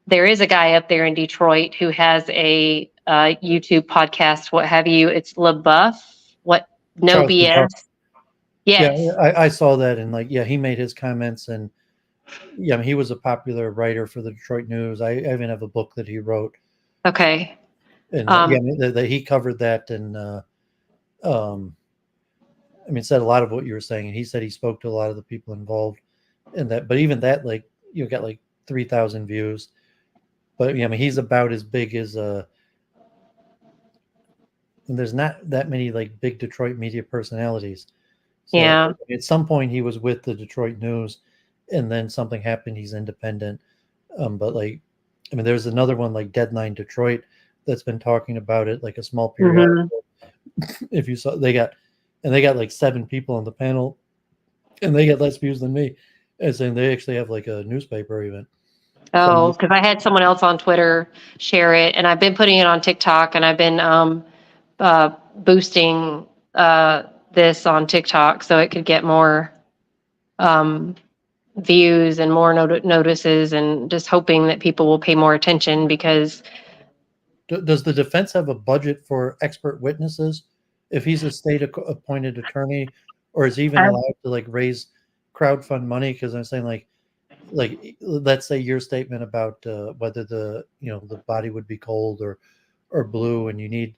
Speaker 3: there is a guy up there in Detroit who has a YouTube podcast, what have you. It's LaBeouf, no
Speaker 1: Charles
Speaker 3: BS.
Speaker 1: LaBeouf.
Speaker 3: Yes.
Speaker 1: Yeah, I saw that, and he made his comments, and he was a popular writer for the Detroit News. I even have a book that he wrote.
Speaker 3: Okay.
Speaker 1: And that he covered that, and said a lot of what you were saying, and he said he spoke to a lot of the people involved in that. But even that, got 3,000 views. But he's about as big as and there's not that many big Detroit media personalities. So,
Speaker 3: yeah.
Speaker 1: At some point he was with the Detroit News, and then something happened. He's independent. But there's another one Deadline Detroit that's been talking about it, a small periodical. Mm-hmm. If you saw, they got 7 people on the panel, and they get less views than me, and saying they actually have a newspaper even.
Speaker 3: Oh, because I had someone else on Twitter share it, and I've been putting it on TikTok, and I've been boosting this on TikTok so it could get more views and more notices, and just hoping that people will pay more attention. Because
Speaker 1: does the defense have a budget for expert witnesses if he's a state appointed attorney, or is he even allowed to raise crowdfund money? Because I'm saying let's say your statement about whether the body would be cold or blue, and you need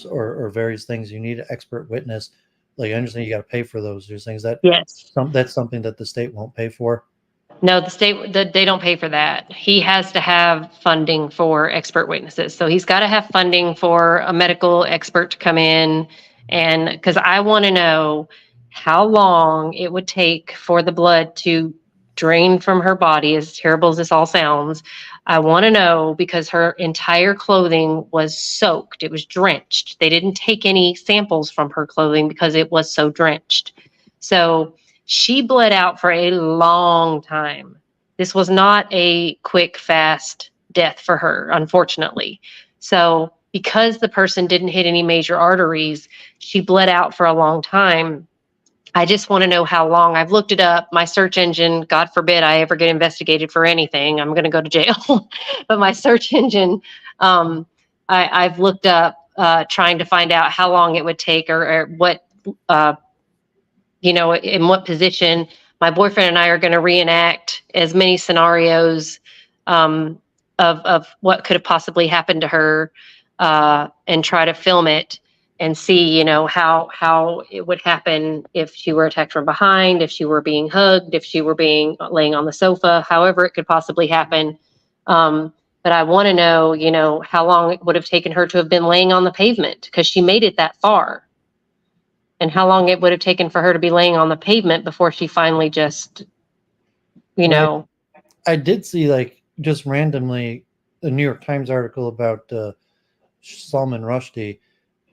Speaker 1: or various things, you need an expert witness. I understand you got to pay for those. There's things that
Speaker 3: yes,
Speaker 1: that's something that the state won't pay for.
Speaker 3: No, they don't pay for that. He has to have funding for expert witnesses. So he's got to have funding for a medical expert to come in, and because I want to know how long it would take for the blood to drain from her body, as terrible as this all sounds. I want to know, because her entire clothing was soaked. It was drenched. They didn't take any samples from her clothing because it was so drenched. So she bled out for a long time. This was not a quick, fast death for her, unfortunately. So because the person didn't hit any major arteries, she bled out for a long time. I just want to know how long. I've looked it up. My search engine, God forbid I ever get investigated for anything, I'm going to go to jail. But my search engine, I've looked up trying to find out how long it would take, or what, in what position. My boyfriend and I are going to reenact as many scenarios of what could have possibly happened to her, and try to film it and see, how it would happen if she were attacked from behind, if she were being hugged, if she were laying on the sofa, however it could possibly happen. But I want to know, how long it would have taken her to have been laying on the pavement, because she made it that far. And how long it would have taken for her to be laying on the pavement before she finally just,
Speaker 1: I did see, just randomly, the New York Times article about Salman Rushdie,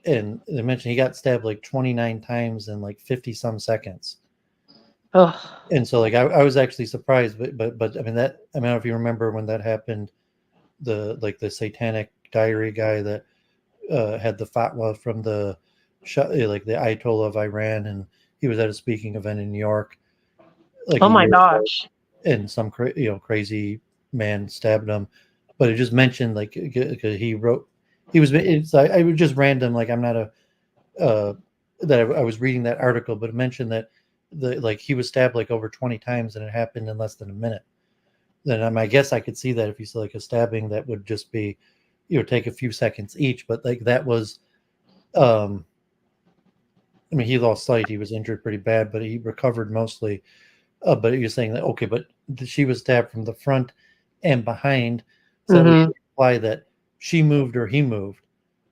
Speaker 1: and they mentioned he got stabbed 29 times in 50 some seconds.
Speaker 3: Oh.
Speaker 1: And so I was actually surprised, but I don't know if you remember when that happened, the Satanic Diary guy that had the fatwa from the Ayatollah of Iran, and he was at a speaking event in New York.
Speaker 3: Oh my gosh!
Speaker 1: And some crazy man stabbed him, but it just mentioned he wrote. He was. I was just random. I'm not a. That I was reading that article, but it mentioned that he was stabbed over 20 times, and it happened in less than a minute. Then I guess I could see that if you saw a stabbing, that would just be, take a few seconds each. But that was, he lost sight. He was injured pretty bad, but he recovered mostly. But you're saying that, okay, but she was stabbed from the front and behind, so that would imply that she moved or he moved.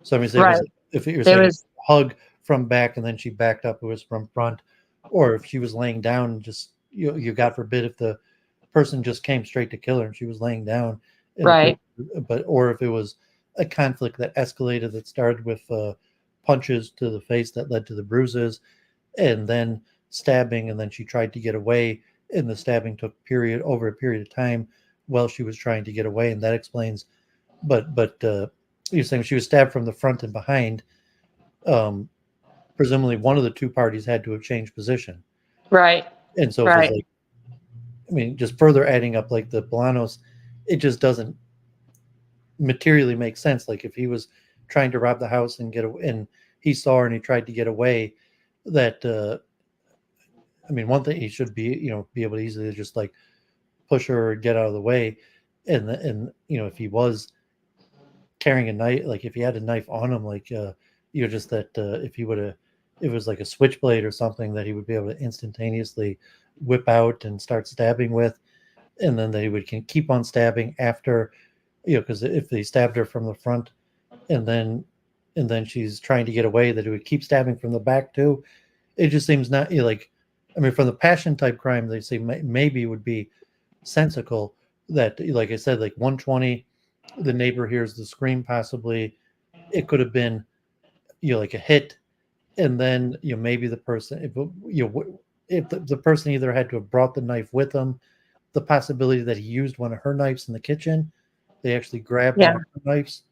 Speaker 1: So
Speaker 3: right.
Speaker 1: if it was a hug from back and then she backed up, it was from front, or if she was laying down, just you God forbid if the person just came straight to kill her and she was laying down,
Speaker 3: right?
Speaker 1: Or if it was a conflict that escalated, that started with punches to the face that led to the bruises, and then stabbing, and then she tried to get away, and the stabbing took over a period of time while she was trying to get away, and that explains. But you're saying she was stabbed from the front and behind. Presumably, one of the two parties had to have changed position,
Speaker 3: Right.
Speaker 1: and so
Speaker 3: Right.
Speaker 1: it was like, I mean, just further adding up like the Bolanos, it just doesn't materially make sense. Like if he was trying to rob the house and get away, and he saw her and he tried to get away, that I mean, one thing he should be, be able to easily just like push her or get out of the way, and if he was carrying a knife, like if he had a knife on him, like just that if he would have, it was like a switchblade or something that he would be able to instantaneously whip out and start stabbing with, and then they would keep on stabbing after, because if they stabbed her from the front and then she's trying to get away, that it would keep stabbing from the back too. It just seems not like, I mean, from the passion type crime, they say maybe it would be sensical that, like I said, like 120, the neighbor hears the scream, possibly it could have been, like a hit, and then maybe the person, if the person either had to have brought the knife with them, the possibility that he used one of her knives in the kitchen, they actually grabbed one of her knives.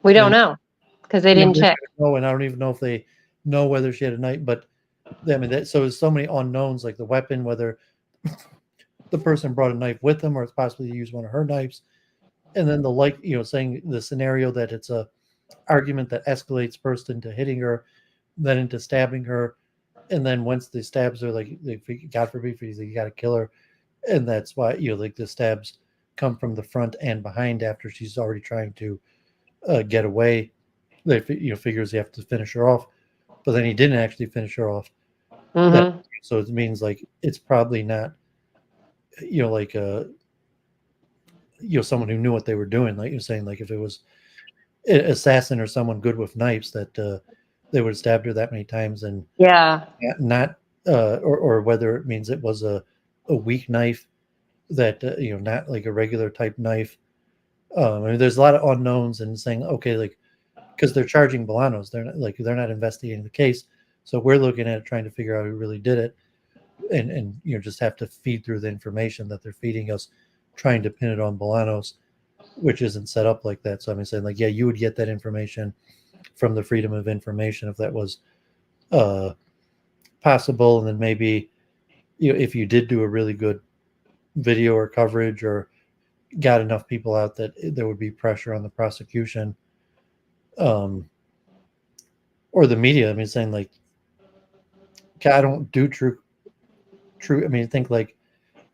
Speaker 3: We don't know because they didn't check.
Speaker 1: No, and I don't even know if they know whether she had a knife, but I mean, so there's so many unknowns, like the weapon, whether the person brought a knife with them or it's possibly used one of her knives, and then saying the scenario that it's a argument that escalates first into hitting her, then into stabbing her, and then once the stabs are like, God forbid, you got to kill her, and that's why like the stabs come from the front and behind after she's already trying to get away. They figures you have to finish her off, but then he didn't actually finish her off.
Speaker 3: Mm-hmm.
Speaker 1: So it means like it's probably not like someone who knew what they were doing, like you're saying, like if it was an assassin or someone good with knives, that they would have stabbed her that many times, and not or whether it means it was a weak knife, that not like a regular type knife. I mean, there's a lot of unknowns, and saying, okay, like, because they're charging Bolanos, they're not investigating the case, so we're looking at it trying to figure out who really did it, and just have to feed through the information that they're feeding us, trying to pin it on Bolanos, which isn't set up like that. So I'm saying, like, yeah, you would get that information from the Freedom of Information if that was possible, and then maybe if you did do a really good video or coverage or got enough people out, that there would be pressure on the prosecution or the media. I mean, saying like, I don't do true. I mean, think like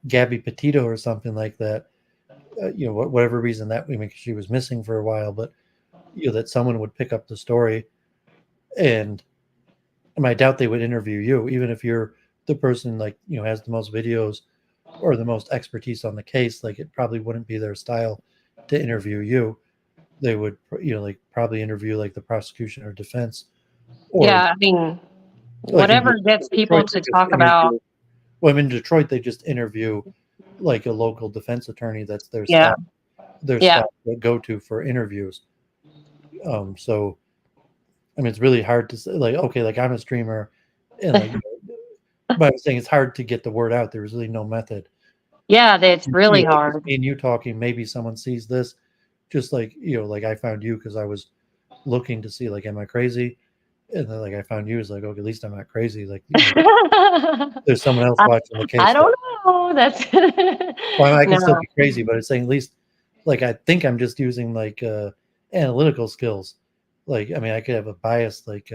Speaker 1: Gabby Petito or something like that. Whatever reason that we she was missing for a while, but that someone would pick up the story, and I doubt they would interview you, even if you're the person like has the most videos or the most expertise on the case. Like it probably wouldn't be their style to interview you. They would like probably interview like the prosecution or defense. Or,
Speaker 3: I mean, whatever gets people to talk about.
Speaker 1: Well, in Detroit, they just interview like a local defense attorney. That's their stop. Their stop to go to for interviews. So, I mean, it's really hard to say. Like, okay, like I'm a streamer, and like, but I'm saying it's hard to get the word out. There's really no method.
Speaker 3: Yeah, that's really hard.
Speaker 1: And you talking, maybe someone sees this, just like like I found you because I was looking to see, like, am I crazy? And then like I found you, is like, okay, at least I'm not crazy. Like there's someone else watching the case.
Speaker 3: I don't know. That's
Speaker 1: well, I can still be crazy, but it's saying at least, like, I think I'm just using like analytical skills. Like, I mean, I could have a bias, like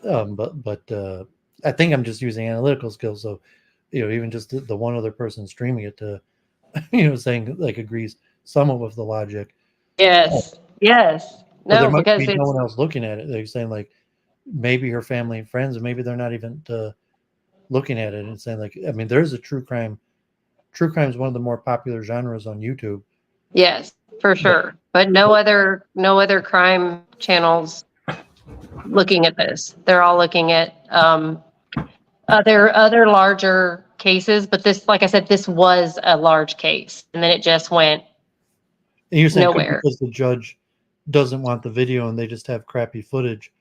Speaker 1: but I think I'm just using analytical skills. So even just the one other person streaming it to saying like agrees somewhat with the logic.
Speaker 3: Yes.
Speaker 1: But
Speaker 3: No,
Speaker 1: there might
Speaker 3: because
Speaker 1: be no one else looking at it. They're saying like maybe her family and friends, and maybe they're not even looking at it and saying like, I mean, there's a true crime. True crime is one of the more popular genres on YouTube.
Speaker 3: Yes, for sure. But no other crime channels looking at this. They're all looking at other larger cases. But this, like I said, this was a large case, and then it just went
Speaker 1: and you're saying
Speaker 3: nowhere
Speaker 1: because the judge doesn't want the video and they just have crappy footage.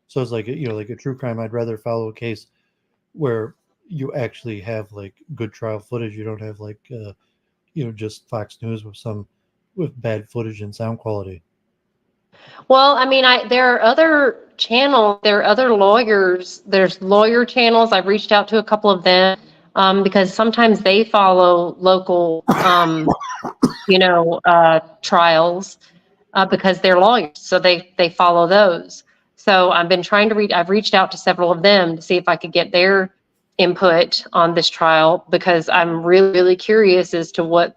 Speaker 1: So it's like, like a true crime. I'd rather follow a case where you actually have like good trial footage. You don't have like, just Fox News with bad footage and sound quality.
Speaker 3: Well, I mean, there are other channels, there are other lawyers, there's lawyer channels. I've reached out to a couple of them because sometimes they follow local, trials because they're lawyers. So they follow those. So I've reached out to several of them to see if I could get their input on this trial because I'm really, really curious as to what,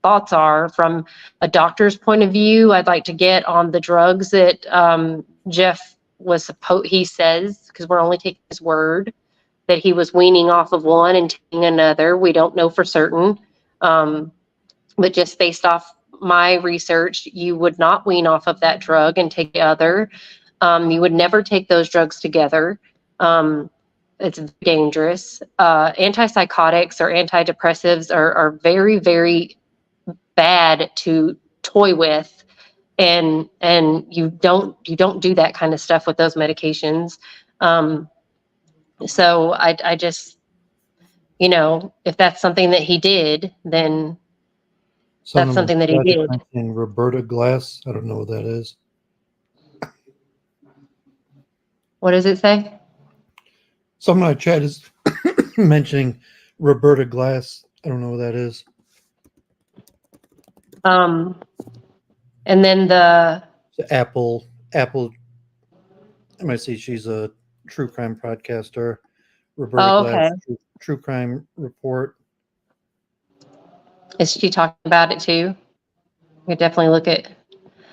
Speaker 3: thoughts are from a doctor's point of view. I'd like to get on the drugs that Jeff he says, because we're only taking his word, that he was weaning off of one and taking another. We don't know for certain. But just based off my research, you would not wean off of that drug and take the other. You would never take those drugs together. It's dangerous. Antipsychotics or antidepressives are very, very bad to toy with, and you don't do that kind of stuff with those medications. So I just, if that's something that he did, then that's something that he did.
Speaker 1: Roberta Glass. I don't know what that is.
Speaker 3: What does it say?
Speaker 1: Someone in my chat is mentioning Roberta Glass. I don't know what that is.
Speaker 3: And then the
Speaker 1: Apple. I might see she's a true crime podcaster. Roberta Glass, True Crime Report.
Speaker 3: Is she talking about it too? You could definitely look at.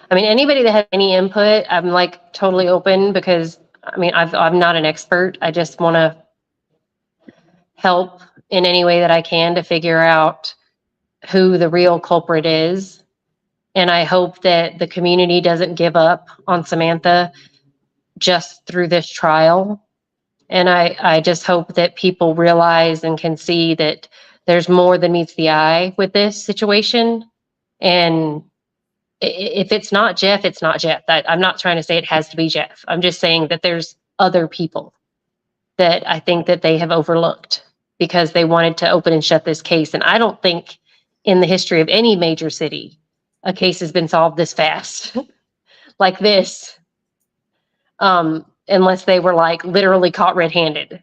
Speaker 3: I mean, anybody that has any input, I'm like totally open because I'm not an expert. I just want to help in any way that I can to figure out who the real culprit is. And I hope that the community doesn't give up on Samantha just through this trial. And I just hope that people realize and can see that there's more than meets the eye with this situation. And if it's not Jeff, it's not Jeff. I'm not trying to say it has to be Jeff. I'm just saying that there's other people that I think that they have overlooked because they wanted to open and shut this case. And I don't think in the history of any major city, a case has been solved this fast like this. Unless they were like literally caught red-handed.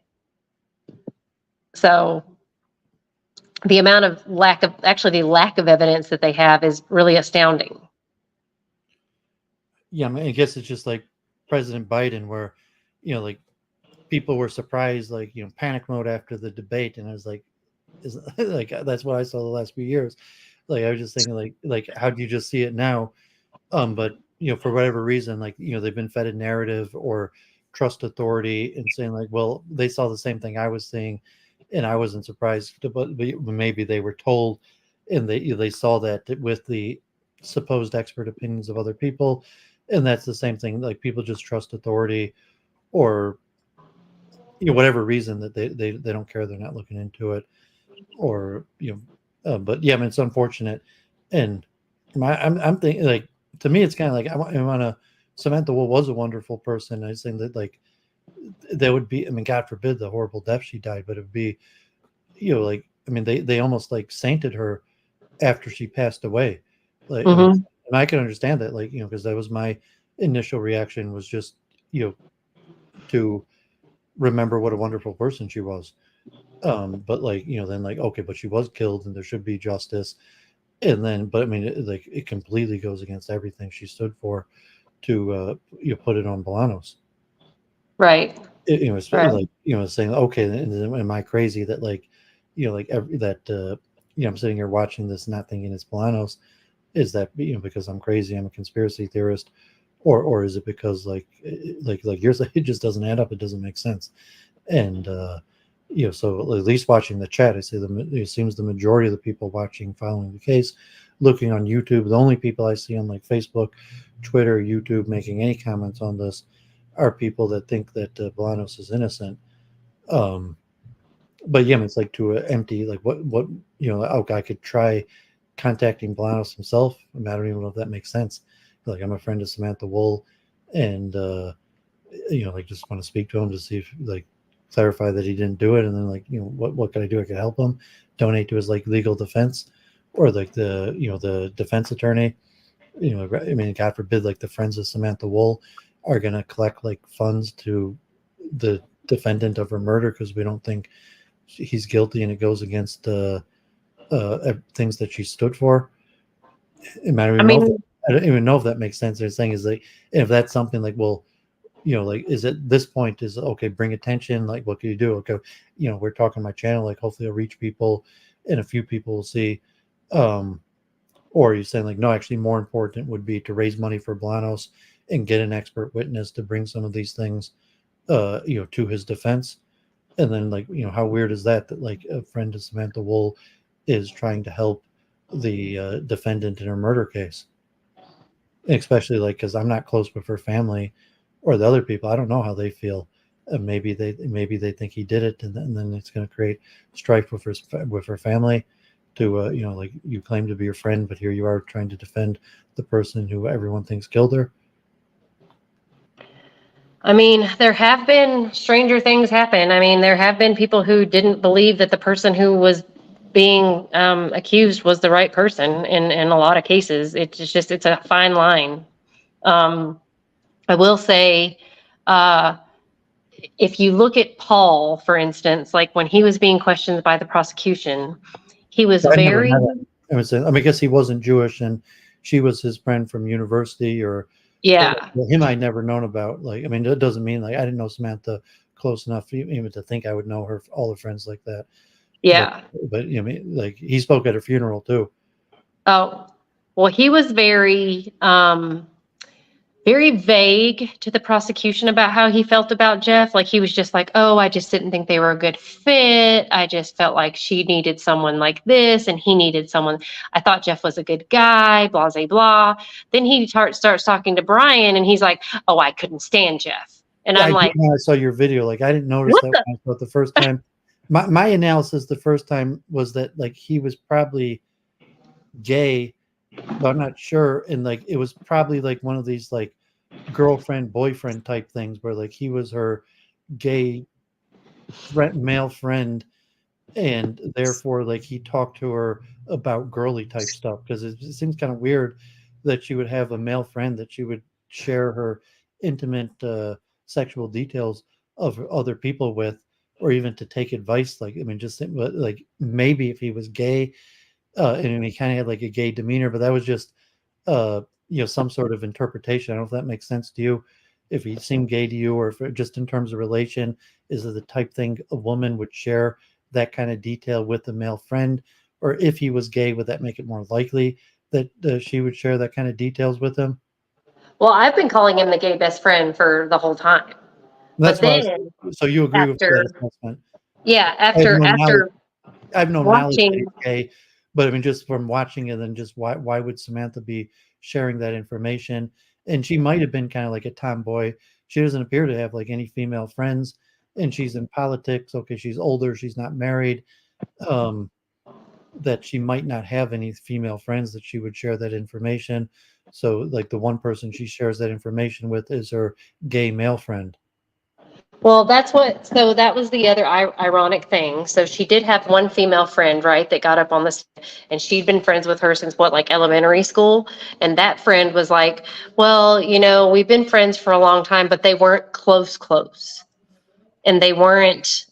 Speaker 3: So the lack of evidence that they have is really astounding.
Speaker 1: Yeah, I guess it's just like President Biden, where, like people were surprised, like, panic mode after the debate. And I was like, that's what I saw the last few years. Like, I was just thinking like, how do you just see it now? But, for whatever reason, like, they've been fed a narrative or trust authority and saying like, well, they saw the same thing I was seeing and I wasn't surprised, but maybe they were told and they saw that with the supposed expert opinions of other people. And that's the same thing. Like, people just trust authority or, whatever reason that they don't care. They're not looking into it or, but yeah, I mean, it's unfortunate. And I'm thinking, like, to me, it's kind of like, I want to, Samantha Woll was a wonderful person. I think that, like, that would be, I mean, God forbid the horrible death she died, but it would be, like, I mean, they almost like sainted her after she passed away. Like, I mean, and I can understand that, like, because that was my initial reaction, was just, to remember what a wonderful person she was. But like, then like, okay, but she was killed and there should be justice. And then, but I mean, it completely goes against everything she stood for to, put it on Bolanos.
Speaker 3: Right.
Speaker 1: It's right. Like, saying, okay, am I crazy that like, like I'm sitting here watching this, not thinking it's Bolanos. Is that, because I'm crazy, I'm a conspiracy theorist, or is it because like you're saying, it just doesn't add up, it doesn't make sense. And so at least watching the chat, I say it seems the majority of the people following the case, looking on YouTube, the only people I see on like Facebook, Twitter, YouTube making any comments on this are people that think that Bolanos is innocent. But yeah, it's like to empty, like what I could try contacting Bolanos himself. I don't even know if that makes sense. like I'm a friend of Samantha Woll, and like just want to speak to him to see if like clarify that he didn't do it, and then like what can I do? I can help him, donate to his like legal defense, or like the defense attorney. I mean, God forbid, like the friends of Samantha Woll are going to collect like funds to the defendant of her murder because we don't think he's guilty, and it goes against things that she stood for. I don't even know if that makes sense. They're saying is like if that's something like, well, like is at this point is okay, bring attention, like what can you do? Okay, we're talking my channel, like hopefully I'll reach people and a few people will see. Or are you saying like no, actually more important would be to raise money for Bolanos and get an expert witness to bring some of these things to his defense? And then like how weird is that like a friend of Samantha Woll is trying to help the defendant in her murder case, especially like because I'm not close with her family or the other people. I don't know how they feel. Maybe they think he did it, and then it's going to create strife with her family. To like you claim to be your friend, but here you are trying to defend the person who everyone thinks killed her.
Speaker 3: I mean, there have been stranger things happen. I mean, there have been people who didn't believe that the person who was being accused was the right person in a lot of cases. It's a fine line. I will say, if you look at Paul, for instance, like when he was being questioned by the prosecution, he was very...
Speaker 1: I mean, I guess he wasn't Jewish, and she was his friend from university, or
Speaker 3: yeah.
Speaker 1: Him I'd never known about. Like, I mean, it doesn't mean like I didn't know Samantha close enough even to think I would know her, all her friends like that.
Speaker 3: Yeah.
Speaker 1: But I mean, like he spoke at her funeral too.
Speaker 3: Oh, well, he was very vague to the prosecution about how he felt about Jeff. Like he was just like, oh, I just didn't think they were a good fit. I just felt like she needed someone like this and he needed someone. I thought Jeff was a good guy, blah, blah, blah. Then he starts talking to Brian and he's like, oh, I couldn't stand Jeff. And I'm like,
Speaker 1: I saw your video. Like I didn't notice that when I saw it the first time. My analysis the first time was that like he was probably gay, but I'm not sure. And like it was probably like one of these like girlfriend boyfriend type things where like he was her gay male friend, and therefore like he talked to her about girly type stuff, because it seems kind of weird that she would have a male friend that she would share her intimate sexual details of other people with, or even to take advice. Like, I mean, just like maybe if he was gay, and he kind of had like a gay demeanor, but that was just some sort of interpretation. I don't know if that makes sense to you, if he seemed gay to you, or if it, just in terms of relation, is it the type thing a woman would share that kind of detail with a male friend? Or if he was gay, would that make it more likely that she would share that kind of details with him?
Speaker 3: well, I've been calling him the gay best friend for the whole time.
Speaker 1: That's
Speaker 3: but
Speaker 1: why
Speaker 3: then
Speaker 1: so you agree with that assessment? I have no knowledge that he's gay, but I mean, just from watching it, and just why would Samantha be sharing that information? And she might have been kind of like a tomboy. She doesn't appear to have like any female friends, and she's in politics. Okay, she's older, she's not married. That she might not have any female friends that she would share that information. So like the one person she shares that information with is her gay male friend.
Speaker 3: Well, so that was the other ironic thing. So she did have one female friend, right, that got up on this, and she'd been friends with her since like elementary school. And that friend was like, well, we've been friends for a long time, but they weren't close. And they weren't,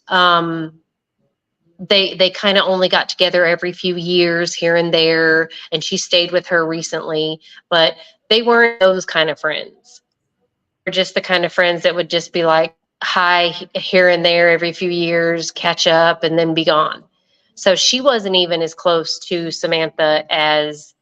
Speaker 3: they kind of only got together every few years here and there. And she stayed with her recently, but they weren't those kind of friends. They're just the kind of friends that would just be like, hi here and there every few years, catch up, and then be gone. So she wasn't even as close to Samantha as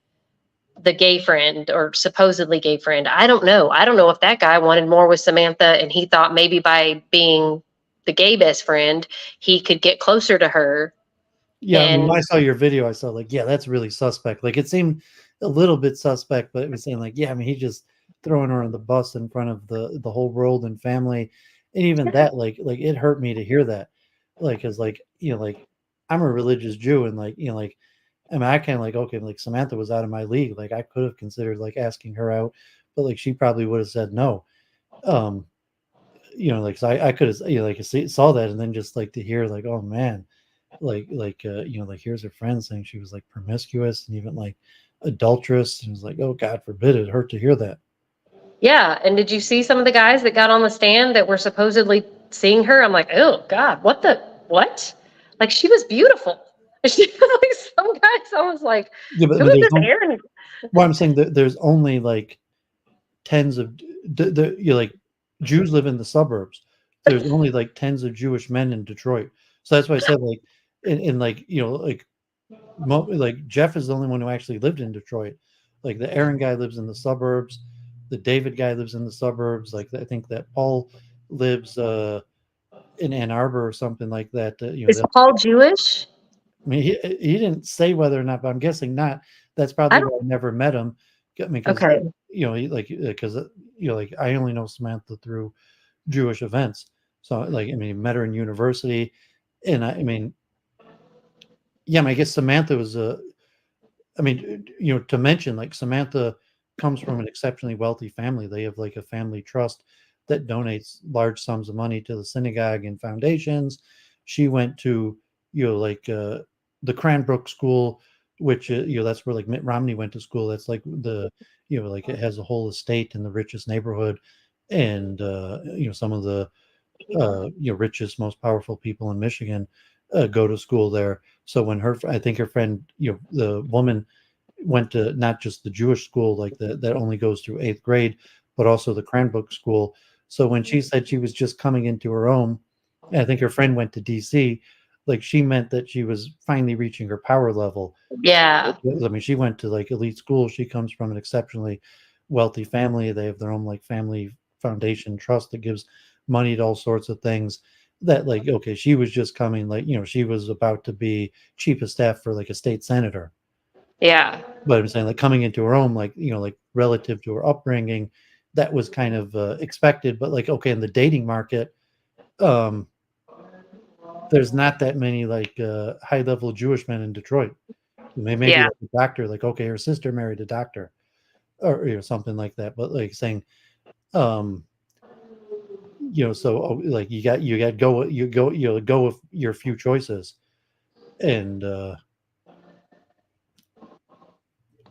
Speaker 3: the gay friend, or supposedly gay friend. I don't know if that guy wanted more with Samantha and he thought maybe by being the gay best friend he could get closer to her.
Speaker 1: Yeah, I mean, when I saw your video, I saw like, yeah, that's really suspect. Like it seemed a little bit suspect, but it was saying like, yeah, I mean, he just throwing her on the bus in front of the whole world and family. And even that, like it hurt me to hear that. Like, cause like, like I'm a religious Jew, and like, like, I mean, I kind of like, okay, like Samantha was out of my league. Like I could have considered like asking her out but like she probably would have said no. Like so I could have, like saw that, and then just like to hear like, oh man, like here's her friend saying she was like promiscuous and even like adulterous, and it was like, oh God forbid, it hurt to hear that.
Speaker 3: Yeah, and did you see some of the guys that got on the stand that were supposedly seeing her? I'm like, oh God, what? Like she was beautiful. She like some guys. I was like,
Speaker 1: Yeah, but I
Speaker 3: who
Speaker 1: mean,
Speaker 3: is this Aaron?
Speaker 1: well, I'm saying that there's only like tens of like Jews live in the suburbs. There's only like tens of Jewish men in Detroit. So that's why I said like in like like Jeff is the only one who actually lived in Detroit. Like the Aaron guy lives in the suburbs. The David guy lives in the suburbs. Like I think that Paul lives in Ann Arbor or something like that.
Speaker 3: Is Paul Jewish?
Speaker 1: I mean, he didn't say whether or not, but I'm guessing not. That's probably why I never met him. I mean, because
Speaker 3: Okay.
Speaker 1: because like I only know Samantha through Jewish events. So like I mean, met her in university, and I mean, yeah, I mean, I guess Samantha was I mean, to mention like Samantha comes from an exceptionally wealthy family. They have like a family trust that donates large sums of money to the synagogue and foundations. She went to like the Cranbrook School, which that's where like Mitt Romney went to school. That's like the like it has a whole estate in the richest neighborhood, and some of the richest, most powerful people in Michigan go to school there. So when I think her friend, the woman went to not just the Jewish school, like that only goes through 8th grade, but also the Cranbrook School. So when she said she was just coming into her own, and I think her friend went to DC, like she meant that she was finally reaching her power level.
Speaker 3: Yeah.
Speaker 1: I mean, she went to like elite school. She comes from an exceptionally wealthy family. They have their own like family foundation trust that gives money to all sorts of things. That like, okay, she was just coming, like, she was about to be chief of staff for like a state senator.
Speaker 3: Yeah.
Speaker 1: But I'm saying like coming into her own, like, like relative to her upbringing, that was kind of expected. But like, okay, in the dating market, there's not that many like high level Jewish men in Detroit. Maybe
Speaker 3: Yeah.
Speaker 1: like a doctor, like, okay, her sister married a doctor or something like that. But like saying, so like you got go with your few choices, and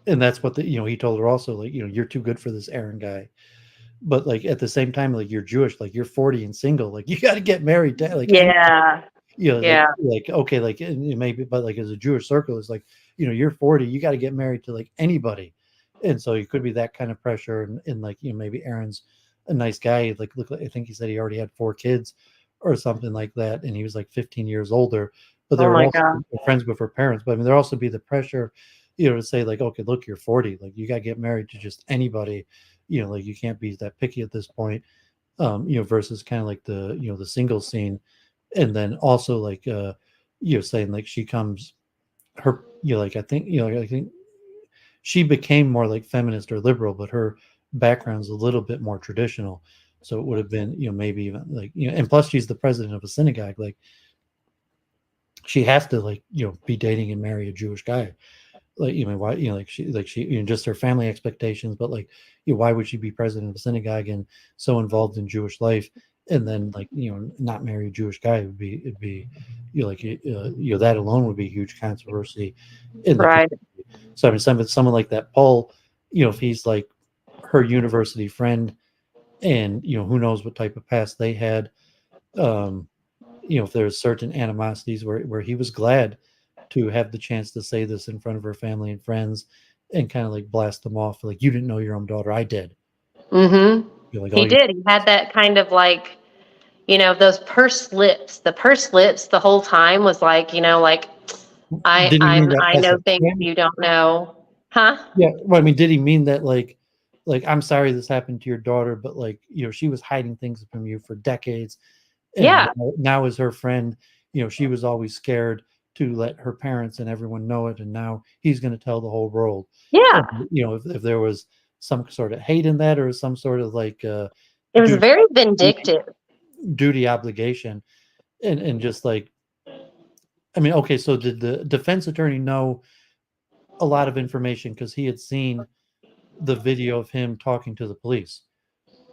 Speaker 1: that's what he told her also, like, you're too good for this Aaron guy. But like at the same time, like you're Jewish, like you're 40 and single, like you got to get married to like
Speaker 3: Yeah. Yeah.
Speaker 1: like okay, like maybe, but like as a Jewish circle, it's like you're 40, you got to get married to like anybody, and so it could be that kind of pressure, and like maybe Aaron's a nice guy, like look, I think he said he already had 4 kids or something like that, and he was like 15 years older, but they
Speaker 3: Oh
Speaker 1: were
Speaker 3: my
Speaker 1: also
Speaker 3: God.
Speaker 1: friends with her parents. But I mean, there also be the pressure, to say like, okay, look, you're 40, like you got to get married to just anybody, like you can't be that picky at this point, versus kind of like the the single scene. And then also like saying like she comes her like I think I think she became more like feminist or liberal, but her background's a little bit more traditional. So it would have been maybe even like and plus she's the president of a synagogue, like she has to like be dating and marry a Jewish guy. Like why like she just her family expectations, but like why would she be president of a synagogue and so involved in Jewish life, and then like not marry a Jewish guy? It'd be like that alone would be a huge controversy in the
Speaker 3: Right.
Speaker 1: community. So I mean, someone like that Paul, if he's like her university friend, and who knows what type of past they had, if there's certain animosities where he was glad to have the chance to say this in front of her family and friends and kind of like blast them off, like, you didn't know your own daughter, I did.
Speaker 3: Mm-hmm.
Speaker 1: You're like,
Speaker 3: He did. He had that kind of like, those pursed lips. The pursed lips the whole time was like, like
Speaker 1: did he mean that
Speaker 3: I
Speaker 1: as
Speaker 3: know
Speaker 1: a
Speaker 3: things
Speaker 1: friend?
Speaker 3: you don't know. Huh?
Speaker 1: Yeah, well, I mean, did he mean that like I'm sorry this happened to your daughter, but like she was hiding things from you for decades, and
Speaker 3: Yeah.
Speaker 1: now as her friend, she was always scared to let her parents and everyone know it, and now he's going to tell the whole world.
Speaker 3: Yeah.
Speaker 1: And, if there was some sort of hate in that, or some sort of like
Speaker 3: It was
Speaker 1: duty,
Speaker 3: very vindictive.
Speaker 1: duty obligation, and just like, I mean, okay, so did the defense attorney know a lot of information because he had seen the video of him talking to the police.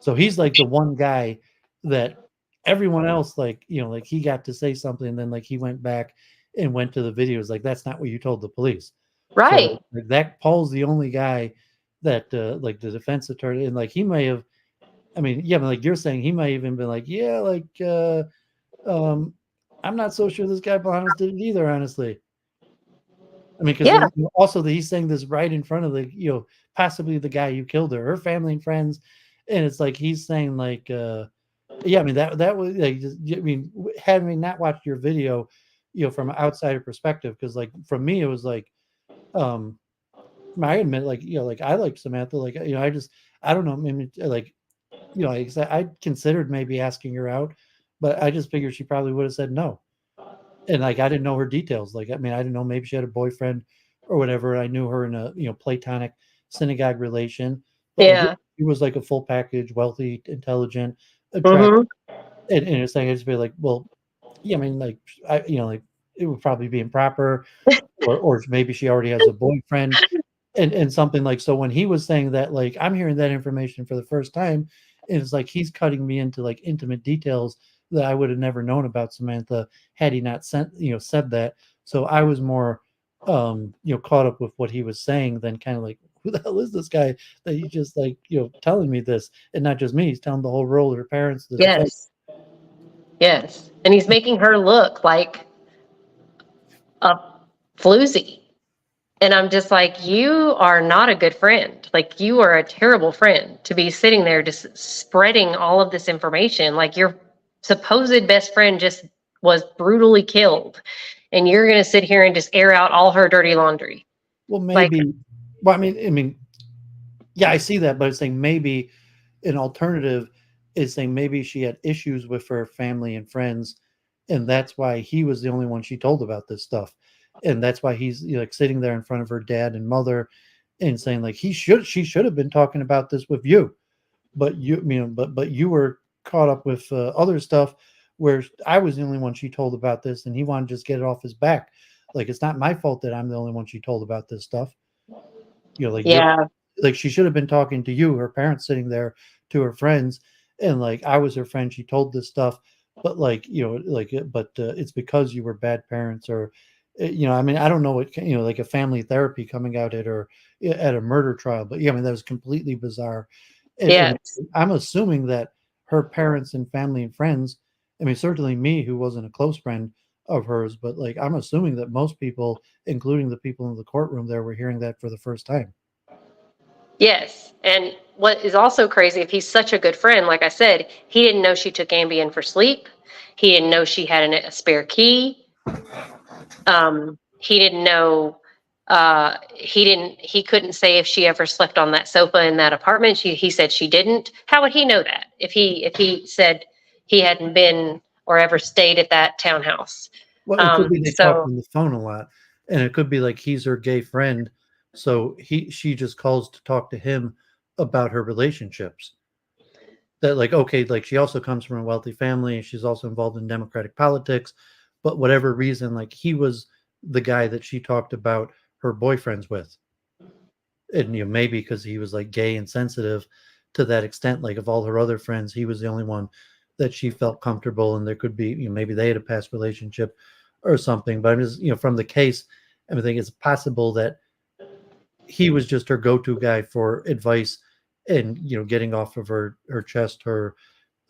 Speaker 1: So he's like the one guy that everyone else, like, like he got to say something, and then like he went back and went to the videos, like, that's not what you told the police.
Speaker 3: Right.
Speaker 1: So like, that Paul's the only guy that like the defense attorney, and like he may have, I mean, yeah, but like you're saying, he might even been like, yeah, like I'm not so sure this guy Bolanos did it either, honestly. I mean, because
Speaker 3: Yeah.
Speaker 1: also that he's saying this right in front of the, possibly the guy who killed her family and friends, and it's like he's saying like, yeah, I mean that was like, I mean, having not watched your video, from an outsider perspective, because like from me it was like, I admit, like, like I like Samantha, like, I don't know, maybe like, I considered maybe asking her out, but I just figured she probably would have said no. And like I didn't know her details. Like, I mean, I didn't know, maybe she had a boyfriend or whatever. I knew her in a platonic synagogue relation. But like
Speaker 3: Yeah.
Speaker 1: he was like a full package, wealthy, intelligent, attractive.
Speaker 3: Mm-hmm.
Speaker 1: And it's like, I'd just be like, well, yeah, I mean, like like it would probably be improper, or maybe she already has a boyfriend, and something like, so when he was saying that, like, I'm hearing that information for the first time, and it's like he's cutting me into like intimate details that I would have never known about Samantha had he not said that. So I was more caught up with what he was saying than kind of like, who the hell is this guy that he's just like, telling me this, and not just me, he's telling the whole world, her parents, the defense.
Speaker 3: Yes. And he's making her look like a floozy. And I'm just like, you are not a good friend. Like, you are a terrible friend to be sitting there just spreading all of this information. Like, your supposed best friend just was brutally killed, and you're going to sit here and just air out all her dirty laundry.
Speaker 1: Well, maybe. Well, I mean, yeah, I see that, but it's saying maybe an alternative is saying maybe she had issues with her family and friends, and that's why he was the only one she told about this stuff, and that's why he's like sitting there in front of her dad and mother, and saying like she should have been talking about this with you, but but you were caught up with other stuff, where I was the only one she told about this, and he wanted to just get it off his back. Like, it's not my fault that I'm the only one she told about this stuff. Like,
Speaker 3: Yeah.
Speaker 1: like she should have been talking to you, her parents, sitting there, to her friends, and like I was her friend, she told this stuff, but like, but it's because you were bad parents, or I mean, I don't know what, like a family therapy coming out at a murder trial, but yeah, I mean, that was completely bizarre. And
Speaker 3: Yes.
Speaker 1: I'm assuming that her parents and family and friends, I mean, certainly me, who wasn't a close friend of hers, but like I'm assuming that most people, including the people in the courtroom there, were hearing that for the first time.
Speaker 3: Yes. And what is also crazy, if he's such a good friend, like I said, he didn't know she took Ambien for sleep. He didn't know she had a spare key. He didn't know, he couldn't say if she ever slept on that sofa in that apartment. He said she didn't. How would he know that if he said he hadn't been or ever stayed at that townhouse?
Speaker 1: Well, it could be they talk
Speaker 3: So
Speaker 1: on the phone a lot, and it could be like he's her gay friend, so she just calls to talk to him about her relationships. That like, okay, like she also comes from a wealthy family, and she's also involved in democratic politics, but whatever reason, like he was the guy that she talked about her boyfriends with, and maybe because he was like gay and sensitive to that extent, like of all her other friends, he was the only one that she felt comfortable, and there could be, maybe they had a past relationship or something. But I'm just, from the case, I think it's possible that he was just her go-to guy for advice, and getting off of her chest her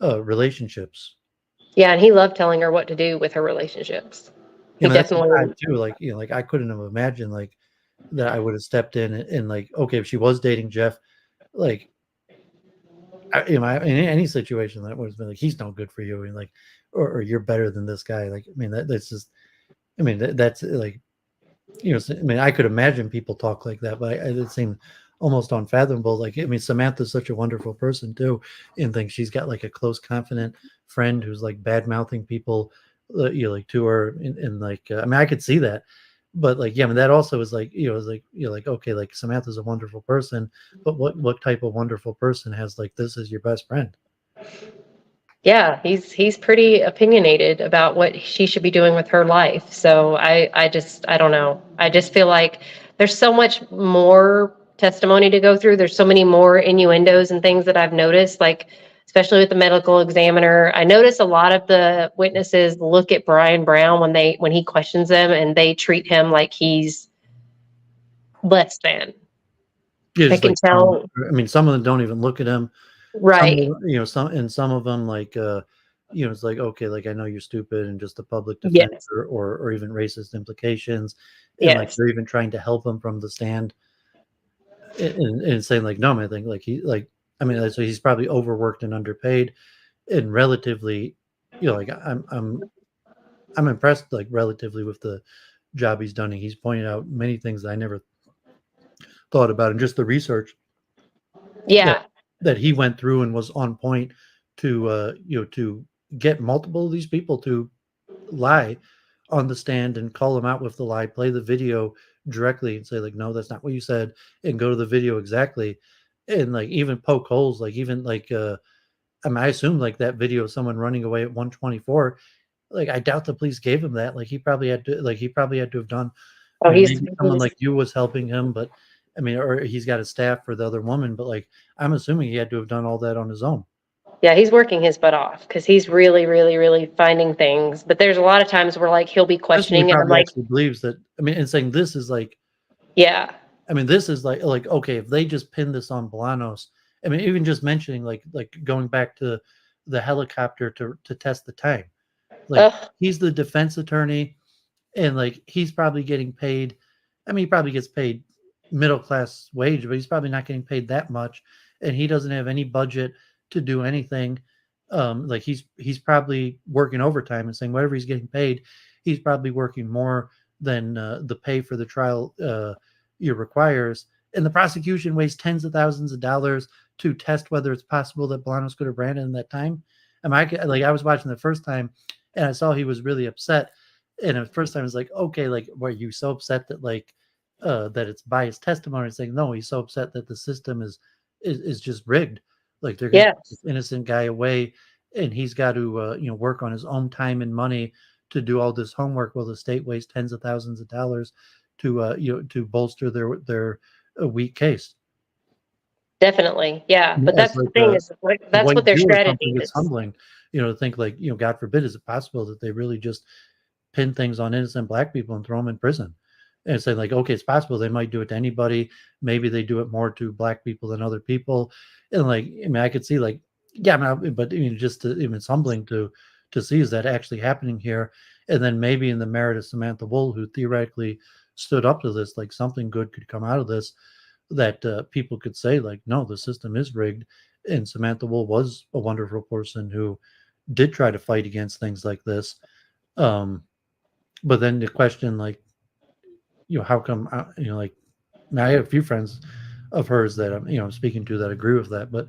Speaker 1: relationships.
Speaker 3: yeah, and he loved telling her what to do with her relationships. He
Speaker 1: That's
Speaker 3: definitely.
Speaker 1: odd too. Like, like I couldn't have imagined like that I would have stepped in, and like, okay, if she was dating Jeff, like, in any situation, that would have been like, he's no good for you, and like, or you're better than this guy. Like, I mean, that's just, I mean, that's like, I mean, I could imagine people talk like that, but it seemed almost unfathomable. Like, I mean, Samantha's such a wonderful person too, and thinks she's got like a close, confident friend who's like bad mouthing people, like to her, and like, I mean, I could see that, but like, yeah, I mean, that also is like, is like, like, okay, like Samantha's a wonderful person, but what type of wonderful person has like this as your best friend?
Speaker 3: Yeah, he's pretty opinionated about what she should be doing with her life. So I don't know. I just feel like there's so much more testimony to go through. There's so many more innuendos and things that I've noticed, like especially with the medical examiner. I notice a lot of the witnesses look at Brian Brown when he questions them, and they treat him like he's less than.
Speaker 1: Yeah,
Speaker 3: I can tell.
Speaker 1: I mean, some of them don't even look at him.
Speaker 3: Right.
Speaker 1: Some of them like, it's like, okay, like I know you're stupid, and just the public defense
Speaker 3: Yes.
Speaker 1: or even racist implications, and like
Speaker 3: Yes.
Speaker 1: they're even trying to help him from the stand, and saying like, no, man, I think so he's probably overworked and underpaid, and relatively, like I'm impressed, like relatively, with the job he's done. And he's pointed out many things that I never thought about, and just the research that he went through and was on point to to get multiple of these people to lie on the stand and call them out with the lie, play the video directly and say like, no, that's not what you said, and go to the video exactly, and like even poke holes, like even like I assume like that video of someone running away at 124, like I doubt the police gave him that. Like he probably had to have done.
Speaker 3: Oh,
Speaker 1: Maybe someone like you was helping him, but I mean, or he's got a staff for the other woman, but like I'm assuming he had to have done all that on his own.
Speaker 3: Yeah, he's working his butt off because he's really, really, really finding things. But there's a lot of times where like he'll be questioning, and I'm like,
Speaker 1: actually believes that. I mean, and saying this is like,
Speaker 3: yeah,
Speaker 1: I mean, this is like okay, if they just pin this on Bolanos, I mean, even just mentioning like going back to the helicopter to test the tank, like he's the defense attorney, and like he's probably getting paid. I mean, he probably gets paid middle class wage, but he's probably not getting paid that much, and he doesn't have any budget to do anything. Like he's probably working overtime and saying whatever he's getting paid, he's probably working more than the pay for the trial requires. And the prosecution wastes tens of thousands of dollars to test whether it's possible that Bolanos could have ran in that time. I mean, I was watching the first time and I saw he was really upset. And the first time I was like, okay, like, were you so upset that like that it's biased testimony? Saying no, he's so upset that the system is just rigged. Like they're going to put this innocent guy away, and he's got to work on his own time and money to do all this homework while the state wastes tens of thousands of dollars to to bolster their weak case.
Speaker 3: Definitely, yeah. But that's the thing is that's what their strategy is.
Speaker 1: It's humbling, to think like God forbid, is it possible that they really just pin things on innocent Black people and throw them in prison? And say like, okay, it's possible they might do it to anybody. Maybe they do it more to Black people than other people. And like, I mean, I could see like, yeah, but it's humbling to see is that actually happening here. And then maybe in the merit of Samantha Woll, who theoretically stood up to this, like something good could come out of this, that people could say like, no, the system is rigged. And Samantha Woll was a wonderful person who did try to fight against things like this. But then the question, like, how come, like, I have a few friends of hers that I'm speaking to that agree with that, but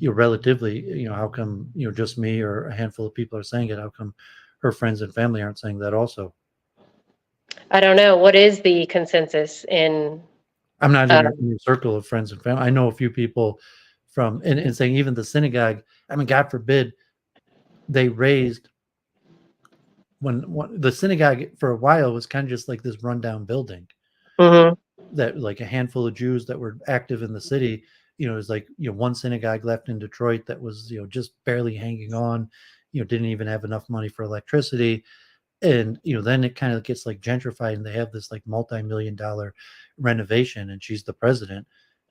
Speaker 1: relatively, how come just me or a handful of people are saying it? How come her friends and family aren't saying that also?
Speaker 3: I don't know. What is the consensus in?
Speaker 1: I'm not in a circle of friends and family. I know a few people from and saying even the synagogue. I mean, God forbid, they raised when the synagogue for a while was kind of just like this rundown building.
Speaker 3: Mm-hmm.
Speaker 1: That like a handful of Jews that were active in the city, it was like, one synagogue left in Detroit that was, just barely hanging on, didn't even have enough money for electricity. And, then it kind of gets like gentrified and they have this like multi-million-dollar renovation and she's the president,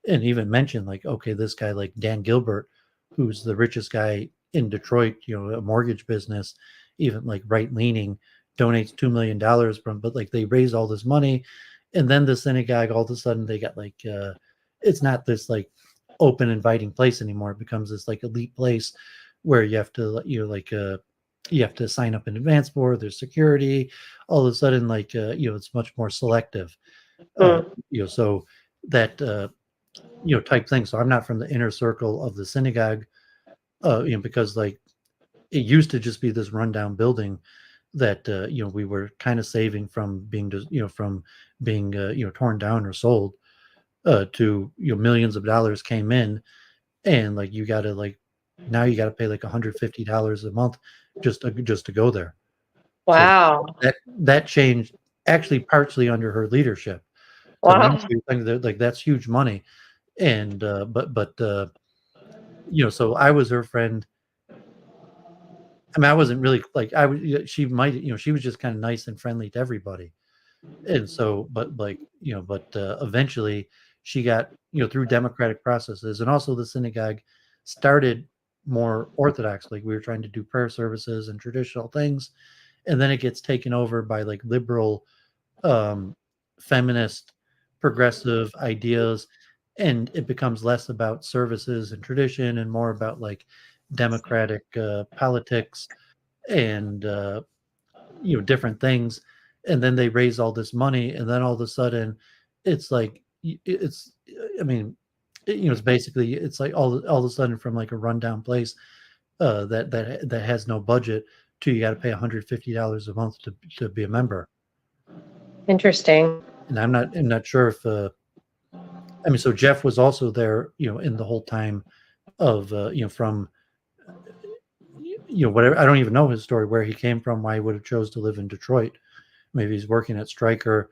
Speaker 1: and even mentioned like, okay, this guy like Dan Gilbert, who's the richest guy in Detroit, a mortgage business, even like right-leaning, donates $2 million from, but like they raise all this money. And then the synagogue, all of a sudden they got like, it's not this like open, inviting place anymore. It becomes this like elite place where you have to, you have to sign up in advance for, there's security. All of a sudden, like, it's much more selective, so that, type thing. So I'm not from the inner circle of the synagogue, because like it used to just be this rundown building that we were kind of saving from being torn down or sold, to millions of dollars came in, and like you got to like now you got to pay like $150 a month just to go there.
Speaker 3: Wow.
Speaker 1: So that changed actually partially under her leadership. So
Speaker 3: wow.
Speaker 1: like that's huge money. And so I was her friend. I mean, I wasn't really like I was. She might, she was just kind of nice and friendly to everybody. And so, eventually she got, through democratic processes, and also the synagogue started more orthodox. Like we were trying to do prayer services and traditional things, and then it gets taken over by like liberal, feminist, progressive ideas, and it becomes less about services and tradition and more about like democratic politics and different things. And then they raise all this money, and then all of a sudden it's like it's I mean it's basically, it's like all of a sudden from like a rundown place that has no budget to you got to pay $150 a month to be a member.
Speaker 3: Interesting.
Speaker 1: And I'm not sure if so Jeff was also there, in the whole time of from whatever. I don't even know his story, where he came from, why he would have chose to live in Detroit. Maybe he's working at Stryker,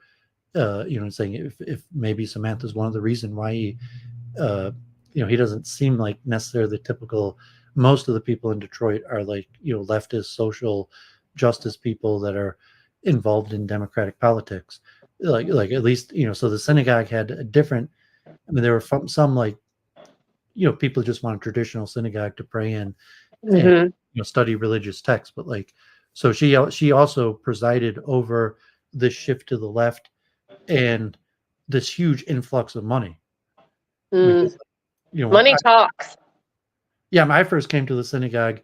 Speaker 1: saying if maybe Samantha's one of the reason why he he doesn't seem like necessarily the typical. Most of the people in Detroit are like leftist social justice people that are involved in democratic politics, like at least so the synagogue had a different. I mean, there were some like people just want a traditional synagogue to pray in and study religious texts, but like so she also presided over this shift to the left and this huge influx of money.
Speaker 3: Money talks.
Speaker 1: Yeah, when I first came to the synagogue,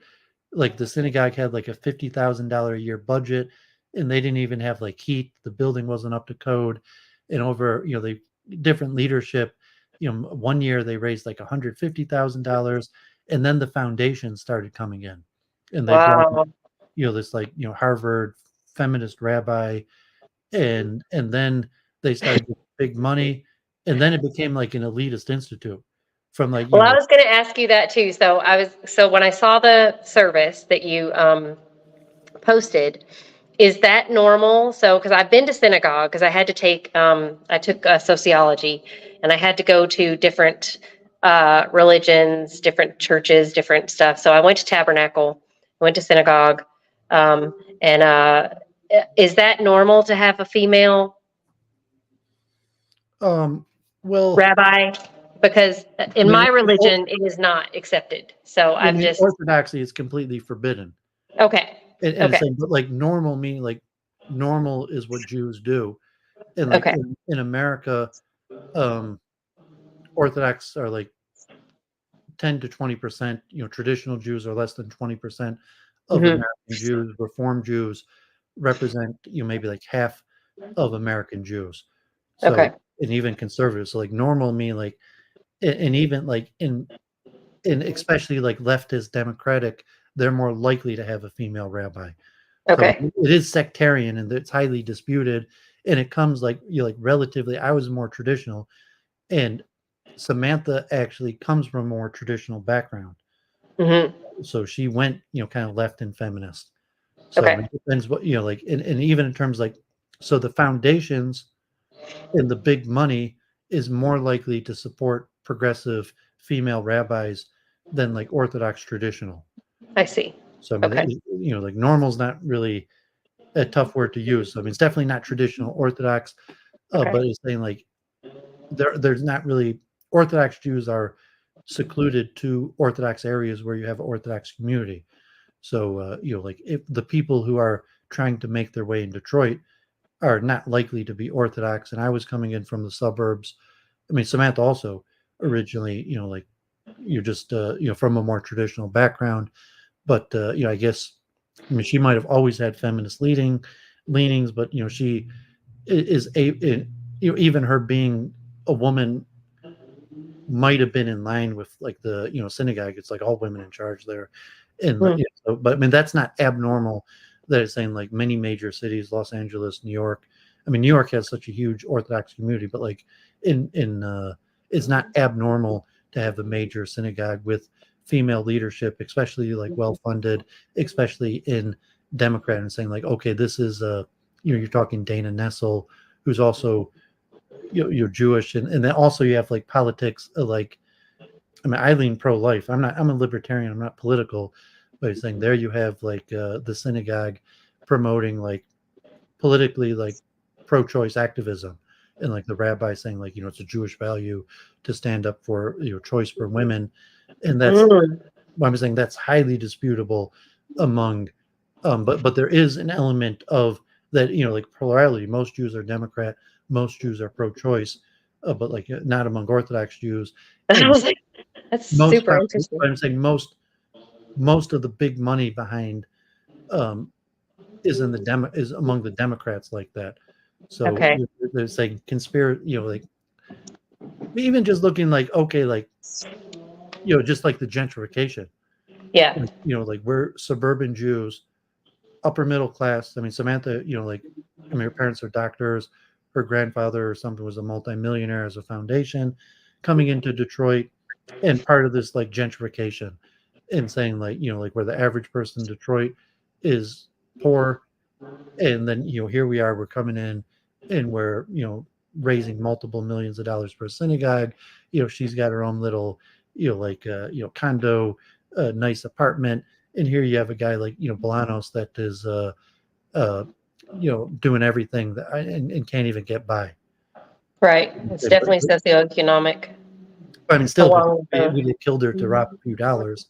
Speaker 1: like the synagogue had like a $50,000 a year budget, and they didn't even have like heat. The building wasn't up to code, and over they different leadership. One year they raised like $150,000, and then the foundation started coming in, and they brought this like Harvard feminist rabbi, and then they started getting big money, and then it became like an elitist institute. From like
Speaker 3: I was going to ask you that too. So when I saw the service that you posted, is that normal? So because I've been to synagogue, because I had to take I took sociology, and I had to go to different religions, different churches, different stuff. So I went to Tabernacle, went to synagogue, and is that normal to have a female rabbi? Because in my religion, it is not accepted. So I'm just
Speaker 1: orthodoxy is completely forbidden.
Speaker 3: Okay.
Speaker 1: And saying, but like normal meaning like normal is what Jews do, and like in America, Orthodox are like 10 to 20%. Traditional Jews are less than 20% of American Jews. Reform Jews represent maybe like half of American Jews. So and even conservatives. So like normal mean like, and even like in especially like leftist democratic, they're more likely to have a female rabbi.
Speaker 3: Okay.
Speaker 1: So it is sectarian and it's highly disputed, and it comes like relatively. I was more traditional, and Samantha actually comes from a more traditional background. So she went kind of left and feminist. So it depends what like, and even in terms like, so the foundations and the big money is more likely to support progressive female rabbis than like Orthodox traditional.
Speaker 3: I see.
Speaker 1: So I mean, like normal is not really a tough word to use. So, I mean, it's definitely not traditional Orthodox, but it's saying like there's not really. Orthodox Jews are secluded to Orthodox areas where you have Orthodox community. So like if the people who are trying to make their way in Detroit are not likely to be Orthodox, and I was coming in from the suburbs. I mean, Samantha also originally, like you're just from a more traditional background, but I guess she might have always had feminist leanings, but she is even her being a woman might have been in line with like the synagogue. It's like all women in charge there, and but I mean that's not abnormal. That it's saying like many major cities, Los Angeles, New York. I mean, New York has such a huge Orthodox community, but like in it's not abnormal to have a major synagogue with female leadership, especially like well funded, especially in Democrat, and saying like, okay, this is you're talking Dana Nessel, who's also you're Jewish, and then also you have like politics, like, I mean, I lean pro-life. I'm a libertarian. I'm not political, but he's saying there you have like the synagogue promoting like politically like pro-choice activism, and like the rabbi saying like, it's a Jewish value to stand up for choice for women, and that's why I'm saying that's highly disputable among, but there is an element of that, like plurality. Most Jews are Democrat, most Jews are pro-choice, but like not among Orthodox Jews.
Speaker 3: I was like, that's super interesting.
Speaker 1: I'm saying most of the big money behind is among the Democrats like that. So
Speaker 3: Okay.
Speaker 1: they're saying conspiracy, like even just looking like, okay, like, just like the gentrification.
Speaker 3: Yeah.
Speaker 1: Like we're suburban Jews, upper middle class. I mean, Samantha, her parents are doctors. Her grandfather or something was a multimillionaire as a foundation coming into Detroit, and part of this like gentrification and saying like, like where the average person in Detroit is poor. And then, here we are, we're coming in and we're, raising multiple millions of dollars for a synagogue. She's got her own little, condo, nice apartment. And here you have a guy like, Bolanos that is, doing everything that and can't even get by.
Speaker 3: Right. It's definitely socioeconomic.
Speaker 1: I mean, still, we killed her to rob a few dollars.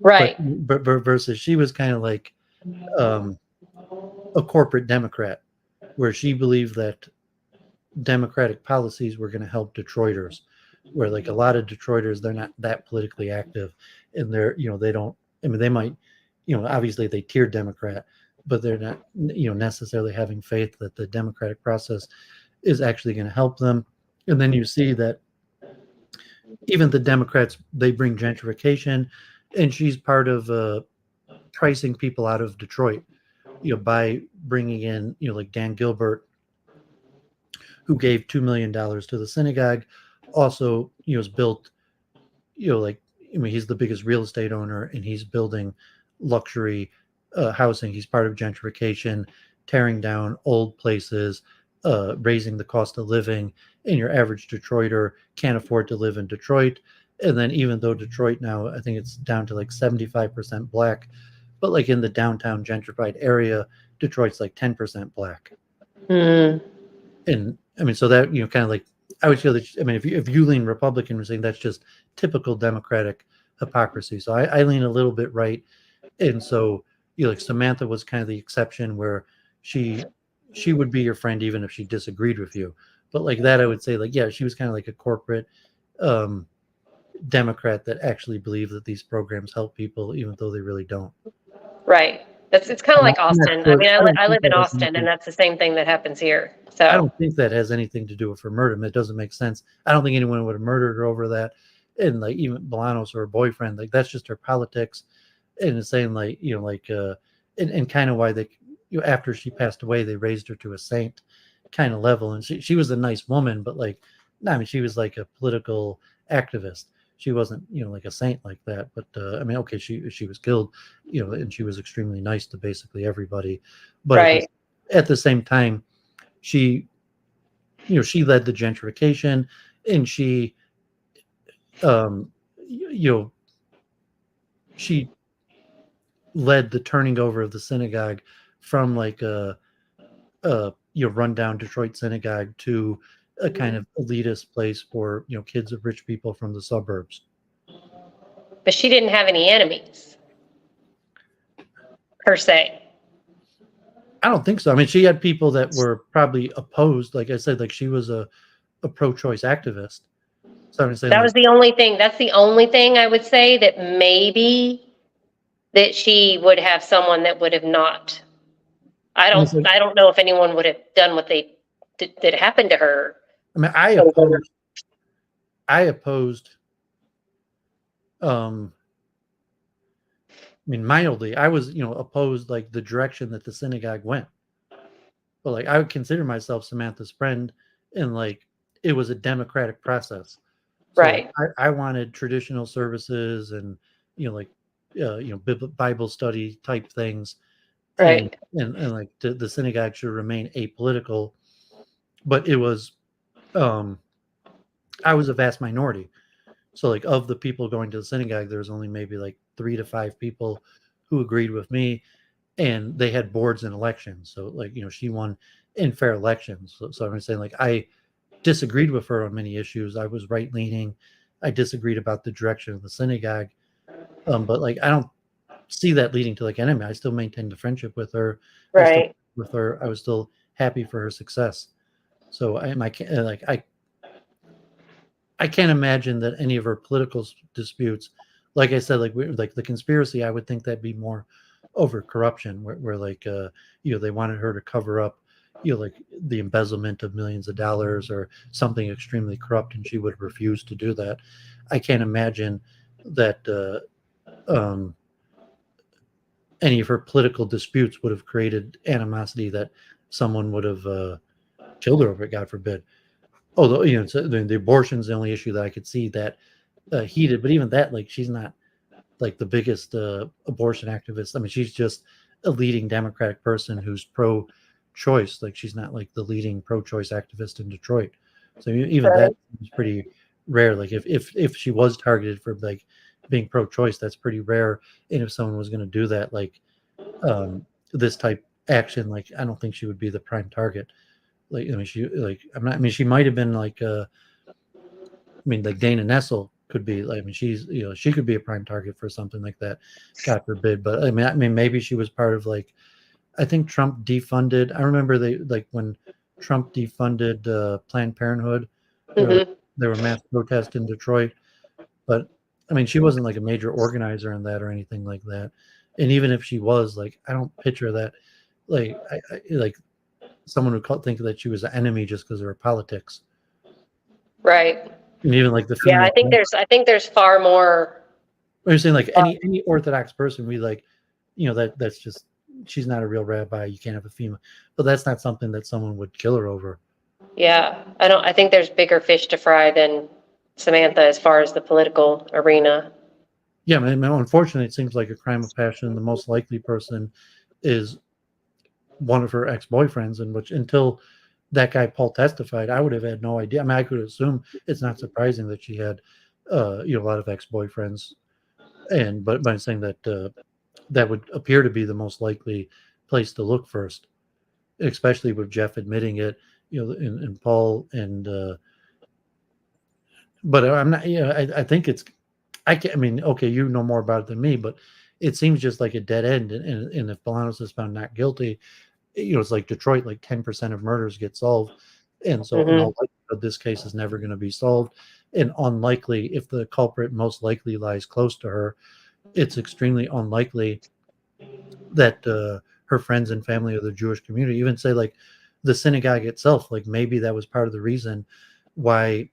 Speaker 3: Right.
Speaker 1: But versus she was kind of like a corporate Democrat, where she believed that Democratic policies were going to help Detroiters, where like a lot of Detroiters, they're not that politically active, and they're, they don't, I mean, they might, obviously they tier Democrat, but they're not, necessarily having faith that the democratic process is actually going to help them. And then you see that even the Democrats, they bring gentrification, and she's part of pricing people out of Detroit, by bringing in, like Dan Gilbert, who gave $2 million to the synagogue, also, has built, like, I mean, he's the biggest real estate owner, and he's building luxury housing. He's part of gentrification, tearing down old places, raising the cost of living, and your average Detroiter can't afford to live in Detroit. And then even though Detroit now, I think it's down to like 75% black, but like in the downtown gentrified area, Detroit's like 10% black. And I mean, so that, kind of like, I would feel that, I mean, if you lean Republican, we're saying that's just typical Democratic hypocrisy. So I lean a little bit right. And so, like Samantha was kind of the exception, where she would be your friend even if she disagreed with you. But like that, I would say like, yeah, she was kind of like a corporate Democrat that actually believed that these programs help people, even though they really don't.
Speaker 3: Right. It's kind of like Austin. I mean, I live in Austin, and that's the same thing that happens here. So
Speaker 1: I don't think that has anything to do with her murder. It doesn't make sense. I don't think anyone would have murdered her over that. And like even Bolanos or her boyfriend, like that's just her politics. And it's saying like, and kind of why they, after she passed away, they raised her to a saint kind of level. And she was a nice woman, but like, no, I mean, she was like a political activist. She wasn't, like a saint like that. But I mean, okay, she was killed, and she was extremely nice to basically everybody. But
Speaker 3: right.
Speaker 1: at the same time, she led the gentrification, and she, she led the turning over of the synagogue from like a rundown Detroit synagogue to a kind of elitist place for kids of rich people from the suburbs.
Speaker 3: But she didn't have any enemies, per se.
Speaker 1: I don't think so. I mean, she had people that were probably opposed. Like I said, like she was a pro-choice activist. So I'm saying
Speaker 3: that was the only thing. That's the only thing I would say that maybe that she would have someone that would have not. I don't know if anyone would have done what they that happened to her.
Speaker 1: I mean, I opposed. I mean, mildly, I was, opposed like the direction that the synagogue went. But like, I would consider myself Samantha's friend, and like, it was a democratic process. So,
Speaker 3: right.
Speaker 1: Like, I wanted traditional services and, Bible study type things.
Speaker 3: Right.
Speaker 1: And like the synagogue should remain apolitical, but it was I was a vast minority. So like of the people going to the synagogue, there was only maybe like 3 to 5 people who agreed with me, and they had boards and elections. So like, she won in fair elections. So I'm saying like I disagreed with her on many issues. I was right leaning. I disagreed about the direction of the synagogue. But like I don't see that leading to like enemy. I still maintained a friendship with her.
Speaker 3: Right.
Speaker 1: I was still happy for her success. So I can't imagine that any of her political disputes, like I said, like the conspiracy, I would think that'd be more over corruption, where like they wanted her to cover up, like the embezzlement of millions of dollars or something extremely corrupt, and she would refuse to do that. I can't imagine that any of her political disputes would have created animosity that someone would have killed her over, God forbid. Although the abortion's the only issue that I could see that heated, but even that, like, she's not like the biggest abortion activist. I mean, she's just a leading Democratic person who's pro-choice. Like, she's not like the leading pro-choice activist in Detroit. So even that is pretty rare. Like, if she was targeted for like being pro-choice, that's pretty rare. And if someone was going to do that, like this type action, like I don't think she would be the prime target. Like, I mean, she might have been like, like Dana Nessel could be. Like, I mean, she could be a prime target for something like that, God forbid. But I mean, maybe she was part of like, I think Trump defunded. I remember when Trump defunded Planned Parenthood, there were mass protests in Detroit. But I mean, she wasn't like a major organizer in that or anything like that. And even if she was, like, I don't picture that. Like, I like someone would think that she was an enemy just because of her politics.
Speaker 3: Right.
Speaker 1: And even like the
Speaker 3: Yeah,
Speaker 1: female.
Speaker 3: I think there's far more.
Speaker 1: You're saying like any Orthodox person, we like, that's just, she's not a real rabbi. You can't have a female, but that's not something that someone would kill her over.
Speaker 3: Yeah, I think there's bigger fish to fry than Samantha as far as the political arena.
Speaker 1: Yeah, man, unfortunately, it seems like a crime of passion. The most likely person is one of her ex-boyfriends, in which, until that guy Paul testified, I would have had no idea. I mean, I could assume it's not surprising that she had a lot of ex-boyfriends, but I'm saying that that would appear to be the most likely place to look first, especially with Jeff admitting it, and Paul, and but I'm not, I think it's, I mean, okay, you know more about it than me, but it seems just like a dead end. And if Bolanos is found not guilty, it's like Detroit, like 10% of murders get solved. And so in all likelihood, this case is never going to be solved. And unlikely, if the culprit most likely lies close to her, it's extremely unlikely that her friends and family of the Jewish community, even say like the synagogue itself, like maybe that was part of the reason why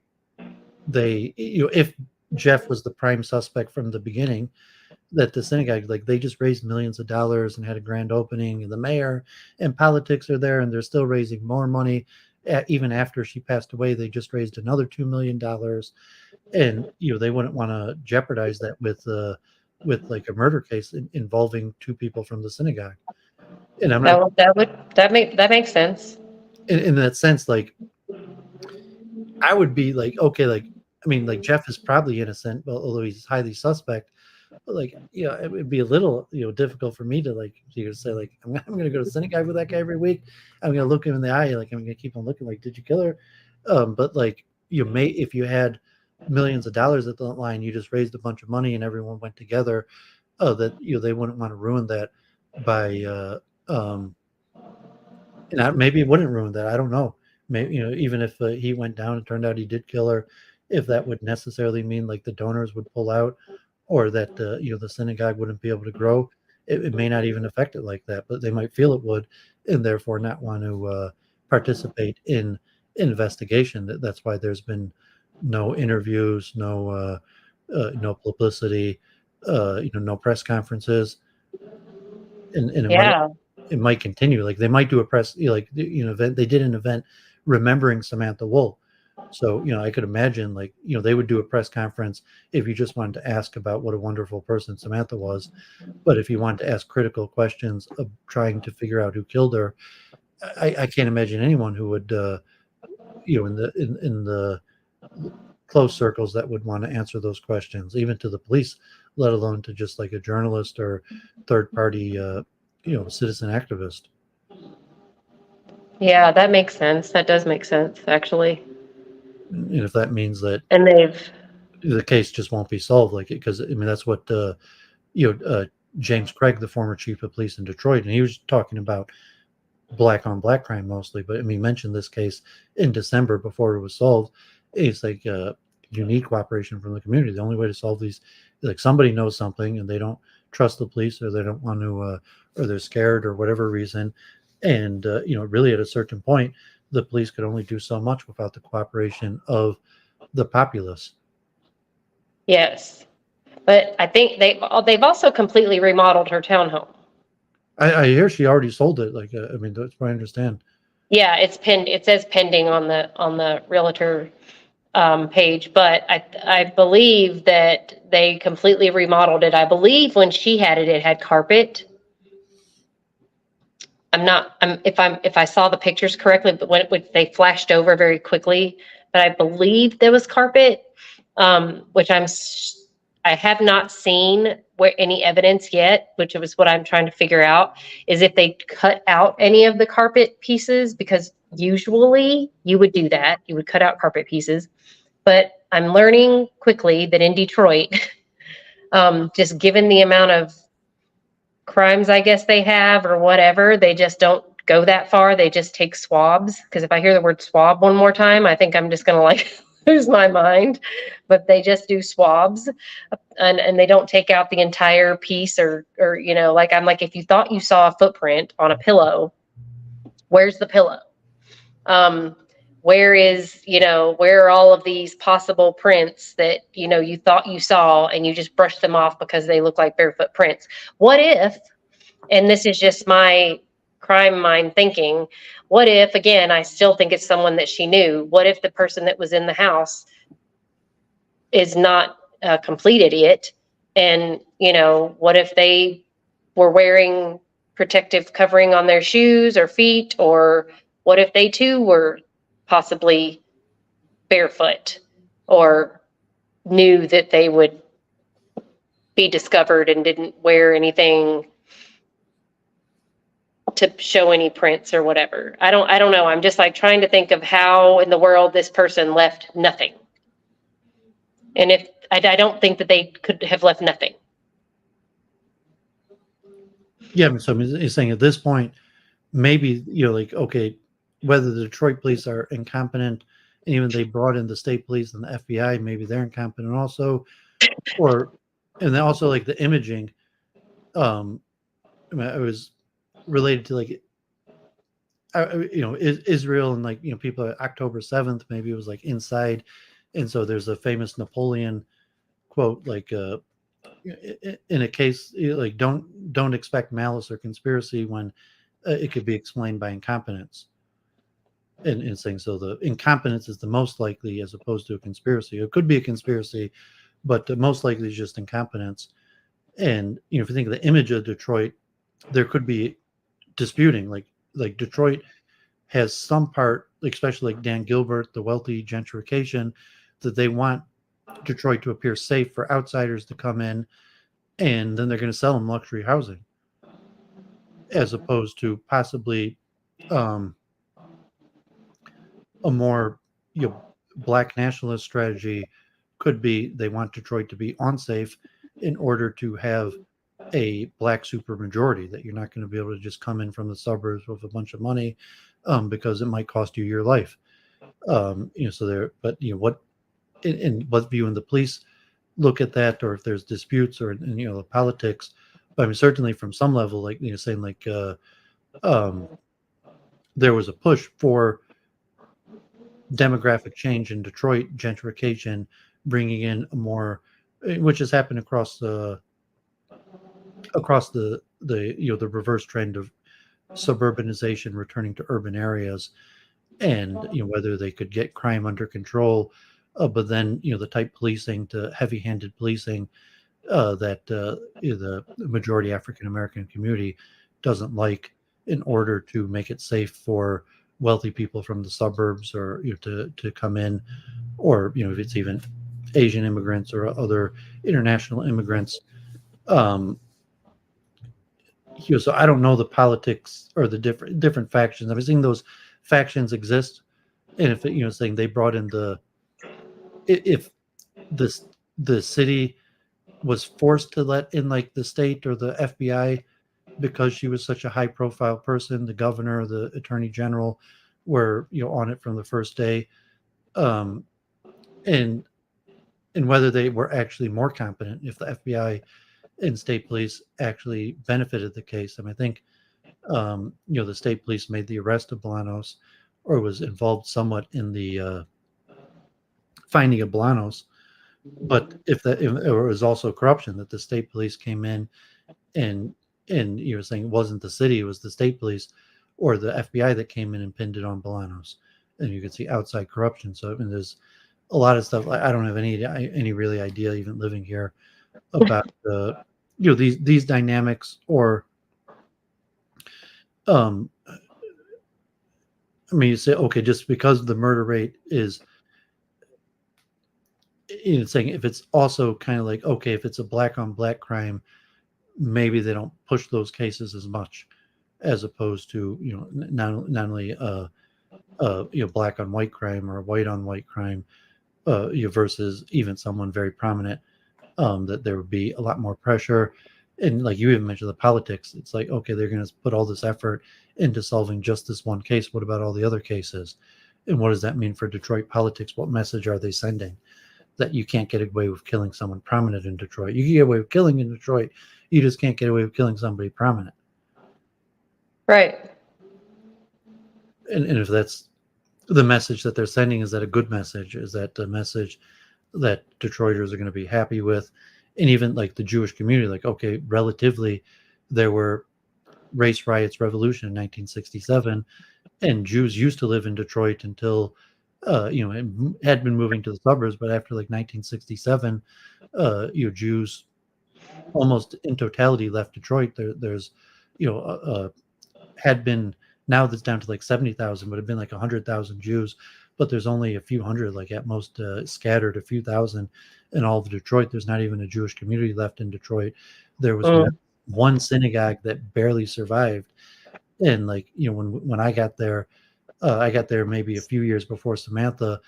Speaker 1: they, if Jeff was the prime suspect from the beginning, that the synagogue, like, they just raised millions of dollars and had a grand opening, and the mayor and politics are there, and they're still raising more money. Even after she passed away, they just raised another $2 million, and they wouldn't want to jeopardize that with like a murder case involving 2 people from the synagogue. And I'm not,
Speaker 3: that makes sense.
Speaker 1: in that sense, like, I would be like, okay, like, I mean, like, Jeff is probably innocent, but although he's highly suspect, but like, it would be a little, difficult for me to like, say like, I'm going to go to synagogue with that guy every week. I'm going to look him in the eye. Like, I'm going to keep on looking like, did you kill her? But like, if you had millions of dollars at the line, you just raised a bunch of money and everyone went together, that, they wouldn't want to ruin that by, and maybe it wouldn't ruin that. I don't know. Maybe, even if he went down and turned out he did kill her, if that would necessarily mean like the donors would pull out, or that the synagogue wouldn't be able to grow, it may not even affect it like that. But they might feel it would, and therefore not want to participate in investigation. That's why there's been no interviews, no publicity, no press conferences, and it might continue. Like, they might do a press, event. They did an event remembering Samantha Woll. So, I could imagine, like, they would do a press conference if you just wanted to ask about what a wonderful person Samantha was. But if you wanted to ask critical questions of trying to figure out who killed her, I can't imagine anyone who would in the close circles that would want to answer those questions, even to the police, let alone to just like a journalist or third party, citizen activist.
Speaker 3: Yeah, that makes sense. That does make sense, actually.
Speaker 1: And if that means that
Speaker 3: And
Speaker 1: the case just won't be solved, like it, because I mean that's what James Craig, the former chief of police in Detroit, and he was talking about black on black crime mostly, but I mean, he mentioned this case in December before it was solved. It's like unique cooperation from the community. The only way to solve these, like somebody knows something and they don't trust the police, or they don't want to, or they're scared or whatever reason, and really at a certain point, the police could only do so much without the cooperation of the populace.
Speaker 3: yes, but I think they've also completely remodeled her townhome.
Speaker 1: I hear she already sold it. Like, I mean, that's what I understand.
Speaker 3: Yeah, it's pinned. It says pending on the realtor page, but I believe that they completely remodeled it. I believe when she had it, it had carpet. If I saw the pictures correctly, but when they flashed over very quickly, but I believe there was carpet, which I have not seen any evidence yet, which was what I'm trying to figure out, is if they cut out any of the carpet pieces, because usually you would do that. You would cut out carpet pieces. But I'm learning quickly that in Detroit, just given the amount of crimes, I guess they have or whatever, they just don't go that far. They just take swabs. Because if I hear the word swab one more time, I think I'm just going to like lose my mind. But they just do swabs, and they don't take out the entire piece or like I'm like, if you thought you saw a footprint on a pillow, where's the pillow? Where are all of these possible prints that, you thought you saw and you just brushed them off because they look like barefoot prints? What if, and this is just my crime mind thinking, what if, again, I still think it's someone that she knew. What if the person that was in the house is not a complete idiot? And, what if they were wearing protective covering on their shoes or feet? Or what if they too were possibly barefoot, or knew that they would be discovered and didn't wear anything to show any prints or whatever? I don't know. I'm just like trying to think of how in the world this person left nothing. And if I don't think that they could have left nothing.
Speaker 1: Yeah, so he's saying at this point, maybe, okay, whether the Detroit police are incompetent, and even they brought in the state police and the FBI, maybe they're incompetent also, and then also like the imaging, it was related to like, Israel and like, people October 7th, maybe it was like inside. And so there's a famous Napoleon quote, like, in a case like don't expect malice or conspiracy when it could be explained by incompetence. And saying so the incompetence is the most likely as opposed to a conspiracy. It could be a conspiracy, but the most likely is just incompetence. And if you think of the image of Detroit, there could be disputing, like Detroit has some part, especially like Dan Gilbert, the wealthy gentrification, that they want Detroit to appear safe for outsiders to come in, and then they're going to sell them luxury housing, as opposed to possibly a more black nationalist strategy could be they want Detroit to be unsafe in order to have a black supermajority, that you're not going to be able to just come in from the suburbs with a bunch of money, because it might cost you your life. So there, but what in what view in the police look at that, or if there's disputes or the politics. But I mean, certainly from some level, like saying like there was a push for demographic change in Detroit, gentrification, bringing in a more, which has happened across the the reverse trend of suburbanization returning to urban areas, and whether they could get crime under control, but then the type policing to heavy-handed policing that the majority African American community doesn't like, in order to make it safe for wealthy people from the suburbs, or to come in, or if it's even Asian immigrants or other international immigrants. So I don't know the politics or the different factions. I've seen those factions exist, and if saying they brought in if the city was forced to let in like the state or the FBI because she was such a high profile person, the governor, the attorney general were on it from the first day, and whether they were actually more competent, if the FBI and state police actually benefited the case. I mean, I think the state police made the arrest of Bolanos, or was involved somewhat in the finding of Bolanos. But if it was also corruption, that the state police came in and saying it wasn't the city, it was the state police or the FBI that came in and pinned it on Bolanos, and you could see outside corruption. So I mean, there's a lot of stuff. I don't have any really idea, even living here, about these dynamics, or I mean, you say, okay, just because the murder rate is, saying if it's also kind of like, okay, if it's a black on black crime, maybe they don't push those cases as much, as opposed to not only black on white crime or white on white crime, versus even someone very prominent, that there would be a lot more pressure. And like you even mentioned the politics, it's like, okay, they're going to put all this effort into solving just this one case. What about all the other cases? And what does that mean for Detroit politics? What message are they sending? That you can't get away with killing someone prominent in Detroit. You can get away with killing in Detroit. You just can't get away with killing somebody prominent.
Speaker 3: Right.
Speaker 1: And if that's the message that they're sending, is that a good message? Is that a message that Detroiters are going to be happy with? And even like the Jewish community, like, okay, relatively, there were race riots, revolution in 1967, and Jews used to live in Detroit until, had been moving to the suburbs. But after like 1967, Jews almost in totality left Detroit. There's, had been, now that's down to like 70,000, but had been like 100,000 Jews. But there's only a few hundred, like at most, scattered, a few thousand in all of Detroit. There's not even a Jewish community left in Detroit. There was one synagogue that barely survived. And like, when I got there maybe a few years before Samantha.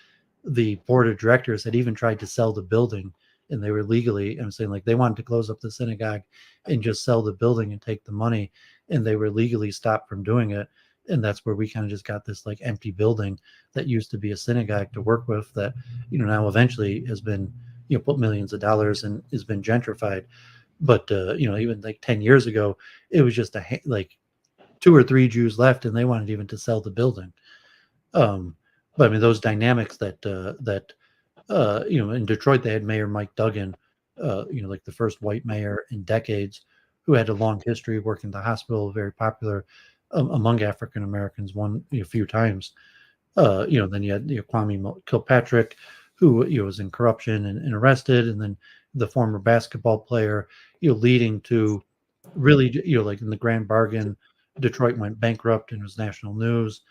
Speaker 1: The board of directors had even tried to sell the building, and they were legally, I'm saying, like, they wanted to close up the synagogue and just sell the building and take the money, and they were legally stopped from doing it. And that's where we kind of just got this like empty building that used to be a synagogue to work with, that now eventually has been put millions of dollars and has been gentrified. But even like 10 years ago, it was just like 2 or 3 Jews left, and they wanted even to sell the building. But I mean, those dynamics that in Detroit, they had Mayor Mike Duggan, like the first white mayor in decades, who had a long history working at the hospital, very popular among African Americans, won a few times. Then you had Kwame Kilpatrick, who was in corruption and arrested, and then the former basketball player, leading to really, like in the grand bargain, Detroit went bankrupt and was national news.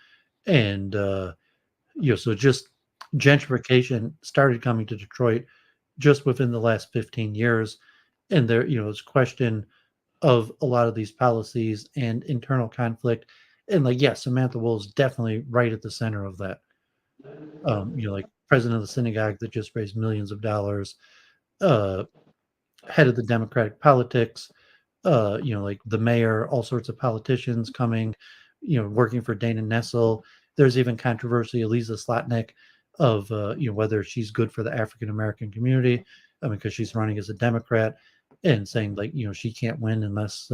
Speaker 1: And so just gentrification started coming to Detroit just within the last 15 years. And there, it's question of a lot of these policies and internal conflict. And like, yes, Samantha Woll is definitely right at the center of that. Like president of the synagogue that just raised millions of dollars, head of the Democratic politics, like the mayor, all sorts of politicians coming, working for Dana Nessel. There's even controversy, Elisa Slotnick, of whether she's good for the African American community. I mean, because she's running as a Democrat and saying like she can't win unless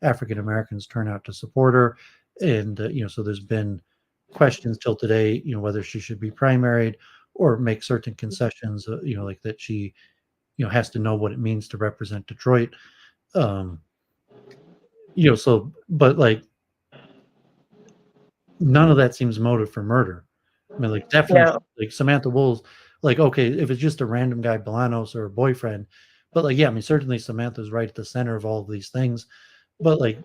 Speaker 1: African Americans turn out to support her. And so there's been questions till today, whether she should be primaried or make certain concessions, like that she has to know what it means to represent Detroit. So, but like, none of that seems motive for murder. I mean, like, definitely, like Samantha Woll's, like, okay, if it's just a random guy, Bolanos, or a boyfriend, but like, yeah, I mean, certainly Samantha's right at the center of all of these things. But like,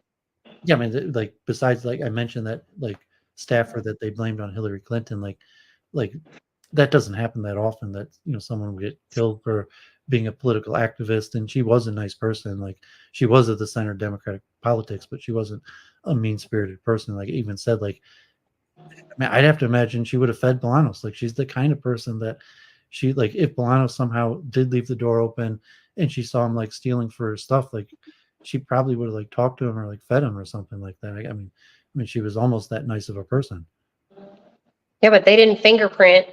Speaker 1: yeah, I mean, like, besides, like I mentioned that, like staffer that they blamed on Hillary Clinton. Like that doesn't happen that often, that someone would get killed for being a political activist. And she was a nice person. Like, she was at the center of Democratic politics, but she wasn't a mean-spirited person. Like, even said, like, I mean, I'd have to imagine she would have fed Bolanos. Like, she's the kind of person that she, like, if Bolanos somehow did leave the door open and she saw him like stealing for her stuff, like, she probably would have like talked to him or like fed him or something like that. I mean, she was almost that nice of a person.
Speaker 3: Yeah, but they didn't fingerprint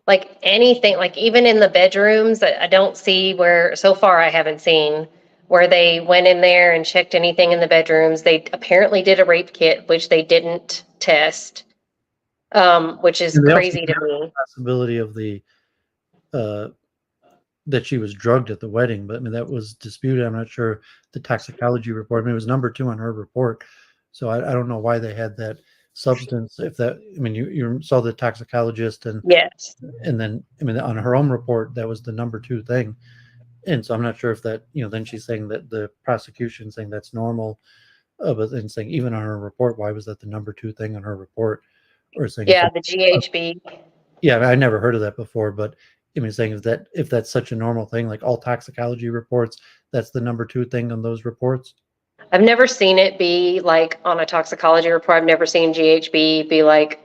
Speaker 3: like anything, like even in the bedrooms. I don't see where, so far I haven't seen where they went in there and checked anything in the bedrooms. They apparently did a rape kit, which they didn't test, which is crazy to me.
Speaker 1: The possibility of the that she was drugged at the wedding, but I mean, that was disputed. I'm not sure the toxicology report. I mean, it was number 2 on her report, so I don't know why they had that substance. If that, I mean, you saw the toxicologist, and
Speaker 3: yes,
Speaker 1: and then I mean, on her own report, that was the number 2 thing. And so I'm not sure if that, then she's saying that the prosecution saying that's normal, but then saying even on her report, why was that the number 2 thing on her report? Or saying,
Speaker 3: yeah, the GHB.
Speaker 1: Yeah, I never heard of that before, but I mean, saying if that's such a normal thing, like all toxicology reports, that's the number 2 thing on those reports.
Speaker 3: I've never seen it be like on a toxicology report. I've never seen GHB be like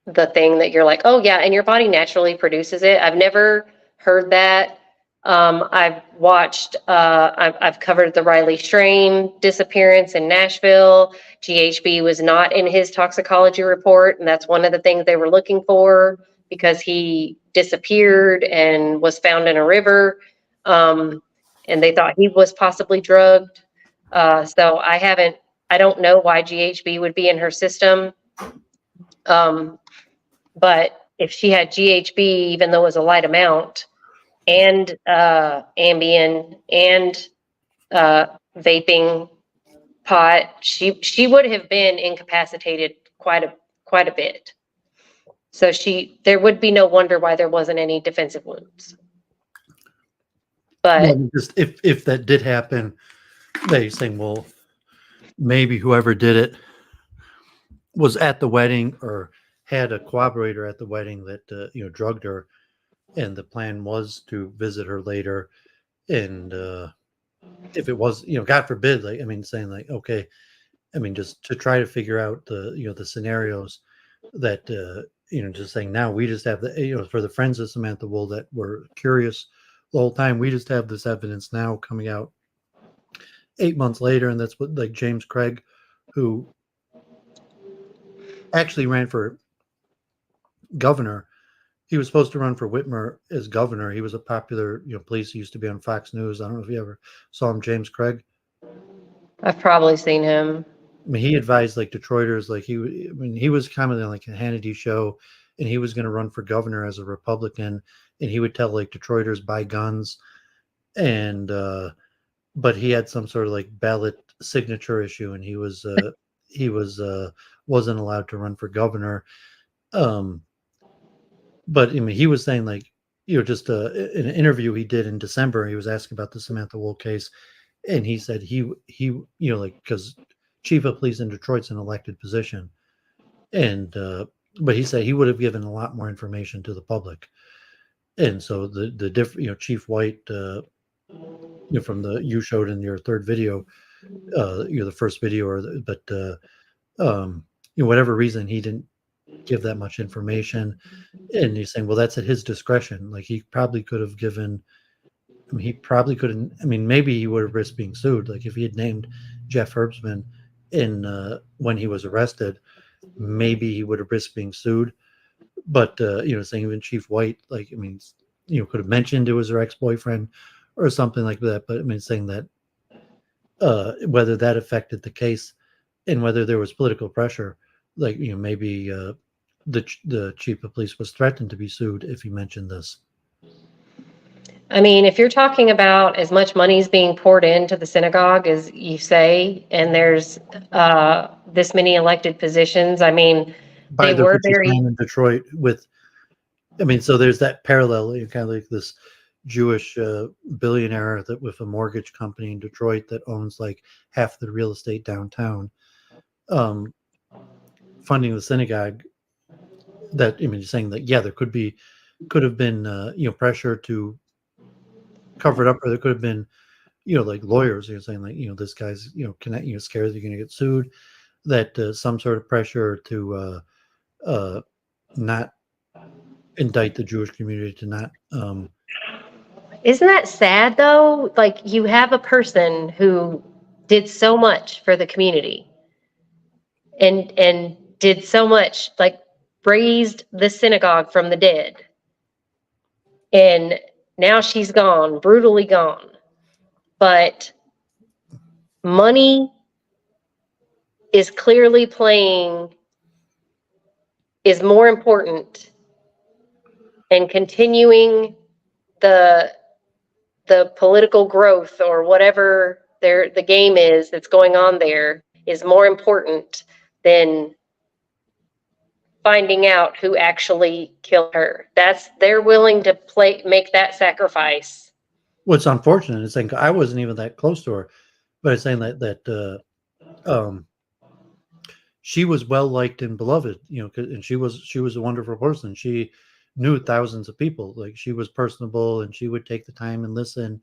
Speaker 3: the thing that you're like, oh yeah, and your body naturally produces it. I've never heard that. I've watched, I've covered the Riley Strain disappearance in Nashville. GHB was not in his toxicology report, and that's one of the things they were looking for because he disappeared and was found in a river, and they thought he was possibly drugged. So I don't know why GHB would be in her system. But if she had GHB, even though it was a light amount, and Ambien and vaping pot, she would have been incapacitated quite a bit. So there would be no wonder why there wasn't any defensive wounds. But
Speaker 1: well, just if that did happen, they saying, well, maybe whoever did it was at the wedding or had a cooperator at the wedding that drugged her, and the plan was to visit her later. And if it was, God forbid, like, I mean, saying like, okay, I mean, just to try to figure out the scenarios that just saying, now we just have the for the friends of Samantha Woll that were curious the whole time, we just have this evidence now coming out 8 months later. And that's what, like, James Craig, who actually ran for governor. He was supposed to run for Whitmer as governor. He was a popular, police. He used to be on Fox News. I don't know if you ever saw him, James Craig.
Speaker 3: I've probably seen him.
Speaker 1: I mean, he advised like Detroiters, like he was commenting on like a Hannity show, and he was going to run for governor as a Republican, and he would tell like Detroiters buy guns, and but he had some sort of like ballot signature issue, and he wasn't allowed to run for governor. But I mean, he was saying like, just in an interview he did in December, he was asked about the Samantha Woll case, and he said he like, because chief of police in Detroit's an elected position, and but he said he would have given a lot more information to the public. And so the different, Chief White, from you showed in your third video, the first video, but whatever reason he didn't give that much information. And he's saying, well, that's at his discretion. Like, he probably could have given, I mean, he probably couldn't, I mean, maybe he would have risked being sued. Like, if he had named Jeff Herbstman when he was arrested, maybe he would have risked being sued. But saying even Chief White, like, I mean, could have mentioned it was her ex-boyfriend or something like that. But I mean, saying that whether that affected the case and whether there was political pressure, like, maybe the chief of police was threatened to be sued if he mentioned this.
Speaker 3: I mean, if you're talking about as much money is being poured into the synagogue as you say, and there's this many elected positions, I mean,
Speaker 1: By
Speaker 3: they
Speaker 1: the
Speaker 3: were
Speaker 1: richest
Speaker 3: very
Speaker 1: man in Detroit with, I mean, so there's that parallel, kind of like this Jewish billionaire that with a mortgage company in Detroit that owns like half the real estate downtown. funding the synagogue, that I mean, saying that there could have been pressure to cover it up, or there could have been like lawyers saying like this guy's scared that you're going to get sued, that some sort of pressure to not indict the Jewish community, to not
Speaker 3: Isn't that sad though? Like, you have a person who did so much for the community and did so much, like raised the synagogue from the dead. And now she's gone, brutally gone. But money is clearly is more important, and continuing the political growth or whatever the game is that's going on there is more important than finding out who actually killed her. They're willing to make that sacrifice.
Speaker 1: What's unfortunate is saying I wasn't even that close to her, but it's saying that she was well liked and beloved, and she was a wonderful person. She knew thousands of people. Like, she was personable, and she would take the time and listen.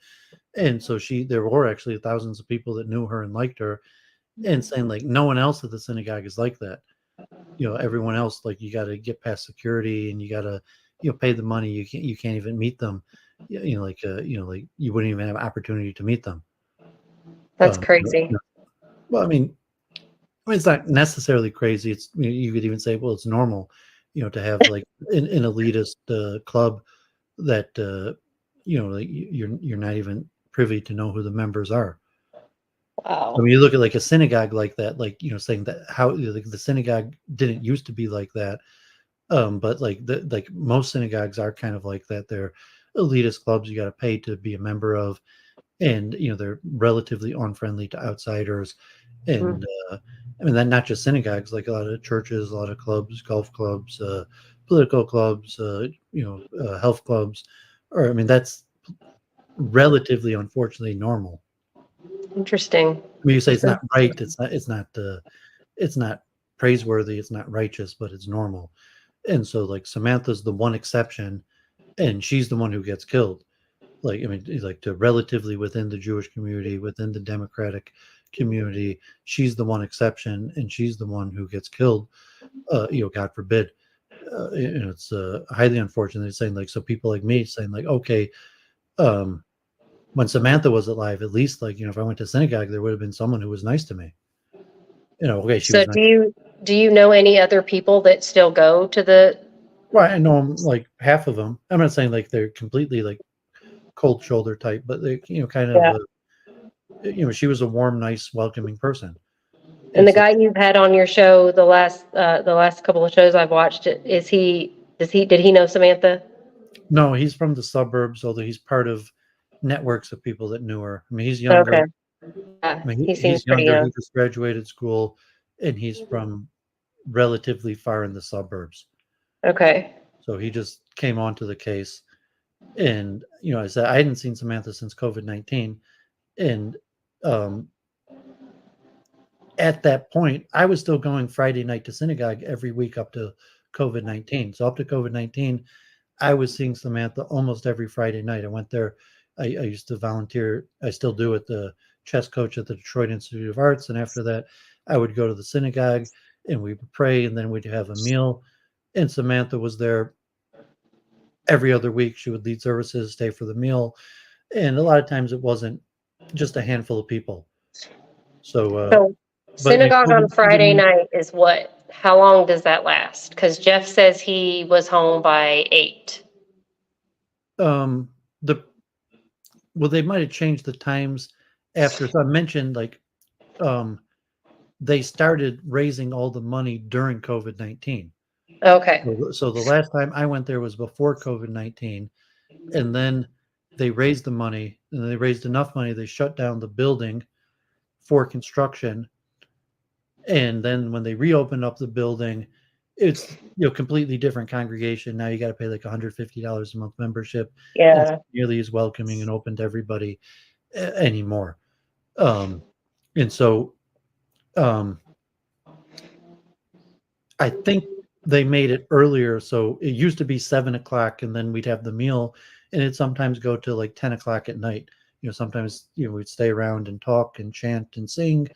Speaker 1: And so there were actually thousands of people that knew her and liked her, and saying like no one else at the synagogue is like that. Everyone else, like, you got to get past security, and you got to pay the money. You can't even meet them. Like you wouldn't even have opportunity to meet them.
Speaker 3: That's crazy.
Speaker 1: Well, I mean, it's not necessarily crazy. It's, you could even say, well, it's normal, to have like an elitist club that like you're not even privy to know who the members are.
Speaker 3: Wow.
Speaker 1: I mean, you look at like a synagogue like that, like saying that how the synagogue didn't used to be like that, but like most synagogues are kind of like that. They're elitist clubs you got to pay to be a member of, and they're relatively unfriendly to outsiders. And I mean, that not just synagogues, like a lot of churches, a lot of clubs, golf clubs, political clubs, health clubs, or I mean, that's relatively, unfortunately, normal.
Speaker 3: Interesting.
Speaker 1: I mean, you say it's not right, it's not praiseworthy, it's not righteous, but it's normal. And so like Samantha's the one exception, and she's the one who gets killed. Like, I mean, like, to relatively within the Jewish community, within the Democratic community, she's the one exception, and she's the one who gets killed. God forbid. It's highly unfortunate. Saying like, so people like me saying like, okay, when Samantha was alive, at least like if I went to synagogue, there would have been someone who was nice to me. Okay. She was nice.
Speaker 3: Do you know any other people that still go to the?
Speaker 1: Well, I know them, like half of them. I'm not saying like they're completely like cold shoulder type, but they kind of she was a warm, nice, welcoming person.
Speaker 3: And the guy you've had on your show the last couple of shows I've watched, did he know Samantha?
Speaker 1: No, he's from the suburbs, although he's part of networks of people that knew her. I mean, he's younger.
Speaker 3: Okay. Yeah,
Speaker 1: I mean,
Speaker 3: he seems
Speaker 1: he's
Speaker 3: pretty
Speaker 1: younger.
Speaker 3: young.
Speaker 1: He just graduated school, and he's from relatively far in the suburbs.
Speaker 3: Okay.
Speaker 1: So he just came onto the case, and I said I hadn't seen Samantha since COVID-19, and at that point, I was still going Friday night to synagogue every week up to COVID-19. So up to COVID-19, I was seeing Samantha almost every Friday night. I went there. I used to volunteer. I still do at the chess coach at the Detroit Institute of Arts. And after that, I would go to the synagogue and we would pray, and then we'd have a meal. And Samantha was there every other week. She would lead services, stay for the meal. And a lot of times it wasn't just a handful of people. So
Speaker 3: synagogue on Friday night is what? How long does that last? Because Jeff says he was home by 8.
Speaker 1: They might have changed the times after. So I mentioned like they started raising all the money during COVID-19.
Speaker 3: Okay.
Speaker 1: So the last time I went there was before COVID-19, and then they raised the money, and they raised enough money. They shut down the building for construction. And then when they reopened up the building, it's completely different congregation. Now you got to pay like $150 a month membership.
Speaker 3: Yeah.
Speaker 1: It's nearly as welcoming and open to everybody anymore. And so I I think they made it earlier. So it used to be 7 o'clock, and then we'd have the meal, and it'd sometimes go to like 10 o'clock at night. Sometimes, we'd stay around and talk and chant and sing,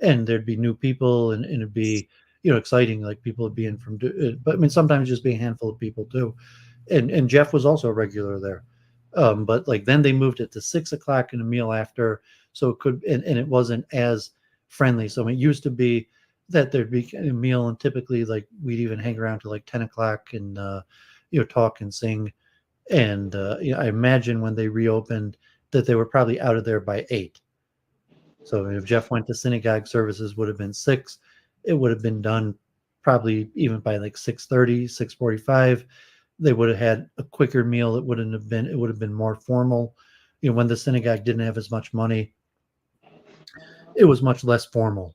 Speaker 1: and there'd be new people, and it'd be, exciting. Like people would be in from, but I mean, sometimes just be a handful of people too. And Jeff was also a regular there. But like then they moved it to 6 o'clock and a meal after. So it could, and it wasn't as friendly. So it used to be that there'd be a meal, and typically like we'd even hang around to like 10 o'clock and, talk and sing. And, I imagine when they reopened that they were probably out of there by 8. So if Jeff went to synagogue, services would have been 6. It would have been done probably even by like 6:30, 6:45. They would have had a quicker meal. It would have been more formal. When the synagogue didn't have as much money, it was much less formal.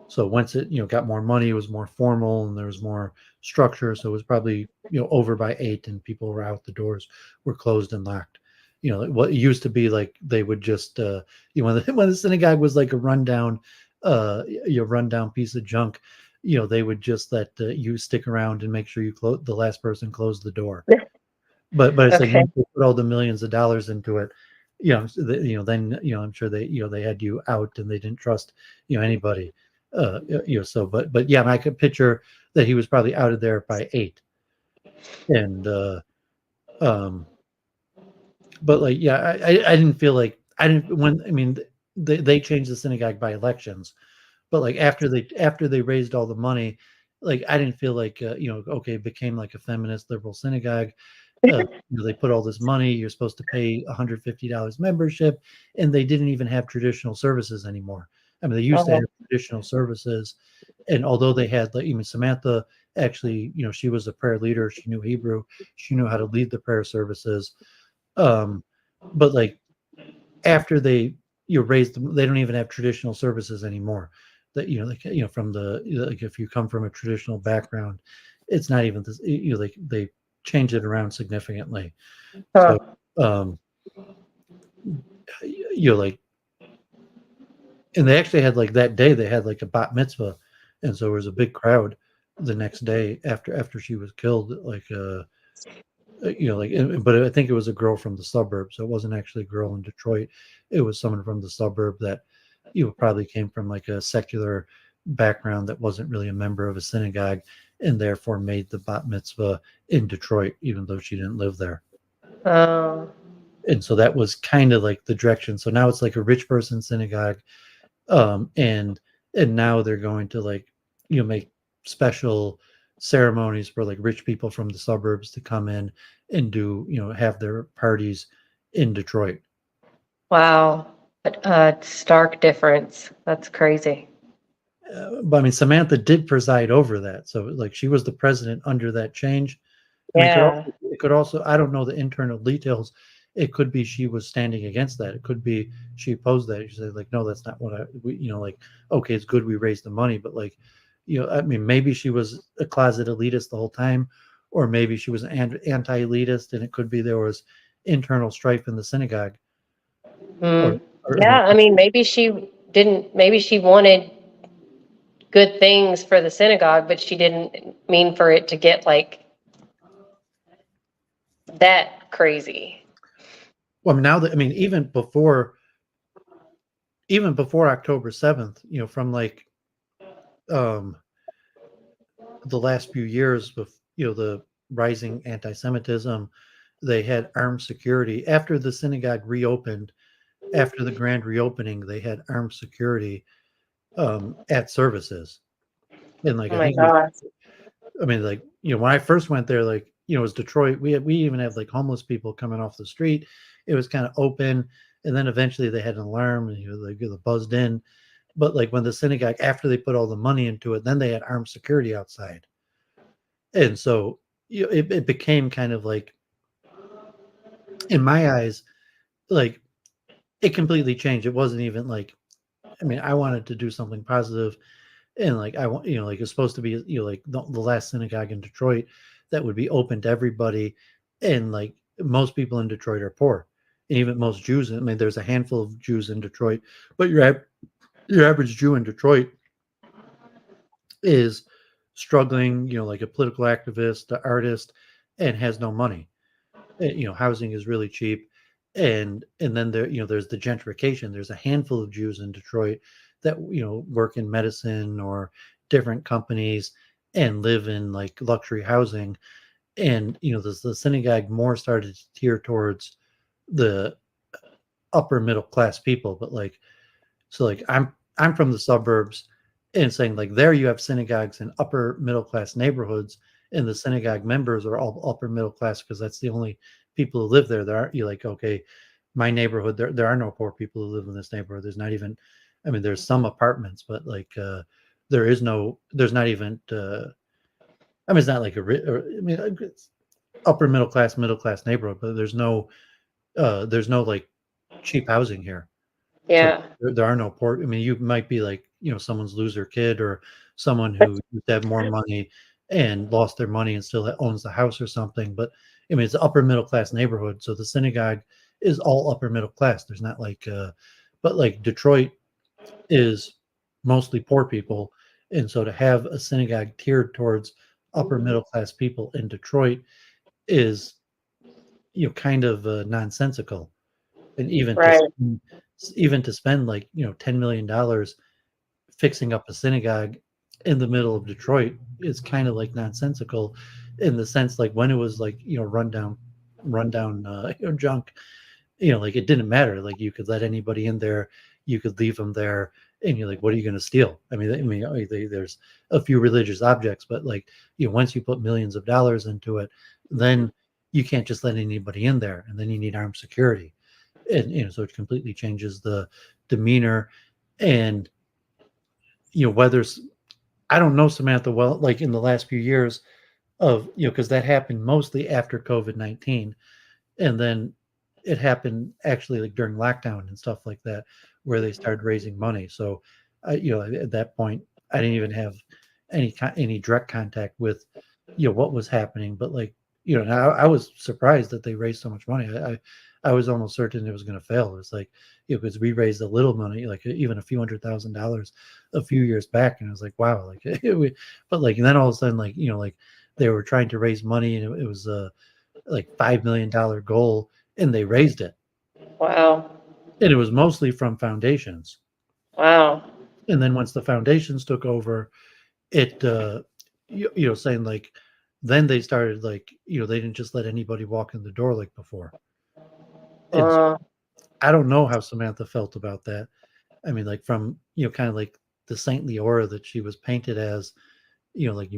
Speaker 1: So once it, got more money, it was more formal and there was more structure. So it was probably, over by 8 and people were out, the doors were closed and locked. What used to be like, they would just, when the synagogue was like a rundown piece of junk, they would just let you stick around and make sure the last person closed the door. But it's
Speaker 3: Okay.
Speaker 1: like they put all the millions of dollars into it, then, I'm sure they had you out and they didn't trust, anybody. So, but yeah, I could picture that he was probably out of there by 8. And, but like, yeah, I didn't feel like they changed the synagogue by elections, but like after they raised all the money, like I didn't feel like, okay, it became like a feminist liberal synagogue. They put all this money, you're supposed to pay $150 membership, and they didn't even have traditional services anymore. I mean, they used to have traditional services, and although they had, like, even Samantha, actually, she was a prayer leader, she knew Hebrew, she knew how to lead the prayer services. But like after they raised them, they don't even have traditional services anymore. That from the, like if you come from a traditional background, it's not even this. Like they changed it around significantly.
Speaker 3: Huh.
Speaker 1: So like, and they actually had, like, that day they had like a bat mitzvah, and so there was a big crowd the next day after she was killed. Like but I think it was a girl from the suburbs. So it wasn't actually a girl in Detroit. It was someone from the suburb that probably came from like a secular background that wasn't really a member of a synagogue, and therefore made the bat mitzvah in Detroit, even though she didn't live there.
Speaker 3: Oh.
Speaker 1: And so that was kind of like the direction. So now it's like a rich person synagogue, and now they're going to, like, make special ceremonies for like rich people from the suburbs to come in and do, have their parties in Detroit.
Speaker 3: Wow. Stark difference. That's crazy.
Speaker 1: But I mean, Samantha did preside over that, so like she was the president under that change. And
Speaker 3: Yeah.
Speaker 1: it could also, I don't know the internal details. It could be she was standing against that. It could be she opposed that. She said, like, no, that's not what like, okay, it's good we raised the money, but like, I mean, maybe she was a closet elitist the whole time, or maybe she was an anti-elitist, and it could be there was internal strife in the synagogue.
Speaker 3: Yeah, I mean, maybe she didn't. Maybe she wanted good things for the synagogue, but she didn't mean for it to get like that crazy.
Speaker 1: Well, now that, I mean, even before October 7th, from like the last few years with, the rising anti-Semitism, they had armed security after the synagogue reopened. After the grand reopening, they had armed security at services. And like,
Speaker 3: Oh
Speaker 1: I
Speaker 3: my
Speaker 1: think
Speaker 3: God.
Speaker 1: I mean, like, when I first went there, like, it was Detroit. We even had like homeless people coming off the street. It was kind of open, and then eventually they had an alarm, and they buzzed in. But like when the synagogue, after they put all the money into it, then they had armed security outside, and so it became kind of like, in my eyes, like it completely changed. It wasn't even like, I mean, I wanted to do something positive, and like I want, like it's supposed to be, like the last synagogue in Detroit that would be open to everybody, and like most people in Detroit are poor, and even most Jews. I mean, there's a handful of Jews in Detroit, but your average Jew in Detroit is struggling, like a political activist, an artist, and has no money. Housing is really cheap, and then there's the gentrification. There's a handful of Jews in Detroit that work in medicine or different companies and live in like luxury housing, and the synagogue more started to tear towards the upper middle class people. But I'm from the suburbs, and saying like there you have synagogues in upper middle class neighborhoods, and the synagogue members are all upper middle class because that's the only people who live there. There are, you like, okay, my neighborhood, there are no poor people who live in this neighborhood. There's not even, I mean, there's some apartments, but there's not even, I mean, it's not like it's upper middle class neighborhood, but there's no like cheap housing here.
Speaker 3: Yeah.
Speaker 1: So there are no poor. I mean, you might be like, someone's loser kid or someone who used to have more money and lost their money and still owns the house or something. But I mean, it's an upper middle class neighborhood. So the synagogue is all upper middle class. There's not like, but like Detroit is mostly poor people. And so to have a synagogue tiered towards upper middle class people in Detroit is, kind of nonsensical. And
Speaker 3: Right.
Speaker 1: even to spend like, $10 million fixing up a synagogue in the middle of Detroit is kind of like nonsensical, in the sense like when it was like, rundown junk, like it didn't matter. Like you could let anybody in there, you could leave them there, and you're like, what are you going to steal? I mean, there's a few religious objects, but like, once you put millions of dollars into it, then you can't just let anybody in there, and then you need armed security. And so it completely changes the demeanor. And whether I don't know Samantha well, like in the last few years of because that happened mostly after COVID-19, and then it happened actually like during lockdown and stuff like that, where they started raising money. So at that point I didn't even have any direct contact with what was happening. But like now I was surprised that they raised so much money. I was almost certain it was going to fail. It's like because we raised a little money, like even a few $100,000 a few years back, and I was like, wow, like but like and then all of a sudden like like they were trying to raise money, and it was like $5 million goal, and they raised it.
Speaker 3: Wow.
Speaker 1: And it was mostly from foundations.
Speaker 3: Wow.
Speaker 1: And then once the foundations took over, it saying like then they started like they didn't just let anybody walk in the door like before. And so I don't know how Samantha felt about that. I mean, like from kind of like the saintly aura that she was painted as, like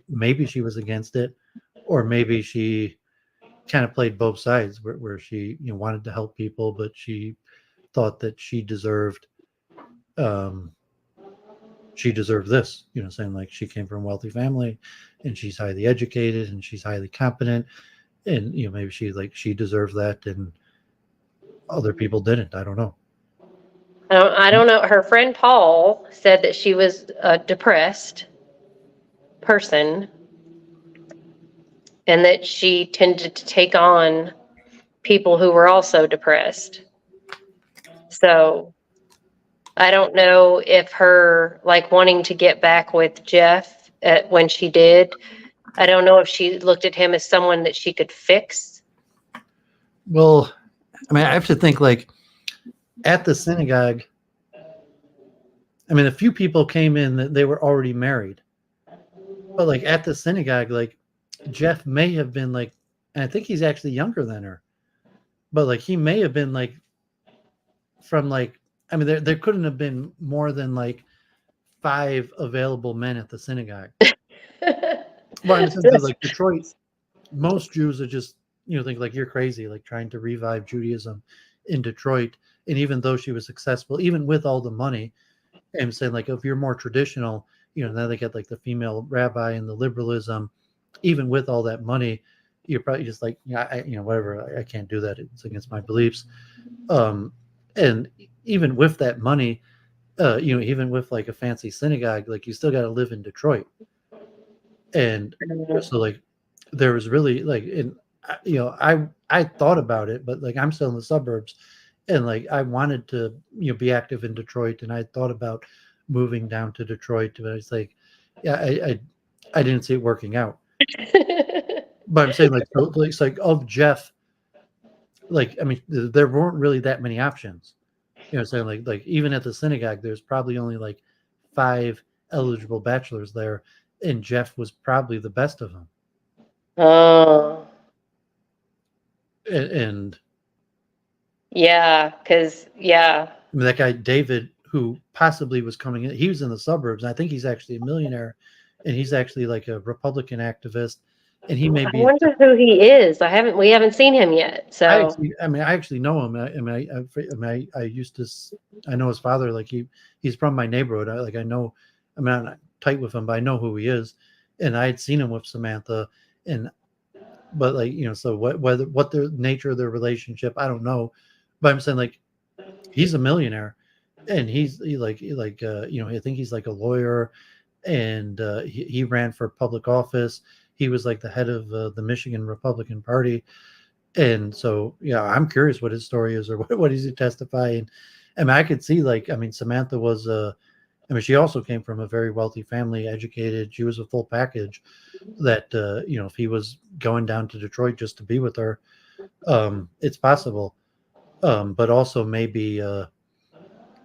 Speaker 1: maybe she was against it, or maybe she kind of played both sides, where she wanted to help people, but she thought that she deserved this, saying like she came from a wealthy family and she's highly educated and she's highly competent, and maybe she deserves that and other people didn't. I don't know.
Speaker 3: I don't know. Her friend Paul said that she was a depressed person and that she tended to take on people who were also depressed. So I don't know if her like wanting to get back with Jeff when she did, I don't know if she looked at him as someone that she could fix.
Speaker 1: Well, I mean, I have to think like at the synagogue, I mean, a few people came in that they were already married, but like at the synagogue, like Jeff may have been like, and I think he's actually younger than her, but like he may have been like from like, I mean, there couldn't have been more than like 5 available men at the synagogue. Well, in the sense of like Detroit, most Jews are just think like you're crazy, like trying to revive Judaism in Detroit. And even though she was successful, even with all the money, I'm saying like if you're more traditional, now they get like the female rabbi and the liberalism. Even with all that money, you're probably just like whatever. I can't do that. It's against my beliefs. And even with that money, even with like a fancy synagogue, like you still got to live in Detroit. And so like there was really like, and I thought about it, but like I'm still in the suburbs, and like I wanted to be active in Detroit, and I thought about moving down to Detroit, but it's like, yeah, I didn't see it working out. But I'm saying, like, so it's like of Jeff, like, I mean, there weren't really that many options. You know, saying like even at the synagogue, there's probably only like 5 eligible bachelors there, and Jeff was probably the best of them.
Speaker 3: Oh,
Speaker 1: And
Speaker 3: yeah, because
Speaker 1: I mean, that guy David, who possibly was coming in, he was in the suburbs. And I think he's actually a millionaire, and he's actually like a Republican activist, and he may
Speaker 3: I
Speaker 1: be.
Speaker 3: wonder who he is. We haven't seen him yet. So
Speaker 1: I actually know him. I used to, I know his father. Like he's from my neighborhood. I know, I'm not tight with him, but I know who he is, and I had seen him with Samantha, but like, you know, so what the nature of their relationship, I don't know, but I'm saying, like, he's a millionaire, and you know, I think he's like a lawyer, and he ran for public office. He was like the head of the Michigan Republican Party. And so, yeah, I'm curious what his story is, or what is he testifying. I mean, I could see, like, I mean, Samantha was, I mean, she also came from a very wealthy family, educated. She was a full package. That you know, if he was going down to Detroit just to be with her, it's possible. But also maybe,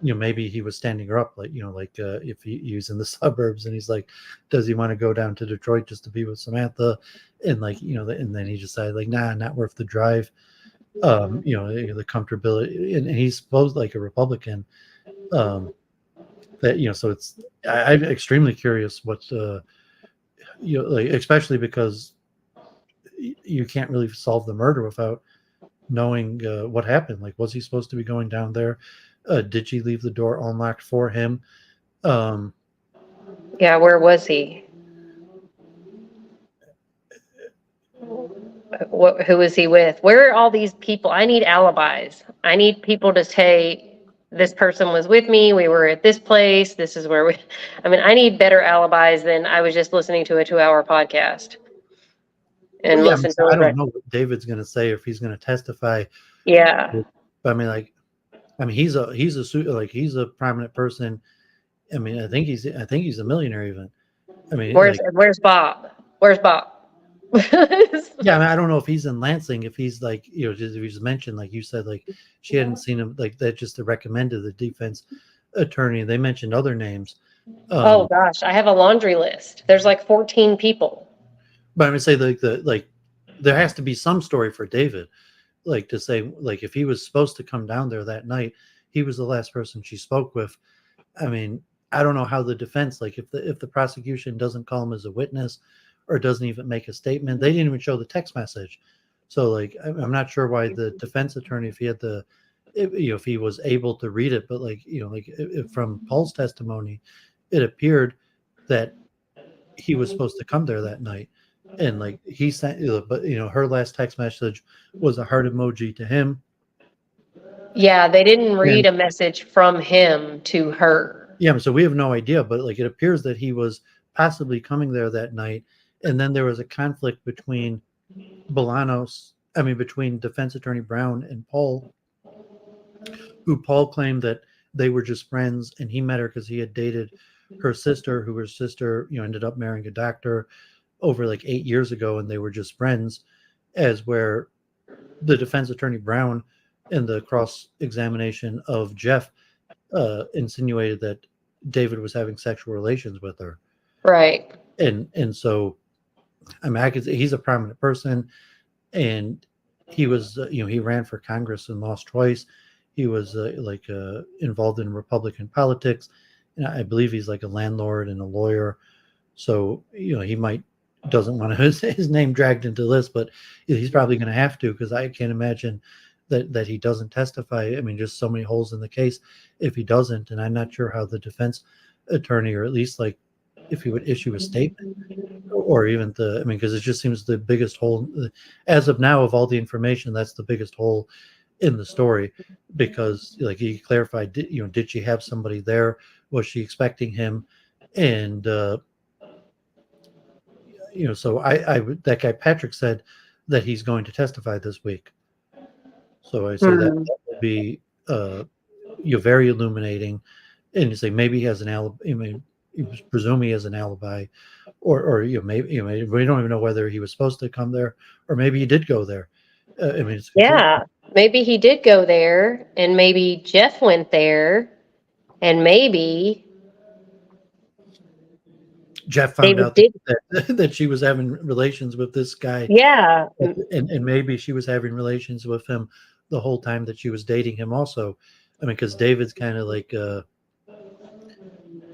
Speaker 1: you know, maybe he was standing her up, like, you know, like if he's in the suburbs and he's like, does he want to go down to Detroit just to be with Samantha? And like, you know, and then he decided, like, nah, not worth the drive. You know, the comfortability, and he's supposed like a Republican. That, you know, so I'm extremely curious what you know, like, especially because you can't really solve the murder without knowing what happened. Like, was he supposed to be going down there? Did she leave the door unlocked for him?
Speaker 3: yeah, where was he? Who was he with? Where are all these people? I need alibis. I need people to say, this person was with me. We were at this place. This is where we. I mean, I need better alibis than I was just listening to a 2-hour podcast and
Speaker 1: Well, yeah, I mean,
Speaker 3: listen
Speaker 1: so
Speaker 3: to
Speaker 1: I
Speaker 3: it.
Speaker 1: don't know what David's going to say, if he's going to testify.
Speaker 3: Yeah.
Speaker 1: But I mean, like, I mean, he's a prominent person. I mean, I think he's a millionaire even. I mean,
Speaker 3: Where's Bob? Where's Bob?
Speaker 1: yeah, I mean, I don't know if he's in Lansing, if he's like, you know, just if he's mentioned, like you said, like she hadn't seen him, like that, just recommended the defense attorney. They mentioned other names.
Speaker 3: Oh gosh, I have a laundry list. There's like 14 people.
Speaker 1: But I'm gonna say, like, there has to be some story for David, like, to say, like, if he was supposed to come down there that night, he was the last person she spoke with. I mean, I don't know how the defense, like, if the prosecution doesn't call him as a witness, or doesn't even make a statement. They didn't even show the text message. So, like, I'm not sure why the defense attorney, if he had you know, if he was able to read it, but, like, you know, like, if from Paul's testimony, it appeared that he was supposed to come there that night. And like he sent, but you know, her last text message was a heart emoji to him.
Speaker 3: Yeah, they didn't read
Speaker 1: And
Speaker 3: a message from him to her.
Speaker 1: yeah, so we have no idea, but like it appears that he was possibly coming there that night. And then there was a conflict between between defense attorney Brown and Paul, who Paul claimed that they were just friends, and he met her because he had dated her sister, who her sister, you know, ended up marrying a doctor over like 8 years ago, and they were just friends. As where the defense attorney Brown, in the cross examination of Jeff, insinuated that David was having sexual relations with her.
Speaker 3: Right.
Speaker 1: And so, I mean, he's a prominent person, and he was, you know, he ran for Congress and lost twice. He was involved in Republican politics, and I believe he's like a landlord and a lawyer. So, you know, he doesn't want his name dragged into this, but he's probably going to have to, because I can't imagine that he doesn't testify. I mean, just so many holes in the case if he doesn't, and I'm not sure how the defense attorney, or at least like if he would issue a statement, or even because it just seems the biggest hole as of now of all the information. That's the biggest hole in the story, because like he clarified, did she have somebody there? Was she expecting him? And so that guy Patrick said that he's going to testify this week. So I say that will be very illuminating. And you say maybe he has an alibi. I mean, you presume he has an alibi, or maybe we don't even know whether he was supposed to come there, or maybe he did go there. I mean, it's
Speaker 3: Yeah, maybe he did go there, and maybe Jeff went there, and maybe
Speaker 1: Jeff found
Speaker 3: David
Speaker 1: out
Speaker 3: did.
Speaker 1: that she was having relations with this guy,
Speaker 3: Yeah,
Speaker 1: and maybe she was having relations with him the whole time that she was dating him also. I mean, because David's kind of like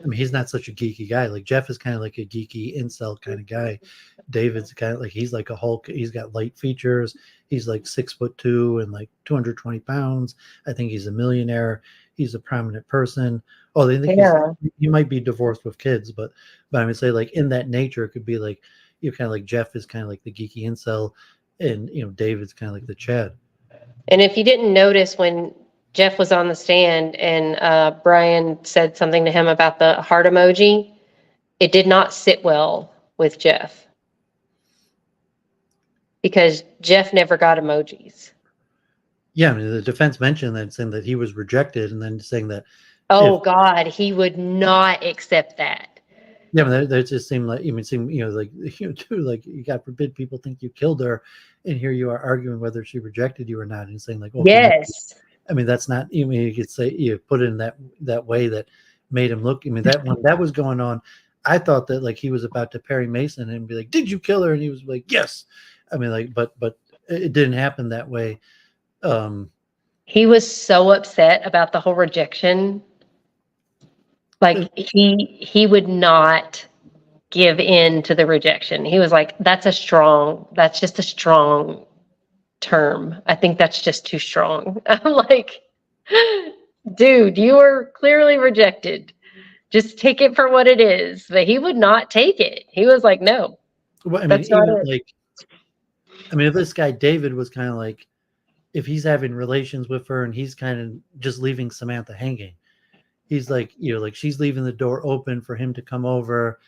Speaker 1: I mean, he's not such a geeky guy. Like Jeff is kind of like a geeky incel kind of guy. David's kind of like, he's like a Hulk. He's got light features. He's like 6'2" and like 220 pounds. I think he's a millionaire. He's a prominent person. Oh, they think
Speaker 3: yeah.
Speaker 1: he might be divorced with kids, but I would say like in that nature, it could be like, kind of like Jeff is kind of like the geeky incel, and David's kind of like the Chad.
Speaker 3: And if you didn't notice when Jeff was on the stand and Brian said something to him about the heart emoji, it did not sit well with Jeff because Jeff never got emojis.
Speaker 1: Yeah, I mean, the defense mentioned that, saying that he was rejected, and then saying that,
Speaker 3: Oh God, he would not accept that.
Speaker 1: yeah, but that just seemed like, like, like, God forbid people think you killed her, and here you are arguing whether she rejected you or not, and saying like, okay,
Speaker 3: Yes.
Speaker 1: I mean, that's not, you could say, you put it in that way that made him look. I mean, that when that was going on, I thought that like he was about to Perry Mason and be like, "Did you kill her?" And he was like, "Yes." I mean, like, but it didn't happen that way.
Speaker 3: He was so upset about the whole rejection. Like he would not give in to the rejection. He was like, that's just a strong term. I think that's just too strong. I'm like, dude, you were clearly rejected. Just take it for what it is. But he would not take it. He was like, no,
Speaker 1: Well, I mean,
Speaker 3: that's not
Speaker 1: even
Speaker 3: it.
Speaker 1: like, I mean, if this guy David was kind of like, if he's having relations with her and he's kind of just leaving Samantha hanging, he's like, like she's leaving the door open for him to come over,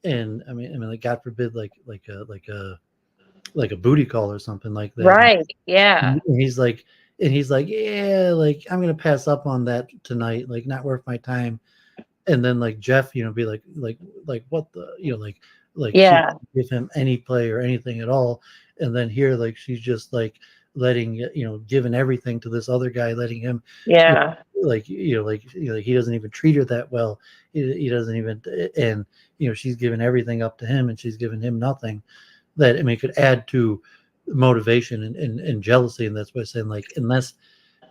Speaker 1: and I mean, like, God forbid, like a booty call or something like that.
Speaker 3: Right. Yeah.
Speaker 1: And he's like, yeah, like I'm gonna pass up on that tonight, like not worth my time. And then like Jeff, be like what the, like she
Speaker 3: Yeah.
Speaker 1: didn't give him any play or anything at all. And then here, like she's just like letting, giving everything to this other guy, letting him,
Speaker 3: Yeah.
Speaker 1: like he doesn't even treat her that well. He doesn't even, and she's giving everything up to him, and she's giving him nothing. That, I mean, could add to motivation and jealousy, and that's why I'm saying, like, unless, I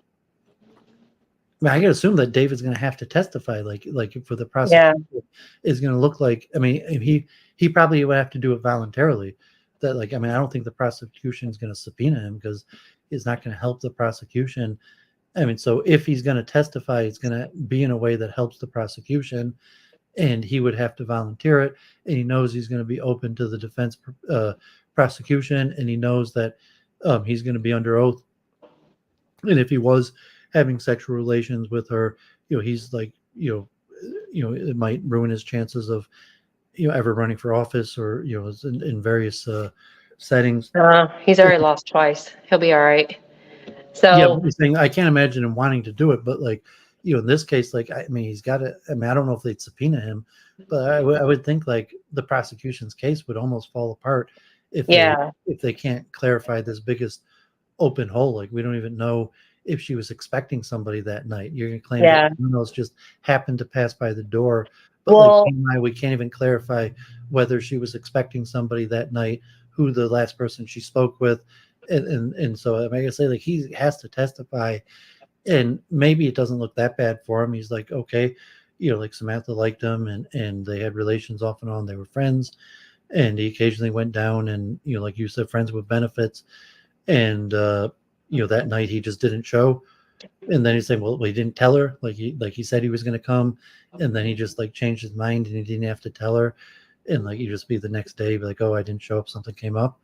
Speaker 1: mean, I can assume that David's going to have to testify, like for the prosecution, is going to look like. I mean, he probably would have to do it voluntarily. That, like, I mean, I don't think the prosecution is going to subpoena him because it's not going to help the prosecution. I mean, so if he's going to testify, it's going to be in a way that helps the prosecution, and he would have to volunteer it. And he knows he's going to be open to the defense prosecution, and he knows that he's going to be under oath. And if he was having sexual relations with her, he's like, it might ruin his chances of, ever running for office, or, in various settings.
Speaker 3: He's already lost twice. He'll be all right. So
Speaker 1: yeah, but saying, I can't imagine him wanting to do it, but like, in this case, like, I mean, he's got to, I mean, I don't know if they'd subpoena him, but I would think like the prosecution's case would almost fall apart if they can't clarify this biggest open hole. Like, we don't even know if she was expecting somebody that night. You're going to claim that criminals just happened to pass by the door, but we can't even clarify whether she was expecting somebody that night, who the last person she spoke with. And so, I mean, I say, like, he has to testify, and maybe it doesn't look that bad for him. He's like, okay, like Samantha liked him, and they had relations off and on. They were friends, and he occasionally went down, and, like you said, friends with benefits. And, that night he just didn't show. And then he's saying, well, he didn't tell her, like he said he was going to come. And then he just like changed his mind, and he didn't have to tell her. And like, you just be the next day, be like, oh, I didn't show up, something came up.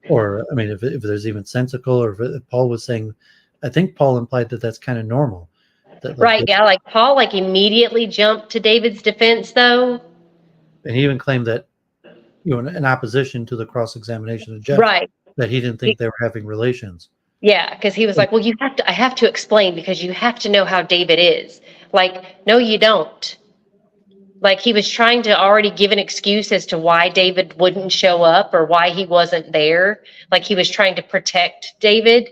Speaker 1: Or, I mean, if there's even sensical, or if Paul was saying, I think Paul implied that that's kind of normal. That, like,
Speaker 3: right. Yeah. Like Paul, like immediately jumped to David's defense though.
Speaker 1: And he even claimed that, in opposition to the cross-examination of Jeff,
Speaker 3: right,
Speaker 1: that he didn't think they were having relations.
Speaker 3: Yeah, because he was like, well, I have to explain, because you have to know how David is. Like, no, you don't. like he was trying to already give an excuse as to why David wouldn't show up or why he wasn't there. Like he was trying to protect David.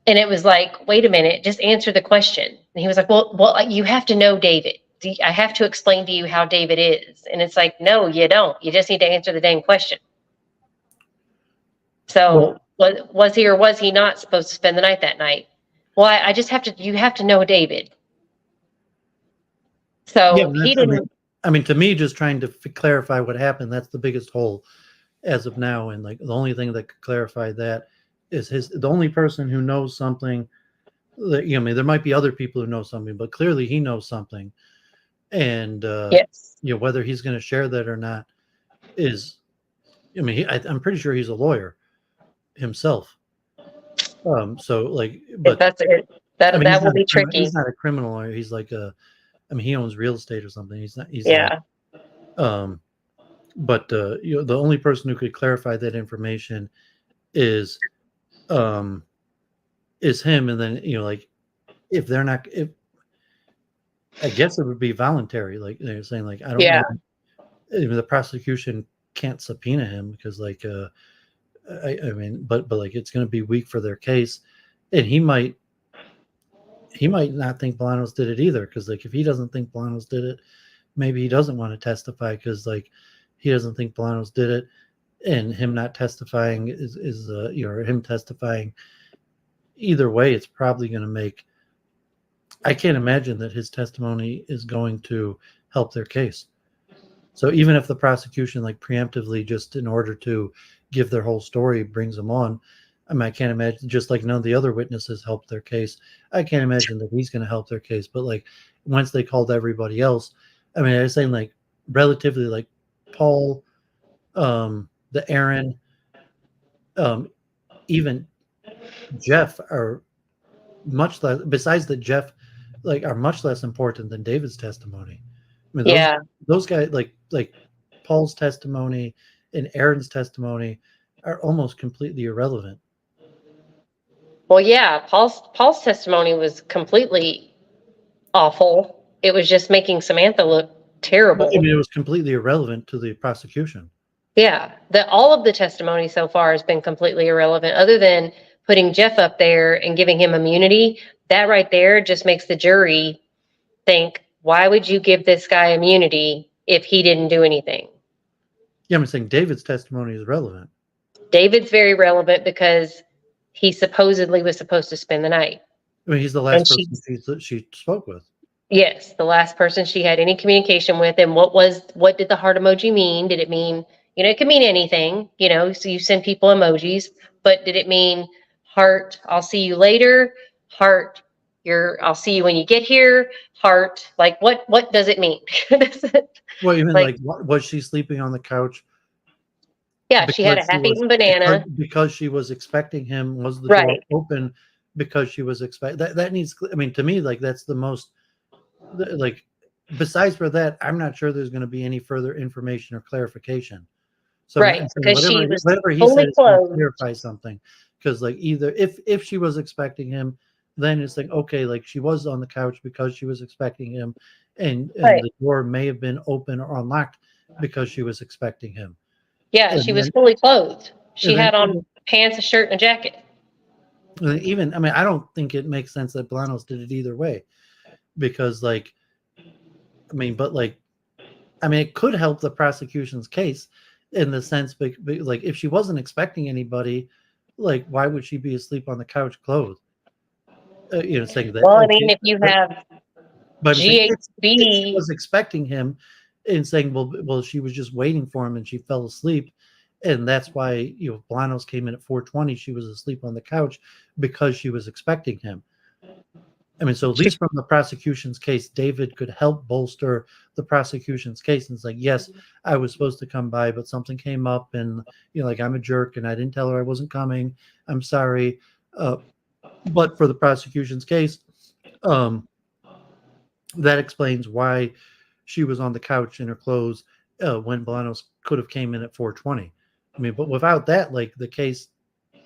Speaker 3: And it was like, wait a minute, just answer the question. And he was like, well, you have to know David. I have to explain to you how David is. And it's like, no, you don't. You just need to answer the dang question. So was he or was he not supposed to spend the night that night? Well, I just have to, you have to know David. So
Speaker 1: yeah,
Speaker 3: he didn't.
Speaker 1: I mean, to me, just trying to clarify what happened, that's the biggest hole as of now. And like the only thing that could clarify that is the only person who knows something that, I mean, there might be other people who know something, but clearly he knows something. And,
Speaker 3: Yes.
Speaker 1: whether he's going to share that or not is, I mean, I'm pretty sure he's a lawyer himself. So like, but
Speaker 3: that's it. That will be tricky.
Speaker 1: He's not a criminal lawyer. He's like he owns real estate or something. He's not.
Speaker 3: Yeah.
Speaker 1: But the only person who could clarify that information is him. And then like if they're not, I guess it would be voluntary. Like they're saying, like I don't know. Even the prosecution can't subpoena him because like I mean, but like it's going to be weak for their case, and he might not think Bolanos did it either, because like if he doesn't think Bolanos did it, maybe he doesn't want to testify because like he doesn't think Bolanos did it, and him not testifying is him testifying. Either way, it's probably going to make. I can't imagine that his testimony is going to help their case. So even if the prosecution like preemptively, just in order to give their whole story, brings them on, I mean, I can't imagine, just like none of the other witnesses helped their case, I can't imagine that he's going to help their case. But like once they called everybody else, I mean, I was saying like relatively like Paul, the Aaron, even Jeff are much less, besides that Jeff like are much less important than David's testimony. I mean, those guys like Paul's testimony and Aaron's testimony are almost completely irrelevant.
Speaker 3: Well, yeah, Paul's testimony was completely awful. It was just making Samantha look terrible.
Speaker 1: I mean, it was completely irrelevant to the prosecution.
Speaker 3: Yeah, all of the testimony so far has been completely irrelevant, other than putting Jeff up there and giving him immunity. That right there just makes the jury think, why would you give this guy immunity if he didn't do anything?
Speaker 1: Yeah, I'm saying David's testimony is relevant.
Speaker 3: David's very relevant because he supposedly was supposed to spend the night.
Speaker 1: I mean, he's the last person she spoke with.
Speaker 3: Yes, the last person she had any communication with. And what did the heart emoji mean? Did it mean, it could mean anything, so you send people emojis, but did it mean heart, I'll see you later, heart, I'll see you when you get here, heart, like what does it mean?
Speaker 1: Well, even like was she sleeping on the couch?
Speaker 3: Yeah, she had a half-eaten banana.
Speaker 1: Because she was expecting him. Was the door open because she was expecting that needs, I mean, to me, like that's the most, like, besides for that, I'm not sure there's going to be any further information or clarification. So
Speaker 3: because she was
Speaker 1: whatever he said is going to clarify something. Because like either if she was expecting him, then it's like, okay, like she was on the couch because she was expecting him, and the door may have been open or unlocked because she was expecting him.
Speaker 3: Yeah, and she was fully clothed. She had on pants, a shirt, and a jacket.
Speaker 1: Even, I mean, I don't think it makes sense that Bolanos did it either way, because like, I mean, but like, I mean, it could help the prosecution's case in the sense, like, if she wasn't expecting anybody, like, why would she be asleep on the couch clothed? Saying that.
Speaker 3: Well, I mean, if you have
Speaker 1: GHB, if she was expecting him and saying, well, she was just waiting for him and she fell asleep, and that's why Bolanos came in at 4:20. She was asleep on the couch because she was expecting him. I mean, so at least from the prosecution's case, David could help bolster the prosecution's case. And it's like, yes, I was supposed to come by, but something came up, and like, I'm a jerk and I didn't tell her I wasn't coming. I'm sorry. But for the prosecution's case, that explains why she was on the couch in her clothes when Bolanos could have came in at 4:20. I mean, but without that, like, the case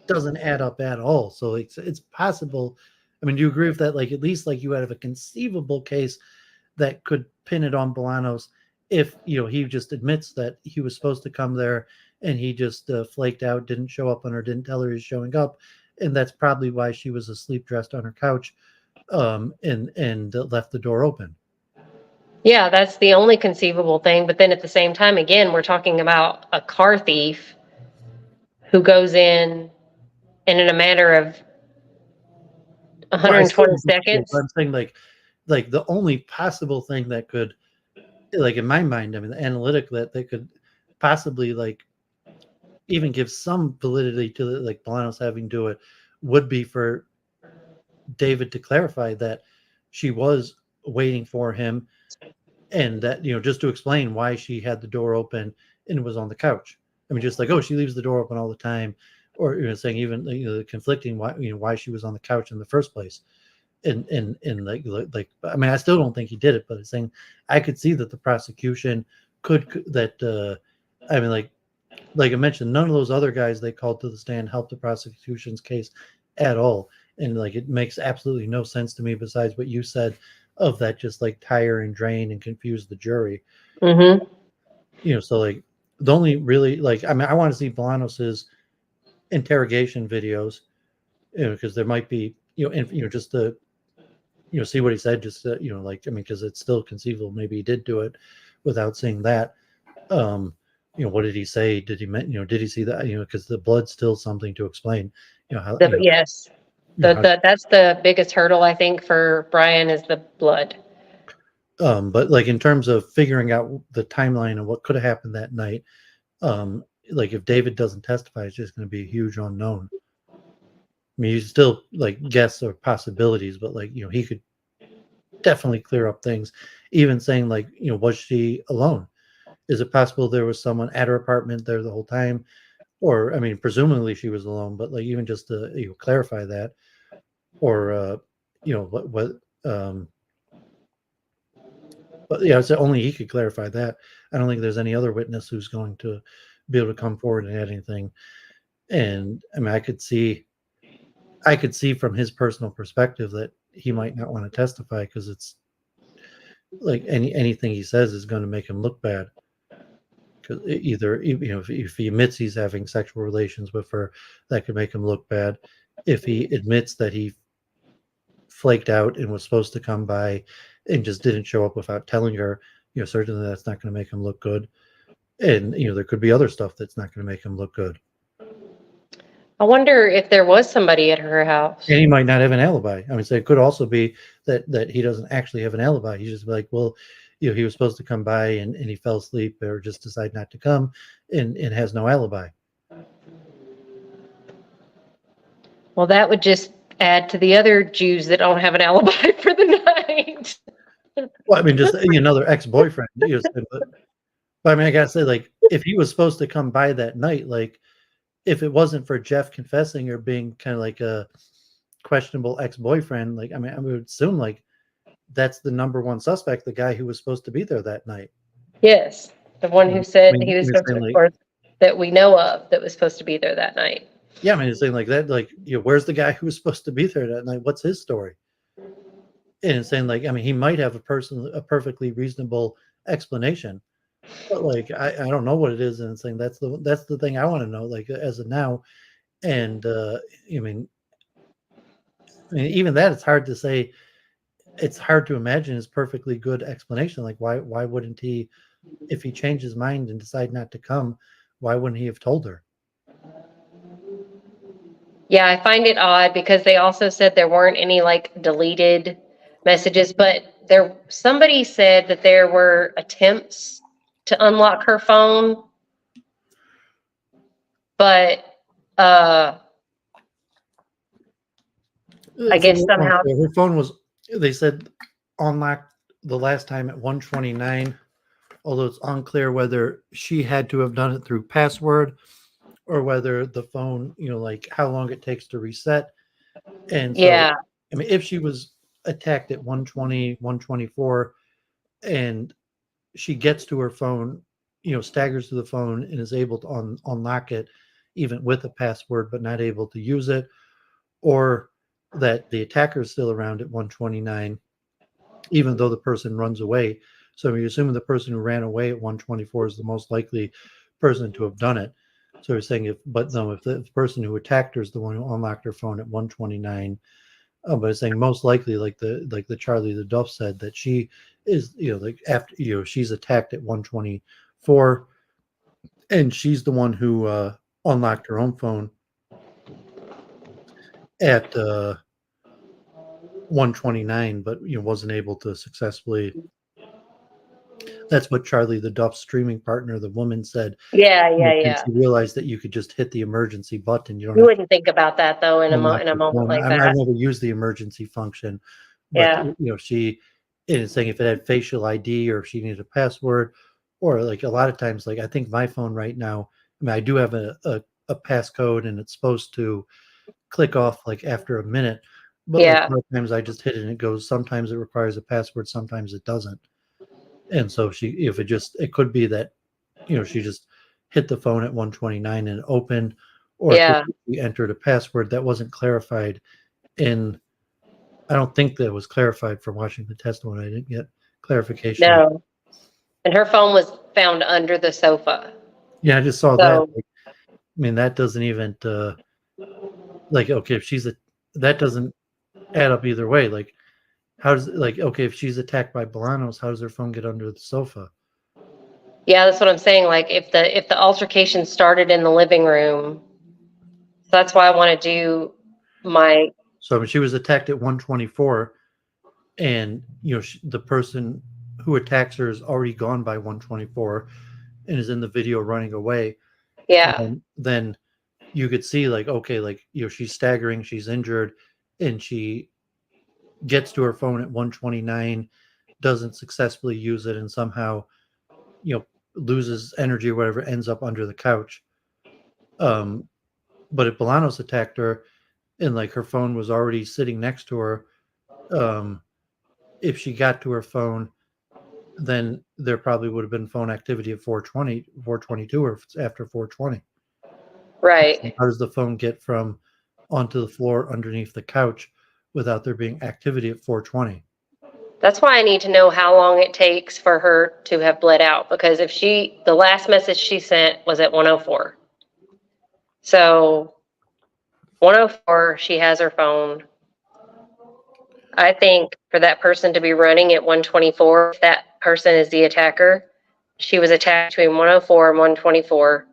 Speaker 1: doesn't add up at all. So it's possible. I mean, do you agree with that? Like, at least like you have a conceivable case that could pin it on Bolanos if, he just admits that he was supposed to come there and he just flaked out, didn't show up on her, didn't tell her he's showing up. And that's probably why she was asleep dressed on her couch and left the door open.
Speaker 3: Yeah, that's the only conceivable thing. But then at the same time, again, we're talking about a car thief who goes in and in a matter of 120 seconds.
Speaker 1: I'm saying like the only possible thing that could, like in my mind, I mean, the analytic that they could possibly like even give some validity to like Bolanos having to do it would be for David to clarify that she was waiting for him, and that, just to explain why she had the door open and was on the couch. I mean, just like, oh, she leaves the door open all the time, or saying even the conflicting why she was on the couch in the first place. And like I mean, I still don't think he did it, but it's saying I could see that the prosecution could that I mean, like I mentioned, none of those other guys they called to the stand helped the prosecution's case at all. And like it makes absolutely no sense to me besides what you said of that just like tire and drain and confuse the jury.
Speaker 3: Mm-hmm.
Speaker 1: So like the only really like, I mean, I want to see Bolanos's interrogation videos, because there might be, and just to, see what he said, just like, I mean, because it's still conceivable maybe he did do it without seeing that. What did he say? Did he did he see that? Because the blood's still something to explain. How
Speaker 3: Yes. That's the biggest hurdle, I think, for Brian is the blood.
Speaker 1: But like in terms of figuring out the timeline and what could have happened that night, like if David doesn't testify, it's just going to be a huge unknown. I mean, you still like guess or possibilities, but like, he could definitely clear up things. Even saying like, was she alone? Is it possible there was someone at her apartment there the whole time? Or, I mean, presumably she was alone, but like even just to clarify that, or but yeah, it's only he could clarify that. I don't think there's any other witness who's going to be able to come forward and add anything. And I mean, I could see from his personal perspective that he might not want to testify because it's like anything he says is going to make him look bad. Because either if he admits he's having sexual relations with her, that could make him look bad. If he admits that he flaked out and was supposed to come by and just didn't show up without telling her, certainly that's not going to make him look good. And there could be other stuff that's not going to make him look good.
Speaker 3: I wonder if there was somebody at her house.
Speaker 1: And he might not have an alibi. I mean, so it could also be that he doesn't actually have an alibi. He's just like, well, he was supposed to come by and he fell asleep or just decided not to come and has no alibi. Well,
Speaker 3: that would just add to the other Jews that don't have an alibi for the night.
Speaker 1: Well, I mean, just another ex-boyfriend. But I mean, I gotta say, like, if he was supposed to come by that night, like, if it wasn't for Jeff confessing or being kind of like a questionable ex-boyfriend, like, I mean, I would assume like that's the number one suspect, the guy who was supposed to be there that night.
Speaker 3: Yes, the one who said he was supposed to, or that we know of, that was supposed to be there that night.
Speaker 1: Yeah, I mean, it's saying like that, like, where's the guy who was supposed to be there that night? What's his story? And it's saying like, I mean, he might have a perfectly reasonable explanation, but like, I don't know what it is. And it's saying that's the thing I want to know, like, as of now. And I mean, even that, it's hard to say. It's hard to imagine his perfectly good explanation. Like, why wouldn't he, if he changed his mind and decided not to come, why wouldn't he have told her?
Speaker 3: Yeah, I find it odd because they also said there weren't any like deleted messages, but somebody said that there were attempts to unlock her phone, but I guess somehow
Speaker 1: her phone was, they said, unlocked the last time at 1:29, although it's unclear whether she had to have done it through password or whether the phone, like how long it takes to reset. And so,
Speaker 3: yeah,
Speaker 1: I mean, if she was attacked at 1:20, 1:24, and she gets to her phone, staggers to the phone and is able to unlock it, even with a password, but not able to use it, or that the attacker is still around at 1:29, even though the person runs away. So you're assuming the person who ran away at 124 is the most likely person to have done it. So you're saying if the person who attacked her is the one who unlocked her phone at 129, but it's saying most likely, like the Charlie the Duff said, that she is, like after, she's attacked at 124, and she's the one who unlocked her own phone at 129, but wasn't able to successfully. That's what Charlie the Duff's streaming partner, the woman, said.
Speaker 3: Yeah.
Speaker 1: She realized that you could just hit the emergency button. You don't
Speaker 3: You
Speaker 1: have
Speaker 3: wouldn't think about that though in a moment like that.
Speaker 1: I never used the emergency function, but she is saying if it had facial ID or if she needed a password, or like a lot of times, like I think my phone right now, I mean, I do have a passcode and it's supposed to click off like after a minute, but like sometimes I just hit it and it goes. Sometimes it requires a password, sometimes it doesn't. And so it could be that, she just hit the phone at 129 and it opened, or she entered a password that wasn't clarified. I don't think that was clarified from watching the testimony. I didn't get clarification.
Speaker 3: No. And her phone was found under the sofa.
Speaker 1: Yeah, I just saw that. Like, I mean, that doesn't even okay, if that doesn't add up either way. Like, how does okay, if she's attacked by Bolanos, how does her phone get under the sofa?
Speaker 3: Yeah, that's what I'm saying. Like if the altercation started in the living room, that's why I want to do my.
Speaker 1: So I mean, she was attacked at 124, and the person who attacks her is already gone by 124, and is in the video running away.
Speaker 3: Yeah.
Speaker 1: And then you could see okay, she's staggering, she's injured, and she gets to her phone at 129, doesn't successfully use it, and somehow loses energy or whatever, ends up under the couch. But if Bolanos attacked her and her phone was already sitting next to her, if she got to her phone, then there probably would have been phone activity at 420, 422, or after 420.
Speaker 3: Right.
Speaker 1: How does the phone get from onto the floor underneath the couch without there being activity at 420?
Speaker 3: That's why I need to know how long it takes for her to have bled out, because if the last message she sent was at 104. So 104, she has her phone. I think for that person to be running at 124, if that person is the attacker, she was attacked between 104 and 124.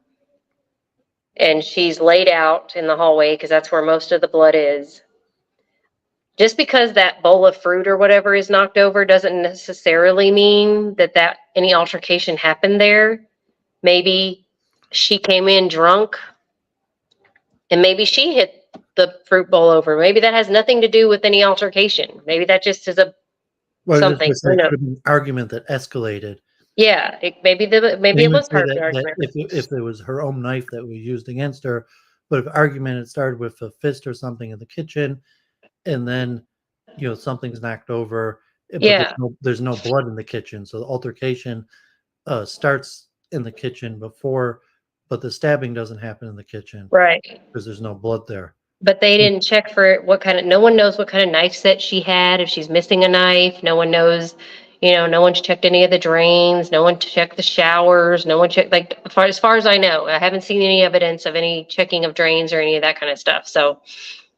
Speaker 3: And she's laid out in the hallway because that's where most of the blood is. Just because that bowl of fruit or whatever is knocked over doesn't necessarily mean that any altercation happened there. Maybe she came in drunk and maybe she hit the fruit bowl over. Maybe that has nothing to do with any altercation. Maybe that just is something.
Speaker 1: It could have been an argument that escalated.
Speaker 3: Yeah, maybe it was part of the argument.
Speaker 1: If it was her own knife that was used against her, but if argument had started with a fist or something in the kitchen, and then something's knocked over, but there's no blood in the kitchen, so the altercation starts in the kitchen but the stabbing doesn't happen in the kitchen,
Speaker 3: right?
Speaker 1: Because there's no blood there.
Speaker 3: But they didn't check for no one knows what kind of knife set she had, if she's missing a knife. No one knows, no one's checked any of the drains. No one checked the showers. No one checked, as far as I know, I haven't seen any evidence of any checking of drains or any of that kind of stuff. So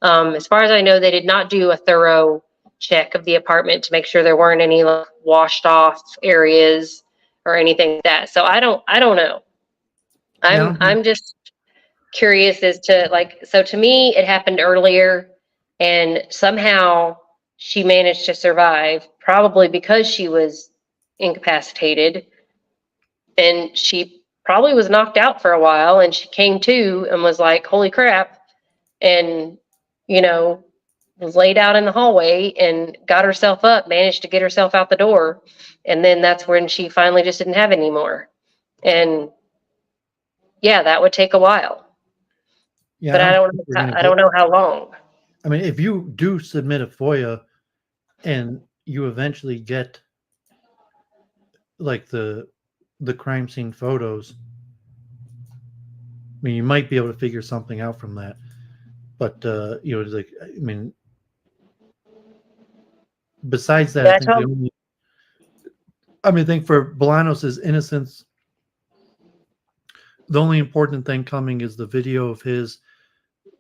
Speaker 3: as far as I know, they did not do a thorough check of the apartment to make sure there weren't any washed off areas or anything like that. So I don't know. I'm just curious as to so to me it happened earlier and somehow she managed to survive, probably because she was incapacitated and she probably was knocked out for a while, and she came to and was like, holy crap, and was laid out in the hallway and got herself up, managed to get herself out the door, and then that's when she finally just didn't have any more. And yeah, that would take a while. Yeah, but I don't know how long.
Speaker 1: I mean, if you do submit a FOIA and you eventually get the crime scene photos, I mean, you might be able to figure something out from that. But I mean, besides that,
Speaker 3: Yeah,
Speaker 1: I think I think for Bolanos' innocence, the only important thing coming is the video of his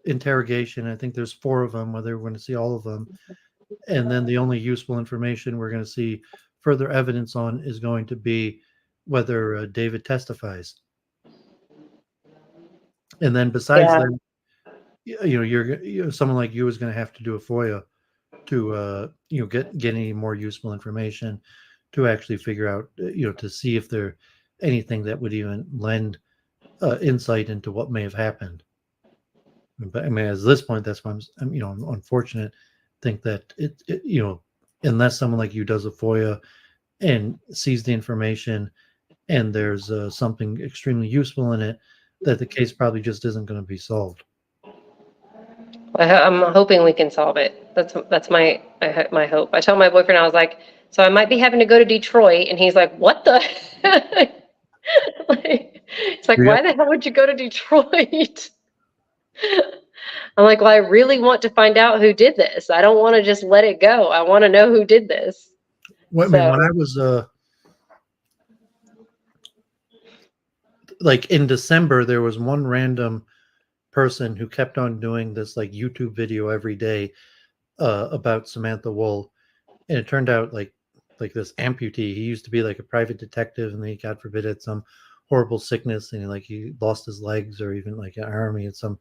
Speaker 1: interrogation. I think there's 4 of them, whether we're going to see all of them. And then the only useful information we're going to see further evidence on is going to be whether David testifies. And then besides that, someone like you is going to have to do a FOIA to get any more useful information to actually figure out to see if there anything that would even lend insight into what may have happened. But I mean, at this point, that's why I'm unfortunate. Think that it unless someone like you does a FOIA and sees the information and there's something extremely useful in it, that the case probably just isn't going to be solved.
Speaker 3: I'm hoping we can solve it. That's my hope. I told my boyfriend, I was like, so I might be having to go to Detroit, and he's like, what the heck? It's like, why the hell would you go to Detroit? I'm like, well, I really want to find out who did this. I don't want to just let it go. I want to know who did this.
Speaker 1: Well, I mean, when I was like in December, there was one random person who kept on doing this like YouTube video every day about Samantha Woll, and it turned out like this amputee. He used to be like a private detective, and then he, God forbid, had some horrible sickness, and he lost his legs or even like an arm. He had some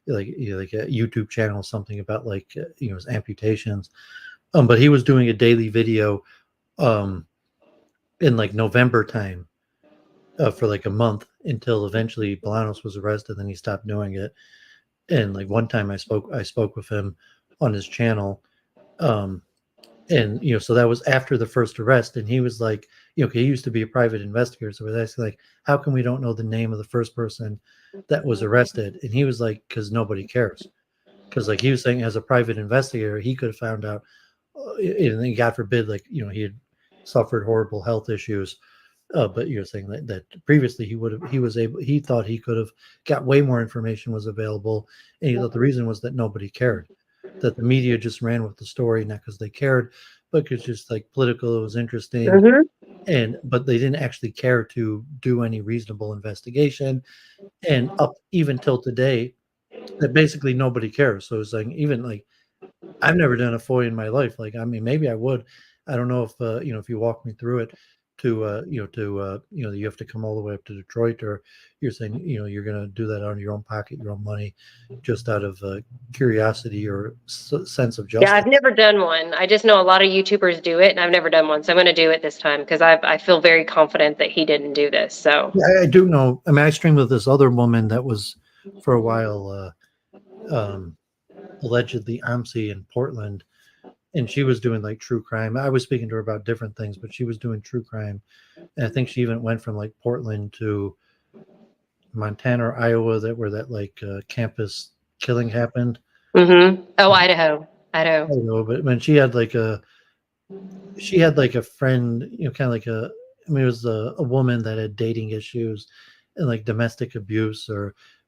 Speaker 1: like a YouTube channel, something about like his amputations. But he was doing a daily video in like November time for like a month until eventually Bolanos was arrested. Then he stopped doing it. And like one time I spoke with him on his channel. And so that was after the first arrest, and he was like, he used to be a private investigator, so I was asking like, how come we don't know the name of the first person that was arrested? And he was like, because nobody cares, because like he was saying, as a private investigator, he could have found out, and God forbid, like he had suffered horrible health issues, but you're saying that previously he thought he could have got way more information was available, and he thought the reason was that nobody cared. That the media just ran with the story, not because they cared, but because just like political, it was interesting, but they didn't actually care to do any reasonable investigation. And up even till today, that basically nobody cares. So it's like, even like, I've never done a FOIA in my life. Like, I mean, maybe I would. I don't know if if you walk me through it, you have to come all the way up to Detroit, or you're saying you're going to do that out of your own pocket, your own money, just out of curiosity or sense of justice.
Speaker 3: Yeah, I've never done one. I just know a lot of YouTubers do it, and I've never done one, so I'm going to do it this time because I feel very confident that he didn't do this. So
Speaker 1: yeah, I do know. I mean, I streamed with this other woman that was for a while allegedly AMSI in Portland. And she was doing like true crime. I was speaking to her about different things, but she was doing true crime. And I think she even went from like Portland to Montana or Iowa, where that like campus killing happened.
Speaker 3: Oh, Idaho.
Speaker 1: I don't know, but when she had like a friend, kind of like it was a woman that had dating issues and like domestic abuse,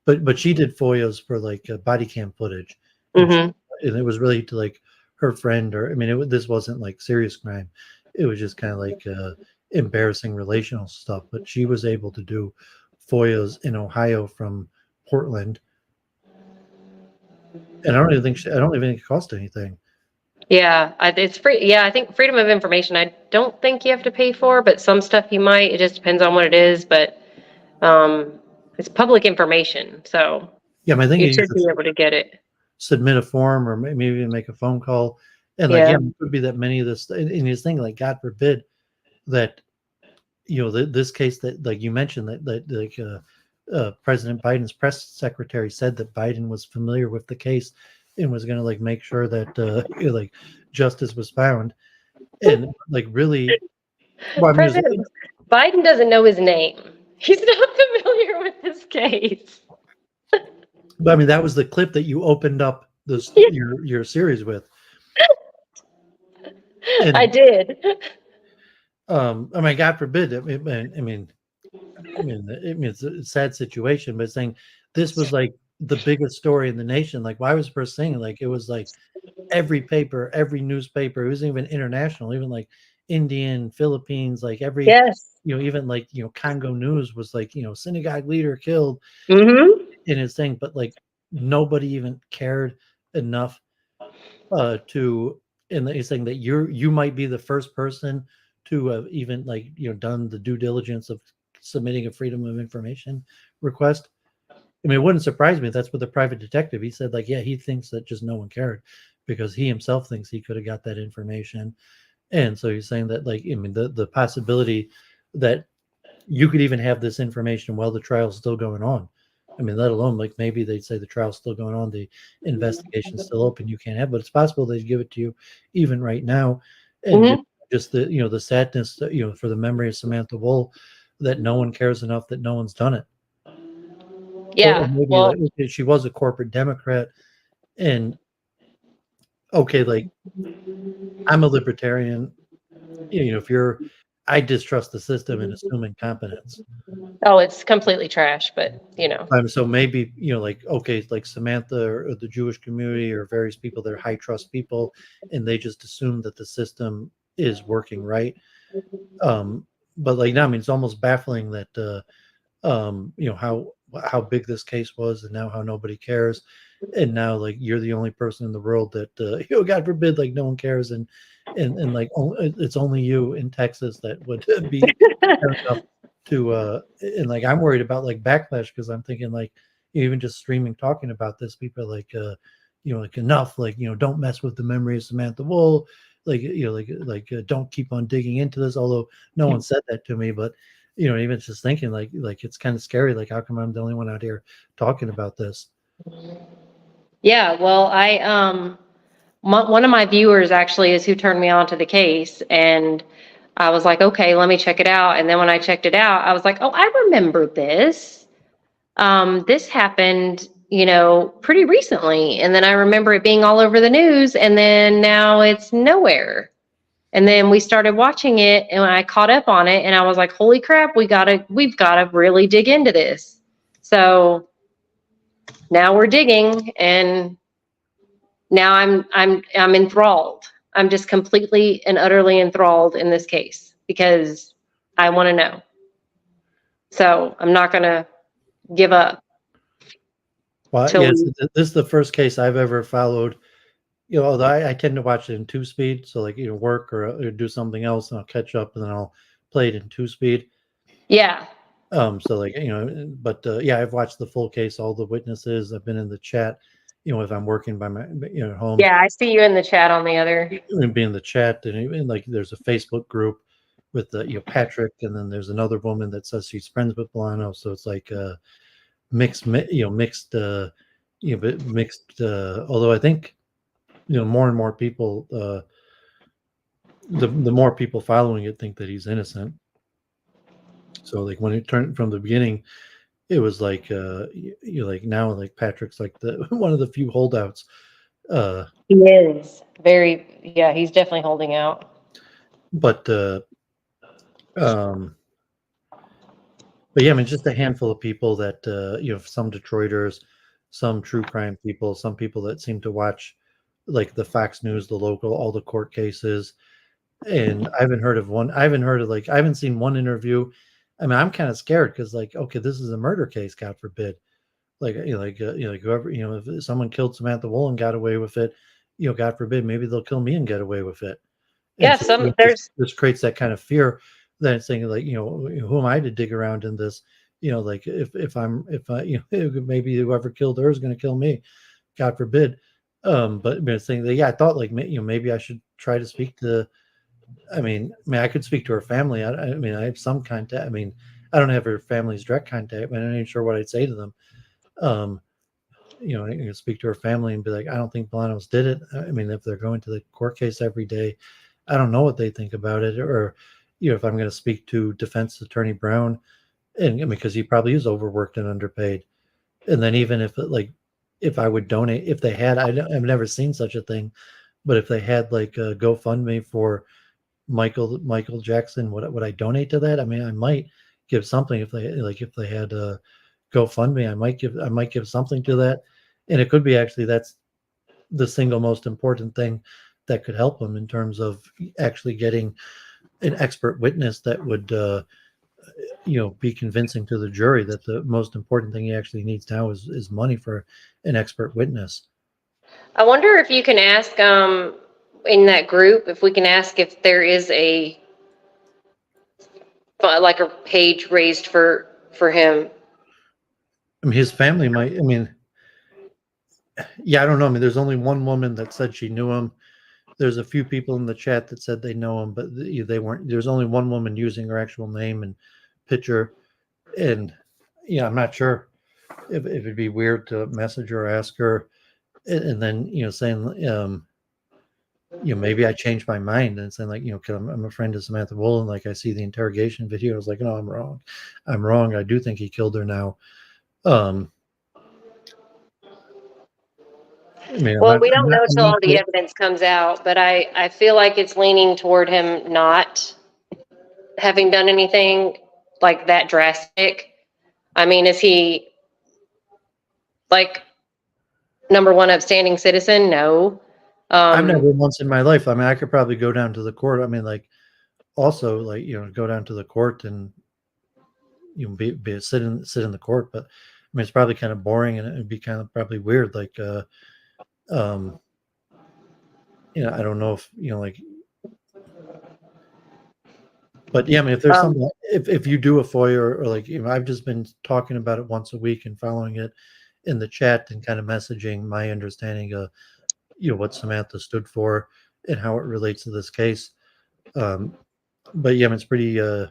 Speaker 1: but she did FOIAs for like body cam footage. And it was really to like her friend, or I mean, this wasn't like serious crime. It was just kind of like embarrassing relational stuff. But she was able to do FOIAs in Ohio from Portland, and I don't even think it cost anything.
Speaker 3: Yeah, it's free. Yeah, I think freedom of information, I don't think you have to pay for, but some stuff you might. It just depends on what it is. But it's public information, so
Speaker 1: yeah, I think
Speaker 3: you should be able to get it.
Speaker 1: Submit a form, or maybe even make a phone call, and like it could be that many of this. And his thing, like God forbid that this case that like you mentioned that like President Biden's press secretary said that Biden was familiar with the case and was going to like make sure that like justice was found, and like really, well,
Speaker 3: President Biden doesn't know his name. He's not familiar with this case.
Speaker 1: But I mean, that was the clip that you opened up this your series with. And,
Speaker 3: I did.
Speaker 1: I mean, God forbid. I mean, it's a sad situation, but saying this was like the biggest story in the nation. Like, why was the first thing? Like, it was like every paper, every newspaper. It was even international, even like Indian, Philippines, like every,
Speaker 3: Yes.
Speaker 1: even like, Congo News was like, synagogue leader killed
Speaker 3: Mm-hmm.
Speaker 1: in his thing, but like nobody even cared enough to, and he's saying that you might be the first person to have even like, done the due diligence of submitting a freedom of information request. I mean, it wouldn't surprise me if that's what the private detective, he said, like, yeah, he thinks that just no one cared because he himself thinks he could have got that information. And so he's saying that, like, I mean, the possibility that you could even have this information while the trial's still going on. I mean, let alone like maybe they'd say the trial's still going on, the investigation's still open, you can't have, but it's possible they'd give it to you even right now. And
Speaker 3: Mm-hmm.
Speaker 1: just the, the sadness, for the memory of Samantha Woll, that no one cares enough that no one's done it. Or
Speaker 3: Yeah.
Speaker 1: maybe
Speaker 3: Well,
Speaker 1: like she was a corporate Democrat, and okay, like I'm a libertarian. If you're, I distrust the system and assume incompetence.
Speaker 3: oh, it's completely trash, but
Speaker 1: So maybe, like, okay, like Samantha or the Jewish community or various people that are high trust people, and they just assume that the system is working right. But like now, I mean, it's almost baffling that how big this case was, and now how nobody cares, and now like you're the only person in the world that God forbid, like no one cares, and like it's only you in Texas that would be fair enough to and like I'm worried about like backlash, because I'm thinking like even just streaming talking about this, people are like like enough, like don't mess with the memory of Samantha Woll, like don't keep on digging into this, although no one said that to me, but even just thinking like it's kind of scary, like how come I'm the only one out here talking about this.
Speaker 3: yeah. Well, one of my viewers actually is who turned me on to the case, and I was like, okay, let me check it out. And then when I checked it out, I was like, oh, I remember this. This happened, pretty recently. And then I remember it being all over the news, and then now it's nowhere. And then we started watching it, and I caught up on it, and I was like, holy crap, we've got to really dig into this. So now we're digging, and now I'm enthralled. I'm just completely and utterly enthralled in this case because I want to know. So I'm not going to give up.
Speaker 1: Well, yes, this is the first case I've ever followed. Although I tend to watch it in 2-speed, so like work or do something else, and I'll catch up, and then I'll play it in 2-speed.
Speaker 3: Yeah.
Speaker 1: So like but yeah, I've watched the full case, all the witnesses. I've been in the chat, if I'm working by my at home.
Speaker 3: Yeah, I see you in the chat on the other.
Speaker 1: And be in the chat, and even like there's a Facebook group with Patrick, and then there's another woman that says she's friends with Bolanos, so it's like mixed, mixed, but mixed. Although I think more and more people, the more people following it think that he's innocent. So like when it turned from the beginning, it was like like now like Patrick's like the one of the few holdouts.
Speaker 3: He is he's definitely holding out.
Speaker 1: But yeah, I mean, just a handful of people that some Detroiters, some true crime people, some people that seem to watch like the Fox News, the local, all the court cases. And I haven't heard of one. I haven't seen one interview. I mean, I'm kind of scared because like, okay, this is a murder case, God forbid. Like, like whoever, if someone killed Samantha Woll and got away with it, God forbid, maybe they'll kill me and get away with it. And
Speaker 3: Yeah,
Speaker 1: so
Speaker 3: there's
Speaker 1: this creates that kind of fear that it's saying like, who am I to dig around in this? Like if I, maybe whoever killed her is going to kill me, God forbid. But it's saying that, yeah, I thought like, maybe I should try to speak to, I mean, I could speak to her family. I mean, I have some contact. I mean, I don't have her family's direct contact, but I'm not even sure what I'd say to them. I can speak to her family and be like, I don't think Bolanos did it. I mean, if they're going to the court case every day, I don't know what they think about it. Or, if I'm going to speak to defense attorney Brown, and because he probably is overworked and underpaid. And then even if I would donate, if they had, I've never seen such a thing, but if they had like a GoFundMe for Michael Jackson, would I donate to that? I mean, I might give something if they had GoFundMe. I might give something to that, and it could be actually that's the single most important thing that could help him in terms of actually getting an expert witness that would be convincing to the jury that the most important thing he actually needs now is money for an expert witness.
Speaker 3: I wonder if you can ask in that group, if we can ask if there is a page raised for him.
Speaker 1: I mean, his family might. I mean, yeah, I don't know. I mean, there's only one woman that said she knew him. There's a few people in the chat that said they know him, but they weren't. There's only one woman using her actual name and picture, and I'm not sure if it'd be weird to message her or ask her, and then saying maybe I changed my mind, and saying because I'm a friend of Samantha Woll, and like I see the interrogation video, I was like, no, I'm wrong. I do think he killed her now. I mean,
Speaker 3: Well, we don't know till all the evidence comes out, but I feel like it's leaning toward him not having done anything like that drastic. I mean, is he like number one upstanding citizen? No.
Speaker 1: I've never once in my life. I mean, I could probably go down to the court. I mean, also go down to the court and sit in the court. But I mean, it's probably kind of boring, and it'd be kind of probably weird. I don't know if but yeah, I mean, if there's something, if you do a FOIA or I've just been talking about it once a week and following it in the chat and kind of messaging my understanding of what Samantha stood for and how it relates to this case. But yeah, I mean, it's pretty. I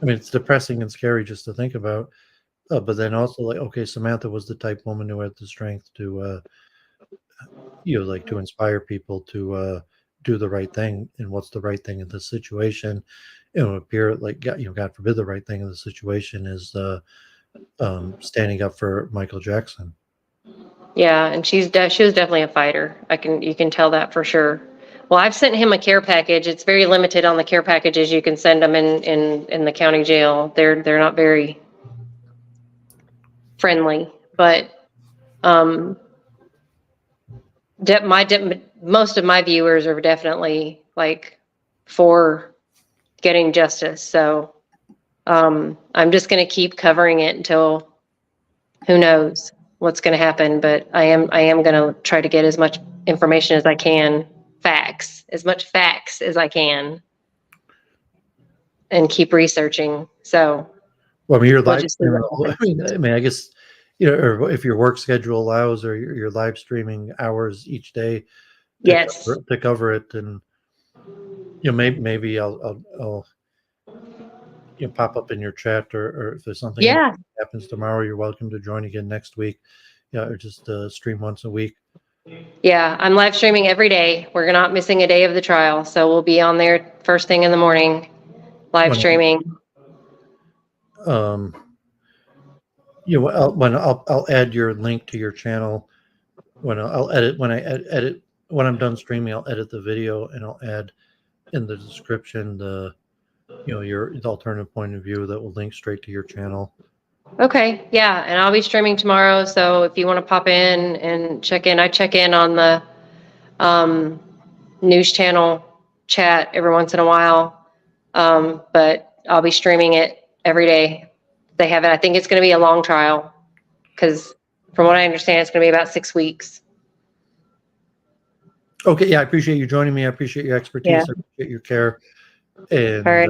Speaker 1: mean, it's depressing and scary just to think about. But then also okay, Samantha was the type woman who had the strength to to inspire people to do the right thing. And what's the right thing in this situation? It would appear God forbid, the right thing in the situation is standing up for Michael Jackson.
Speaker 3: Yeah, and she was definitely a fighter. You can tell that for sure. Well, I've sent him a care package. It's very limited on the care packages you can send them in the county jail. They're not very friendly, but most of my viewers are definitely for getting justice. So I'm just going to keep covering it until who knows what's going to happen. But I am going to try to get as much information as I can, as much facts as I can, and keep researching. So,
Speaker 1: well, I mean, you're live streaming. I mean, I guess or if your work schedule allows, or you're live streaming hours each day. To cover it, and maybe I'll pop up in your chat, or if there's something that happens tomorrow, you're welcome to join again next week. Or just stream once a week.
Speaker 3: Yeah, I'm live streaming every day. We're not missing a day of the trial, so we'll be on there first thing in the morning, live streaming.
Speaker 1: I'll add your link to your channel when I'm done streaming. I'll edit the video and I'll add in the description the alternative point of view that will link straight to your channel.
Speaker 3: Okay, yeah, and I'll be streaming tomorrow, so if you want to pop in and check in, I check in on the news channel chat every once in a while, but I'll be streaming it every day. They have it. I think it's going to be a long trial because from what I understand, it's going to be about 6 weeks.
Speaker 1: Okay, yeah, I appreciate you joining me. I appreciate your expertise.
Speaker 3: Yeah.
Speaker 1: I appreciate your care. And
Speaker 3: all right.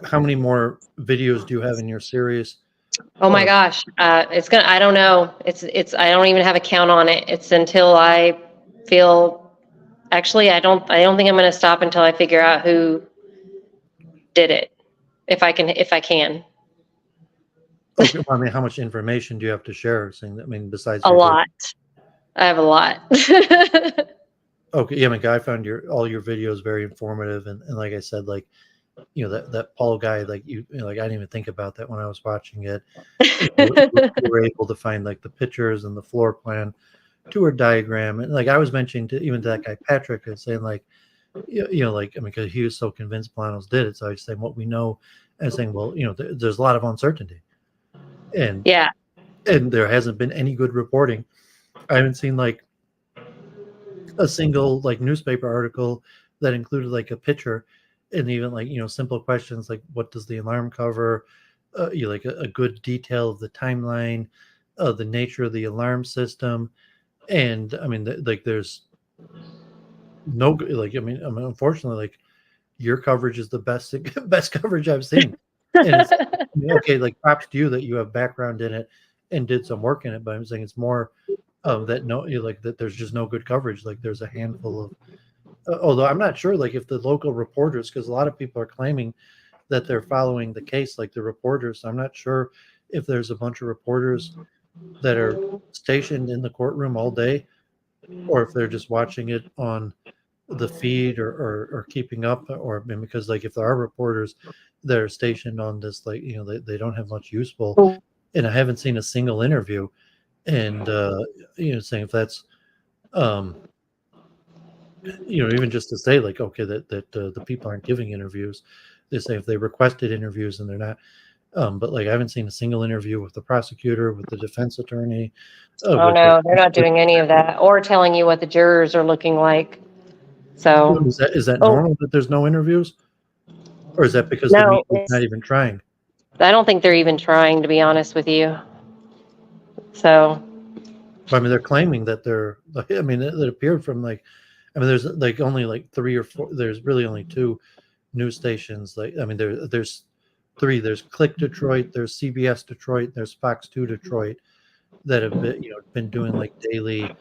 Speaker 1: How many more videos do you have in your series?
Speaker 3: Oh my gosh, I don't know. It's I don't even have a count on it. It's until I feel. Actually, I don't think I'm going to stop until I figure out who did it. If I can.
Speaker 1: Okay, well, I mean, how much information do you have to share? Besides
Speaker 3: a lot. I have a lot.
Speaker 1: Okay, yeah, I mean, I found all your videos very informative, and like I said, that Paul guy, I didn't even think about that when I was watching it. You were able to find the pictures and the floor plan, tour diagram, and I was mentioning to that guy Patrick, and saying because he was so convinced Bolanos did it. So I was saying what we know and saying, well, there's a lot of uncertainty, and
Speaker 3: Yeah.
Speaker 1: there hasn't been any good reporting. I haven't seen like a single like newspaper article that included like a picture, and even like simple questions like what does the alarm cover, like a good detail of the timeline, the nature of the alarm system, and I mean like there's no like unfortunately like your coverage is the best best coverage I've seen, and it's okay. Like props to you that you have background in it and did some work in it, but I'm saying it's more that that there's just no good coverage. Like there's a handful of, although I'm not sure like if the local reporters, because a lot of people are claiming that they're following the case, like the reporters. I'm not sure if there's a bunch of reporters that are stationed in the courtroom all day, or if they're just watching it on the feed or keeping up, or because like if there are reporters that are stationed on this, like they don't have much useful, and I haven't seen a single interview, and saying if that's even just to say like okay that the people aren't giving interviews, they say if they requested interviews and they're not, but like I haven't seen a single interview with the prosecutor, with the defense attorney.
Speaker 3: Oh no, they're not doing any of that or telling you what the jurors are looking like. So
Speaker 1: is that normal that there's no interviews, or is that because the media is not even trying?
Speaker 3: I don't think they're even trying, to be honest with you. So
Speaker 1: I mean, they're claiming that they're. I mean, it appeared from like, I mean, there's like only like 3 or 4. There's really only 2 news stations. Like, I mean, there's 3. There's Click Detroit, there's CBS Detroit, there's Fox 2 Detroit that have been doing like daily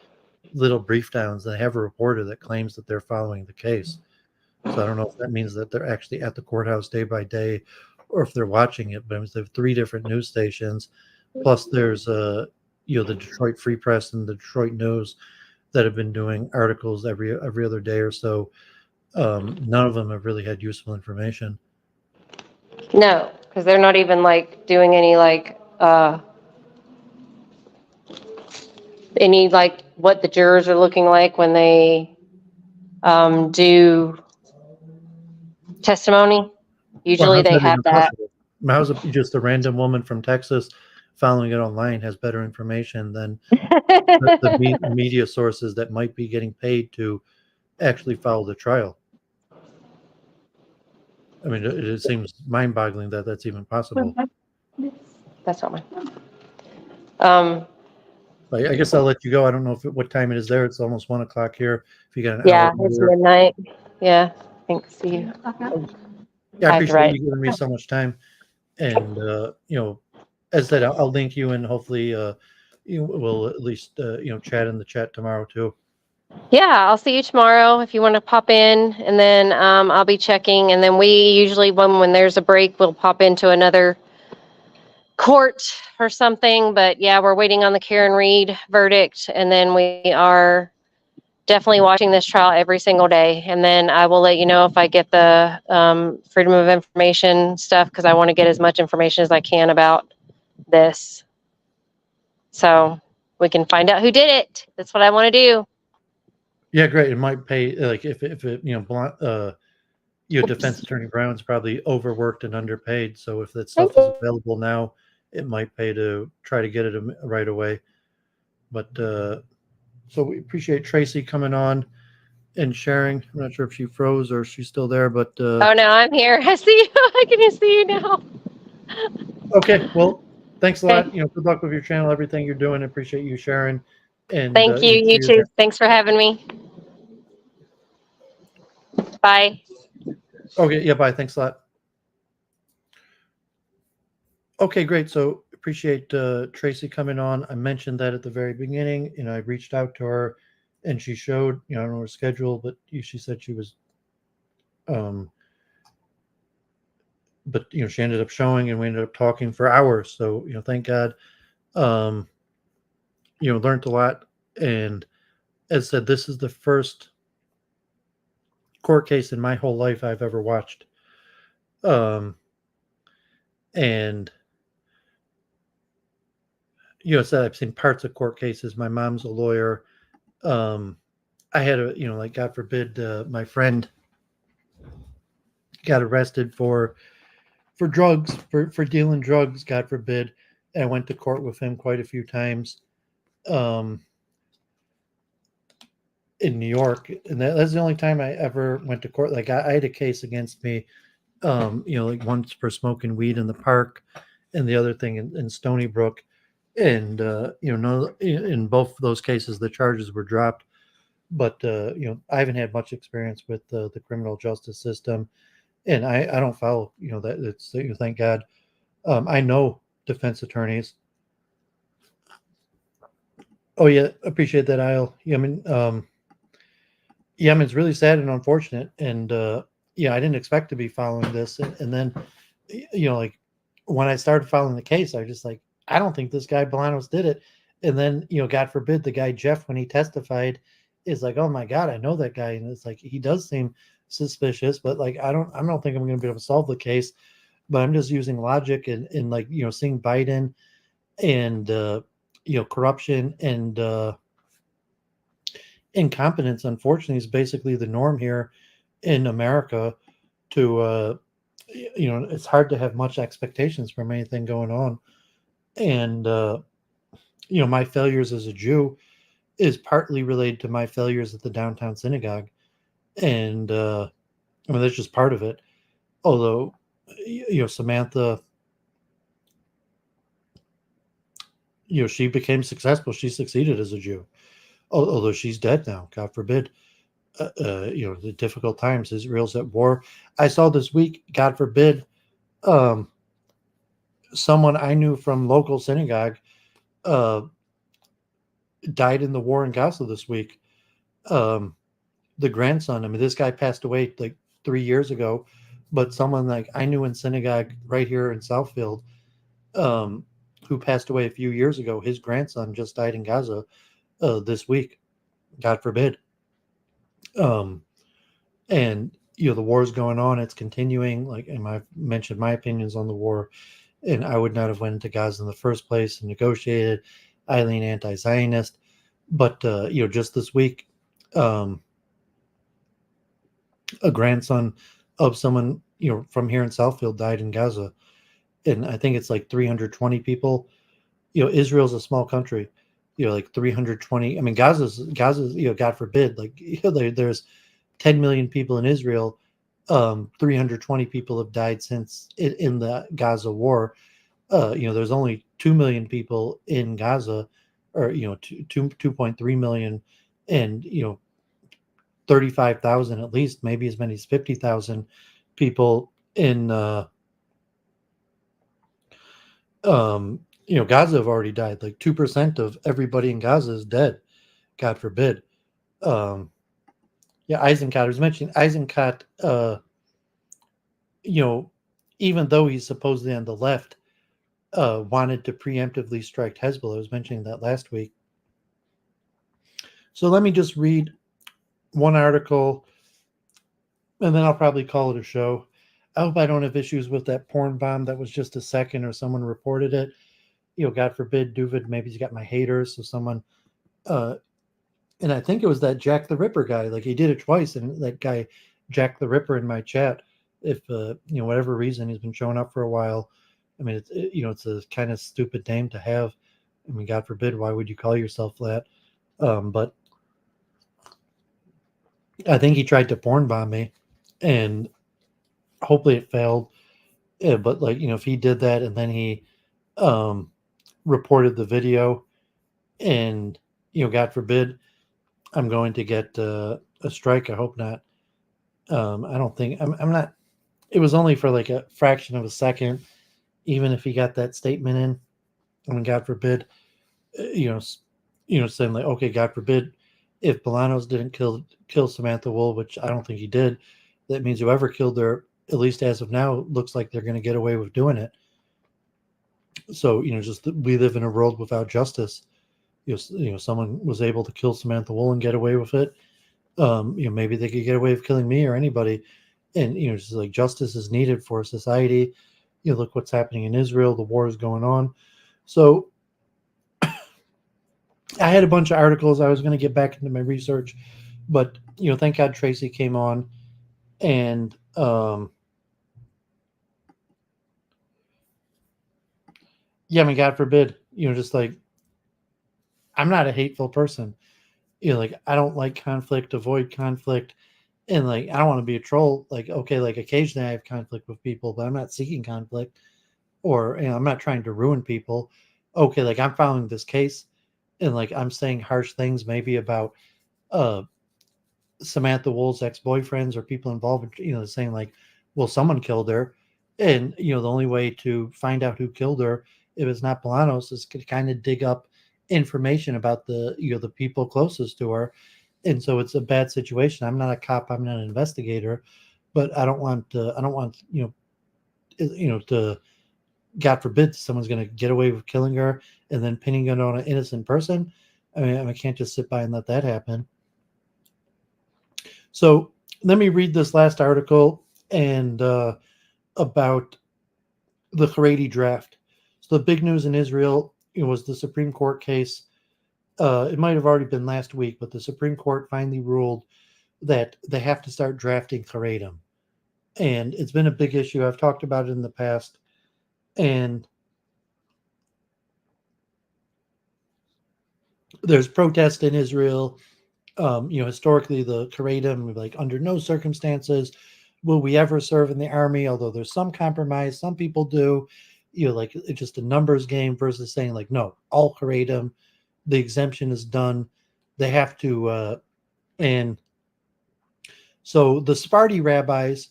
Speaker 1: little brief downs. They have a reporter that claims that they're following the case. So I don't know if that means that they're actually at the courthouse day by day, or if they're watching it. But they have 3 different news stations, plus there's the Detroit Free Press and the Detroit News that have been doing articles every other day or so. None of them have really had useful information.
Speaker 3: no, because they're not even like doing any like what the jurors are looking like when they do testimony. Usually they have that.
Speaker 1: How's just a random woman from Texas following it online has better information than the media sources that might be getting paid to actually follow the trial? I mean, it seems mind-boggling that that's even possible.
Speaker 3: That's not mine.
Speaker 1: I guess I'll let you go. I don't know what time it is there. It's almost 1 o'clock here. If you got an
Speaker 3: yeah,
Speaker 1: hour
Speaker 3: it's midnight. Yeah, thanks. See you.
Speaker 1: Yeah, I appreciate you giving me so much time. And as I said, I'll link you, and hopefully we'll at least chat in the chat tomorrow too.
Speaker 3: Yeah, I'll see you tomorrow if you want to pop in, and then I'll be checking. And then we usually, when there's a break, we'll pop into another court or something. But yeah, we're waiting on the Karen Reed verdict, and then we are definitely watching this trial every single day. And then I will let you know if I get the Freedom of Information stuff, because I want to get as much information as I can about this, so we can find out who did it. That's what I want to do.
Speaker 1: Yeah, great. It might pay, like if it defense attorney Brown's probably overworked and underpaid. So if that stuff is available now, it might pay to try to get it right away. But so we appreciate Tracey coming on and sharing. I'm not sure if she froze or if she's still there, but
Speaker 3: oh no, I'm here. I see you. I can see you now.
Speaker 1: Okay, well, thanks a lot. Good luck with your channel, everything you're doing. I appreciate you sharing. And
Speaker 3: thank you. You too. Thanks for having me. Bye.
Speaker 1: Okay, yeah, bye. Thanks a lot. Okay, great. So appreciate Tracey coming on. I mentioned that at the very beginning. I reached out to her, and she showed, I don't know her schedule, but she said she was, but she ended up showing, and we ended up talking for hours. So thank God. Learned a lot, and as I said, this is the first court case in my whole life I've ever watched. And said I've seen parts of court cases. My mom's a lawyer. I had like God forbid, my friend got arrested for for drugs, for dealing drugs, God forbid. And I went to court with him quite a few times in New York. And that's the only time I ever went to court. Like I had a case against me, like once for smoking weed in the park and the other thing in Stony Brook. And, no, in both of those cases, the charges were dropped. But, I haven't had much experience with the criminal justice system. And I don't follow, that it's, thank God. I know defense attorneys. Oh yeah, appreciate that, Isle. It's really sad and unfortunate. And I didn't expect to be following this. And then, like when I started following the case, I was just like, I don't think this guy Bolanos did it. And then, God forbid, the guy Jeff, when he testified, is like, oh my God, I know that guy. And it's like he does seem suspicious, but like I don't think I'm gonna be able to solve the case. But I'm just using logic and like, seeing Biden and corruption and incompetence, unfortunately, is basically the norm here in America. To it's hard to have much expectations from anything going on. And my failures as a Jew is partly related to my failures at the Downtown Synagogue. And that's just part of it. Although Samantha, she became successful. She succeeded as a Jew, although she's dead now, God forbid. The difficult times, Israel's at war. I saw this week, God forbid, someone I knew from local synagogue died in the war in Gaza this week. The grandson, this guy passed away like 3 years ago, but someone like I knew in synagogue right here in Southfield, who passed away a few years ago, his grandson just died in Gaza this week, God forbid. And the war is going on, it's continuing. Like, and I've mentioned my opinions on the war, and I would not have went to Gaza in the first place and negotiated. I lean anti-Zionist, but just this week, a grandson of someone from here in Southfield died in Gaza, and I think it's like 320 people. Israel's a small country, like 320. Gaza's God forbid, like there's 10 million people in Israel. 320 people have died since in the Gaza war. There's only 2 million people in Gaza, or 2.3 million, and 35,000 at least, maybe as many as 50,000 people in Gaza have already died. Like 2% of everybody in Gaza is dead, God forbid. Eisenkot, I was mentioning Eisenkot, even though he's supposedly on the left, wanted to preemptively strike Hezbollah. I was mentioning that last week. So let me just read one article, and then I'll probably call it a show. I hope I don't have issues with that porn bomb that was just a second, or someone reported it. God forbid, Duvid, maybe he's got my haters. So someone, and I think it was that Jack the Ripper guy. Like he did it twice, and that guy, Jack the Ripper, in my chat, if whatever reason he's been showing up for a while. It's a kind of stupid name to have. God forbid, why would you call yourself that? But I think he tried to porn bomb me, and hopefully it failed. Yeah, but like, if he did that and then he reported the video, and God forbid, I'm going to get a strike. I hope not. I don't think I'm not. It was only for like a fraction of a second. Even if he got that statement in, God forbid, saying like, okay, God forbid, if Bolanos didn't kill Samantha Woll, which I don't think he did, that means whoever killed her, at least as of now, looks like they're going to get away with doing it. So just we live in a world without justice. Someone was able to kill Samantha Woll and get away with it. Maybe they could get away with killing me or anybody. And just like justice is needed for society. Look what's happening in Israel. The war is going on. So I had a bunch of articles. I was going to get back into my research, but thank God Tracey came on, and yeah, I mean, God forbid, just like, I'm not a hateful person. Like, I don't like conflict, avoid conflict. And like, I don't want to be a troll. Like, okay, like occasionally I have conflict with people, but I'm not seeking conflict, or I'm not trying to ruin people. Okay, like I'm following this case, and like I'm saying harsh things maybe about uh Samantha Woll's ex-boyfriends or people involved, saying like, well, someone killed her. And, the only way to find out who killed her, if it's not Bolanos, is to kind of dig up information about the people closest to her. And so it's a bad situation. I'm not a cop. I'm not an investigator, but I don't want, to, God forbid, someone's going to get away with killing her and then pinning it on an innocent person. I mean, I can't just sit by and let that happen. So let me read this last article and about the Haredi Draft. So the big news in Israel, was the Supreme Court case. It might have already been last week, but the Supreme Court finally ruled that they have to start drafting Haredim. And it's been a big issue. I've talked about it in the past. And there's protest in Israel. Historically, the Haredim, like, under no circumstances will we ever serve in the army, although there's some compromise. Some people do, like, it's just a numbers game versus saying, like, no, all Haredim, the exemption is done. They have to, and so the Sephardic rabbis,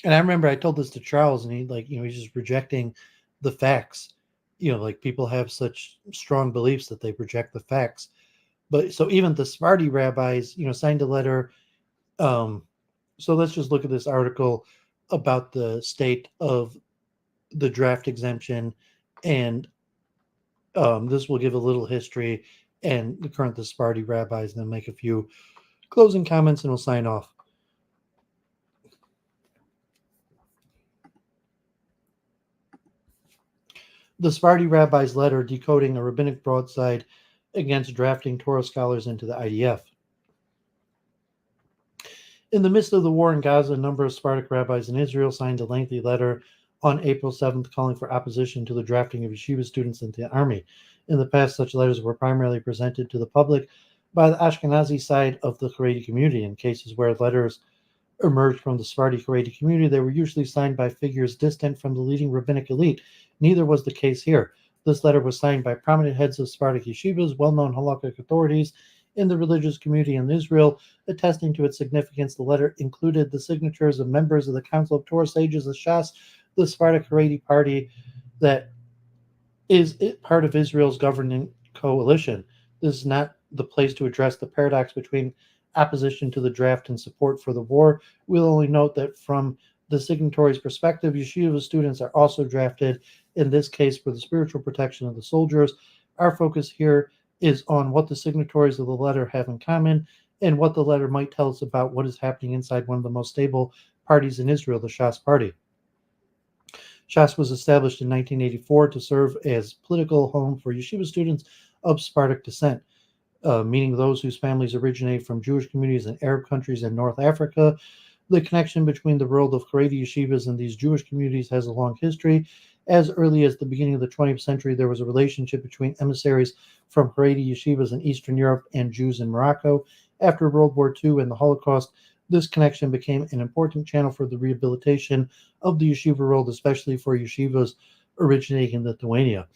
Speaker 1: and I remember I told this to Charles, and he, like, he's just rejecting the facts. Like, people have such strong beliefs that they project the facts. But so even the Sephardic rabbis, signed a letter. So let's just look at this article about the state of the draft exemption, and this will give a little history and the Sephardic rabbis, and then make a few closing comments, and we'll sign off. The Sephardic rabbis' letter decoding a rabbinic broadside against drafting Torah scholars into the IDF. In the midst of the war in Gaza, a number of Sephardic rabbis in Israel signed a lengthy letter on April 7th calling for opposition to the drafting of yeshiva students into the army. In the past, such letters were primarily presented to the public by the Ashkenazi side of the Haredi community. In cases where letters emerged from the Sephardic Haredi community, they were usually signed by figures distant from the leading rabbinic elite. Neither was the case here. This letter was signed by prominent heads of Sephardic yeshivas, well-known halakhic authorities in the religious community in Israel. Attesting to its significance, the letter included the signatures of members of the Council of Torah Sages of Shas, the Sephardic Haredi party that is part of Israel's governing coalition. This is not the place to address the paradox between opposition to the draft and support for the war. We'll only note that from the signatories' perspective, yeshiva students are also drafted, in this case for the spiritual protection of the soldiers. Our focus here is on what the signatories of the letter have in common and what the letter might tell us about what is happening inside one of the most stable parties in Israel, the Shas party. Shas was established in 1984 to serve as political home for yeshiva students of Sephardic descent, meaning those whose families originate from Jewish communities in Arab countries and North Africa. The connection between the world of Haredi yeshivas and these Jewish communities has a long history. As early as the beginning of the 20th century, there was a relationship between emissaries from Haredi yeshivas in Eastern Europe and Jews in Morocco. After World War II and the Holocaust, this connection became an important channel for the rehabilitation of the yeshiva world, especially for yeshivas originating in Lithuania.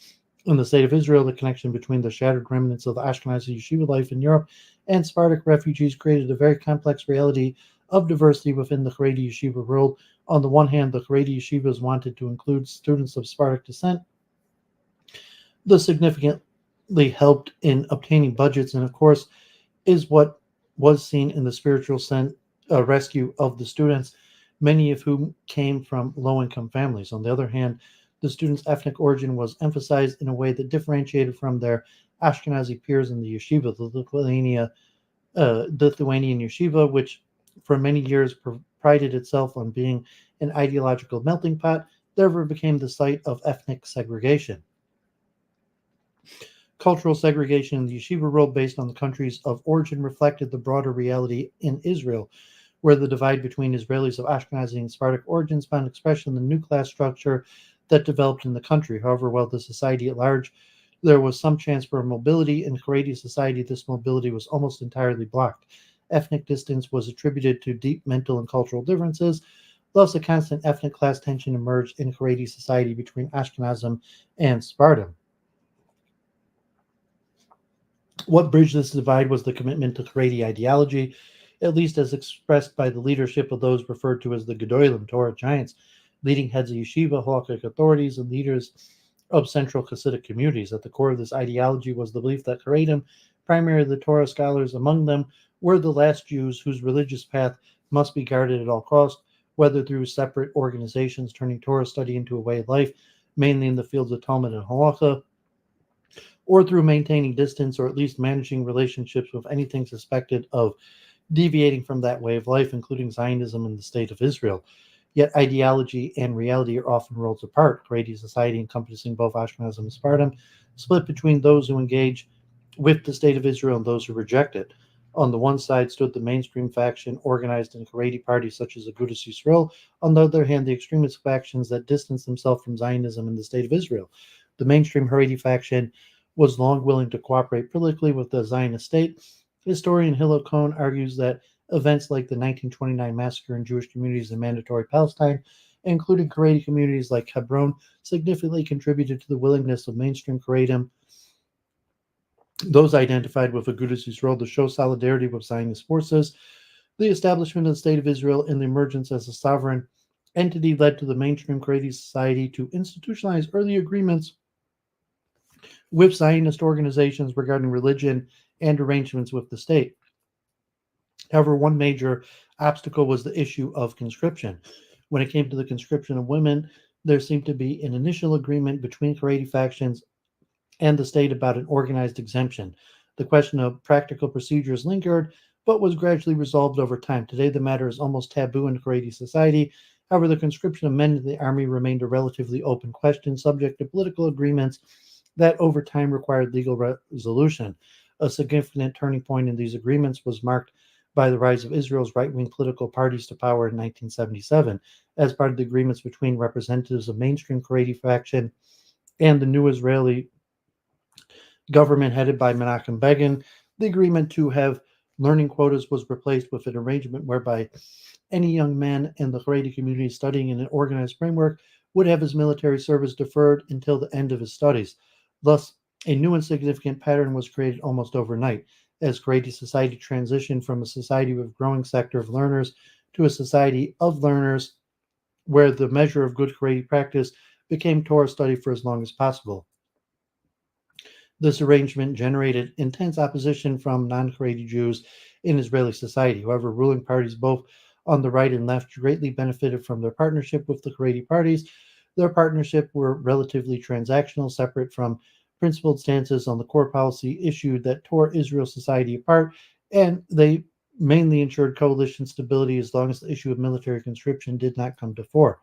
Speaker 1: In the state of Israel, the connection between the shattered remnants of the Ashkenazi yeshiva life in Europe and Sephardic refugees created a very complex reality of diversity within the Haredi yeshiva world. On the one hand, the Haredi yeshivas wanted to include students of Sephardic descent. This significantly helped in obtaining budgets, and of course is what was seen in the spiritual rescue of the students, many of whom came from low-income families. On the other hand, the students' ethnic origin was emphasized in a way that differentiated from their Ashkenazi peers in the yeshiva. The Lithuanian yeshiva, which for many years prided itself on being an ideological melting pot, therefore became the site of ethnic segregation. Cultural segregation in the yeshiva world based on the countries of origin reflected the broader reality in Israel, where the divide between Israelis of Ashkenazi and Sephardic origins found expression in the new class structure that developed in the country. However, while the society at large, there was some chance for mobility, in Haredi society, this mobility was almost entirely blocked. Ethnic distance was attributed to deep mental and cultural differences. Thus, a constant ethnic class tension emerged in Haredi society between Ashkenazim and Sephardim. What bridged this divide was the commitment to Haredi ideology, at least as expressed by the leadership of those referred to as the Gedolim, Torah giants, leading heads of yeshiva, halakhic authorities, and leaders of central Hasidic communities. At the core of this ideology was the belief that Haredim, primarily the Torah scholars among them, were the last Jews whose religious path must be guarded at all costs, whether through separate organizations turning Torah study into a way of life, mainly in the fields of Talmud and Halakha, or through maintaining distance or at least managing relationships with anything suspected of deviating from that way of life, including Zionism and the State of Israel. Yet ideology and reality are often worlds apart. Haredi society, encompassing both Ashkenazim and Sephardim, split between those who engage with the State of Israel and those who reject it. On the one side stood the mainstream faction organized in Haredi parties such as Agudas Yisrael. On the other hand, the extremist factions that distance themselves from Zionism and the State of Israel. The mainstream Haredi faction was long willing to cooperate politically with the Zionist state. Historian Hillel Cohn argues that events like the 1929 massacre in Jewish communities in Mandatory Palestine, including Haredi communities like Hebron, significantly contributed to the willingness of mainstream Haredim, those identified with Agudas Yisrael, to show solidarity with Zionist forces. The establishment of the State of Israel and the emergence as a sovereign entity led to the mainstream Haredi society to institutionalize early agreements with Zionist organizations regarding religion and arrangements with the state. However, one major obstacle was the issue of conscription. When it came to the conscription of women, there seemed to be an initial agreement between Haredi factions and the state about an organized exemption. The question of practical procedures lingered, but was gradually resolved over time. Today, the matter is almost taboo in Haredi society. However, the conscription of men in the army remained a relatively open question, subject to political agreements that over time required legal resolution. A significant turning point in these agreements was marked by the rise of Israel's right-wing political parties to power in 1977. As part of the agreements between representatives of mainstream Haredi faction and the new Israeli government headed by Menachem Begin, the agreement to have learning quotas was replaced with an arrangement whereby any young man in the Haredi community studying in an organized framework would have his military service deferred until the end of his studies. Thus, a new and significant pattern was created almost overnight, as Haredi society transitioned from a society with a growing sector of learners to a society of learners, where the measure of good Haredi practice became Torah study for as long as possible. This arrangement generated intense opposition from non-Haredi Jews in Israeli society. However, ruling parties both on the right and left greatly benefited from their partnership with the Haredi parties. Their partnership were relatively transactional, separate from principled stances on the core policy issue that tore Israel society apart, and they mainly ensured coalition stability as long as the issue of military conscription did not come to fore.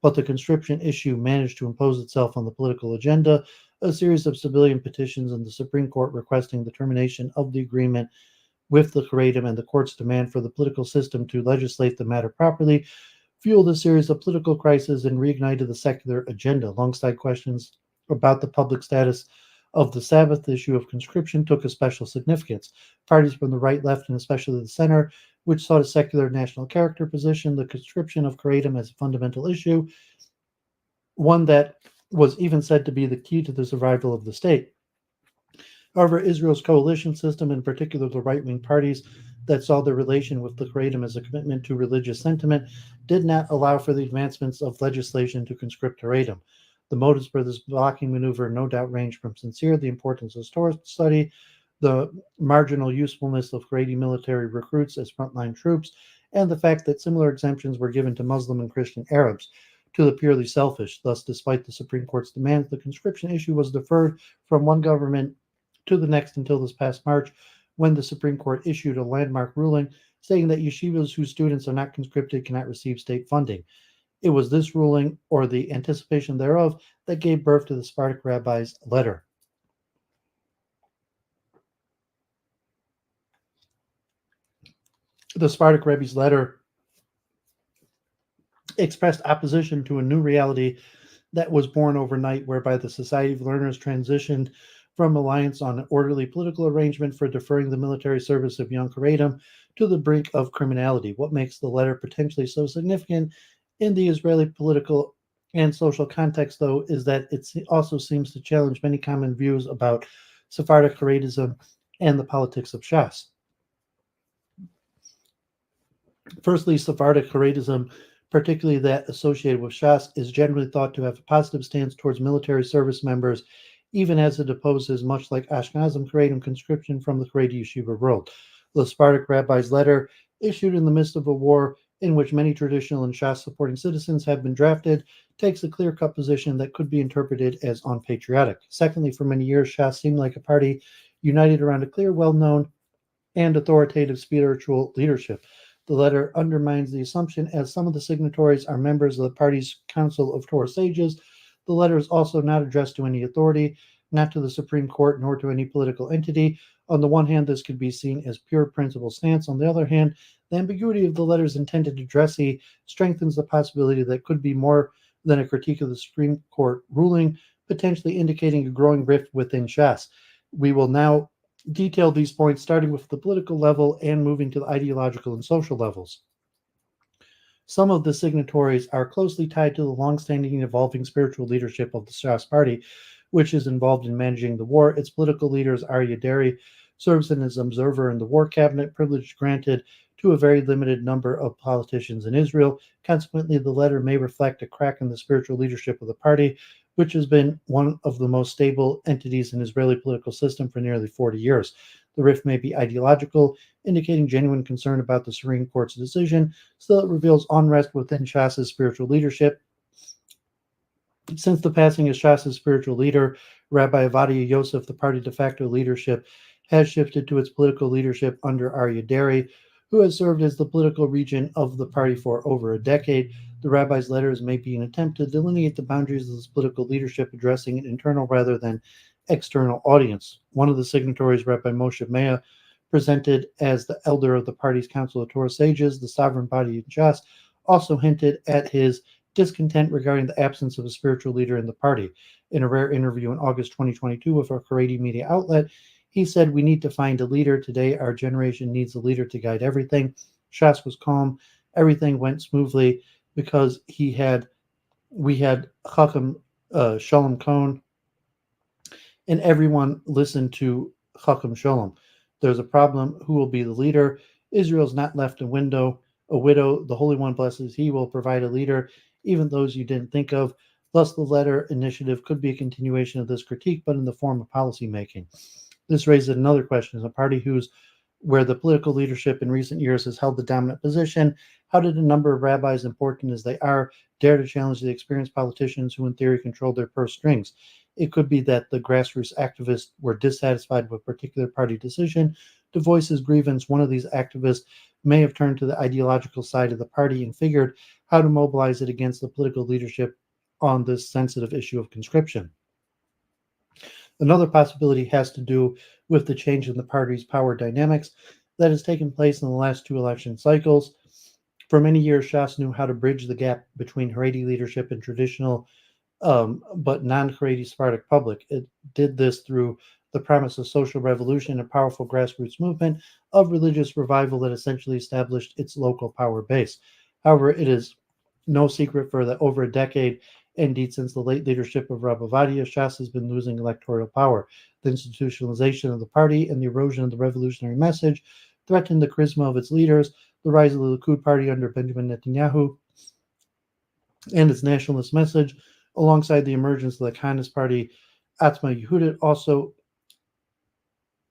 Speaker 1: But the conscription issue managed to impose itself on the political agenda. A series of civilian petitions in the Supreme Court requesting the termination of the agreement with the Haredim and the court's demand for the political system to legislate the matter properly fueled a series of political crises and reignited the secular agenda. Alongside questions about the public status of the Sabbath, the issue of conscription took a special significance. Parties from the right, left, and especially the center, which sought a secular national character, positioned the conscription of Haredim as a fundamental issue, one that was even said to be the key to the survival of the state. However, Israel's coalition system, in particular the right-wing parties that saw their relation with the Haredim as a commitment to religious sentiment, did not allow for the advancements of legislation to conscript Haredim. The motives for this blocking maneuver no doubt range from sincere, the importance of Torah study, the marginal usefulness of Haredi military recruits as frontline troops, and the fact that similar exemptions were given to Muslim and Christian Arabs, to the purely selfish. Thus, despite the Supreme Court's demands, the conscription issue was deferred from one government to the next until this past March, when the Supreme Court issued a landmark ruling saying that yeshivas whose students are not conscripted cannot receive state funding. It was this ruling, or the anticipation thereof, that gave birth to the Sephardic Rabbis' letter. The Sephardic Rebbe's letter expressed opposition to a new reality that was born overnight, whereby the Society of Learners transitioned from reliance on an orderly political arrangement for deferring the military service of young Haredim to the brink of criminality. What makes the letter potentially so significant in the Israeli political and social context, though, is that it also seems to challenge many common views about Sephardic Haredism and the politics of Shas. Firstly, Sephardic Haredism, particularly that associated with Shas, is generally thought to have a positive stance towards military service members, even as it opposes, much like Ashkenazim Haredim, conscription from the Haredi Yeshiva world. The Sephardic Rabbi's letter, issued in the midst of a war in which many traditional and Shas-supporting citizens have been drafted, takes a clear-cut position that could be interpreted as unpatriotic. Secondly, for many years, Shas seemed like a party united around a clear, well-known, and authoritative spiritual leadership. The letter undermines the assumption, as some of the signatories are members of the party's Council of Torah Sages. The letter is also not addressed to any authority, not to the Supreme Court, nor to any political entity. On the one hand, this could be seen as pure principle stance. On the other hand, the ambiguity of the letter's intended addressee strengthens the possibility that it could be more than a critique of the Supreme Court ruling, potentially indicating a growing rift within Shas. We will now detail these points, starting with the political level and moving to the ideological and social levels. Some of the signatories are closely tied to the long-standing and evolving spiritual leadership of the Shas Party, which is involved in managing the war. Its political leaders, Aryeh Deri, serves as an observer in the war cabinet, privilege granted to a very limited number of politicians in Israel. Consequently, the letter may reflect a crack in the spiritual leadership of the party, which has been one of the most stable entities in Israeli political system for nearly 40 years. The rift may be ideological, indicating genuine concern about the Supreme Court's decision. Still, it reveals unrest within Shas's spiritual leadership. Since the passing of Shas's spiritual leader, Rabbi Avadia Yosef, the party de facto leadership has shifted to its political leadership under Aryeh Deri, who has served as the political regent of the party for over a decade. The rabbi's letters may be an attempt to delineate the boundaries of this political leadership, addressing an internal rather than external audience. One of the signatories, Rabbi Moshe Meah, presented as the elder of the party's Council of Torah Sages, the sovereign body in Shas, also hinted at his discontent regarding the absence of a spiritual leader in the party. In a rare interview in August 2022 with a Haredi media outlet, he said, "We need to find a leader. Today, our generation needs a leader to guide everything." Shas was calm. Everything went smoothly because we had Chacham Shalom Cohen, and everyone listened to Chacham Shalom. There's a problem. Who will be the leader? Israel's not left a widow. The Holy One blesses. He will provide a leader, even those you didn't think of. Thus, the letter initiative could be a continuation of this critique, but in the form of policy making. This raises another question. As a party where the political leadership in recent years has held the dominant position, how did a number of rabbis, important as they are, dare to challenge the experienced politicians who in theory control their purse strings? It could be that the grassroots activists were dissatisfied with a particular party decision to voice his grievance. One of these activists may have turned to the ideological side of the party and figured how to mobilize it against the political leadership on this sensitive issue of conscription. Another possibility has to do with the change in the party's power dynamics that has taken place in the last two election cycles. For many years, Shas knew how to bridge the gap between Haredi leadership and traditional but non-Haredi Sephardic public. It did this through the promise of social revolution, a powerful grassroots movement of religious revival that essentially established its local power base. However, it is no secret for that over a decade, indeed since the late leadership of Rabbi Avadia, Shas has been losing electoral power. The institutionalization of the party and the erosion of the revolutionary message threatened the charisma of its leaders. The rise of the Likud party under Benjamin Netanyahu and its nationalist message, alongside the emergence of the Zionist party, Atzma Yehudit, also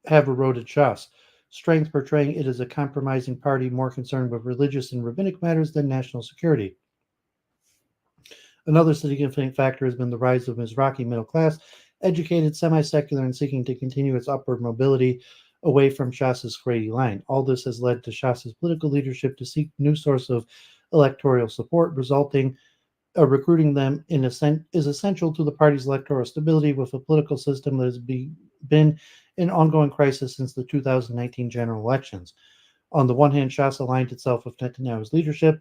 Speaker 1: have eroded Shas. Strength portraying it as a compromising party more concerned with religious and rabbinic matters than national security. Another significant factor has been the rise of Mizrahi middle class, educated, semi-secular, and seeking to continue its upward mobility away from Shas's Haredi line. All this has led to Shas's political leadership to seek new source of electoral support, resulting recruiting them is essential to the party's electoral stability, with a political system that has been in ongoing crisis since the 2019 general elections. On the one hand, Shas aligned itself with Netanyahu's leadership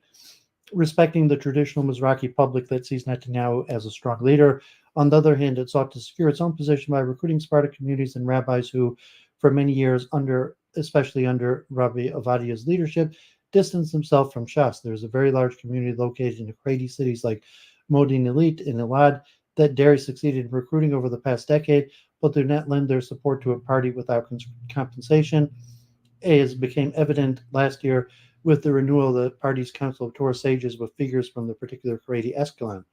Speaker 1: respecting the traditional Mizrahi public that sees Netanyahu as a strong leader. On the other hand, it sought to secure its own position by recruiting Sephardic communities and rabbis who, for many years, especially under Rabbi Avadia's leadership, distanced themselves from Shas. There's a very large community located in Haredi cities like Modi'in Illit and Elad that Derry succeeded in recruiting over the past decade, but do not lend their support to a party without compensation. As became evident last year with the renewal of the party's Council of Torah sages with figures from the particular Haredi Escalon.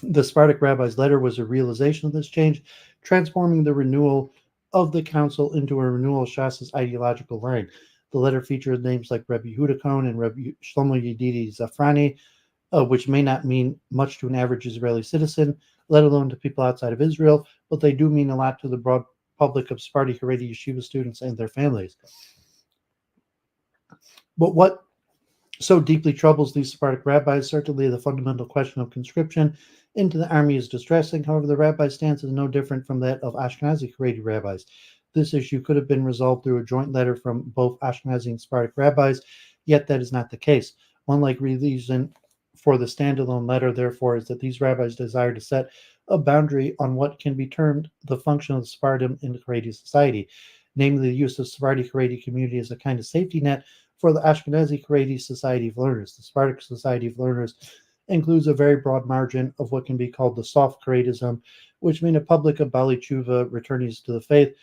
Speaker 1: The Sephardic Rabbi's letter was a realization of this change, transforming the renewal of the council into a renewal of Shas's ideological line. The letter featured names like Rebbe Yehuda Cohen and Rebbe Shlomo Yedidi Zafrani, which may not mean much to an average Israeli citizen, let alone to people outside of Israel, but they do mean a lot to the broad public of Sephardi Haredi yeshiva students and their families. But what so deeply troubles these Sephardic rabbis, certainly the fundamental question of conscription into the army is distressing. However, the rabbi's stance is no different from that of Ashkenazi Haredi rabbis. This issue could have been resolved through a joint letter from both Ashkenazi and Sephardic rabbis, yet that is not the case. One likely reason for the standalone letter, therefore, is that these rabbis desire to set a boundary on what can be termed the function of the Sephardim in the Haredi society, namely the use of Sephardi Haredi community as a kind of safety net for the Ashkenazi Haredi Society of Learners. The Sephardic Society of Learners includes a very broad margin of what can be called the soft Haredism, which mean a public of Bali Tshuva, returnees to the faith,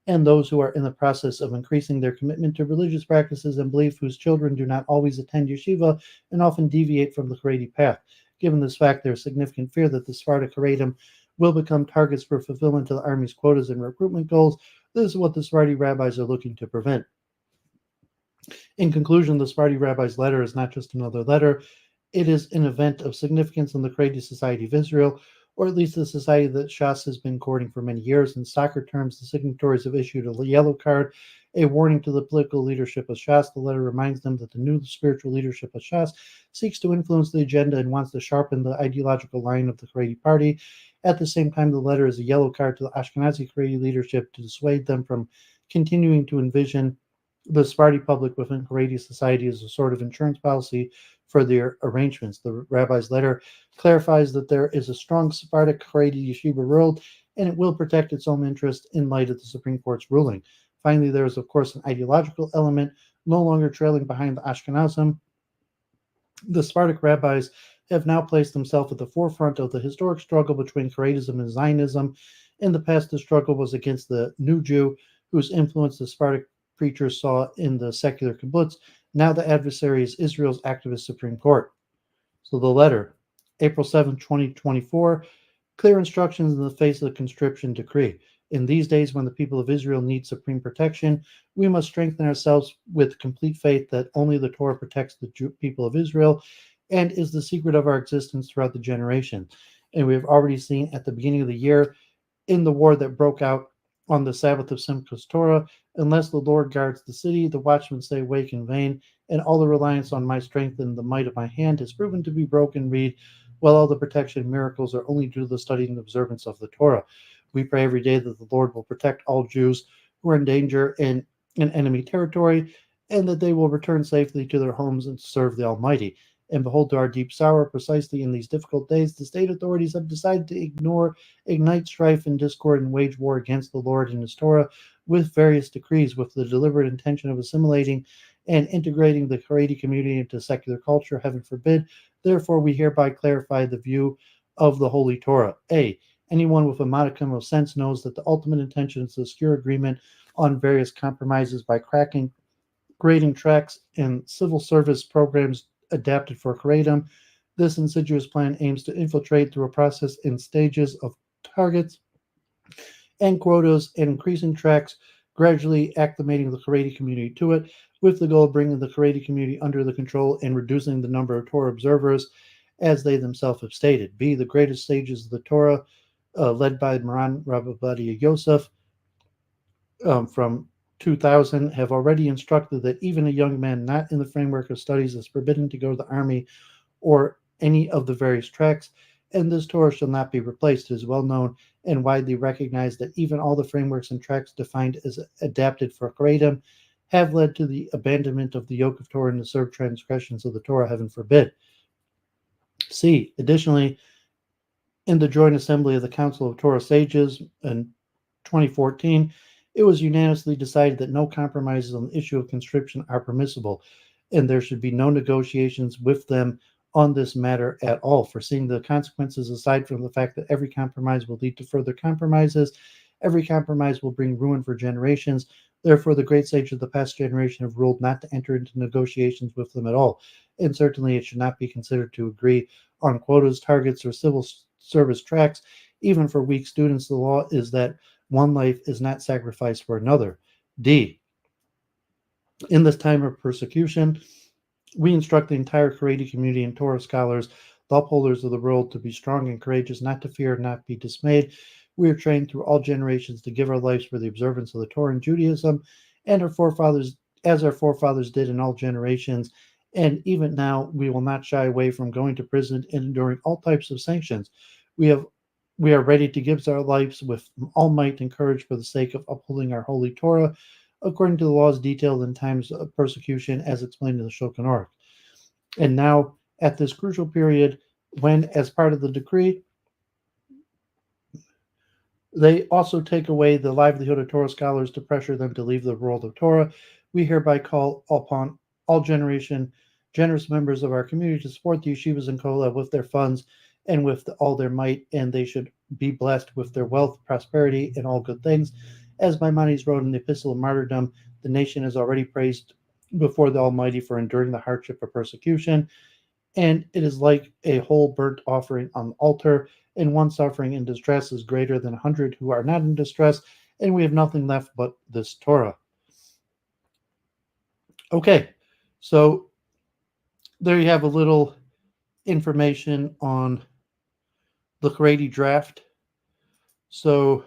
Speaker 1: and those who are in the process of increasing their commitment to religious practices and belief, whose children do not always attend yeshiva and often deviate from the Haredi path. Given this fact, there is significant fear that the Sephardic Haredim will become targets for fulfillment of the Army's quotas and recruitment goals. This is what the Sephardi rabbis are looking to prevent. In conclusion, the Sephardi rabbi's letter is not just another letter. It is an event of significance in the Haredi Society of Israel, or at least the society that Shas has been courting for many years. In soccer terms, the signatories have issued a yellow card, a warning to the political leadership of Shas. The letter reminds them that the new spiritual leadership of Shas seeks to influence the agenda and wants to sharpen the ideological line of the Haredi party. At the same time, the letter is a yellow card to the Ashkenazi Haredi leadership to dissuade them from continuing to envision the Sephardi public within Haredi society as a sort of insurance policy for their arrangements. The rabbi's letter clarifies that there is a strong Sephardic Haredi yeshiva world, and it will protect its own interest in light of the Supreme Court's ruling. Finally, there is, of course, an ideological element, no longer trailing behind the Ashkenazim. The Sephardic rabbis have now placed themselves at the forefront of the historic struggle between Haredism and Zionism. In the past, the struggle was against the new Jew, whose influence the Sephardic preachers saw in the secular kibbutz. Now the adversary is Israel's activist Supreme Court. So the letter, April 7, 2024, clear instructions in the face of the conscription decree. In these days when the people of Israel need supreme protection, we must strengthen ourselves with complete faith that only the Torah protects the people of Israel and is the secret of our existence throughout the generation. And we have already seen at the beginning of the year in the war that broke out on the Sabbath of Simchas Torah, unless the Lord guards the city, the watchmen stay awake in vain, and all the reliance on my strength and the might of my hand has proven to be broken reed, while all the protection and miracles are only due to the study and observance of the Torah. We pray every day that the Lord will protect all Jews who are in danger in enemy territory, and that they will return safely to their homes and serve the Almighty. And behold, to our deep sorrow, precisely in these difficult days, the state authorities have decided to ignite strife and discord and wage war against the Lord and His Torah with various decrees, with the deliberate intention of assimilating and integrating the Haredi community into secular culture. Heaven forbid. Therefore, we hereby clarify the view of the Holy Torah. A. Anyone with a modicum of sense knows that the ultimate intention is to secure agreement on various compromises by creating tracks and civil service programs adapted for Haredim. This insidious plan aims to infiltrate through a process in stages of targets and quotas and increasing tracks, gradually acclimating the Haredi community to it, with the goal of bringing the Haredi community under the control and reducing the number of Torah observers, as they themselves have stated. B. The greatest sages of the Torah, led by Moran Rabbi Yosef from 2000, have already instructed that even a young man not in the framework of studies is forbidden to go to the army or any of the various tracks, and this Torah shall not be replaced. It is well known and widely recognized that even all the frameworks and tracks defined as adapted for Haredim have led to the abandonment of the yoke of Torah and the served transgressions of the Torah, heaven forbid. C. Additionally, in the Joint Assembly of the Council of Torah Sages in 2014, it was unanimously decided that no compromises on the issue of conscription are permissible, and there should be no negotiations with them on this matter at all, foreseeing the consequences aside from the fact that every compromise will lead to further compromises. Every compromise will bring ruin for generations. Therefore, the great sages of the past generation have ruled not to enter into negotiations with them at all, and certainly it should not be considered to agree on quotas, targets, or civil service tracts. Even for weak students, the law is that one life is not sacrificed for another. D. In this time of persecution, we instruct the entire Haredi community and Torah scholars, the upholders of the world, to be strong and courageous, not to fear, not be dismayed. We are trained through all generations to give our lives for the observance of the Torah and Judaism, and our forefathers did in all generations. And even now, we will not shy away from going to prison and enduring all types of sanctions. We are ready to give our lives with all might and courage for the sake of upholding our holy Torah, according to the laws detailed in times of persecution, as explained in the Shulchan Aruch. And now, at this crucial period, when, as part of the decree, they also take away the livelihood of Torah scholars to pressure them to leave the world of Torah, we hereby call upon all generous members of our community to support the yeshivas and kollel with their funds and with all their might, and they should be blessed with their wealth, prosperity, and all good things. As Maimonides wrote in the Epistle of Martyrdom, the nation is already praised before the Almighty for enduring the hardship of persecution, and it is like a whole burnt offering on the altar, and one suffering in distress is greater than 100 who are not in distress, and we have nothing left but this Torah. Okay, so there you have a little information on the Haredi Draft. So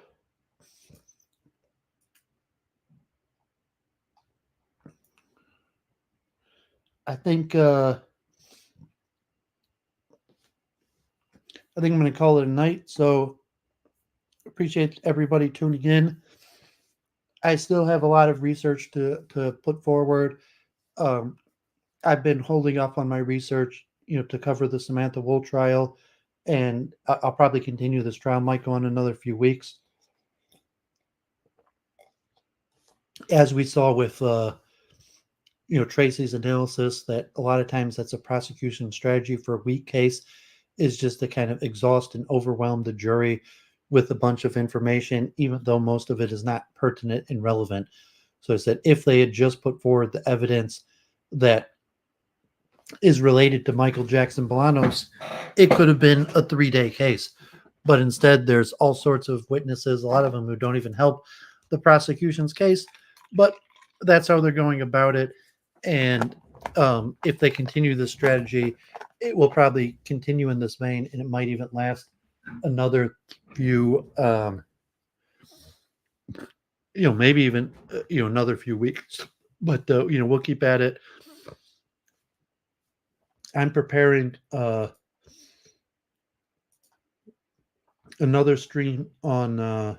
Speaker 1: I think I'm going to call it a night. So appreciate everybody tuning in. I still have a lot of research to put forward. I've been holding off on my research, to cover the Samantha Woll trial, and I'll probably continue this trial. Might go on another few weeks, as we saw with Tracey's analysis, that a lot of times that's a prosecution strategy for a weak case, is just to kind of exhaust and overwhelm the jury with a bunch of information, even though most of it is not pertinent and relevant. So I said, if they had just put forward the evidence that is related to Michael Jackson-Bolanos, it could have been a 3-day case. But instead, there's all sorts of witnesses, a lot of them who don't even help the prosecution's case. But that's how they're going about it. And if they continue this strategy, it will probably continue in this vein, and it might even last another few, maybe even, another few weeks. But, we'll keep at it. I'm preparing another stream on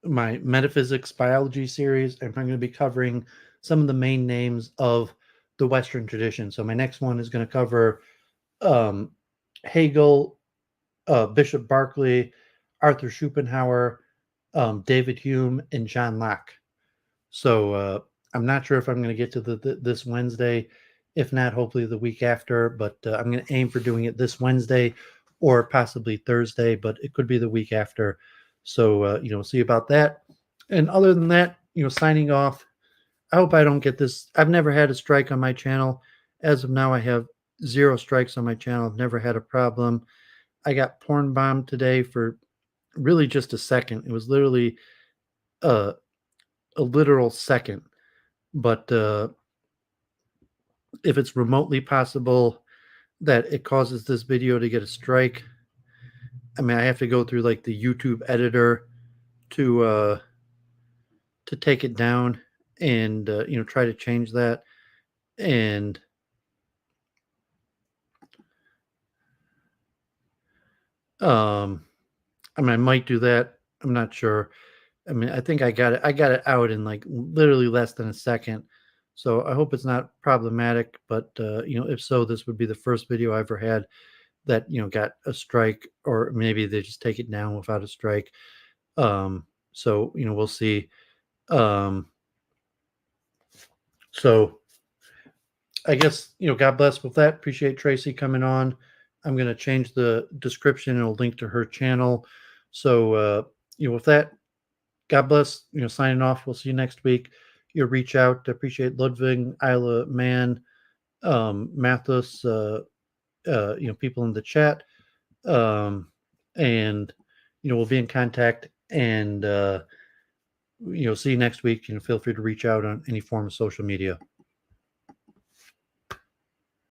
Speaker 1: my metaphysics biology series, and I'm going to be covering some of the main names of the Western tradition. So my next one is going to cover Hegel, Bishop Berkeley, Arthur Schopenhauer, David Hume, and John Locke. So I'm not sure if I'm going to get to this Wednesday. If not, hopefully the week after. But I'm going to aim for doing it this Wednesday or possibly Thursday, but it could be the week after. So, see about that. And other than that, signing off. I hope I don't get this. I've never had a strike on my channel. As of now, I have 0 strikes on my channel. I've never had a problem. I got porn bombed today for really just a second. It was literally a literal second. But if it's remotely possible that it causes this video to get a strike, I mean, I have to go through like the YouTube editor to take it down and try to change that. And I mean, I might do that. I'm not sure. I mean, I think I got it out in like literally less than a second. So I hope it's not problematic, but if so, this would be the first video I ever had that, got a strike, or maybe they just take it down without a strike. So, we'll see. So I guess, God bless with that. Appreciate Tracey coming on. I'm going to change the description and a link to her channel. So, with that, God bless, signing off. We'll see you next week. You'll reach out. Appreciate Ludwig, Isla, Man, Mathis, people in the chat. And, we'll be in contact, and, see you next week. Feel free to reach out on any form of social media.